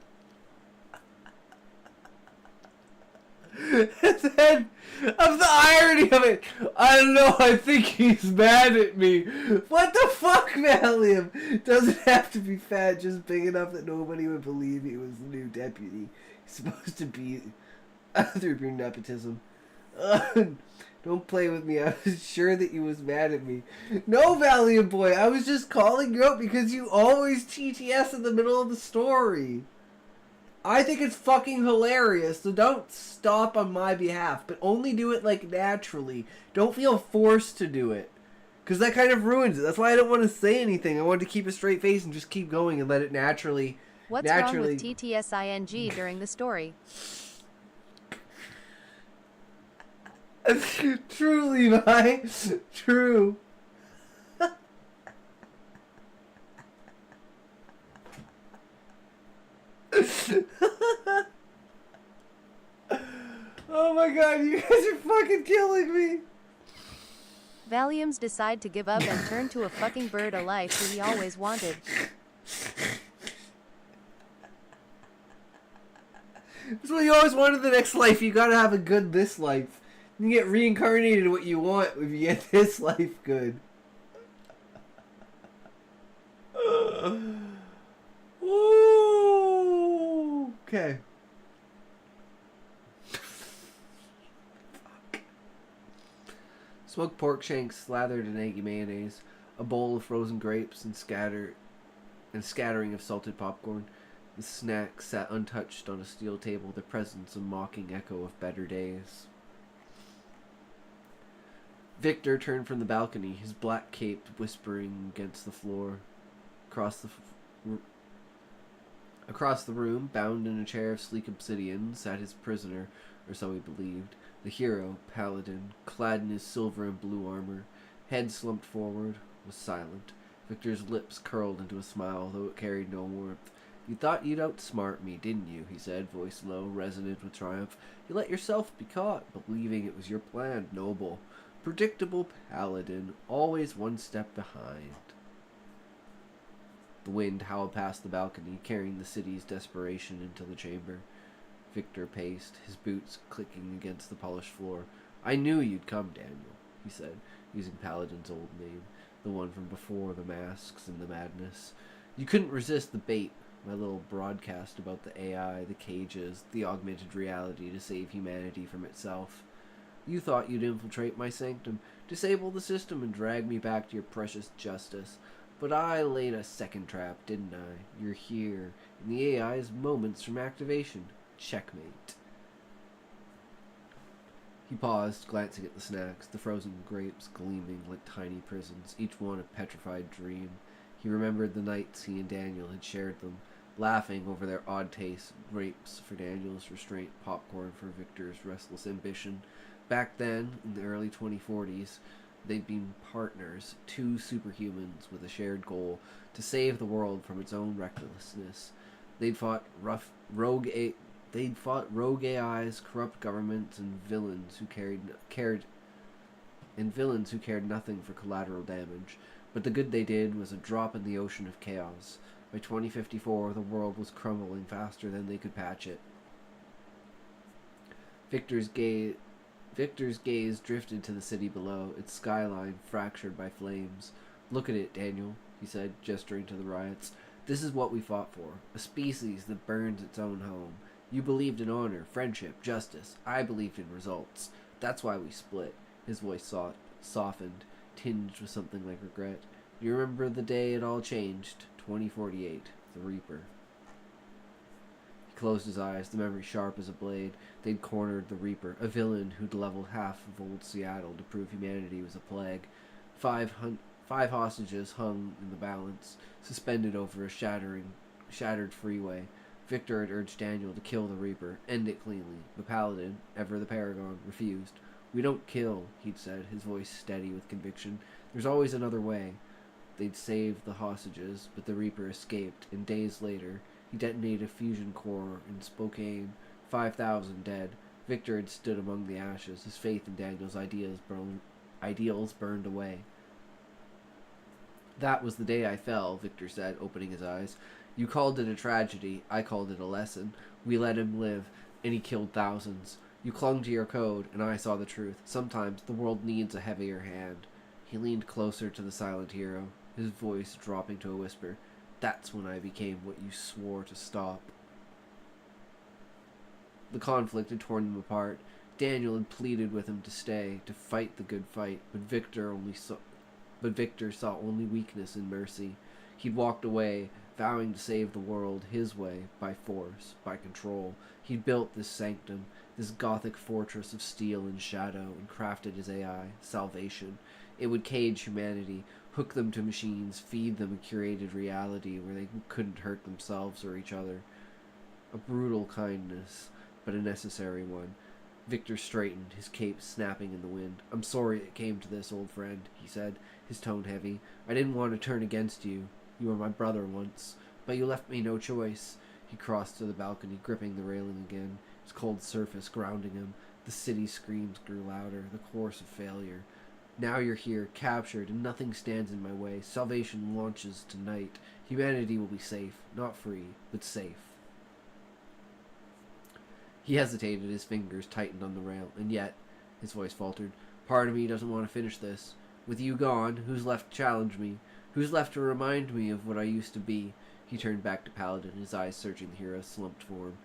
And then, of the irony of it, I don't know, I think he's mad at me. What the fuck, Valium? Doesn't have to be fat, just big enough that nobody would believe he was the new deputy. He's supposed to be through pure nepotism. Don't play with me, I was sure that he was mad at me. No, Valiant Boy, I was just calling you out because you always TTS in the middle of the story. I think it's fucking hilarious, so don't stop on my behalf, but only do it, like, naturally. Don't feel forced to do it, because that kind of ruins it. That's why I don't want to say anything. I wanted to keep a straight face and just keep going and let it naturally... What's wrong with TTSING during the story? True, Levi. True. Oh my god, you guys are fucking killing me. Valiums decide to give up and turn to a fucking bird, a life that he always wanted. That's what you always wanted in the next life. You gotta have a good this life. You get reincarnated what you want if you get this life good. Ooh, okay. Smoked pork shanks slathered in eggy mayonnaise, a bowl of frozen grapes, and scattering of salted popcorn. The snack sat untouched on a steel table, the presence a mocking echo of better days. Victor turned from the balcony, his black cape whispering against the floor. Across the room, bound in a chair of sleek obsidian, sat his prisoner, or so he believed. The hero, Paladin, clad in his silver and blue armor, head slumped forward, was silent. Victor's lips curled into a smile, though it carried no warmth. "You thought you'd outsmart me, didn't you?" he said, voice low, resonant with triumph. "You let yourself be caught, believing it was your plan, noble. Predictable Paladin, always one step behind." The wind howled past the balcony, carrying the city's desperation into the chamber. Victor paced, his boots clicking against the polished floor. "I knew you'd come, Daniel," he said, using Paladin's old name, the one from before the masks and the madness. "You couldn't resist the bait, my little broadcast about the AI, the cages, the augmented reality to save humanity from itself. You thought you'd infiltrate my sanctum, disable the system, and drag me back to your precious justice. But I laid a second trap, didn't I? You're here, and the AI is moments from activation. Checkmate." He paused, glancing at the snacks, the frozen grapes gleaming like tiny prisons, each one a petrified dream. He remembered the nights he and Daniel had shared them, laughing over their odd taste, grapes for Daniel's restraint, popcorn for Victor's restless ambition. Back then, in the early 2040s, they'd been partners, two superhumans with a shared goal, to save the world from its own recklessness. They'd fought rogue AIs, corrupt governments, and villains who cared nothing for collateral damage. But the good they did was a drop in the ocean of chaos. By 2054, the world was crumbling faster than they could patch it. Victor's gaze drifted to the city below, its skyline fractured by flames. "Look at it, Daniel," he said, gesturing to the riots. "This is what we fought for, a species that burns its own home. You believed in honor, friendship, justice. I believed in results. That's why we split." His voice softened, tinged with something like regret. "You remember the day it all changed? 2048, the Reaper." He closed his eyes, the memory sharp as a blade. They'd cornered the Reaper, a villain who'd leveled half of old Seattle to prove humanity was a plague. 5 hostages hung in the balance, suspended over a shattered freeway. Victor had urged Daniel to kill the Reaper, end it cleanly, but Paladin, ever the paragon, refused. "We don't kill," he'd said, his voice steady with conviction. "There's always another way." They'd saved the hostages, but the Reaper escaped, and days later, he detonated a fusion core in Spokane. 5,000 dead. Victor had stood among the ashes, his faith in Daniel's Ideals burned away. That was the day I fell, Victor said, opening his eyes. You called it a tragedy. I called it a lesson. We let him live, and he killed thousands. You clung to your code, and I saw the truth. Sometimes the world needs a heavier hand. He leaned closer to the silent hero, his voice dropping to a whisper. That's when I became what you swore to stop. The conflict had torn them apart. Daniel had pleaded with him to stay, to fight the good fight, but Victor saw only weakness in mercy. He'd walked away, vowing to save the world his way, by force, by control. He'd built this sanctum, this gothic fortress of steel and shadow, and crafted his AI, Salvation. It would cage humanity, hook them to machines, feed them a curated reality where they couldn't hurt themselves or each other. A brutal kindness, but a necessary one. Victor straightened, his cape snapping in the wind. I'm sorry it came to this, old friend, he said, his tone heavy. I didn't want to turn against you. You were my brother once, but you left me no choice. He crossed to the balcony, gripping the railing again, his cold surface grounding him. The city's screams grew louder, the chorus of failure. Now you're here, captured, and nothing stands in my way. Salvation launches tonight. Humanity will be safe, not free, but safe. He hesitated, his fingers tightened on the rail, and yet, his voice faltered, part of me doesn't want to finish this. With you gone, who's left to challenge me? Who's left to remind me of what I used to be? He turned back to Paladin, his eyes searching the hero's slumped form.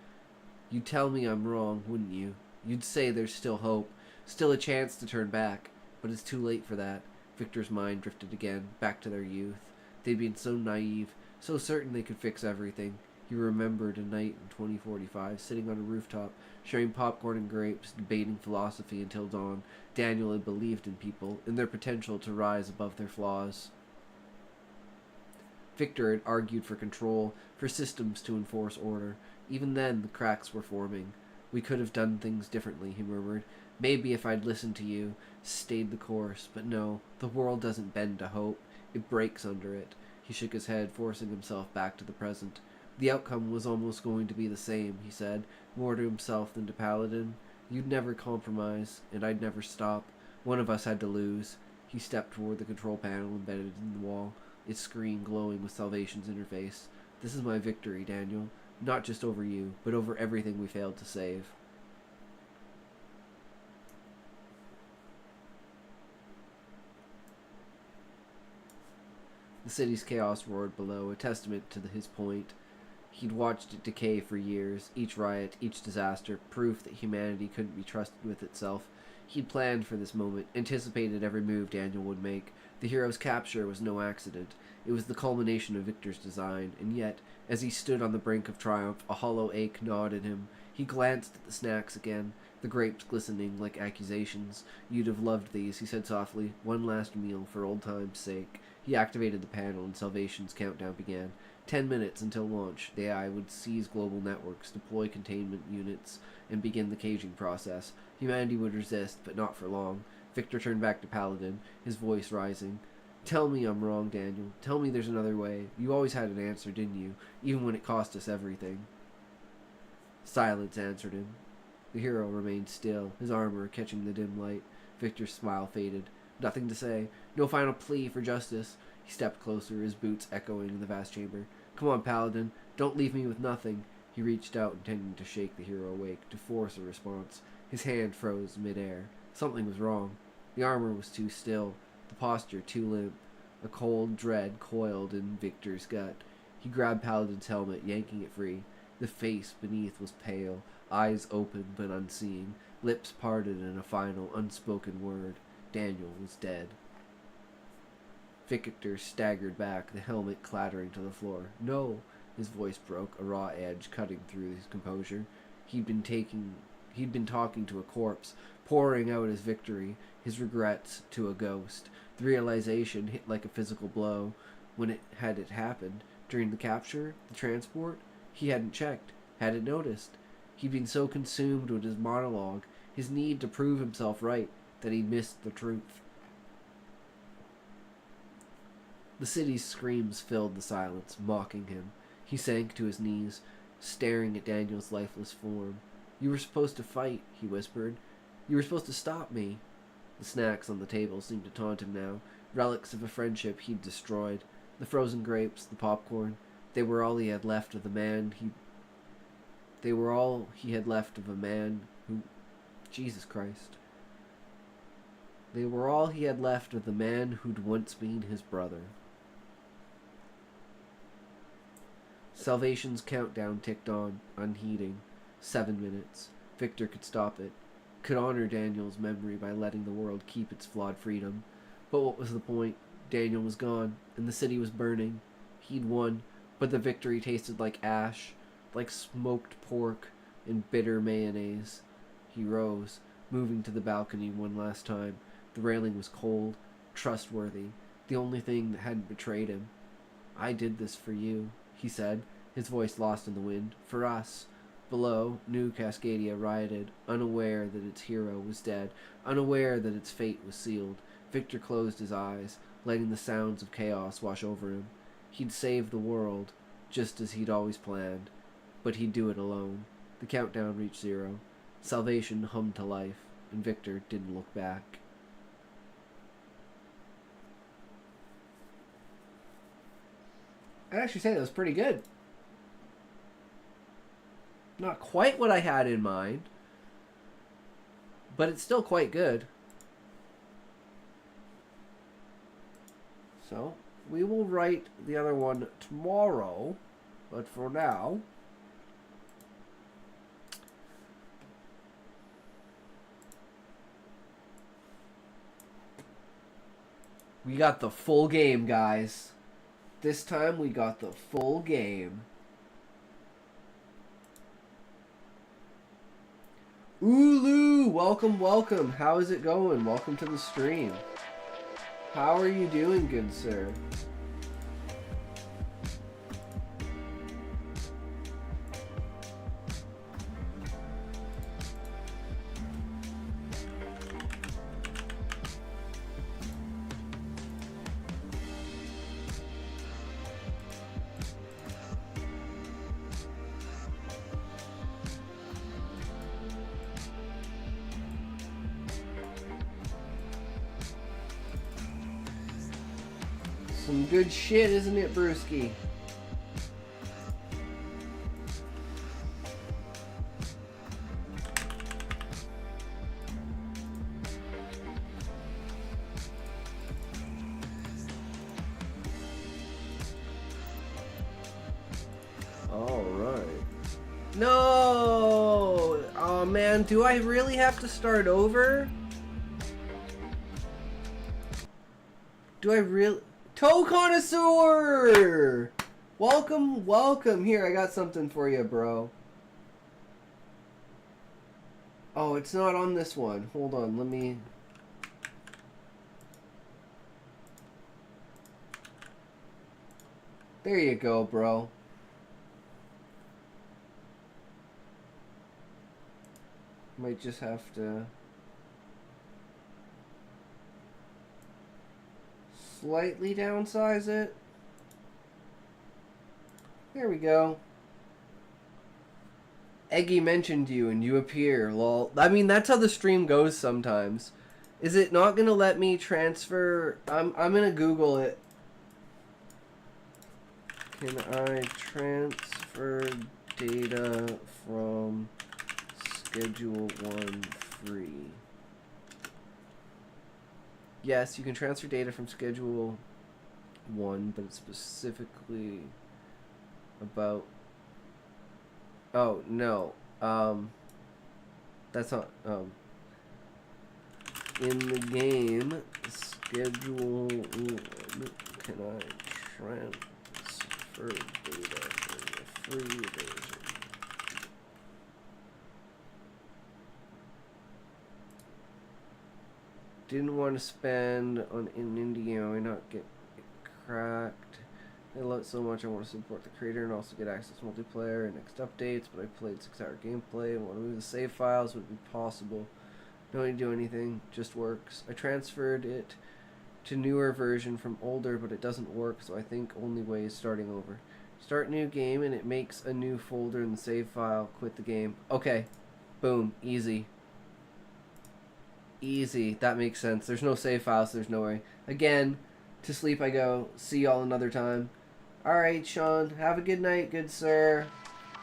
You'd tell me I'm wrong, wouldn't you? You'd say there's still hope, still a chance to turn back. But it's too late for that. Victor's mind drifted again, back to their youth. They'd been so naive, so certain they could fix everything. He remembered a night in 2045, sitting on a rooftop, sharing popcorn and grapes, debating philosophy until dawn. Daniel had believed in people, in their potential to rise above their flaws. Victor had argued for control, for systems to enforce order. Even then, the cracks were forming. We could have done things differently, he murmured. Maybe if I'd listened to you, stayed the course, but no, the world doesn't bend to hope. It breaks under it. He shook his head, forcing himself back to the present. The outcome was almost going to be the same, he said, more to himself than to Paladin. You'd never compromise, and I'd never stop. One of us had to lose. He stepped toward the control panel embedded in the wall, its screen glowing with Salvation's interface. This is my victory, Daniel. Not just over you, but over everything we failed to save. The city's chaos roared below, a testament to his point. He'd watched it decay for years, each riot, each disaster, proof that humanity couldn't be trusted with itself. He'd planned for this moment, anticipated every move Daniel would make. The hero's capture was no accident. It was the culmination of Victor's design, and yet, as he stood on the brink of triumph, a hollow ache gnawed at him. He glanced at the snacks again, the grapes glistening like accusations. You'd have loved these, he said softly. One last meal for old time's sake. He activated the panel and Salvation's countdown began. 10 minutes until launch. The AI would seize global networks, deploy containment units, and begin the caging process. Humanity would resist, but not for long. Victor turned back to Paladin, his voice rising. Tell me I'm wrong, Daniel. Tell me there's another way. You always had an answer, didn't you? Even when it cost us everything. Silence answered him. The hero remained still, his armor catching the dim light. Victor's smile faded. Nothing to say. No final plea for justice. He stepped closer, his boots echoing in the vast chamber. Come on, Paladin. Don't leave me with nothing. He reached out, intending to shake the hero awake, to force a response. His hand froze mid-air. Something was wrong. The armor was too still, the posture too limp. A cold dread coiled in Victor's gut. He grabbed Paladin's helmet, yanking it free. The face beneath was pale, eyes open but unseeing, lips parted in a final, unspoken word. Daniel was dead. Victor staggered back, the helmet clattering to the floor. No! His voice broke, a raw edge cutting through his composure. He'd been talking to a corpse, pouring out his victory, his regrets to a ghost. The realization hit like a physical blow. When it happened, during the capture, the transport, he hadn't checked, hadn't noticed. He'd been so consumed with his monologue, his need to prove himself right, that he missed the truth. The city's screams filled the silence, mocking him. He sank to his knees, staring at Daniel's lifeless form. You were supposed to fight, he whispered. You were supposed to stop me. The snacks on the table seemed to taunt him now, relics of a friendship he'd destroyed. The frozen grapes, the popcorn, they were all he had left of the man They were all he had left of a man who... Jesus Christ. They were all he had left of the man who'd once been his brother. Salvation's countdown ticked on, unheeding. 7 minutes. Victor could stop it. Could honor Daniel's memory by letting the world keep its flawed freedom. But what was the point? Daniel was gone, and the city was burning. He'd won, but the victory tasted like ash, like smoked pork and bitter mayonnaise. He rose, moving to the balcony one last time. The railing was cold, trustworthy, the only thing that hadn't betrayed him. "I did this for you," he said, his voice lost in the wind. "For us." Below, New Cascadia rioted, unaware that its hero was dead, unaware that its fate was sealed. Victor closed his eyes, letting the sounds of chaos wash over him. He'd save the world, just as he'd always planned, but he'd do it alone. The countdown reached 0. Salvation hummed to life, and Victor didn't look back. I'd actually say that was pretty good. Not quite what I had in mind, but it's still quite good. So, we will write the other one tomorrow, but for now... we got the full game, guys. This time we got the full game. Ulu! Welcome, welcome. How is it going? Welcome to the stream. How are you doing, good sir? Some good shit, isn't it, Brewski? Alright. No! Oh man, do I really have to start over? Do I really... Toe Connoisseur! Welcome, welcome. Here, I got something for you, bro. Oh, it's not on this one. Hold on, let me... There you go, bro. Might just have to... slightly downsize it. There we go. Eggy mentioned you and you appear, lol. I mean, that's how the stream goes sometimes. Is it not gonna let me transfer? I'm gonna Google it. Can I transfer data from Schedule 1 free? Yes, you can transfer data from Schedule 1, but it's specifically about... Oh, no. That's not... In the game, Schedule 1, can I transfer data from the free version? Didn't want to spend on an indie game. I might not get it cracked. I love it so much. I want to support the creator and also get access to multiplayer and next updates. But I played 6-hour gameplay and want to move the save files. Would it be possible? Don't need to do anything. Just works. I transferred it to newer version from older, but it doesn't work. So I think only way is starting over. Start new game and it makes a new folder in the save file. Quit the game. Okay. Boom. Easy. Easy. That makes sense. There's no save files, so there's no way. Again, to sleep I go. See y'all another time. Alright, Sean. Have a good night, good sir.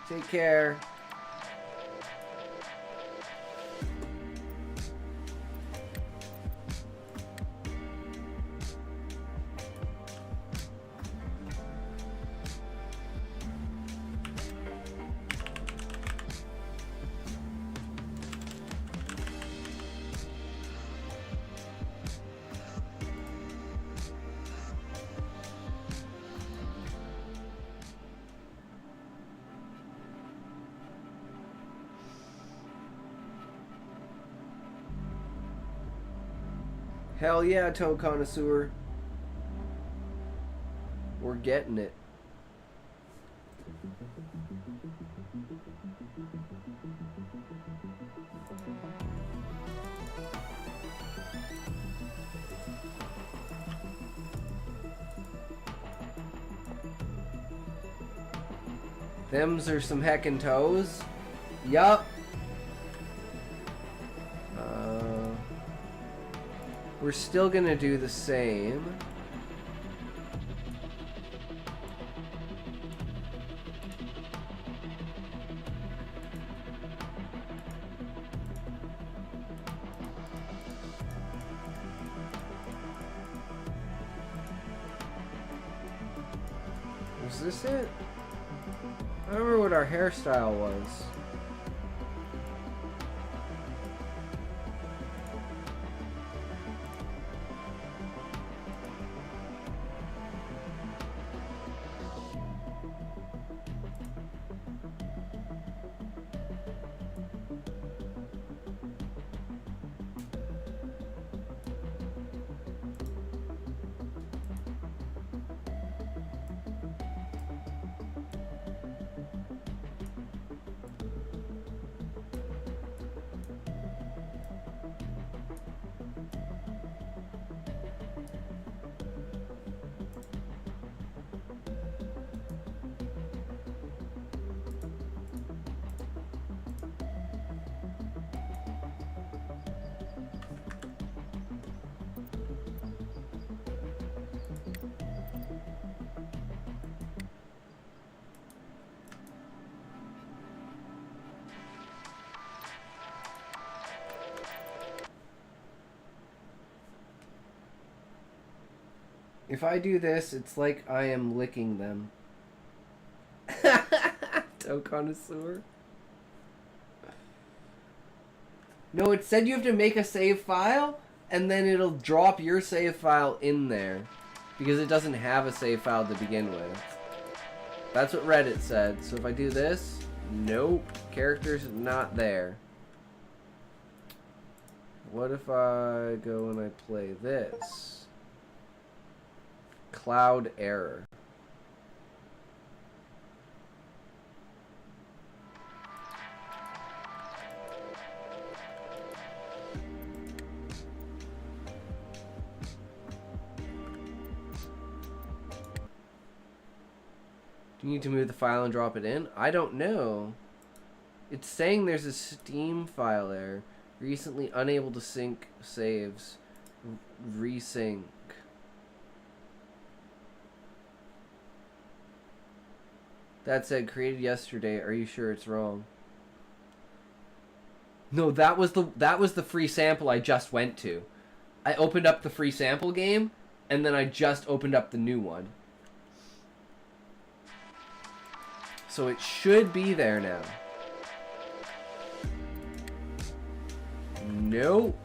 Take care. Hell yeah, toe connoisseur. We're getting it. Thems are some heckin' toes. Yup. We're still gonna do the same. Was this it? I don't remember what our hairstyle was. If I do this, it's like I am licking them. Toe connoisseur. No, it said you have to make a save file, and then it'll drop your save file in there. Because it doesn't have a save file to begin with. That's what Reddit said. So if I do this, nope. Character's not there. What if I go and I play this? Cloud error. Do you need to move the file and drop it in? I don't know. It's saying there's a Steam file error. Recently unable to sync saves. Resync. That said, created yesterday. Are you sure it's wrong? No, that was the free sample I just went to. I opened up the free sample game, and then I just opened up the new one. So it should be there now. Nope.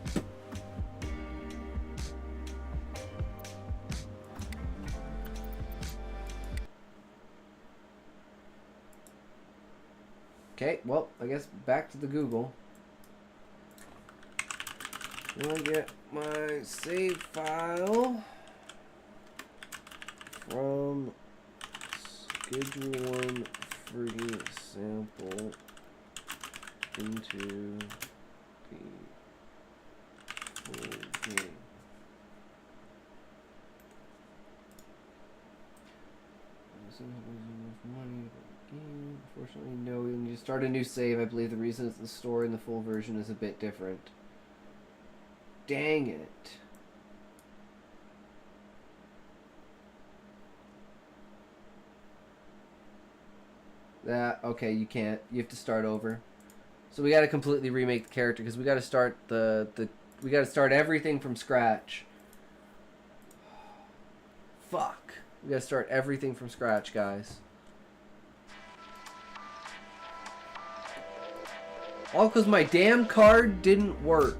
Okay, well, I guess back to the Google. Let me get my save file from Schedule 1 free sample into the full game. Unfortunately, no. When you start a new save, I believe the reason it's the story in the full version is a bit different. Dang it. Okay, you can't. You have to start over. So we got to completely remake the character because we got to start we got to start everything from scratch. Fuck. We got to start everything from scratch, guys. All because my damn card didn't work.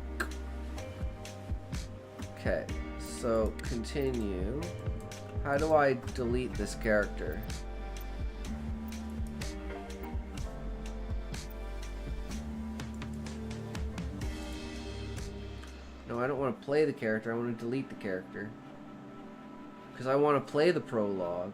Okay, so continue. How do I delete this character? No, I don't want to play the character. I want to delete the character. Because I want to play the prologue.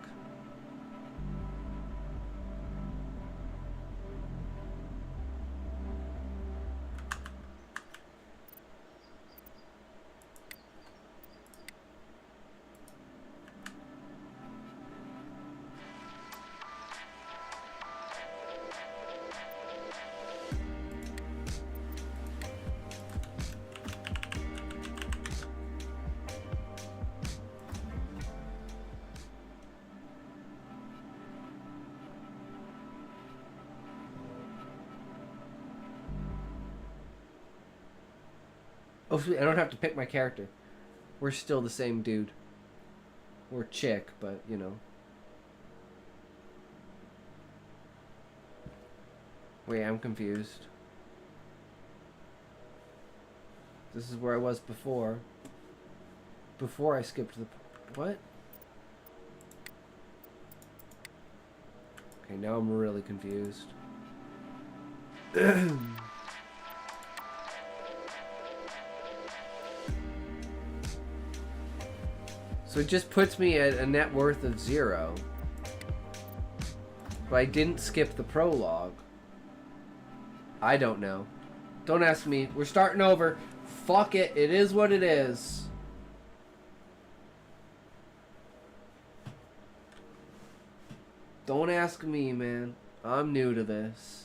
Oh, sweet. I don't have to pick my character. We're still the same dude. Or chick, but, you know. Wait, I'm confused. This is where I was before. Before I skipped the... What? Okay, now I'm really confused. So it just puts me at a net worth of 0. But I didn't skip the prologue. I don't know. Don't ask me. We're starting over. Fuck it. It is what it is. Don't ask me, man. I'm new to this.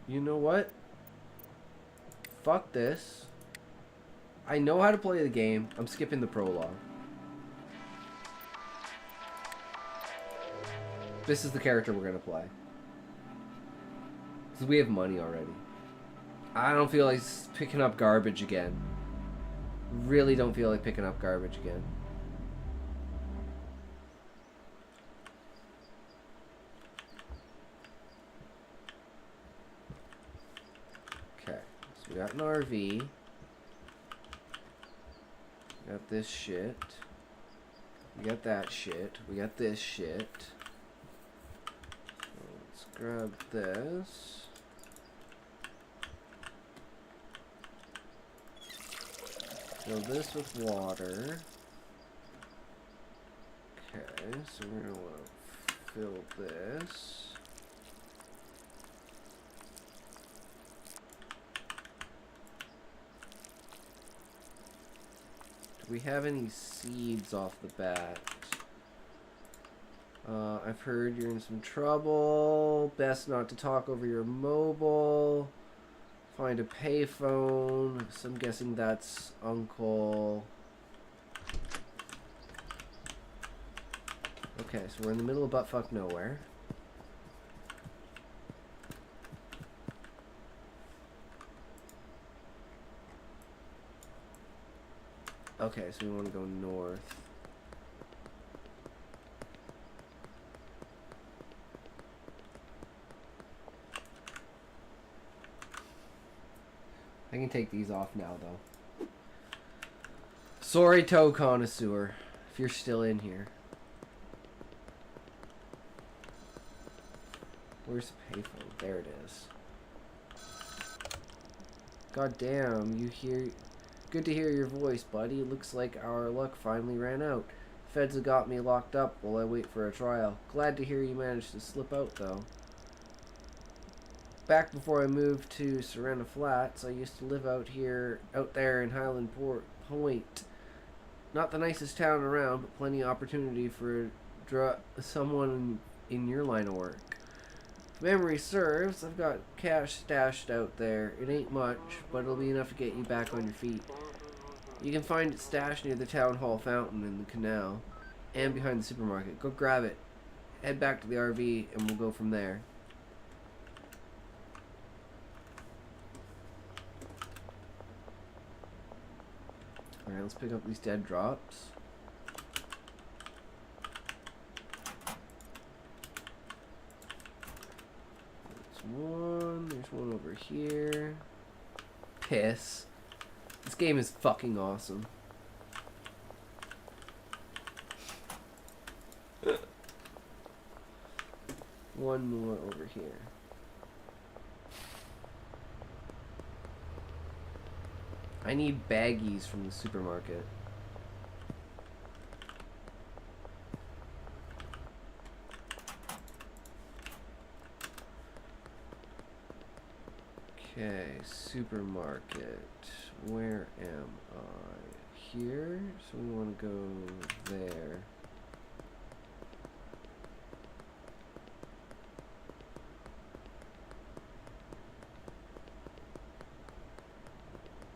You know what? Fuck this. I know how to play the game. I'm skipping the prologue. This is the character we're gonna play. Because we have money already. I don't feel like picking up garbage again. Really don't feel like picking up garbage again. We got an RV. We got this shit. We got that shit. We got this shit. So let's grab this. Fill this with water. Okay, so we're gonna want to fill this. Do we have any seeds off the bat? I've heard you're in some trouble. Best not to talk over your mobile. Find a payphone. So I'm guessing that's Uncle. Okay, so we're in the middle of buttfuck nowhere. Okay, so we want to go north. I can take these off now, though. Sorry, toe connoisseur, if you're still in here. Where's the payphone? There it is. God damn, you hear... Good to hear your voice, buddy. Looks like our luck finally ran out. Feds have got me locked up while I wait for a trial. Glad to hear you managed to slip out, though. Back before I moved to Serena Flats, I used to live out there in Highland Point. Not the nicest town around, but plenty of opportunity for someone in your line of work. If memory serves, I've got cash stashed out there. It ain't much, but it'll be enough to get you back on your feet. You can find it stashed near the town hall fountain in the canal, and behind the supermarket. Go grab it. Head back to the RV, and we'll go from there. Alright, let's pick up these dead drops. There's one over here. Piss. This game is fucking awesome. One more over here. I need baggies from the supermarket. Okay, supermarket. Where am I? Here? So we want to go there.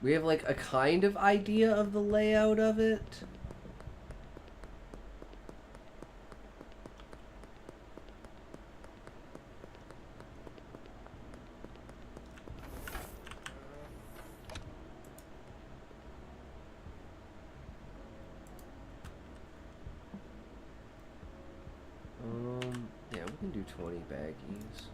We have like a kind of idea of the layout of it. Yeah, we can do 20 baggies.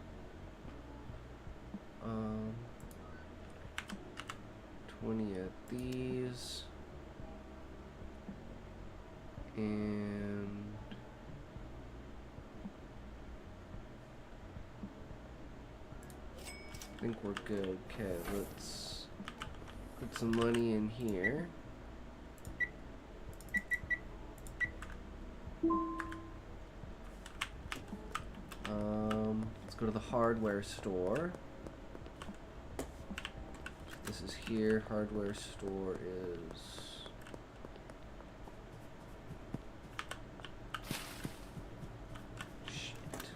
20 of these. And I think we're good. Okay, let's put some money in here. Let's go to the hardware store. This is here. Hardware store is... Shit.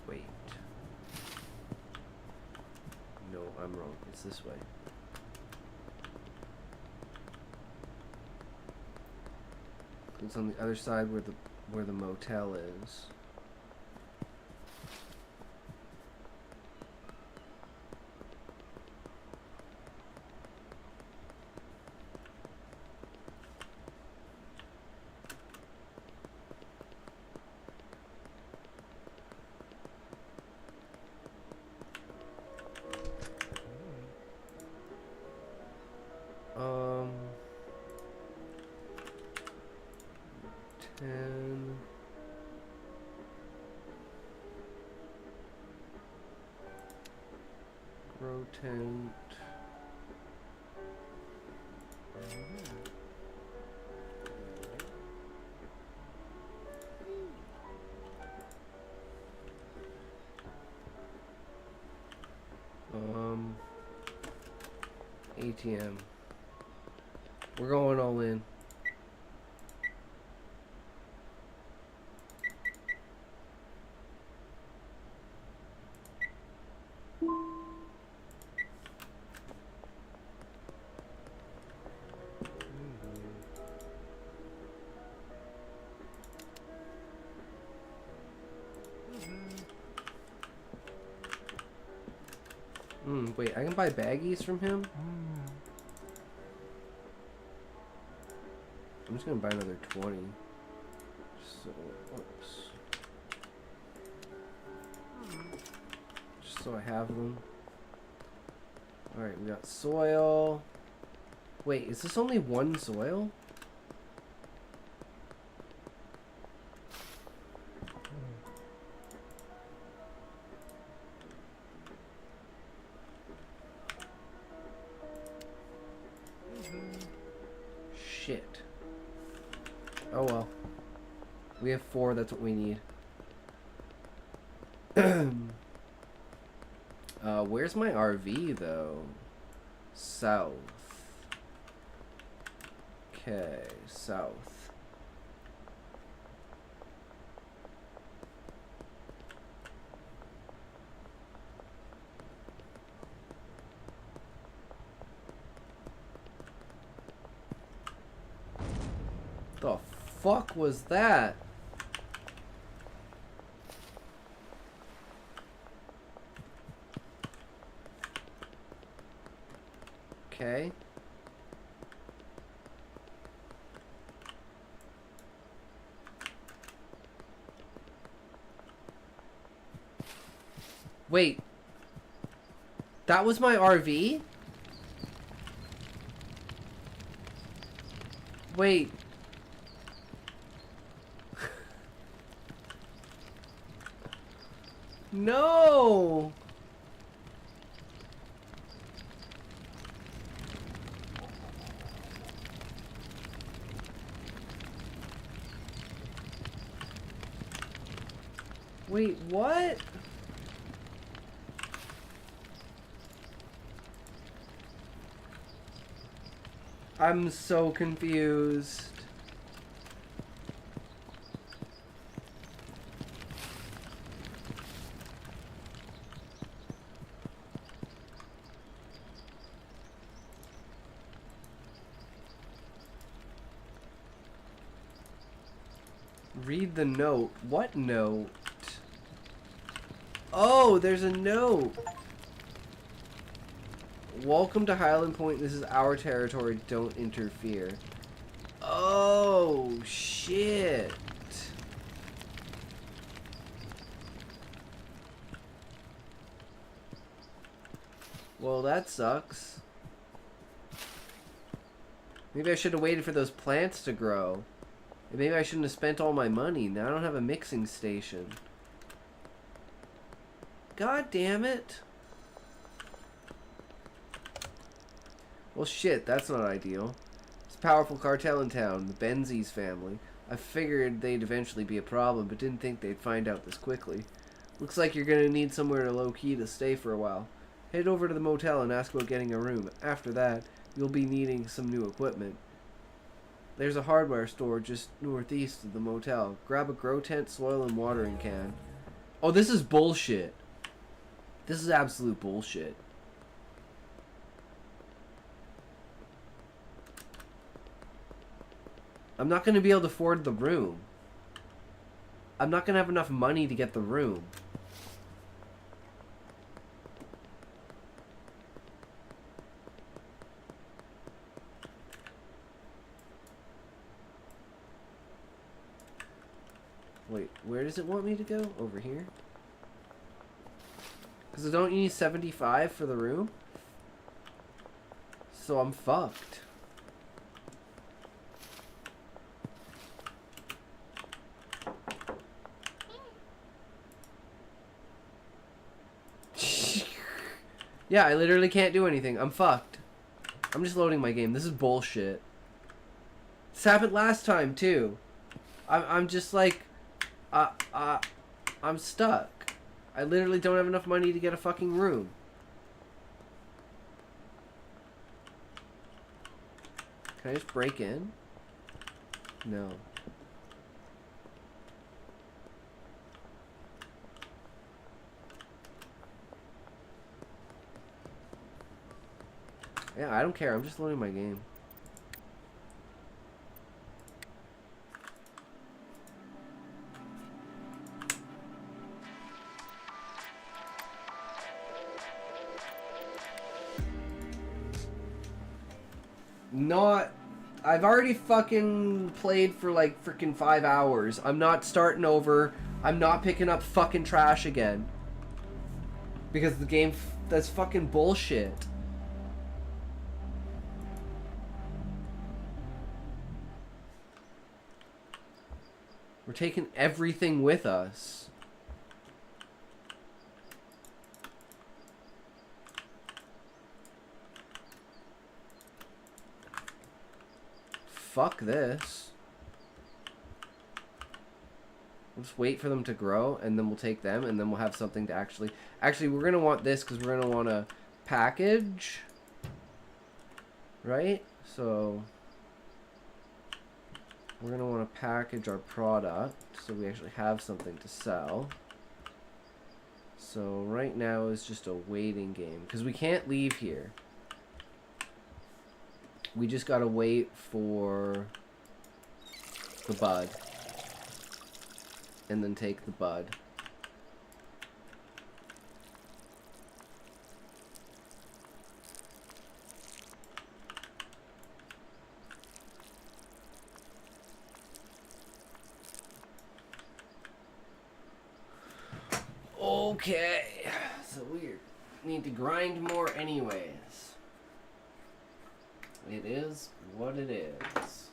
Wait. No, I'm wrong. It's this way. It's on the other side where the motel is. Grow tent. ATM. We're going all in. Wait, I can buy baggies from him? I'm just gonna buy another 20. So, whoops. Just so I have them. Alright, we got soil. Wait, is this only one soil? Oh well. We have 4, that's what we need. Where's my RV though? South. Okay, south. The fuck was that? Okay. Wait. That was my RV? Wait. No. Wait, what? I'm so confused. Read the note. What note? Oh, there's a note. Welcome to Highland Point. This is our territory. Don't interfere. Oh, shit. Well, that sucks. Maybe I should have waited for those plants to grow. And maybe I shouldn't have spent all my money. Now I don't have a mixing station. God damn it. Well, shit, that's not ideal. It's a powerful cartel in town, the Benzies family. I figured they'd eventually be a problem, but didn't think they'd find out this quickly. Looks like you're gonna need somewhere low-key to stay for a while. Head over to the motel and ask about getting a room. After that, you'll be needing some new equipment. There's a hardware store just northeast of the motel. Grab a grow tent, soil, and watering can. Oh, this is bullshit. This is absolute bullshit. I'm not going to be able to afford the room. I'm not going to have enough money to get the room. Wait, where does it want me to go? Over here? Because I don't need 75 for the room. So I'm fucked. Yeah, I literally can't do anything. I'm fucked. I'm just loading my game. This is bullshit. This happened last time too. I'm just like, I'm stuck. I literally don't have enough money to get a fucking room. Can I just break in? No. Yeah, I don't care. I'm just loading my game. I've already fucking played for like freaking 5 hours. I'm not starting over. I'm not picking up fucking trash again. Because the game, that's fucking bullshit. We're taking everything with us. Fuck this. We'll just wait for them to grow, and then we'll take them, and then we'll have something to actually... Actually, we're going to want this, because we're going to want to package. Right? So... we're going to want to package our product, so we actually have something to sell. So right now is just a waiting game, because we can't leave here. We just got to wait for the bud. And then take the bud. Okay, so we need to grind more anyways. It is what it is.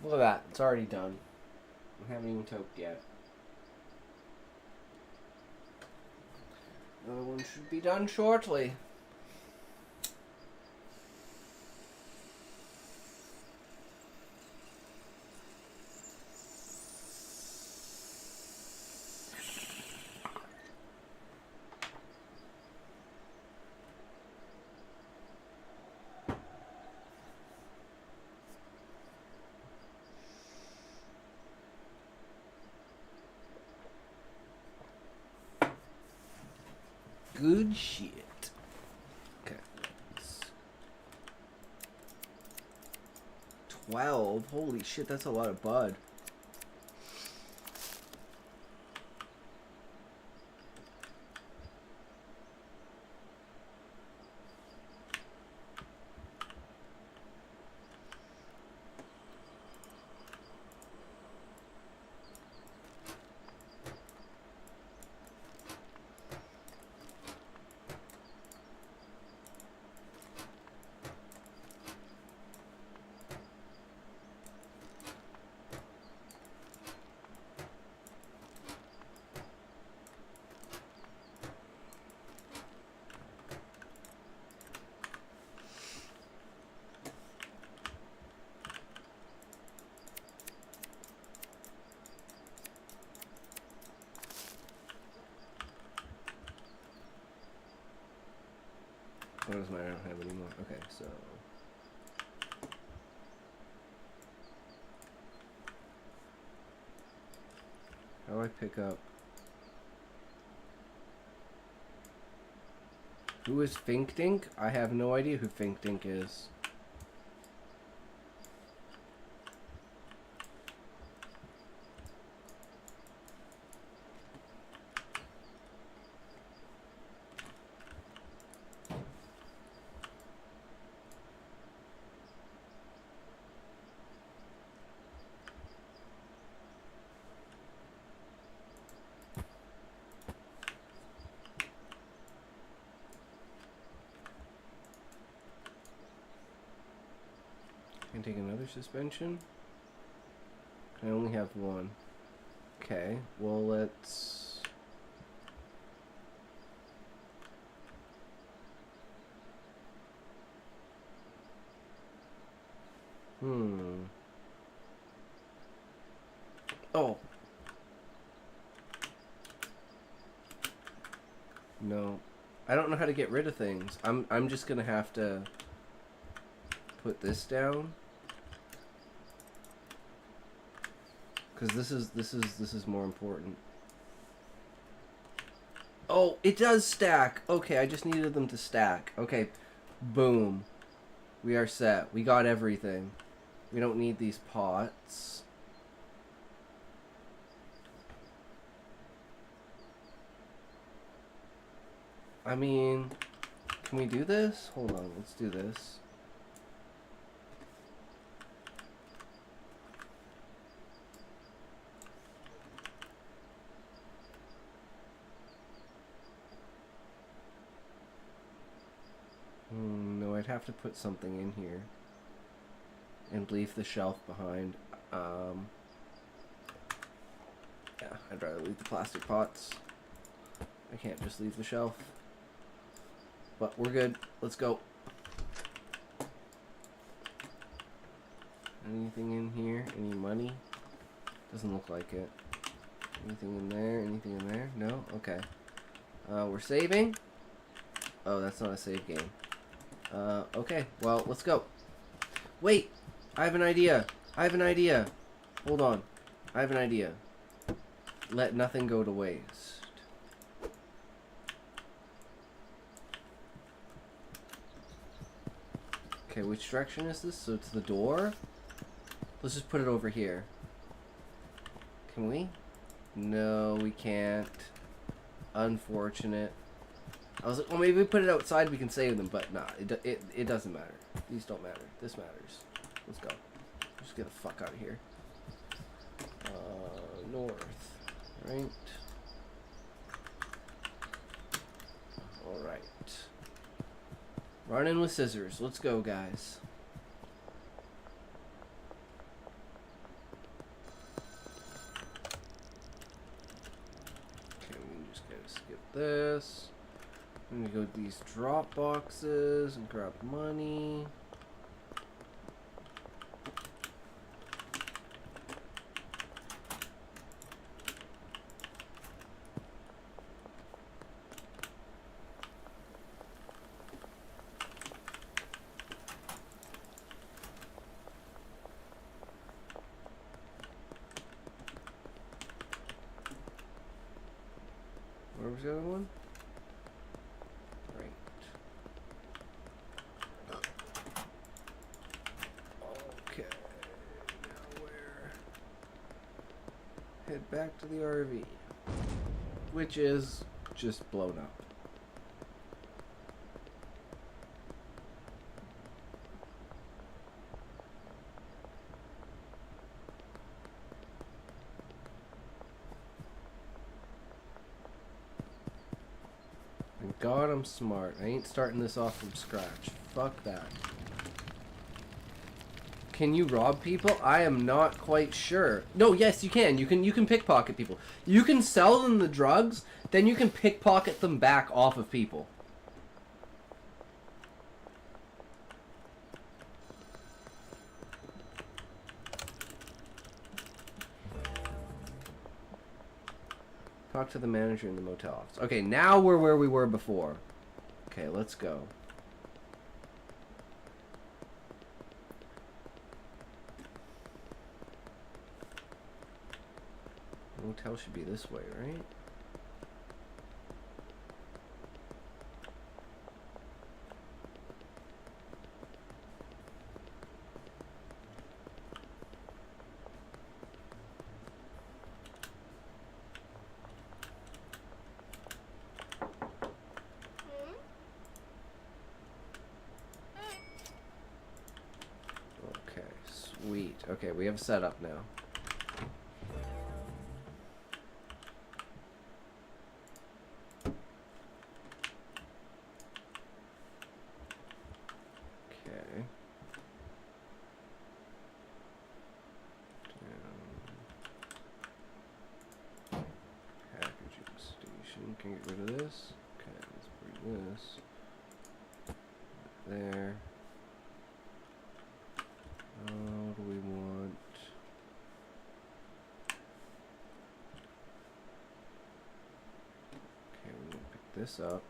Look at that. It's already done. We haven't even toked yet. Another one should be done shortly. Good shit. Okay. 12. Holy shit, that's a lot of bud. What does my I don't have anymore? Okay, so how do I pick up? Who is Finkdink? I have no idea who Finkdink is. Can I take another suspension? I only have one. Okay, well let's... Oh! No. I don't know how to get rid of things. I'm just gonna have to put this down. Cause this is more important. Oh, it does stack. Okay, I just needed them to stack. Okay, boom. We are set. We got everything. We don't need these pots. I mean, can we do this? Hold on, let's do this. No, I'd have to put something in here and leave the shelf behind. Yeah, I'd rather leave the plastic pots. I can't just leave the shelf. But we're good. Let's go. Anything in here? Any money? Doesn't look like it. Anything in there? Anything in there? No? Okay. We're saving. Oh, that's not a save game. Okay. Well, let's go. Wait! I have an idea. I have an idea. Hold on. I have an idea. Let nothing go to waste. Okay, which direction is this? So it's the door? Let's just put it over here. Can we? No, we can't. Unfortunate. I was like, well, maybe we put it outside, we can save them, but nah, it doesn't matter. These don't matter. This matters. Let's go. Just get the fuck out of here. North. Right. Alright. Run in with scissors. Let's go, guys. Okay, we can just gotta skip this. I'm gonna go to these drop boxes and grab money. Where was the other one? Right. Okay. Now where? Head back to the RV. Which is just blown up. God, I'm smart. I ain't starting this off from scratch. Fuck that. Can you rob people? I am not quite sure. No, yes, you can. You can pickpocket people. You can sell them the drugs, then you can pickpocket them back off of people. Talk to the manager in the motel office. Okay, now we're where we were before. Okay, let's go. The motel should be this way, right? Sweet. Okay, we have a setup now. Okay. Packaging station. Can get rid of this. Okay, let's bring this there. What do we want? Okay, we're gonna pick this up.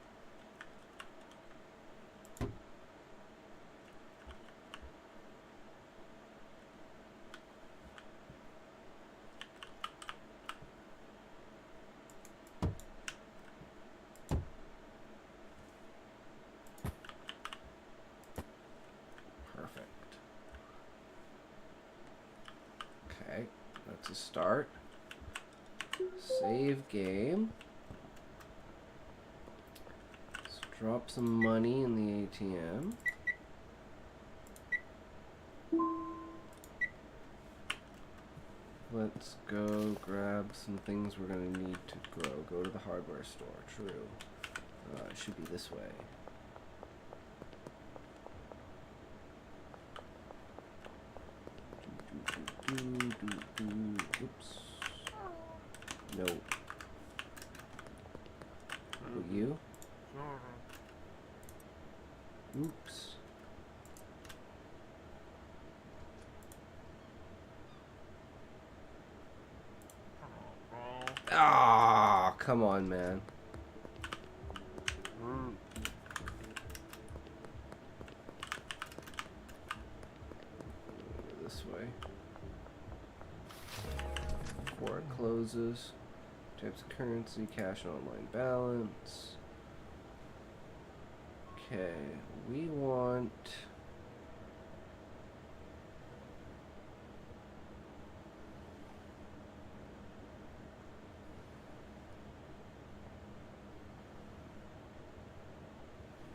That's a start. Save game. Let's drop some money in the ATM. Let's go grab some things we're gonna need to grow. Go to the hardware store. True. It should be this way. Oops. No. Oh, you? Oops. Ah, come on, man. This way. Before it closes. Types of currency, cash and online balance. Okay, we want...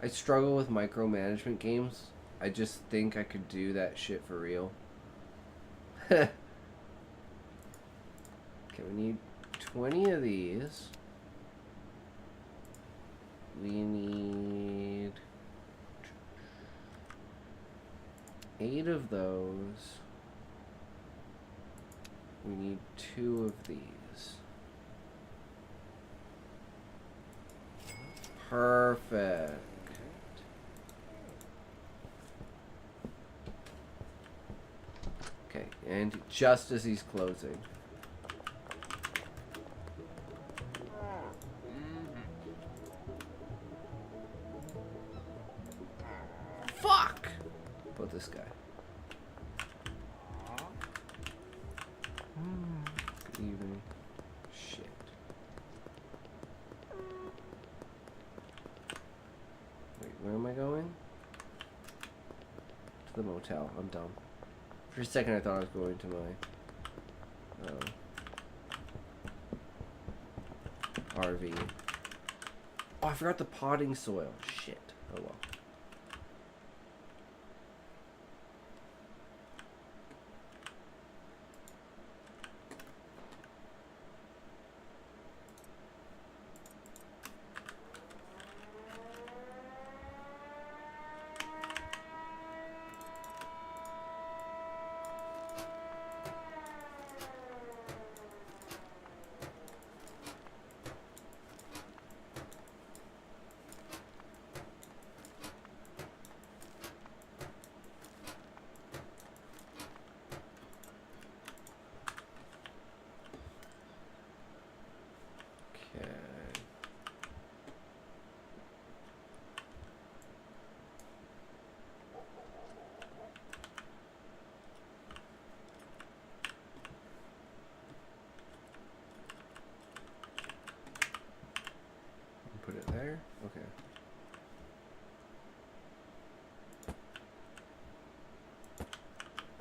I struggle with micromanagement games. I just think I could do that shit for real. Okay, we need 20 of these. We need 8 of those. We need 2 of these. Perfect. Okay, and just as he's closing. Fuck! Put this guy. Good evening. Shit. Wait, where am I going? To the motel. I'm dumb. For a second I thought I was going to my RV. Oh, I forgot the potting soil. Shit. Oh well. Put it there? Okay.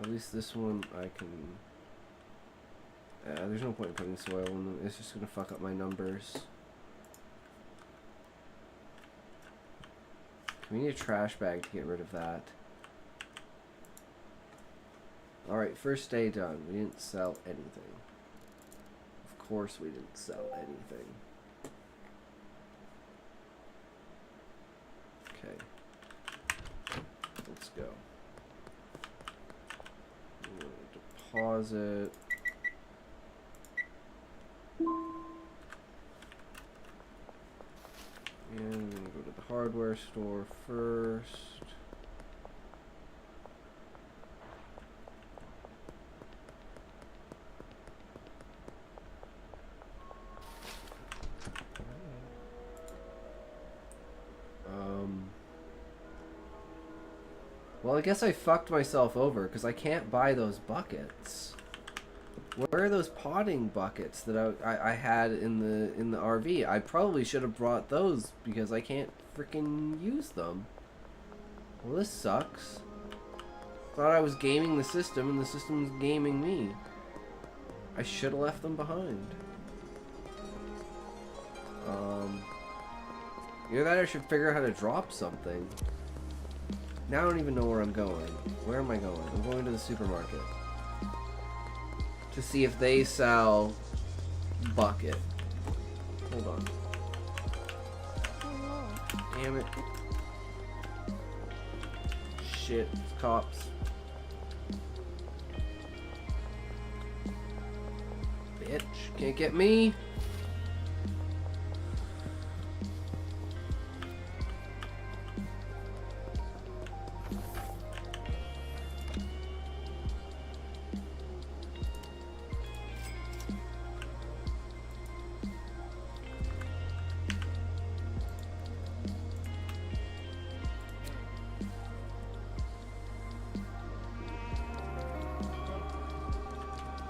At least this one I can... there's no point in putting soil in them. It's just gonna fuck up my numbers. We need a trash bag to get rid of that. Alright, first day done. We didn't sell anything. Of course we didn't sell anything. Okay. Let's go. Deposit. And we're gonna go to the hardware store first. Well, I guess I fucked myself over because I can't buy those buckets. Where are those potting buckets that I had in the RV? I probably should have brought those because I can't freaking use them. Well, this sucks. Thought I was gaming the system and the system's gaming me. I should have left them behind. Either that or I should figure out how to drop something. Now I don't even know where I'm going. Where am I going? I'm going to the supermarket. To see if they sell bucket. Hold on. Damn it. Shit, it's cops. Bitch, can't get me.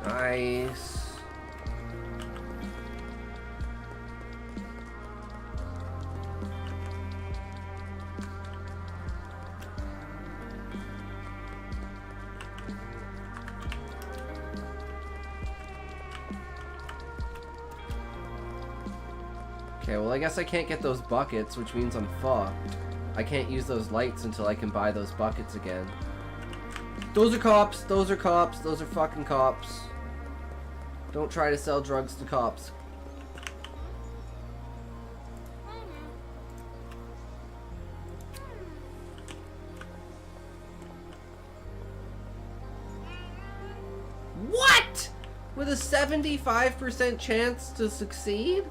Nice. Okay, well I guess I can't get those buckets, which means I'm fucked. I can't use those lights until I can buy those buckets again. Those are cops, those are cops, those are fucking cops. Don't try to sell drugs to cops. What? With a 75% chance to succeed?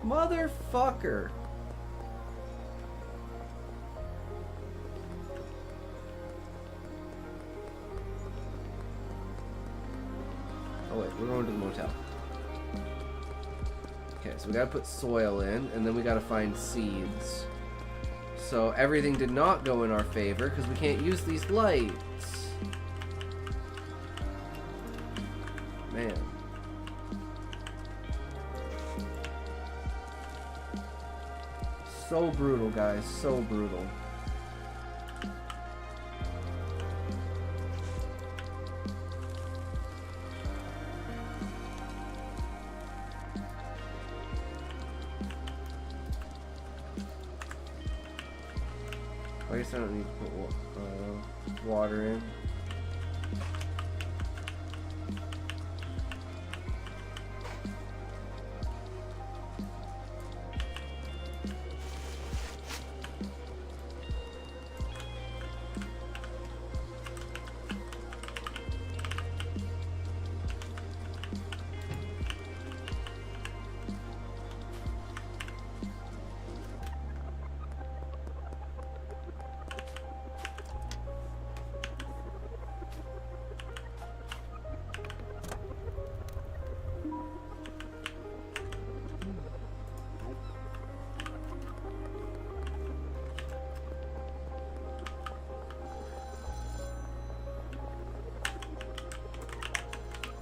Motherfucker. Oh wait, we're going to the motel. Okay, so we gotta put soil in, and then we gotta find seeds. So everything did not go in our favor, because we can't use these lights. Man. So brutal, guys, so brutal. I guess I don't need to put water in.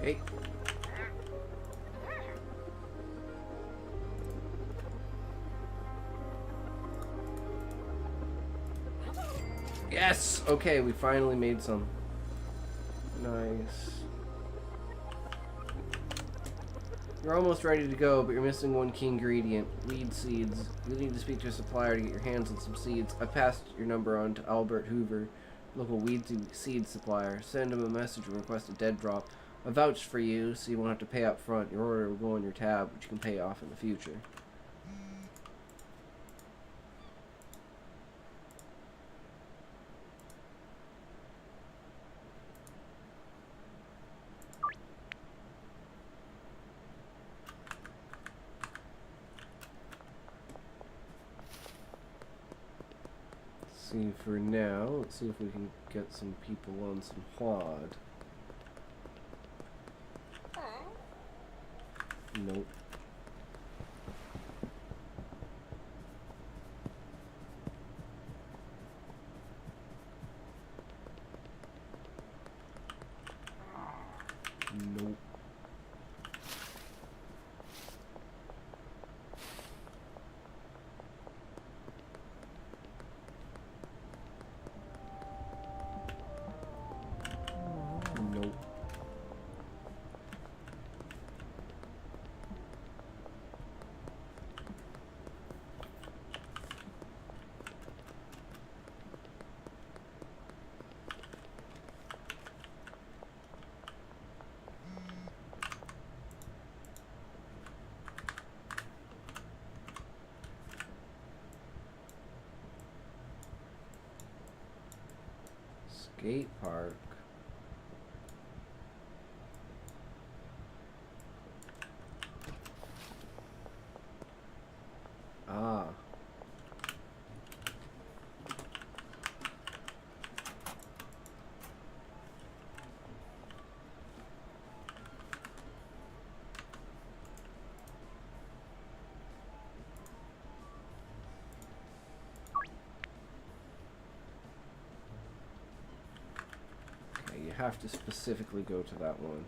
Hey. Yes! Okay, we finally made some. Nice. You're almost ready to go, but you're missing one key ingredient, weed seeds. You'll need to speak to a supplier to get your hands on some seeds. I passed your number on to Albert Hoover, local weed seed supplier. Send him a message and request a dead drop. I vouched for you, so you won't have to pay up front. Your order will go on your tab, which you can pay off in the future. See for now. Let's see if we can get some people on some quad. Nope. Nope. Nope. Skate park. Ah. Okay, you have to specifically go to that one.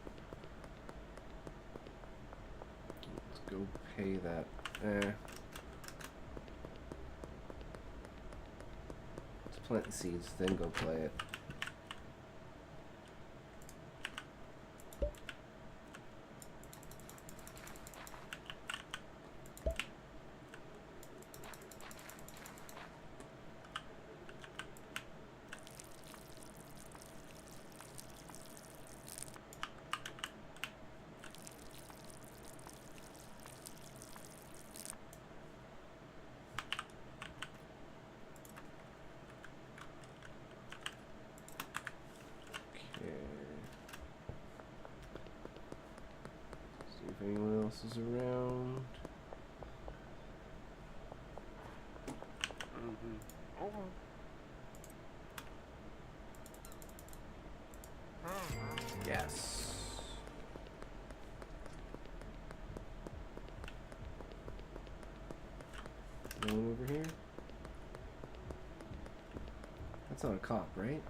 Let's go pay that. Let's plant the seeds, then go play it. See if anyone else is around. Yes. No one over here? That's not a cop, right?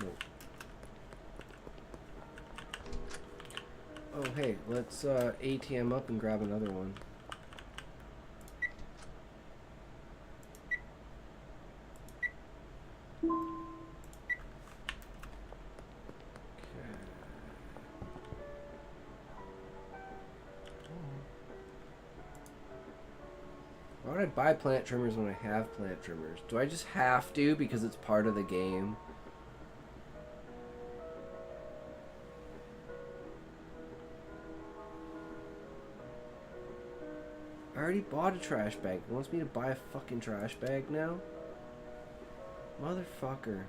No. Oh, hey, let's ATM up and grab another one. Why would I buy plant trimmers when I have plant trimmers? Do I just have to because it's part of the game? I already bought a trash bag. It wants me to buy a fucking trash bag now? Motherfucker.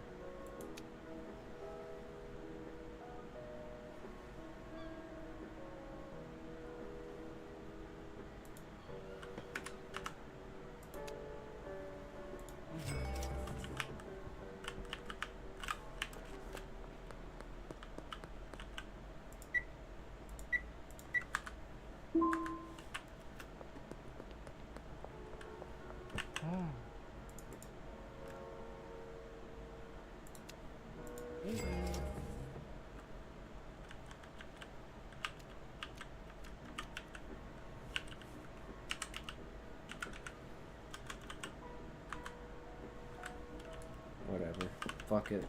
Whatever. Fuck it.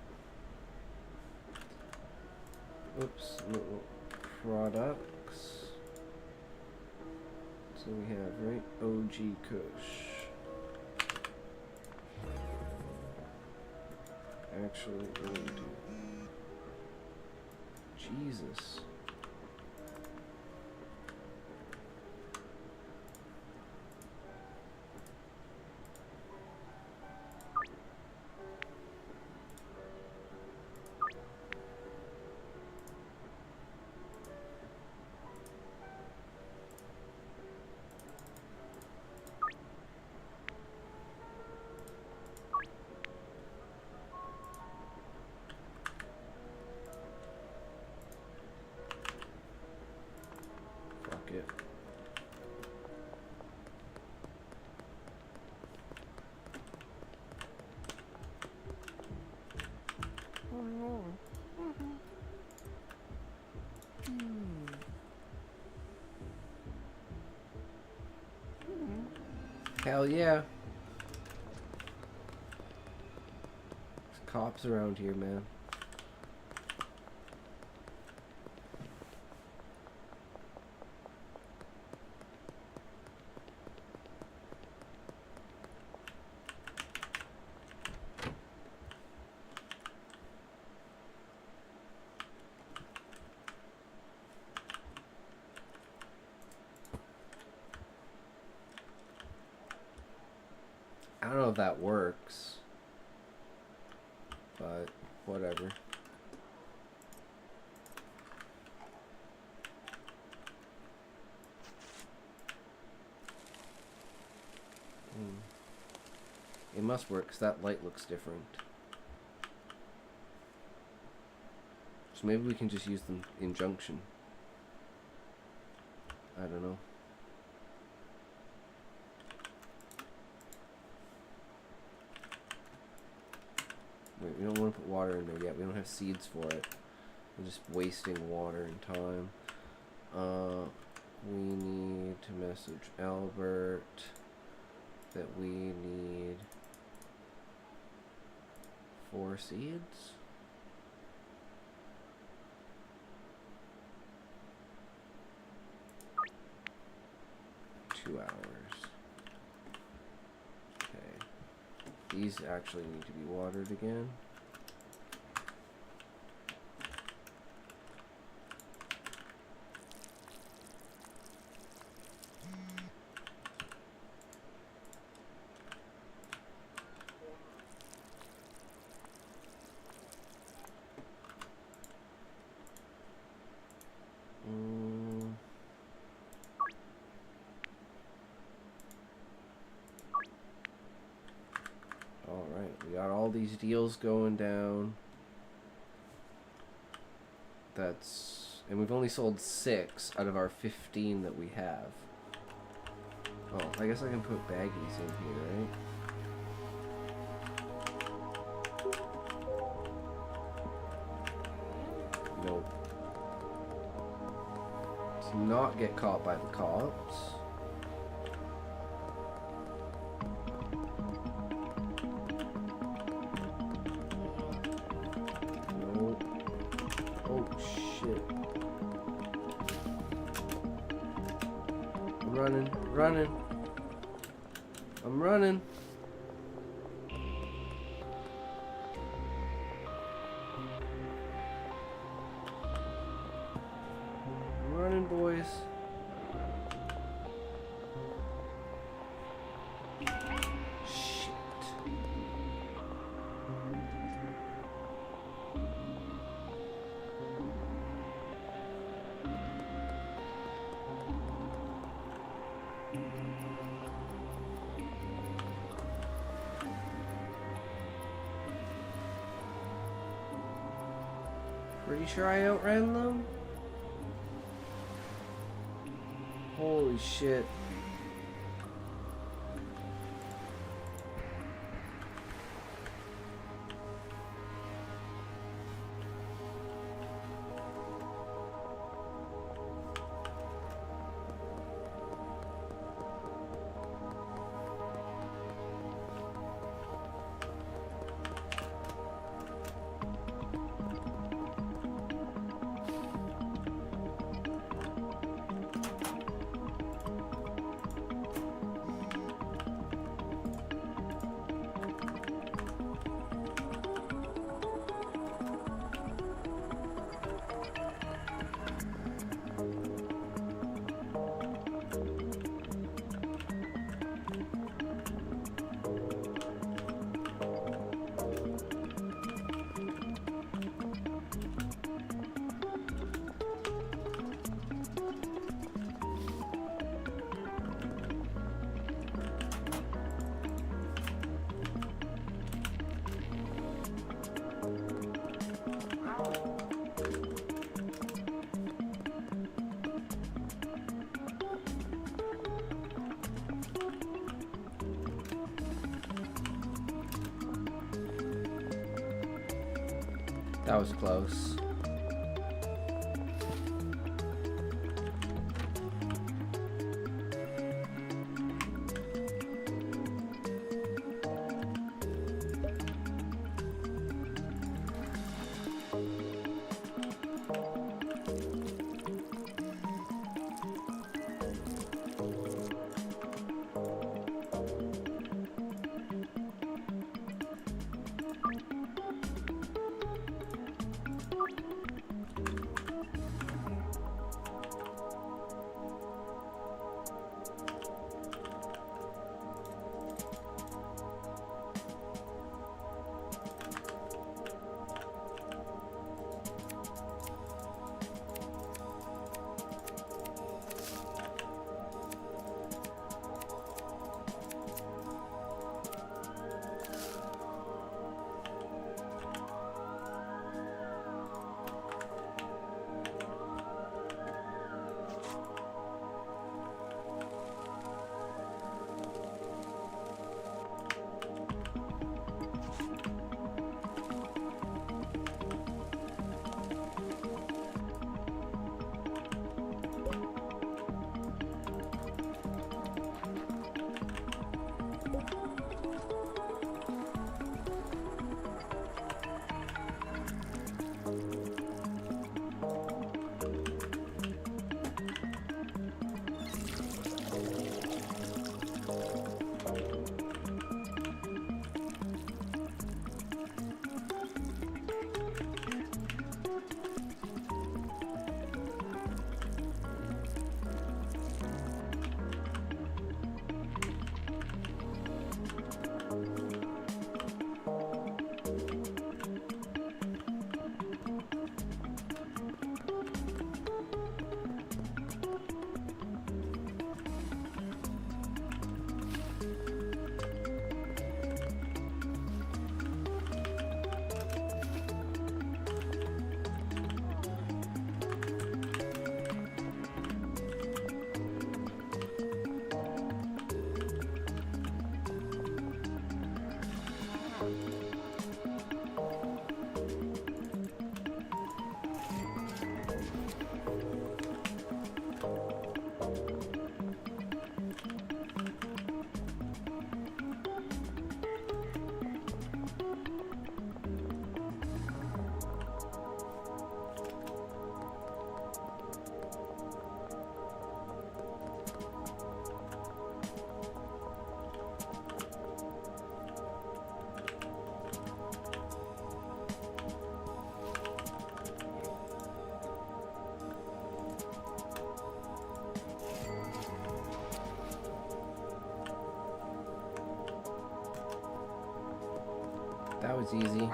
Oops. Little products. So we have, right? OG Kush. Actually, really do. Jesus. Fuck it. Hell yeah. There's cops around here, man. I don't know if that works, but whatever. It must work, 'cause that light looks different. So maybe we can just use them in junction. I don't know. Wait, we don't want to put water in there yet. We don't have seeds for it. We're just wasting water and time. We need to message Albert that we need 4 seeds. Hours. Okay. These actually need to be watered again. We got all these deals going down. And we've only sold 6 out of our 15 that we have. Oh, I guess I can put baggies in here, right? Nope. Let's not get caught by the cops. I'm running. I'm running, boys. Shit. Pretty sure I outran them? Holy shit. That was close. That was easy.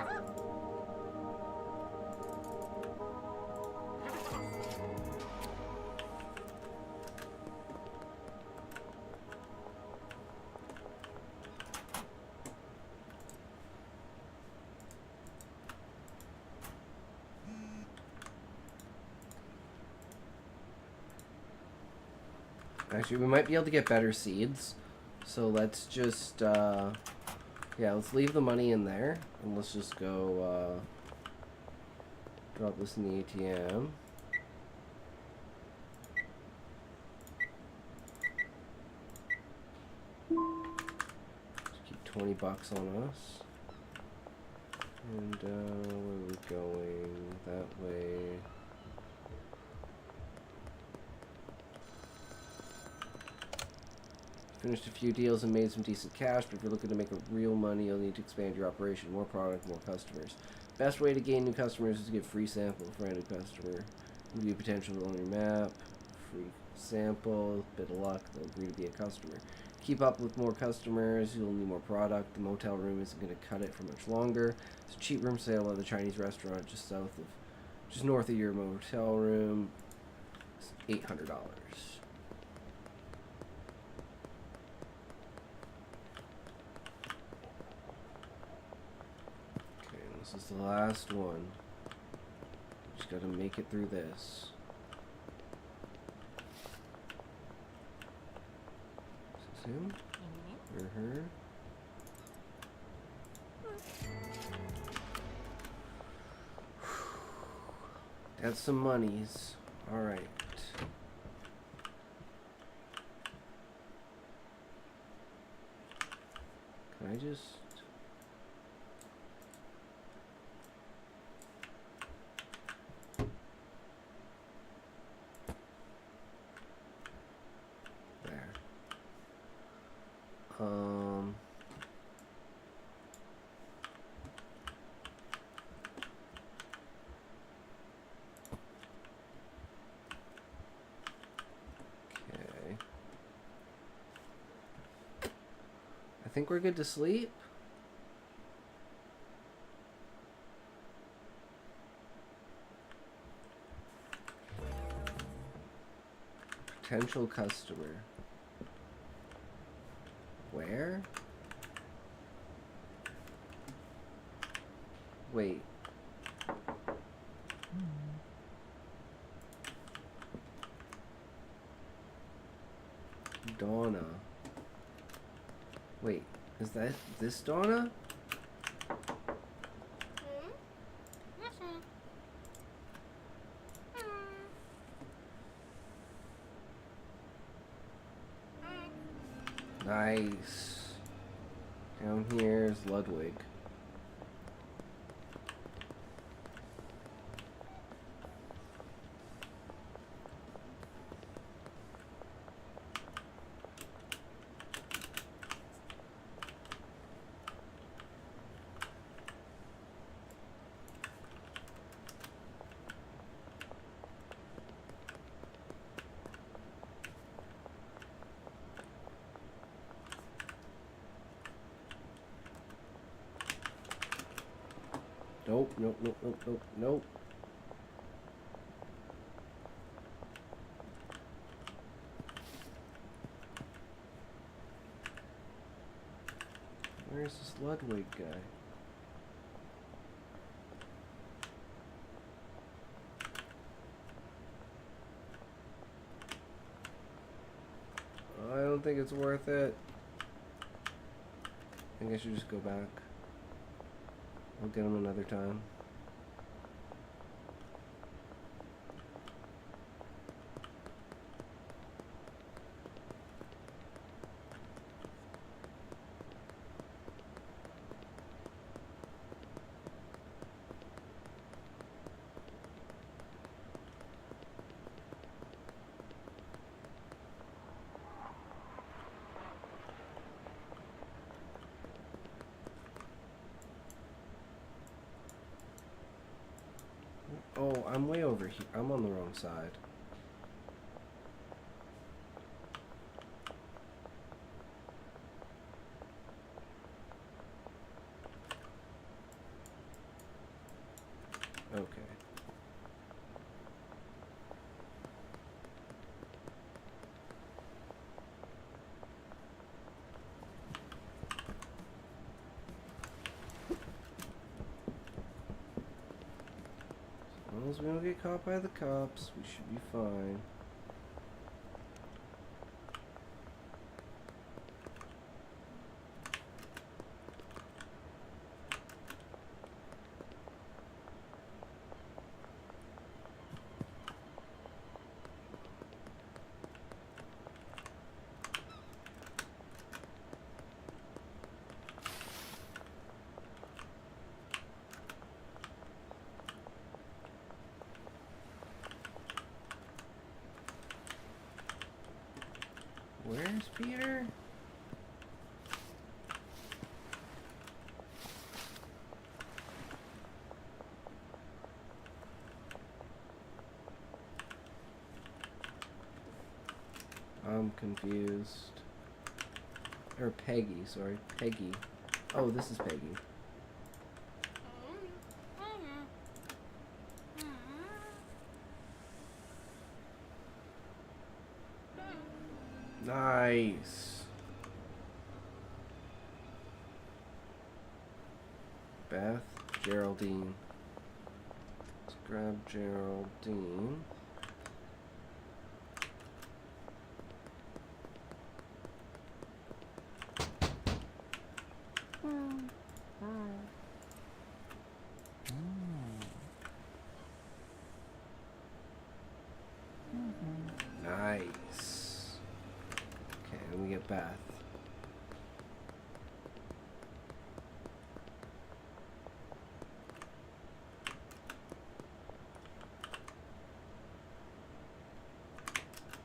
Actually, we might be able to get better seeds. So let's just, yeah, let's leave the money in there. And let's just go, drop this in the ATM. Just keep 20 bucks on us. And, where are we going? That way. Finished a few deals and made some decent cash, but if you're looking to make real money, you'll need to expand your operation. More product, more customers. Best way to gain new customers is to get free sample for a new customer. View potential on your map. Free sample. Bit of luck, they'll agree to be a customer. Keep up with more customers, you'll need more product. The motel room isn't going to cut it for much longer. It's a cheap room sale at the Chinese restaurant just north of your motel room. It's $800. This is the last one. Just gotta make it through this. Is this him? Or her? Got some monies. Alright. Can I just... Okay. I think we're good to sleep. Potential customer. Where? Wait. Donna. Wait, is that this Donna? Nice. Down here is Ludwig. Nope, nope, nope, nope, nope, nope. Where's this Ludwig guy? I don't think it's worth it. I think I should just go back. I'll get him another time. Oh, I'm way over here. I'm on the wrong side. Okay. As long as we don't get caught by the cops, we should be fine. Where's Peter? I'm confused. Or Peggy, sorry. Peggy. Oh, this is Peggy. Nice. Beth, Geraldine. Let's grab Geraldine. Nice. Okay, let me get Beth.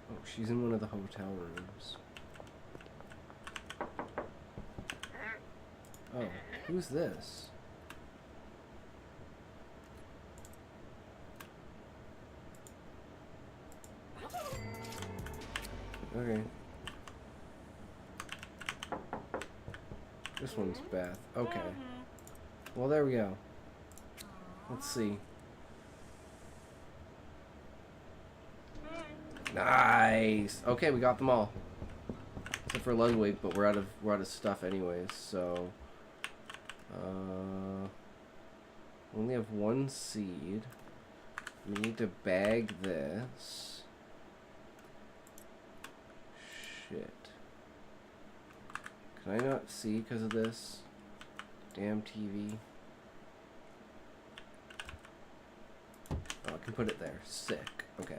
Oh, she's in one of the hotel rooms. Oh, who's this? Okay. This one's Beth. Okay. Well, there we go. Let's see. Nice. Okay, we got them all. Except for Ludwig, but we're out of stuff anyways. So, we only have one seed. We need to bag this. Shit. Can I not see because of this? Damn TV. Oh, I can put it there. Sick. Okay.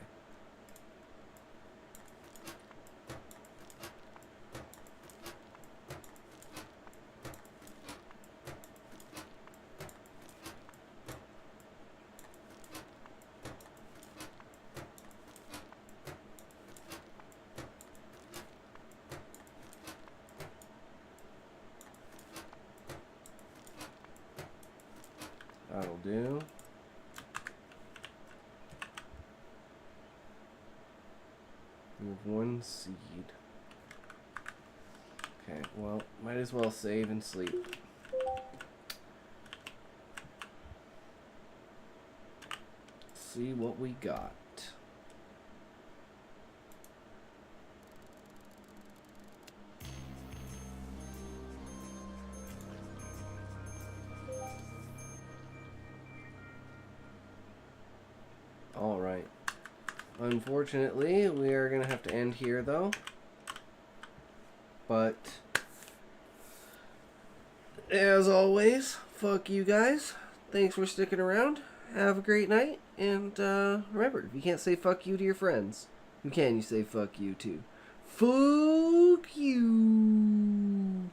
That'll do. We have one seed. Okay, well, might as well save and sleep. See what we got. Alright. Unfortunately, we are going to have to end here, though. But, as always, fuck you guys. Thanks for sticking around. Have a great night. And, remember, if you can't say fuck you to your friends, who can you say fuck you to? Fuck you.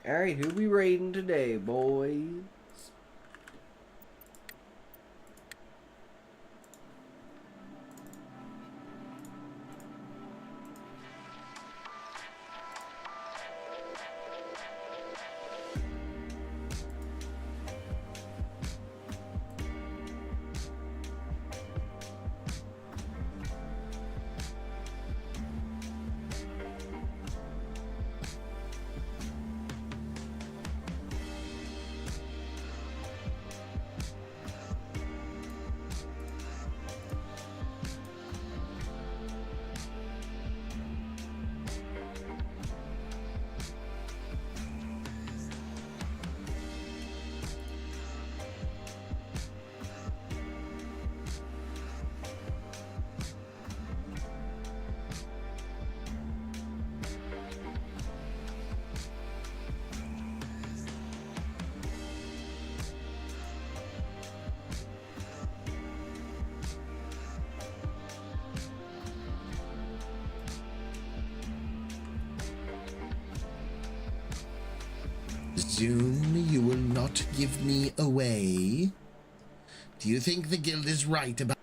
Alright, who we raiding today, boys? Presume you will not give me away? Do you think the guild is right about